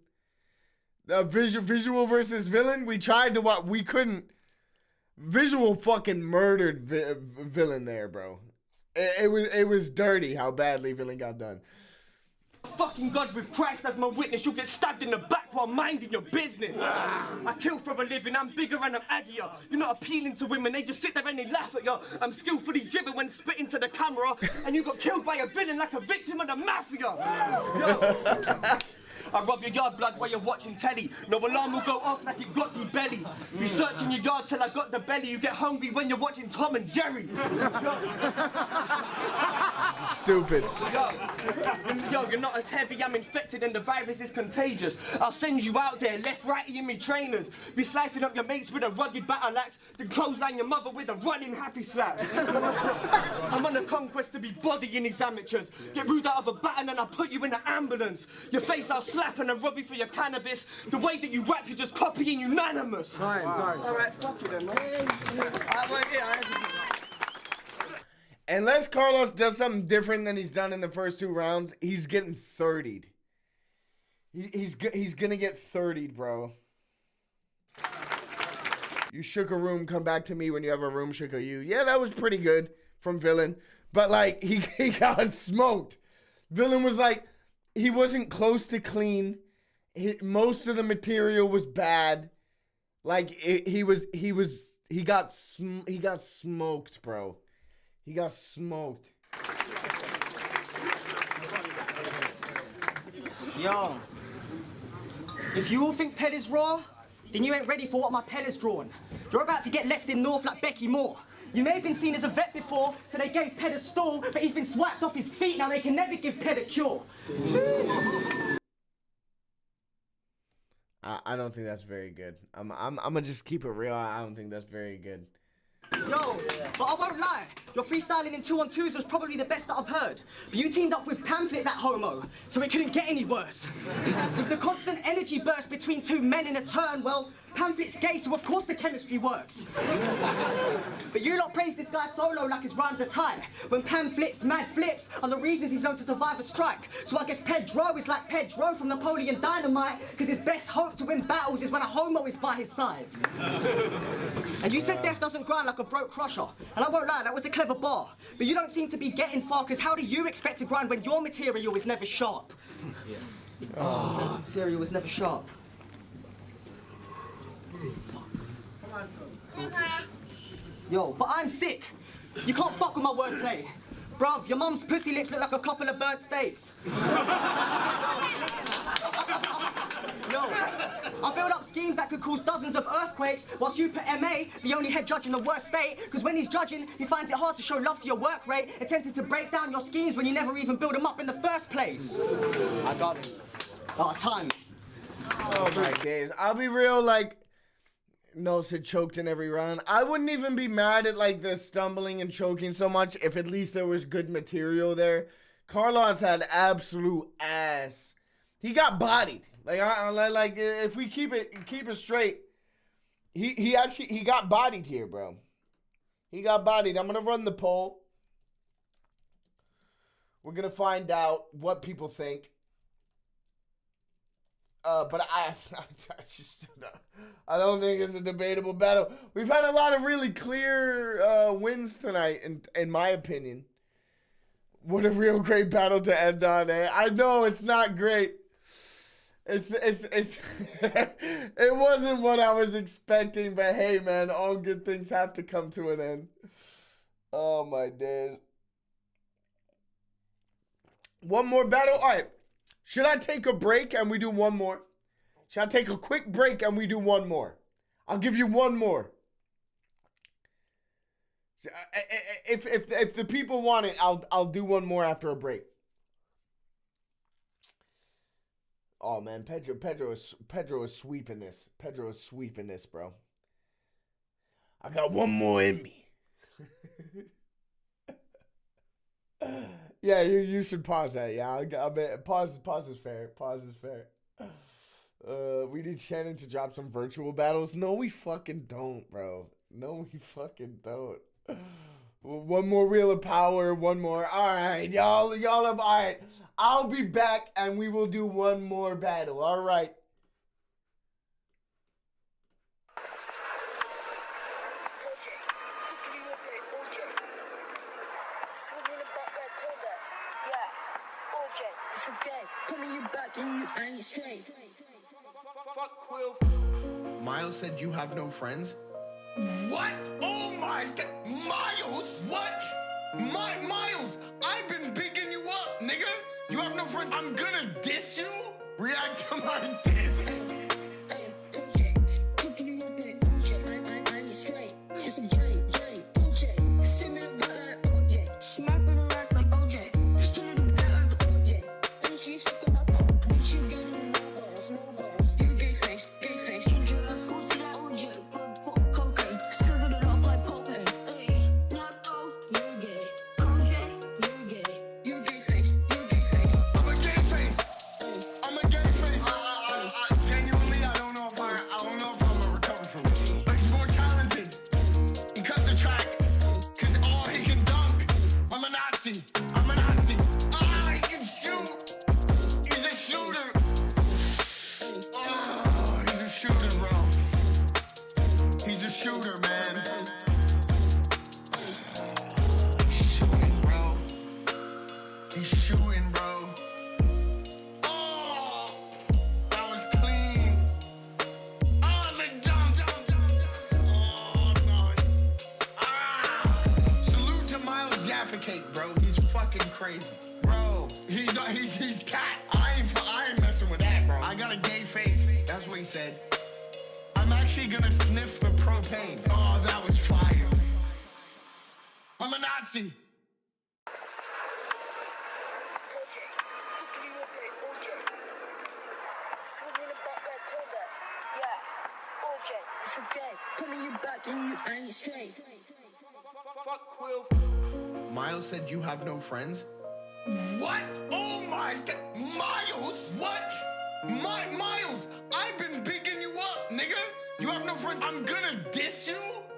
The visual versus Villain. We tried to watch. We couldn't. Visual fucking murdered Villain there, bro. It was dirty how badly Villain got done. Fucking God with Christ as my witness, you'll get stabbed in the back while minding your business. I kill for a living, I'm bigger and I'm aggier. You're not appealing to women, they just sit there and they laugh at you. I'm skillfully driven when spitting to the camera, and you got killed by a villain like a victim of the mafia. Yo. I rob your yard blood while you're watching telly. No alarm will go off like it got me belly. Be searching your yard till I got the belly. You get hungry when you're watching Tom and Jerry. Stupid. Yo, you're not as heavy, I'm infected and the virus is contagious. I'll send you out there, left, right, in me trainers. Be slicing up your mates with a rugged battle axe, then clothesline your mother with a running happy slap. I'm on a conquest to be bodying these amateurs. Get rude out of a baton and I'll put you in an ambulance. Your face I'll slap and I'll rob you for your cannabis. The way that you rap, you're just copying unanimous. Sorry. Alright, fuck you then, man. Unless Carlos does something different than he's done in the first 2 rounds, he's getting 30'd. He's gonna get 30'd, bro. You shook a room, come back to me when you have a room shook a you. Yeah, that was pretty good from Villain. But, like, he got smoked. Villain was like, he wasn't close to clean. Most of the material was bad. Like, he got smoked, bro. He got smoked. Yo, if you all think Ped is raw, then you ain't ready for what my pen has drawn. You're about to get left in North like Becky Moore. You may have been seen as a vet before, so they gave Ped a stall, but he's been swiped off his feet, now they can never give Ped a cure. I don't think that's very good. I'm gonna just keep it real. I don't think that's very good. Yo, but I won't lie, your freestyling in 2-on-2s was probably the best that I've heard. But you teamed up with Pamphlet, that homo, so it couldn't get any worse. With the constant energy burst between 2 men in a turn, well, Pamphlet's gay, so of course the chemistry works. But you lot praise this guy solo like his rhymes are tight, when Pamphlet's mad flips are the reasons he's known to survive a strike. So I guess Pedro is like Pedro from Napoleon Dynamite, because his best hope to win battles is when a homo is by his side. And you said death doesn't grind like a broke crusher, and I won't lie, that was a clever bar. But you don't seem to be getting far, because how do you expect to grind when your material is never sharp? Material is never sharp. Yo, but I'm sick. You can't fuck with my wordplay. Bruv, your mum's pussy lips look like a couple of burnt steaks. Yo, I build up schemes that could cause dozens of earthquakes, whilst you put MA, the only head judge in the worst state, because when he's judging, he finds it hard to show love to your work rate, attempting to break down your schemes when you never even build them up in the first place. I got him. Oh, time. Oh my days. I'll be real, like, Nelson choked in every round. I wouldn't even be mad at, like, the stumbling and choking so much if at least there was good material there. Carlos had absolute ass. He got bodied. Like, if we keep it straight, he got bodied here, bro. He got bodied. I'm gonna run the poll. We're gonna find out what people think. But I don't think it's a debatable battle. We've had a lot of really clear wins tonight, in my opinion. What a real great battle to end on, eh? I know it's not great. It's it wasn't what I was expecting, but hey, man, all good things have to come to an end. Oh my days. One more battle. All right. Should I take a break and we do one more? Should I take a quick break and we do one more? I'll give you one more. If the people want it, I'll do one more after a break. Oh man, Pedro is sweeping this. Pedro is sweeping this, bro. I got one more in me. Yeah, you should pause that. Yeah, I bet pause is fair. Pause is fair. We need Shannon to drop some virtual battles. No, we fucking don't, bro. No, we fucking don't. One more Wheel of Power. One more. All right, y'all have. All right, I'll be back and we will do one more battle. All right. Miles said you have no friends? What? Oh my God. Miles? What? Miles, I've been bigging you up, nigga. You have no friends? I'm gonna diss you? React to my diss. Bro, he's fucking crazy, bro. He's cat. I ain't messing with that, bro. I got a gay face. That's what he said. I'm actually gonna sniff the propane. Oh, that was fire. I'm a Nazi. Miles said you have no friends? What? Oh my God. Miles? What? Miles, I've been bigging you up, nigga. You have no friends? I'm gonna diss you?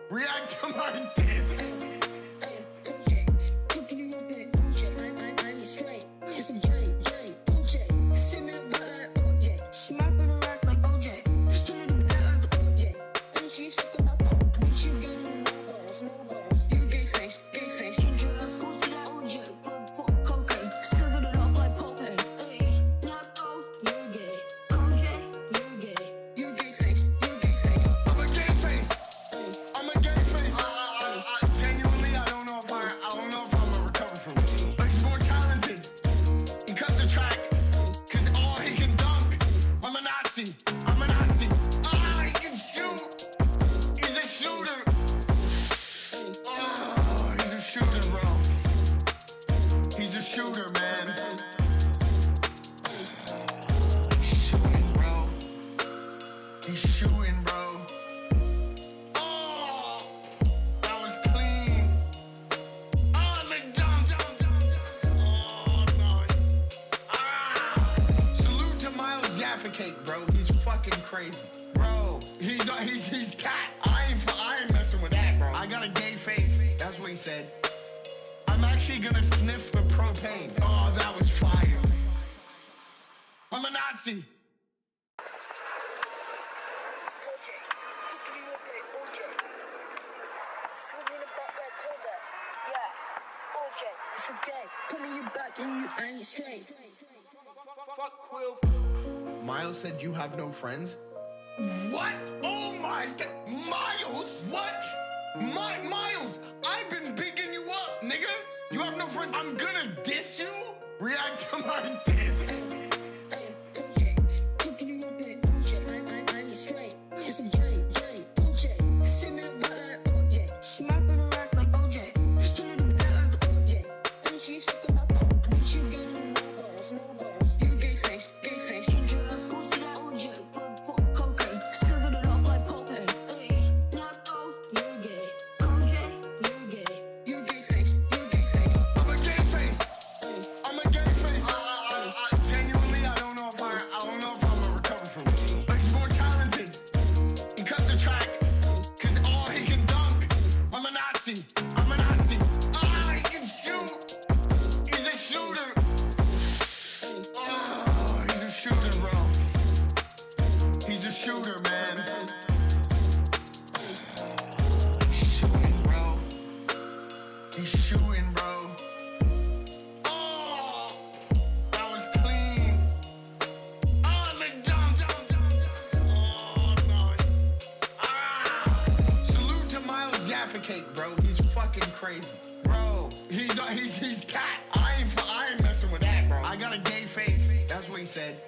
React to my diss. Genuinely, fucking crazy. Bro, he's cat. I ain't messing with that, bro. I got a gay face. That's what he said. I'm actually gonna sniff the propane. Oh, that was fire. I'm a Nazi. Pulling you back and you ain't straight. Fuck Quill. Miles said you have no friends. What? Oh my God, Miles? What? Miles, I've been bigging you up, nigga. You have no friends. I'm gonna diss you. React to my diss. CoJay, talking to your bed, CoJay. I ain't straight. It's a gay, CoJay. Send me the butt like OJ. Smack me the racks like OJ. Killing the back like OJ. And she's sick of my pop. She getting no girls. You gay face. Change your ass, go see that OJ. Fuck cocaine. Scribble it up like propane. Hey, Napto, you're gay. CoJay, you're gay. You're gay face. I'm a gay face. I'm a gay face. I genuinely, I don't know if I'm gonna recover from it. But he's more talented. He cut the track. Cause all he can dunk. I'm a Nazi. Ah, he can shoot. He's a shooter. Oh, he's a shooter, bro. He's a shooter, man. He's shooting, bro. Oh, that was clean. Oh, the dunk. Oh, no. Ah. Salute to Miles Jaffa Cake, bro. He's fucking crazy. Bro, he's cat. I ain't messing with that, bro. I got a gay face. That's what he said.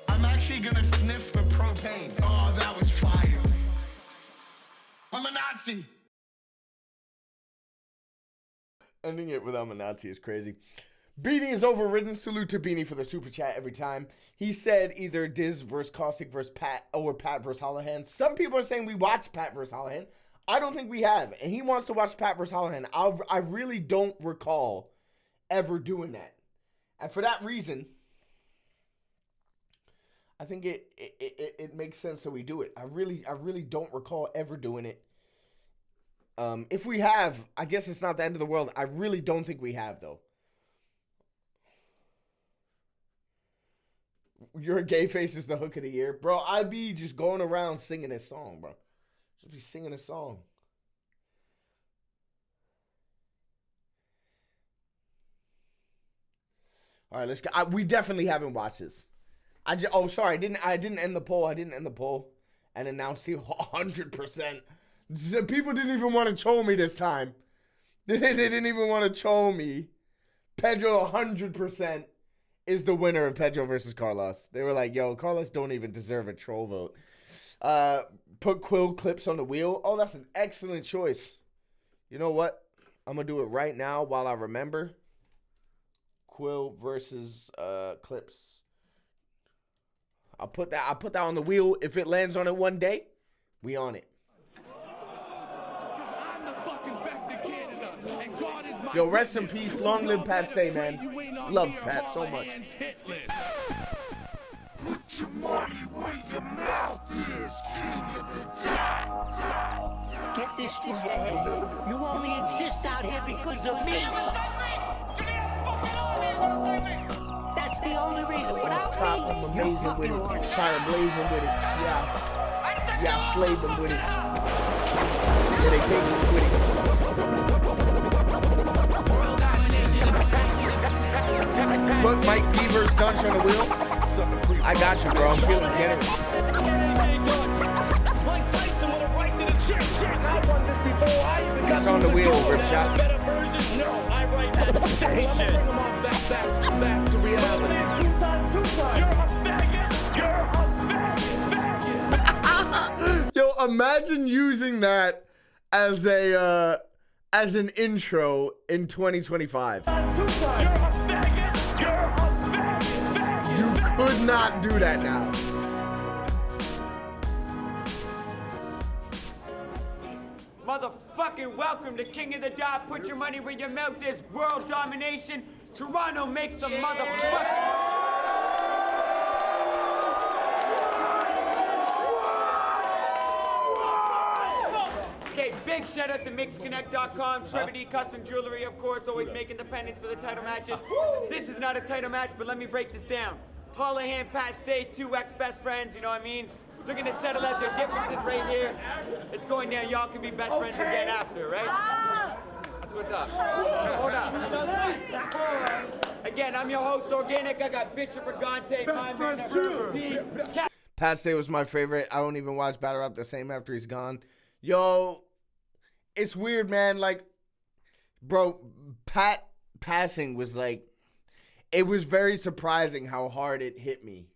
I'm actually gonna sniff the propane. Oh, that was fire. I'm a Nazi. Ending it with I'm a Nazi is crazy. Beanie is overridden. Salute to Beanie for the super chat every time. He said either Diz versus Caustic versus Pat or Pat versus Holohan. Some people are saying we watched Pat versus Holohan. I don't think we have. And he wants to watch Pat versus Holohan. I really don't recall ever doing that. And for that reason, I think it makes sense that we do it. I really don't recall ever doing it. If we have, I guess it's not the end of the world. I really don't think we have, though. Your gay face is the hook of the year. Bro, I'd be just going around singing this song, bro. Just be singing a song. All right, let's go. We definitely haven't watched this. Oh, sorry. I didn't end the poll. And announced it 100%. People didn't even want to troll me this time. They didn't even want to troll me. Pedro 100% is the winner of Pedro versus Carlos. They were like, yo, Carlos don't even deserve a troll vote. Put Quill clips on the wheel. Oh, that's an excellent choice. You know what? I'm going to do it right now while I remember. Quill versus clips. I'll put that on the wheel. If it lands on it one day, we on it. Yo, rest in peace. Long live Pat Stay, man. Love Pat so much. Put your money where your mouth is, king of the top. Get this through your head. You only exist out here because of me. That's the only reason. Without me, I'm amazing with it. Fire blazing with it. Yeah, slay them with it. Yeah, they basic with it. Put Mike Beaver's Dunch on the wheel. I got you, bro. I'm feeling generous. It's on the wheel, Rip Shot. Back to reality. Yo, imagine using that as an intro in 2025. You could not do that now. Motherfucking welcome to King of the Dot. Put your money where your mouth is. World domination. Toronto makes the motherfucker. Big shout out to MixConnect.com, Trevor D Custom Jewelry, of course, always making the pendants for the title matches. This is not a title match, but let me break this down. Hollahan, Pat Stay, two ex-best friends, you know what I mean? They're gonna settle out their differences right here. It's going down, y'all can be best friends again after, right? That's what's up. Hold up. Again, I'm your host, Organic. I got Bishop Brigante, my man, Pete. Pat Stay was my favorite. I don't even watch Battle Rap the same after he's gone. Yo, it's weird, man. Like, bro, Pat passing was like, it was very surprising how hard it hit me,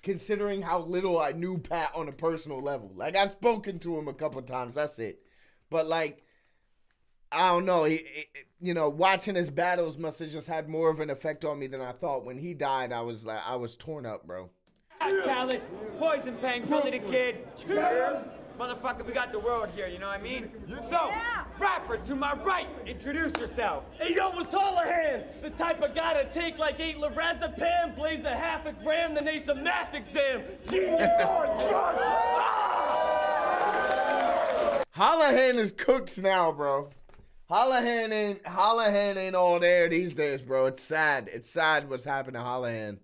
considering how little I knew Pat on a personal level. Like, I've spoken to him a couple times, that's it. But, like, I don't know. You know, watching his battles must have just had more of an effect on me than I thought. When he died, I was like, I was torn up, bro. Callus, Poison Pang, Billy the Kid. Motherfucker, we got the world here, you know what I mean? So, rapper to my right, introduce yourself. Hey, yo, it's Hollahan, the type of guy to take like 8 lorazepam, blaze a half a gram, then ace a math exam. Genius on drugs! Hollahan is cooked now, bro. Hollahan ain't all there these days, bro. It's sad. It's sad what's happened to Hollahan.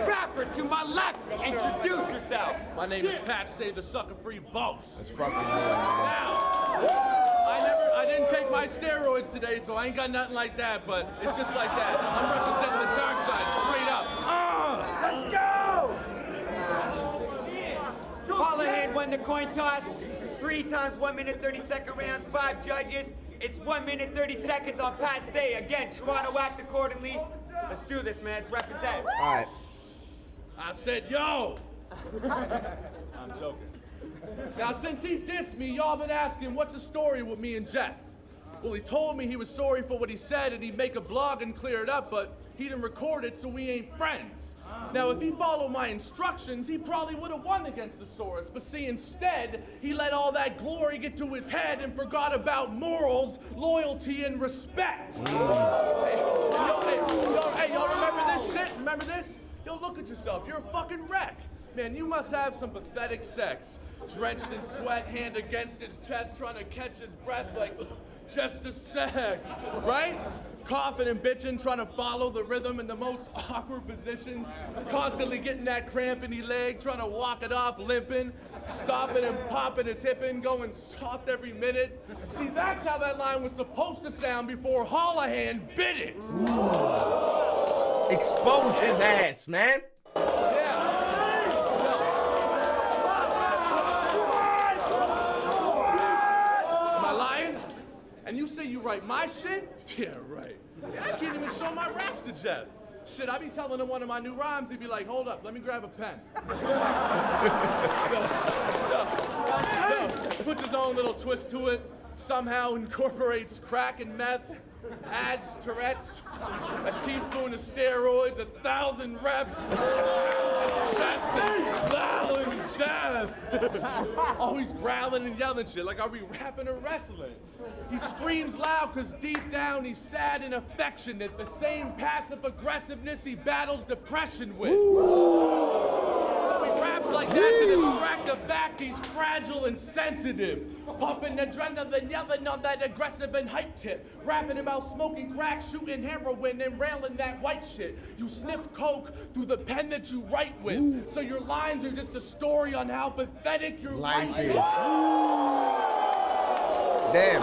Rapper to my left, introduce yourself. My name is Pat Stay, the sucker-free boss. That's fucking good, man. Now, I didn't take my steroids today, so I ain't got nothing like that, but it's just like that. I'm representing the dark side, straight up. Let's go! Hollahan won the coin toss. 3 times 1 minute 30-second rounds, 5 judges. It's 1 minute 30 seconds on Pat Stay. Again, Toronto act accordingly. Let's do this, man. Let's represent. All right. I said, yo! I'm joking. Now, since he dissed me, y'all been asking, what's the story with me and Jeff? Well, he told me he was sorry for what he said and he'd make a blog and clear it up, but he didn't record it, so we ain't friends. Now, if he followed my instructions, he probably would have won against the Saurus, but see, instead, he let all that glory get to his head and forgot about morals, loyalty, and respect. Hey, y'all remember this shit? Remember this? Yo, look at yourself. You're a fucking wreck. Man, you must have some pathetic sex. Drenched in sweat, hand against his chest, trying to catch his breath like, just a sec, right? Coughing and bitching, trying to follow the rhythm in the most awkward positions. Constantly getting that cramp in his leg, trying to walk it off, limping. Stopping and popping his hip in, going soft every minute. See, that's how that line was supposed to sound before Hollahan bit it. Expose his ass, man. Am I lying? And you say you write my shit? Yeah, right. I can't even show my raps to Jeff. Shit, I be telling him one of my new rhymes, he'd be like, hold up, let me grab a pen. Puts his own little twist to it, somehow incorporates crack and meth, adds Tourette's, a teaspoon of steroids, 1,000 reps, chest and battling death. Always growling and yelling shit, like are we rapping or wrestling? He screams loud because deep down he's sad and affectionate, the same passive aggressiveness he battles depression with. So he raps like that to distract the fact he's fragile and sensitive. Pumping adrenaline, yelling on that aggressive and hype tip. Rapping about smoking crack, shooting heroin, and railing that white shit. You sniff coke through the pen that you write with. So your lines are just a story on how pathetic your life is. Damn.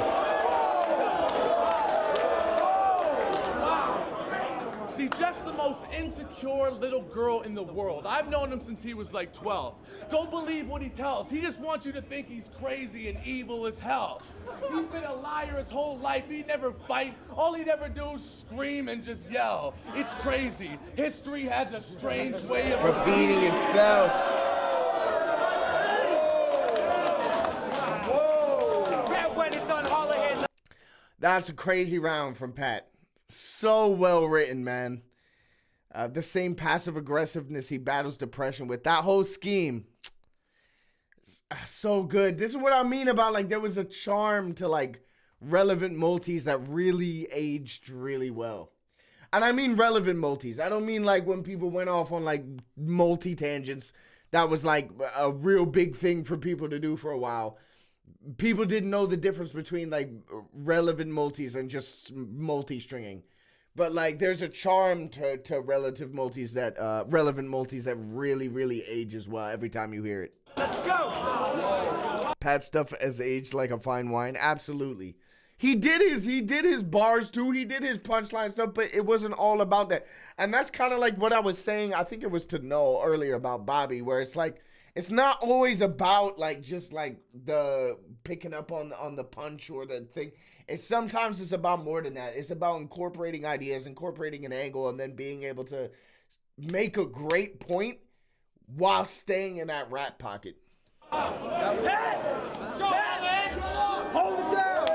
See, Jeff's the most insecure little girl in the world. I've known him since he was like 12. Don't believe what he tells. He just wants you to think he's crazy and evil as hell. He's been a liar his whole life. He'd never fight. All he'd ever do is scream and just yell. It's crazy. History has a strange way of repeating itself. When it's on Hollahan. That's a crazy round from Pat. So well written, man. The same passive aggressiveness he battles depression with. That whole scheme. So good. This is what I mean about like there was a charm to like relevant multis that really aged really well. And I mean relevant multis. I don't mean like when people went off on like multi tangents That was like a real big thing for people to do for a while. People didn't know the difference between like relevant multis and just multi-stringing. But like there's a charm to relevant multis that really, really ages well every time you hear it. Let's go! Pat stuff has aged like a fine wine. Absolutely. He did his bars too. He did his punchline stuff, but it wasn't all about that. And that's kind of like what I was saying. I think it was to Noel earlier about Bobby, where it's like, it's not always about like just like the picking up on the punch or the thing. Sometimes it's about more than that. It's about incorporating ideas, incorporating an angle, and then being able to make a great point while staying in that rap pocket. Hold it down! Hold it down!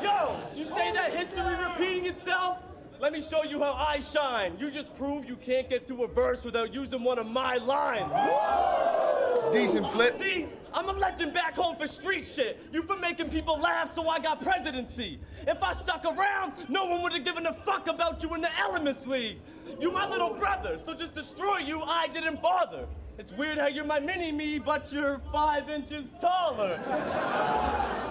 Yo, you say that history repeating itself? Let me show you how I shine. You just prove you can't get through a verse without using one of my lines. Decent flip. See, I'm a legend back home for street shit. You for making people laugh, so I got presidency. If I stuck around, no one would have given a fuck about you in the Elements League. You my little brother, so just destroy you, I didn't bother. It's weird how you're my mini-me, but you're 5 inches taller.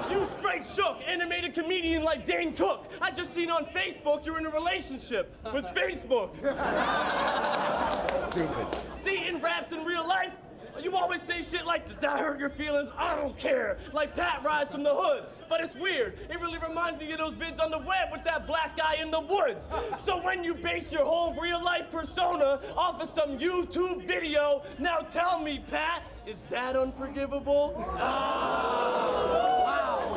You straight shook, animated comedian like Dane Cook. I just seen on Facebook you're in a relationship with Facebook. Stupid. See, in raps in real life, you always say shit like, does that hurt your feelings? I don't care. Like Pat Rise from the hood. But it's weird. It really reminds me of those vids on the web with that black guy in the woods. So when you base your whole real life persona off of some YouTube video, now tell me, Pat, is that unforgivable? Wow.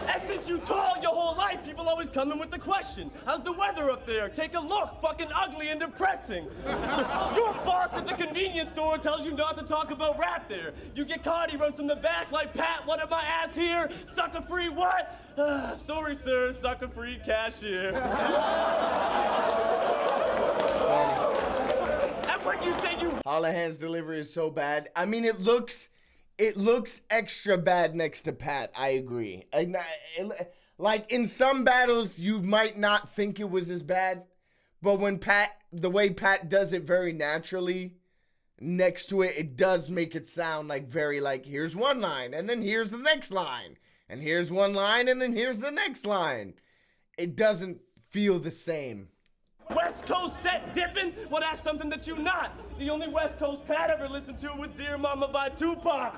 And since you tall your whole life, people always come in with the question, how's the weather up there? Take a look, fucking ugly and depressing. Your boss at the convenience store tells you not to talk about rap there. You get caught, he runs from the back like, Pat, what am I ass here? Sucker free what? Sorry, sir, sucker free cashier. And when you say you... Holohan's delivery is so bad. I mean, it looks extra bad next to Pat. I agree. Like in some battles, you might not think it was as bad, but when the way Pat does it very naturally, next to it, it does make it sound like very like, here's one line, and then here's the next line, and here's one line, and then here's the next line. It doesn't feel the same. West Coast set dipping? Well, that's something that you not. The only West Coast Pat ever listened to was Dear Mama by Tupac.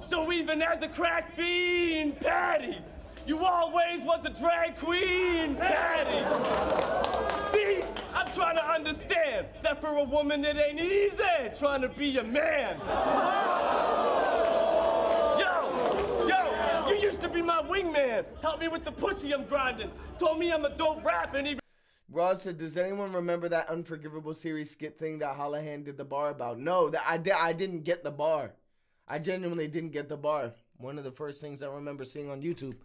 So even as a crack fiend, Patty, you always was a drag queen, Patty. See, I'm trying to understand that for a woman it ain't easy trying to be a man. Yo, you used to be my wingman. Help me with the pussy I'm grinding. Told me I'm a dope rapper and even Ross said, does anyone remember that Unforgivable series skit thing that Holohan did the bar about? No, I didn't get the bar. I genuinely didn't get the bar. One of the first things I remember seeing on YouTube.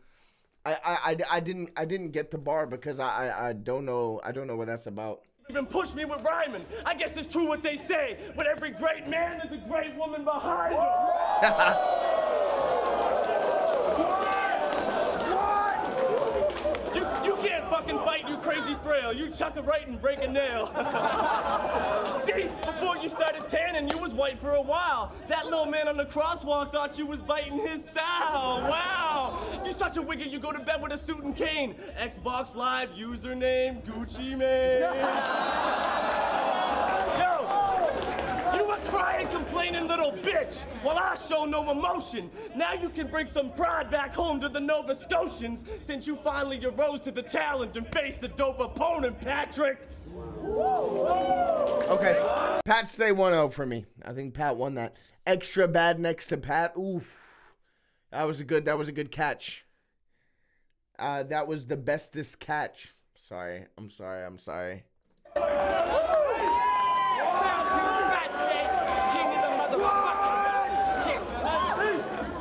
I didn't get the bar because I don't know what that's about. even push me with rhyming. I guess it's true what they say. With every great man, there's a great woman behind him. You can't fucking fight, you crazy frail. You chuck a right and break a nail. See, before you started tanning, you was white for a while. That little man on the crosswalk thought you was biting his style. Wow. You such a wigger, you go to bed with a suit and cane. Xbox Live username, Gucci Mane. You a crying, complaining little bitch while I show no emotion. Now you can bring some pride back home to the Nova Scotians since you finally arose to the challenge and faced the dope opponent, Patrick. Okay, Pat stay 1-0 for me. I think Pat won that. Extra bad next to Pat. Ooh, that was a good catch. That was the bestest catch. I'm sorry.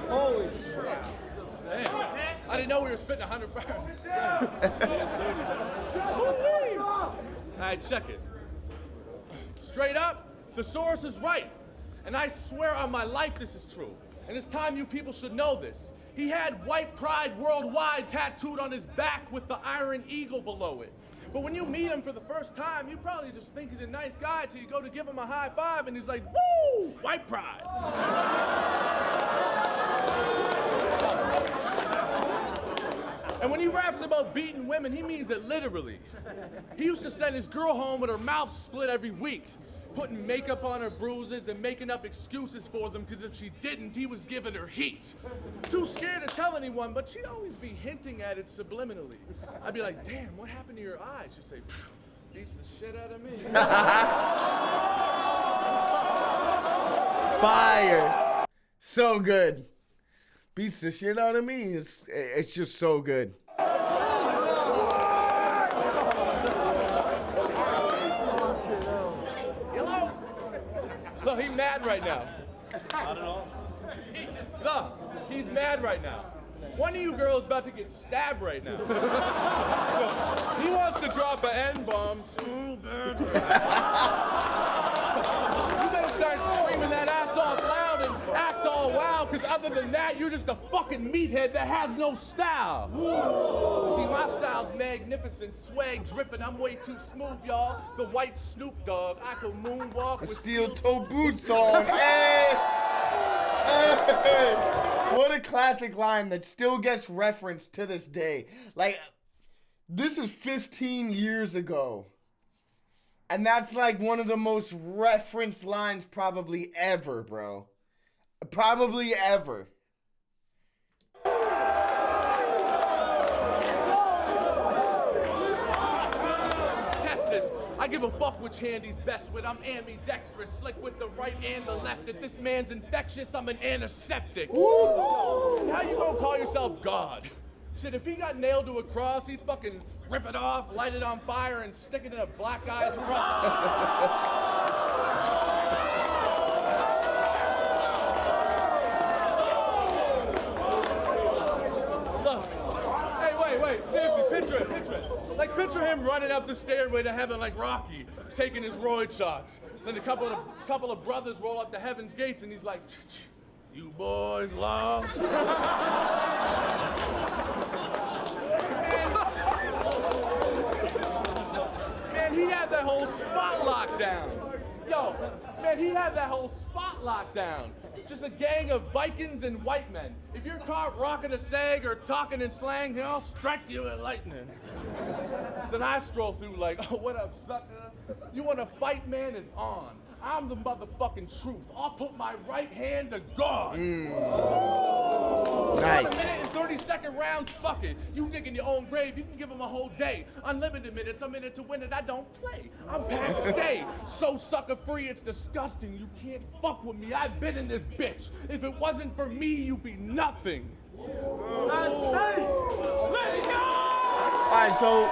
Holy shit. Damn. I didn't know we were spitting 100 bars. Alright, check it. Straight up, the Saurus is right. And I swear on my life this is true. And it's time you people should know this. He had white pride worldwide tattooed on his back with the iron eagle below it. But when you meet him for the first time, you probably just think he's a nice guy till you go to give him a high five and he's like, woo, white pride. And when he raps about beating women, he means it literally. He used to send his girl home with her mouth split every week, putting makeup on her bruises and making up excuses for them because if she didn't, he was giving her heat. Too scared to tell anyone, but she'd always be hinting at it subliminally. I'd be like, damn, what happened to your eyes? She'd say, beats the shit out of me. Fire. So good. Beats the shit out of me. It's just so good. Hello? Look, he's mad right now. I don't know. Look, he's mad right now. One of you girls about to get stabbed right now. Look, he wants to drop an N-bomb so bad. You better start screaming that ass off loud and act all wild, because other than that, you're just a fucking meathead that has no style. See, my style's magnificent, swag dripping. I'm way too smooth, y'all. The white Snoop Dogg. I can moonwalk with Steel-toe boots on. Hey! Hey! What a classic line that still gets referenced to this day. Like, this is 15 years ago. And that's like one of the most referenced lines probably ever, bro. Probably ever. Test this. I give a fuck which hand he's best with. I'm ambidextrous, slick with the right and the left. If this man's infectious, I'm an antiseptic. Woo! How you gonna call yourself God? Shit, if he got nailed to a cross, he'd fucking rip it off, light it on fire, and stick it in a black guy's front. Look, hey, wait, seriously, picture it. Like, picture him running up the stairway to heaven like Rocky, taking his roid shots. Then a couple of brothers roll up to heaven's gates, and he's like, you boys lost. Man, he had that whole spot locked down. Yo, man, he had that whole spot locked down. Just a gang of Vikings and white men. If you're caught rocking a sag or talking in slang, I'll strike you with lightning. Then I stroll through like, oh, what up, sucker? You want to fight, man? Is on. I'm the motherfucking truth. I'll put my right hand to God. Nice. 1 minute and 30-second rounds, fuck it. You dig in your own grave, you can give them a whole day. Unlimited minutes, a minute to win it, I don't play. I'm Pat Stay. So sucker free, it's disgusting. You can't fuck with me, I've been in this bitch. If it wasn't for me, you'd be nothing. Let's go! Alright, so,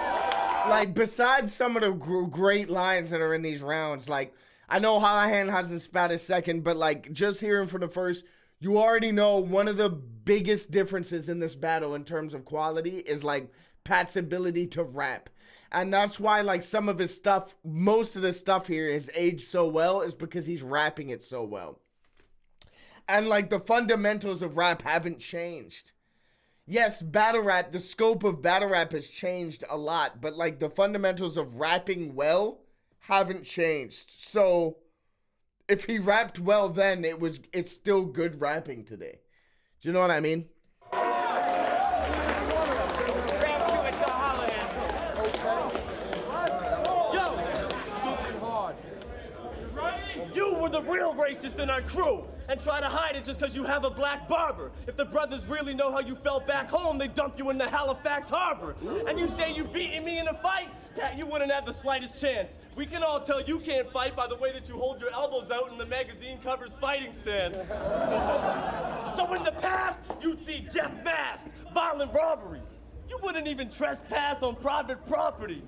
like, besides some of the great lines that are in these rounds, like, I know Hallahan hasn't spat a second, but, like, just hearing from the first, you already know one of the biggest differences in this battle in terms of quality is, like, Pat's ability to rap. And that's why, like, some of his stuff, most of the stuff here is aged so well is because he's rapping it so well. And, like, the fundamentals of rap haven't changed. Yes, battle rap, the scope of battle rap has changed a lot, but, like, the fundamentals of rapping well haven't changed. So if he rapped well then, it's still good rapping today. Do you know what I mean? You were the real racist in our crew and try to hide it just because you have a black barber. If the brothers really know how you felt back home, they dump you in the Halifax harbor. And you say you beating me in a fight? That you wouldn't have the slightest chance. We can all tell you can't fight by the way that you hold your elbows out in the magazine cover's fighting stance. So in the past, you'd see Jeff Mast, violent robberies. You wouldn't even trespass on private property.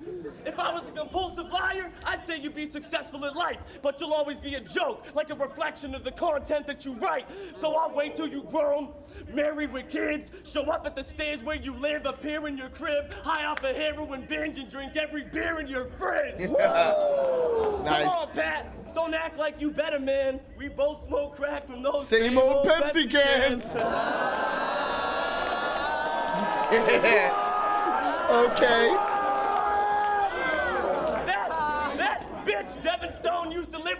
If I was a compulsive liar, I'd say you'd be successful in life, but you'll always be a joke, like a reflection of the content that you write. So I'll wait till you grown, married with kids, show up at the stairs where you live, appear in your crib, high off a heroin binge, and drink every beer in your fridge. Nice. Come on, Pat. Don't act like you better, man. We both smoke crack from those same old Pepsi cans. Yeah. Okay.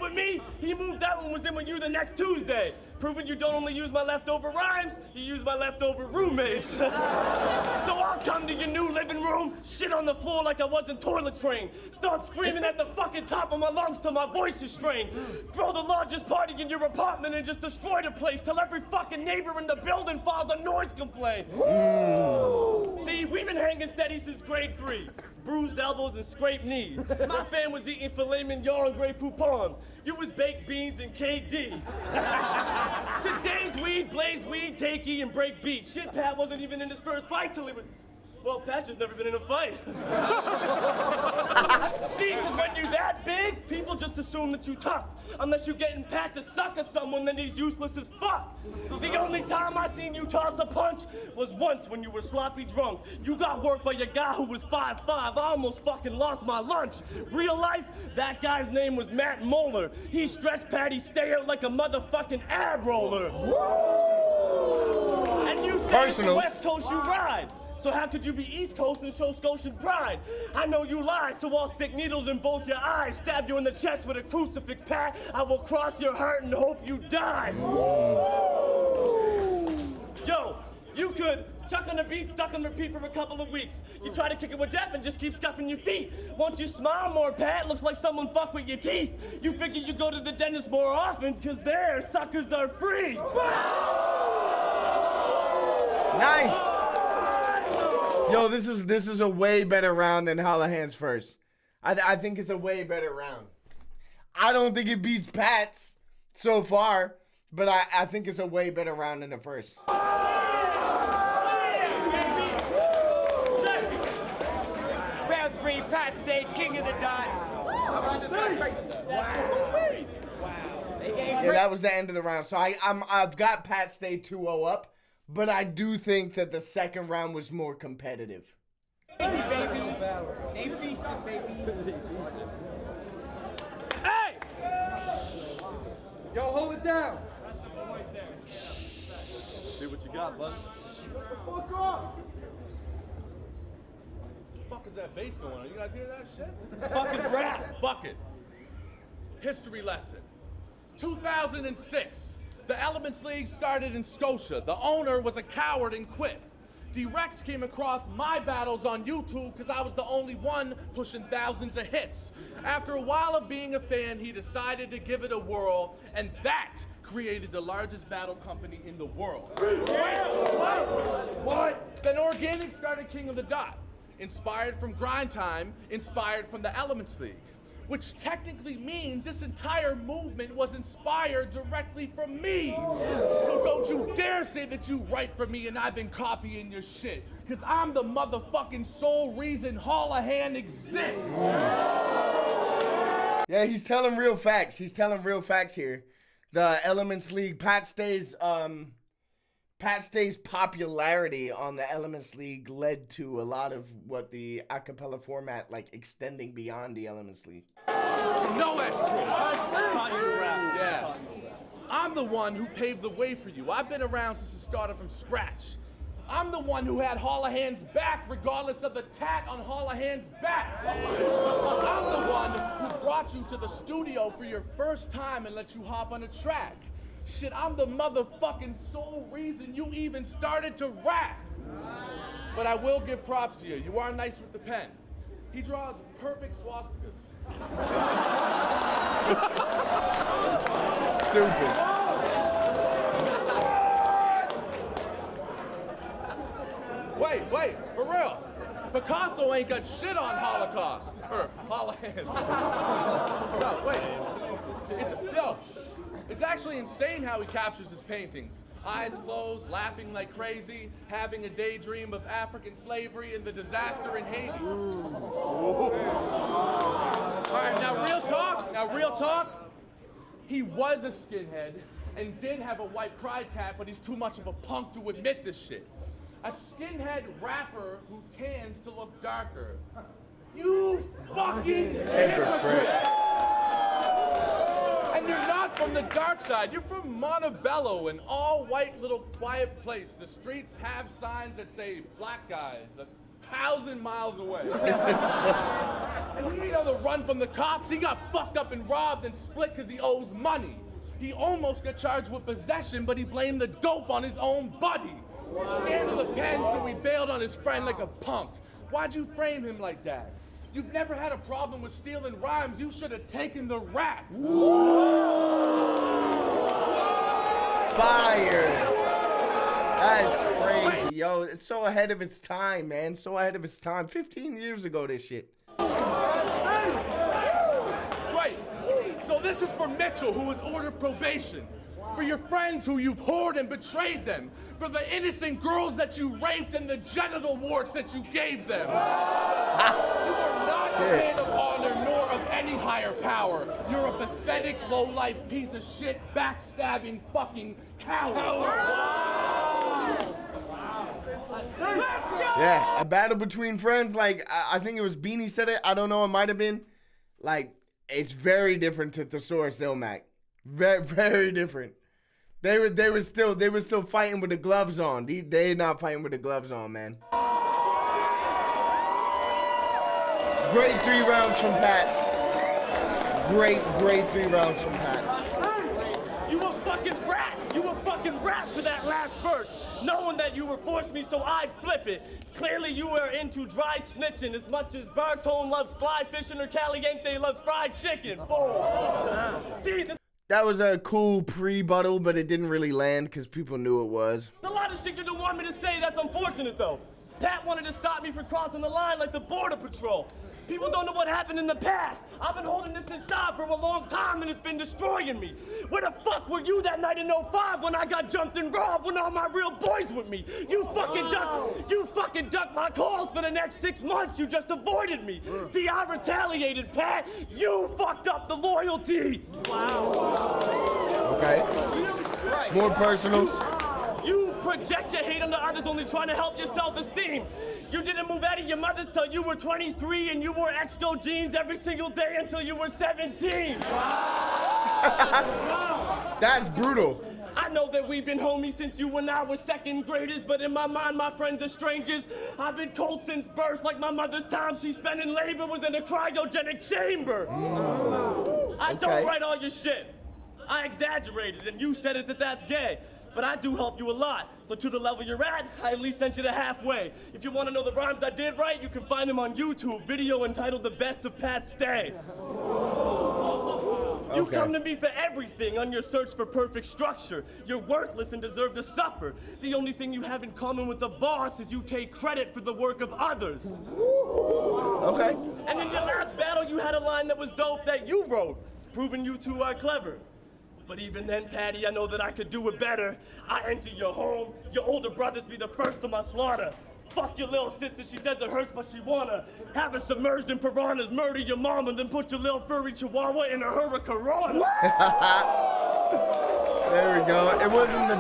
with me, he moved out and was in with you the next Tuesday. Proving you don't only use my leftover rhymes, you use my leftover roommates. So I'll come to your new living room, shit on the floor like I wasn't toilet trained, start screaming at the fucking top of my lungs till my voice is strained, throw the largest party in your apartment and just destroy the place till every fucking neighbor in the building files a noise complaint. See, we've been hanging steady since grade 3. Bruised elbows and scraped knees. My fan was eating filet mignon and Grey Poupon. You was baked beans and KD. Today's weed, blaze weed, takey, and break beat. Shit, Pat wasn't even in his first fight till he was... Well, Pat's just never been in a fight. See, because when you're that big, people just assume that you're tough. Unless you're getting Pat to suck at someone, then he's useless as fuck. The only time I seen you toss a punch was once when you were sloppy drunk. You got worked by your guy who was 5'5". I almost fucking lost my lunch. Real life, that guy's name was Matt Moeller. He stretched Patty stay out like a motherfucking ab roller. And you say it's the West Coast you ride. So how could you be East Coast and show Scotian pride? I know you lie, so I'll stick needles in both your eyes, stab you in the chest with a crucifix, Pat. I will cross your heart and hope you die. Yo, you could chuck on the beat, stuck on repeat for a couple of weeks. You try to kick it with Jeff and just keep scuffing your feet. Won't you smile more, Pat? Looks like someone fucked with your teeth. You figure you go to the dentist more often, cause there, suckers are free. Nice. Yo, this is a way better round than Hollahan's first. I think it's a way better round. I don't think it beats Pat's so far, but I think it's a way better round than the first. Round 3, Pat stayed king of the dot. Yeah, that was the end of the round. So I've got Pat stay 2-0 up. But I do think that the second round was more competitive. Hey! Yo, hold it down. See what you got, bud. Fuck off! The fuck is that bass going on? You guys hear that shit? Fucking rap. Fuck it. History lesson. 2006. The Elements League started in Scotia. The owner was a coward and quit. Direct came across my battles on YouTube because I was the only one pushing thousands of hits. After a while of being a fan, he decided to give it a whirl, and that created the largest battle company in the world. What? Then Organic started King of the Dot, inspired from Grind Time, inspired from the Elements League. Which technically means this entire movement was inspired directly from me. So don't you dare say that you write for me and I've been copying your shit, because I'm the motherfucking sole reason Hollahan exists. Yeah, he's telling real facts. He's telling real facts here. The Elements League, Pat Stay's popularity on the Elements League led to a lot of what the acapella format, like extending beyond the Elements League. No, that's true. Yeah. I'm the one who paved the way for you. I've been around since it started from scratch. I'm the one who had Hollahan's back regardless of the tat on Hollahan's back. I'm the one who brought you to the studio for your first time and let you hop on a track. Shit, I'm the motherfucking sole reason you even started to rap. But I will give props to you. You are nice with the pen. He draws perfect swastikas. Stupid. Wait, for real. Picasso ain't got shit on Holocaust. Or Hollahands. No, wait. It's actually insane how he captures his paintings. Eyes closed, laughing like crazy, having a daydream of African slavery and the disaster in Haiti. All right, now real talk. He was a skinhead and did have a white pride tat, but he's too much of a punk to admit this shit. A skinhead rapper who tans to look darker. You fucking hypocrite! And you're not from the dark side, you're from Montebello, an all-white little quiet place. The streets have signs that say black guys, the 1,000 miles away. And he ain't on the run from the cops. He got fucked up and robbed and split because he owes money. He almost got charged with possession, but he blamed the dope on his own buddy. Scared of the pen, so he bailed on his friend like a punk. Why'd you frame him like that? You've never had a problem with stealing rhymes. You should have taken the rap. Fired. That is crazy, yo. It's so ahead of its time, man. So ahead of its time. 15 years ago, this shit. Right. So this is for Mitchell, who was ordered probation. For your friends who you've whored and betrayed them. For the innocent girls that you raped and the genital warts that you gave them. You are not a man of honor nor of any higher power. You're a pathetic, low-life piece of shit, backstabbing fucking coward. Yeah, a battle between friends, like, I think it was Beanie said it. I don't know, it might have been. Like, it's very different to Thesaurus Illmac. Very, very different. They were still fighting with the gloves on. They not fighting with the gloves on, man. Great 3 rounds from Pat. Great 3 rounds from Pat. You a fucking rat! You a fucking rat for that last verse! Knowing that you were forced me so I'd flip it. Clearly you are into dry snitching as much as Bartone loves fly fishing or Caliente loves fried chicken. See, That was a cool pre-buttle, but it didn't really land because people knew it was. a lot of shit you don't want me to say. That's unfortunate though. Pat wanted to stop me from crossing the line like the Border Patrol. People don't know what happened in the past. I've been holding this inside for a long time and it's been destroying me. Where the fuck were you that night in 05 when I got jumped and robbed when all my real boys with me? You fucking ducked my calls for the next 6 months. You just avoided me. See, I retaliated, Pat. You fucked up the loyalty. Okay. More personals. You project your hate on the others, only trying to help your self-esteem. You didn't move out of your mother's till you were 23, and you wore Exco jeans every single day until you were 17. That's brutal. I know that we've been homies since you and I were second graders, but in my mind, my friends are strangers. I've been cold since birth, like my mother's time she spent in labor was in a cryogenic chamber. I don't write all your shit. I exaggerated, and you said it that that's gay. But I do help you a lot. So to the level you're at, I at least sent you to halfway. If you want to know the rhymes I did write, you can find them on YouTube. Video entitled The Best of Pat Stay. You come to me for everything on your search for perfect structure. You're worthless and deserve to suffer. The only thing you have in common with the boss is you take credit for the work of others. Okay. And in your last battle, you had a line that was dope that you wrote, proving you two are clever. But even then, Patty, I know that I could do it better. I enter your home, your older brothers be the first to my slaughter. Fuck your little sister, she says it hurts, but she wanna have her submerged in piranhas, murder your mom, and then put your little furry chihuahua in a hurricane. There we go. It wasn't the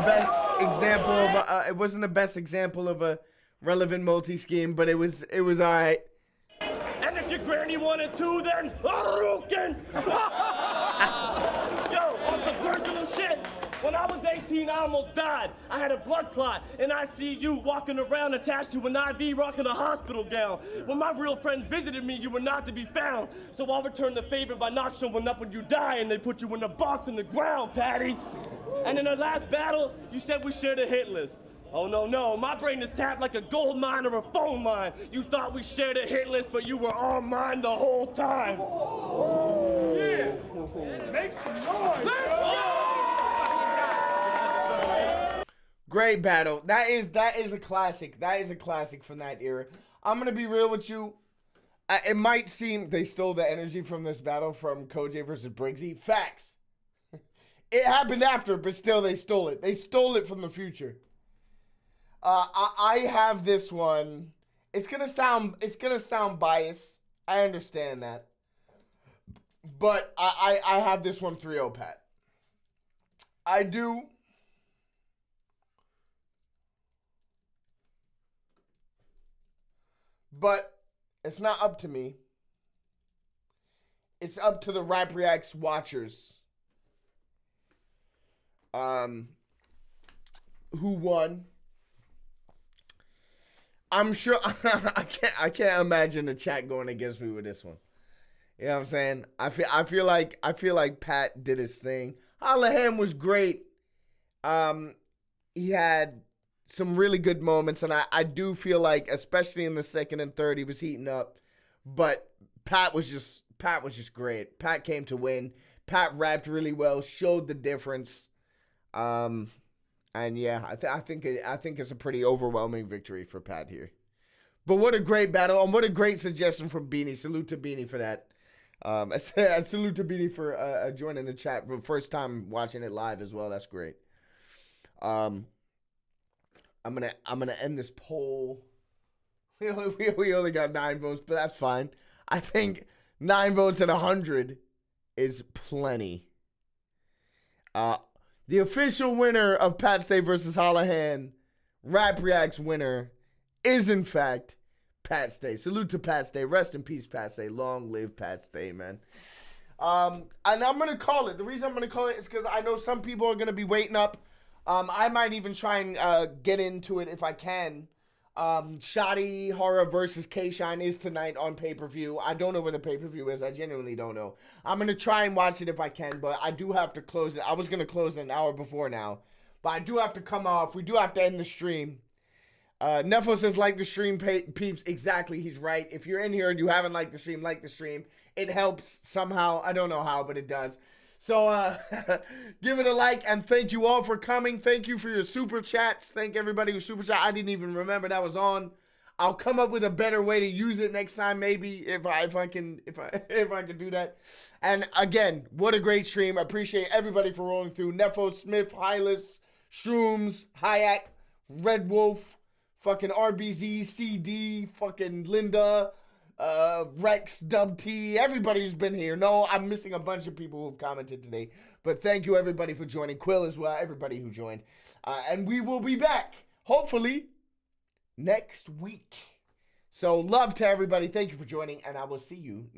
best example of a relevant multi-scheme, but it was all right. And if your granny wanted to, then Haruken! Yo, on some personal shit. When I was 18, I almost died. I had a blood clot, and I see you walking around attached to an IV rocking a hospital gown. When my real friends visited me, you were not to be found. So I'll return the favor by not showing up when you die, and they put you in a box in the ground, Patty. And in our last battle, you said we shared a hit list. Oh, no, my brain is tapped like a gold mine or a phone line. You thought we shared a hit list, but you were all mine the whole time. Yeah, make some noise. Great battle. That is a classic. That is a classic from that era. I'm gonna be real with you. It might seem they stole the energy from this battle from CoJay versus Briggsy. Facts. It happened after, but still they stole it. They stole it from the future. I have this one. It's gonna sound biased. I understand that. But I have this one 3-0, Pat. I do. But it's not up to me. It's up to the Rap Reacts watchers. Who won? I'm sure I can't imagine the chat going against me with this one. You know what I'm saying? I feel like Pat did his thing. Hallahan was great. He had some really good moments, and I do feel like, especially in the second and third, he was heating up. But Pat was just great. Pat came to win. Pat rapped really well, showed the difference. And yeah, I think it's a pretty overwhelming victory for Pat here. But what a great battle, and what a great suggestion from Beanie. Salute to Beanie for that. And salute to Beanie for joining the chat for the first time watching it live as well. That's great. I'm gonna end this poll. We only got 9 votes, but that's fine. I think 9 votes at 100 is plenty. The official winner of Pat Stay versus Hallahan, Rap Reacts winner, is in fact Pat Stay. Salute to Pat Stay. Rest in peace, Pat Stay. Long live Pat Stay, man. And I'm going to call it. The reason I'm going to call it is because I know some people are going to be waiting up. I might even try and get into it if I can. Shotty Horror versus K-Shine is tonight on pay-per-view. I don't know where the pay-per-view is. I genuinely don't know. I'm going to try and watch it if I can, but I do have to close it. I was going to close it an hour before now, but I do have to come off. We do have to end the stream. Nefo says, like the stream, peeps. Exactly, he's right. If you're in here and you haven't liked the stream, like the stream. It helps somehow. I don't know how, but it does. So give it a like, and thank you all for coming. Thank you for your super chats. Thank everybody who super chat. I didn't even remember that was on. I'll come up with a better way to use it next time, maybe if I can do that. And again, what a great stream. I appreciate everybody for rolling through. Nefo, Smith, Hylas, Shrooms, Hayek, Red Wolf, fucking RBZ, CD, fucking Linda, Rex, Dub T, everybody who's been here. No, I'm missing a bunch of people who've commented today, but thank you everybody for joining. Quill as well, everybody who joined. And we will be back, hopefully, next week. So love to everybody. Thank you for joining, and I will see you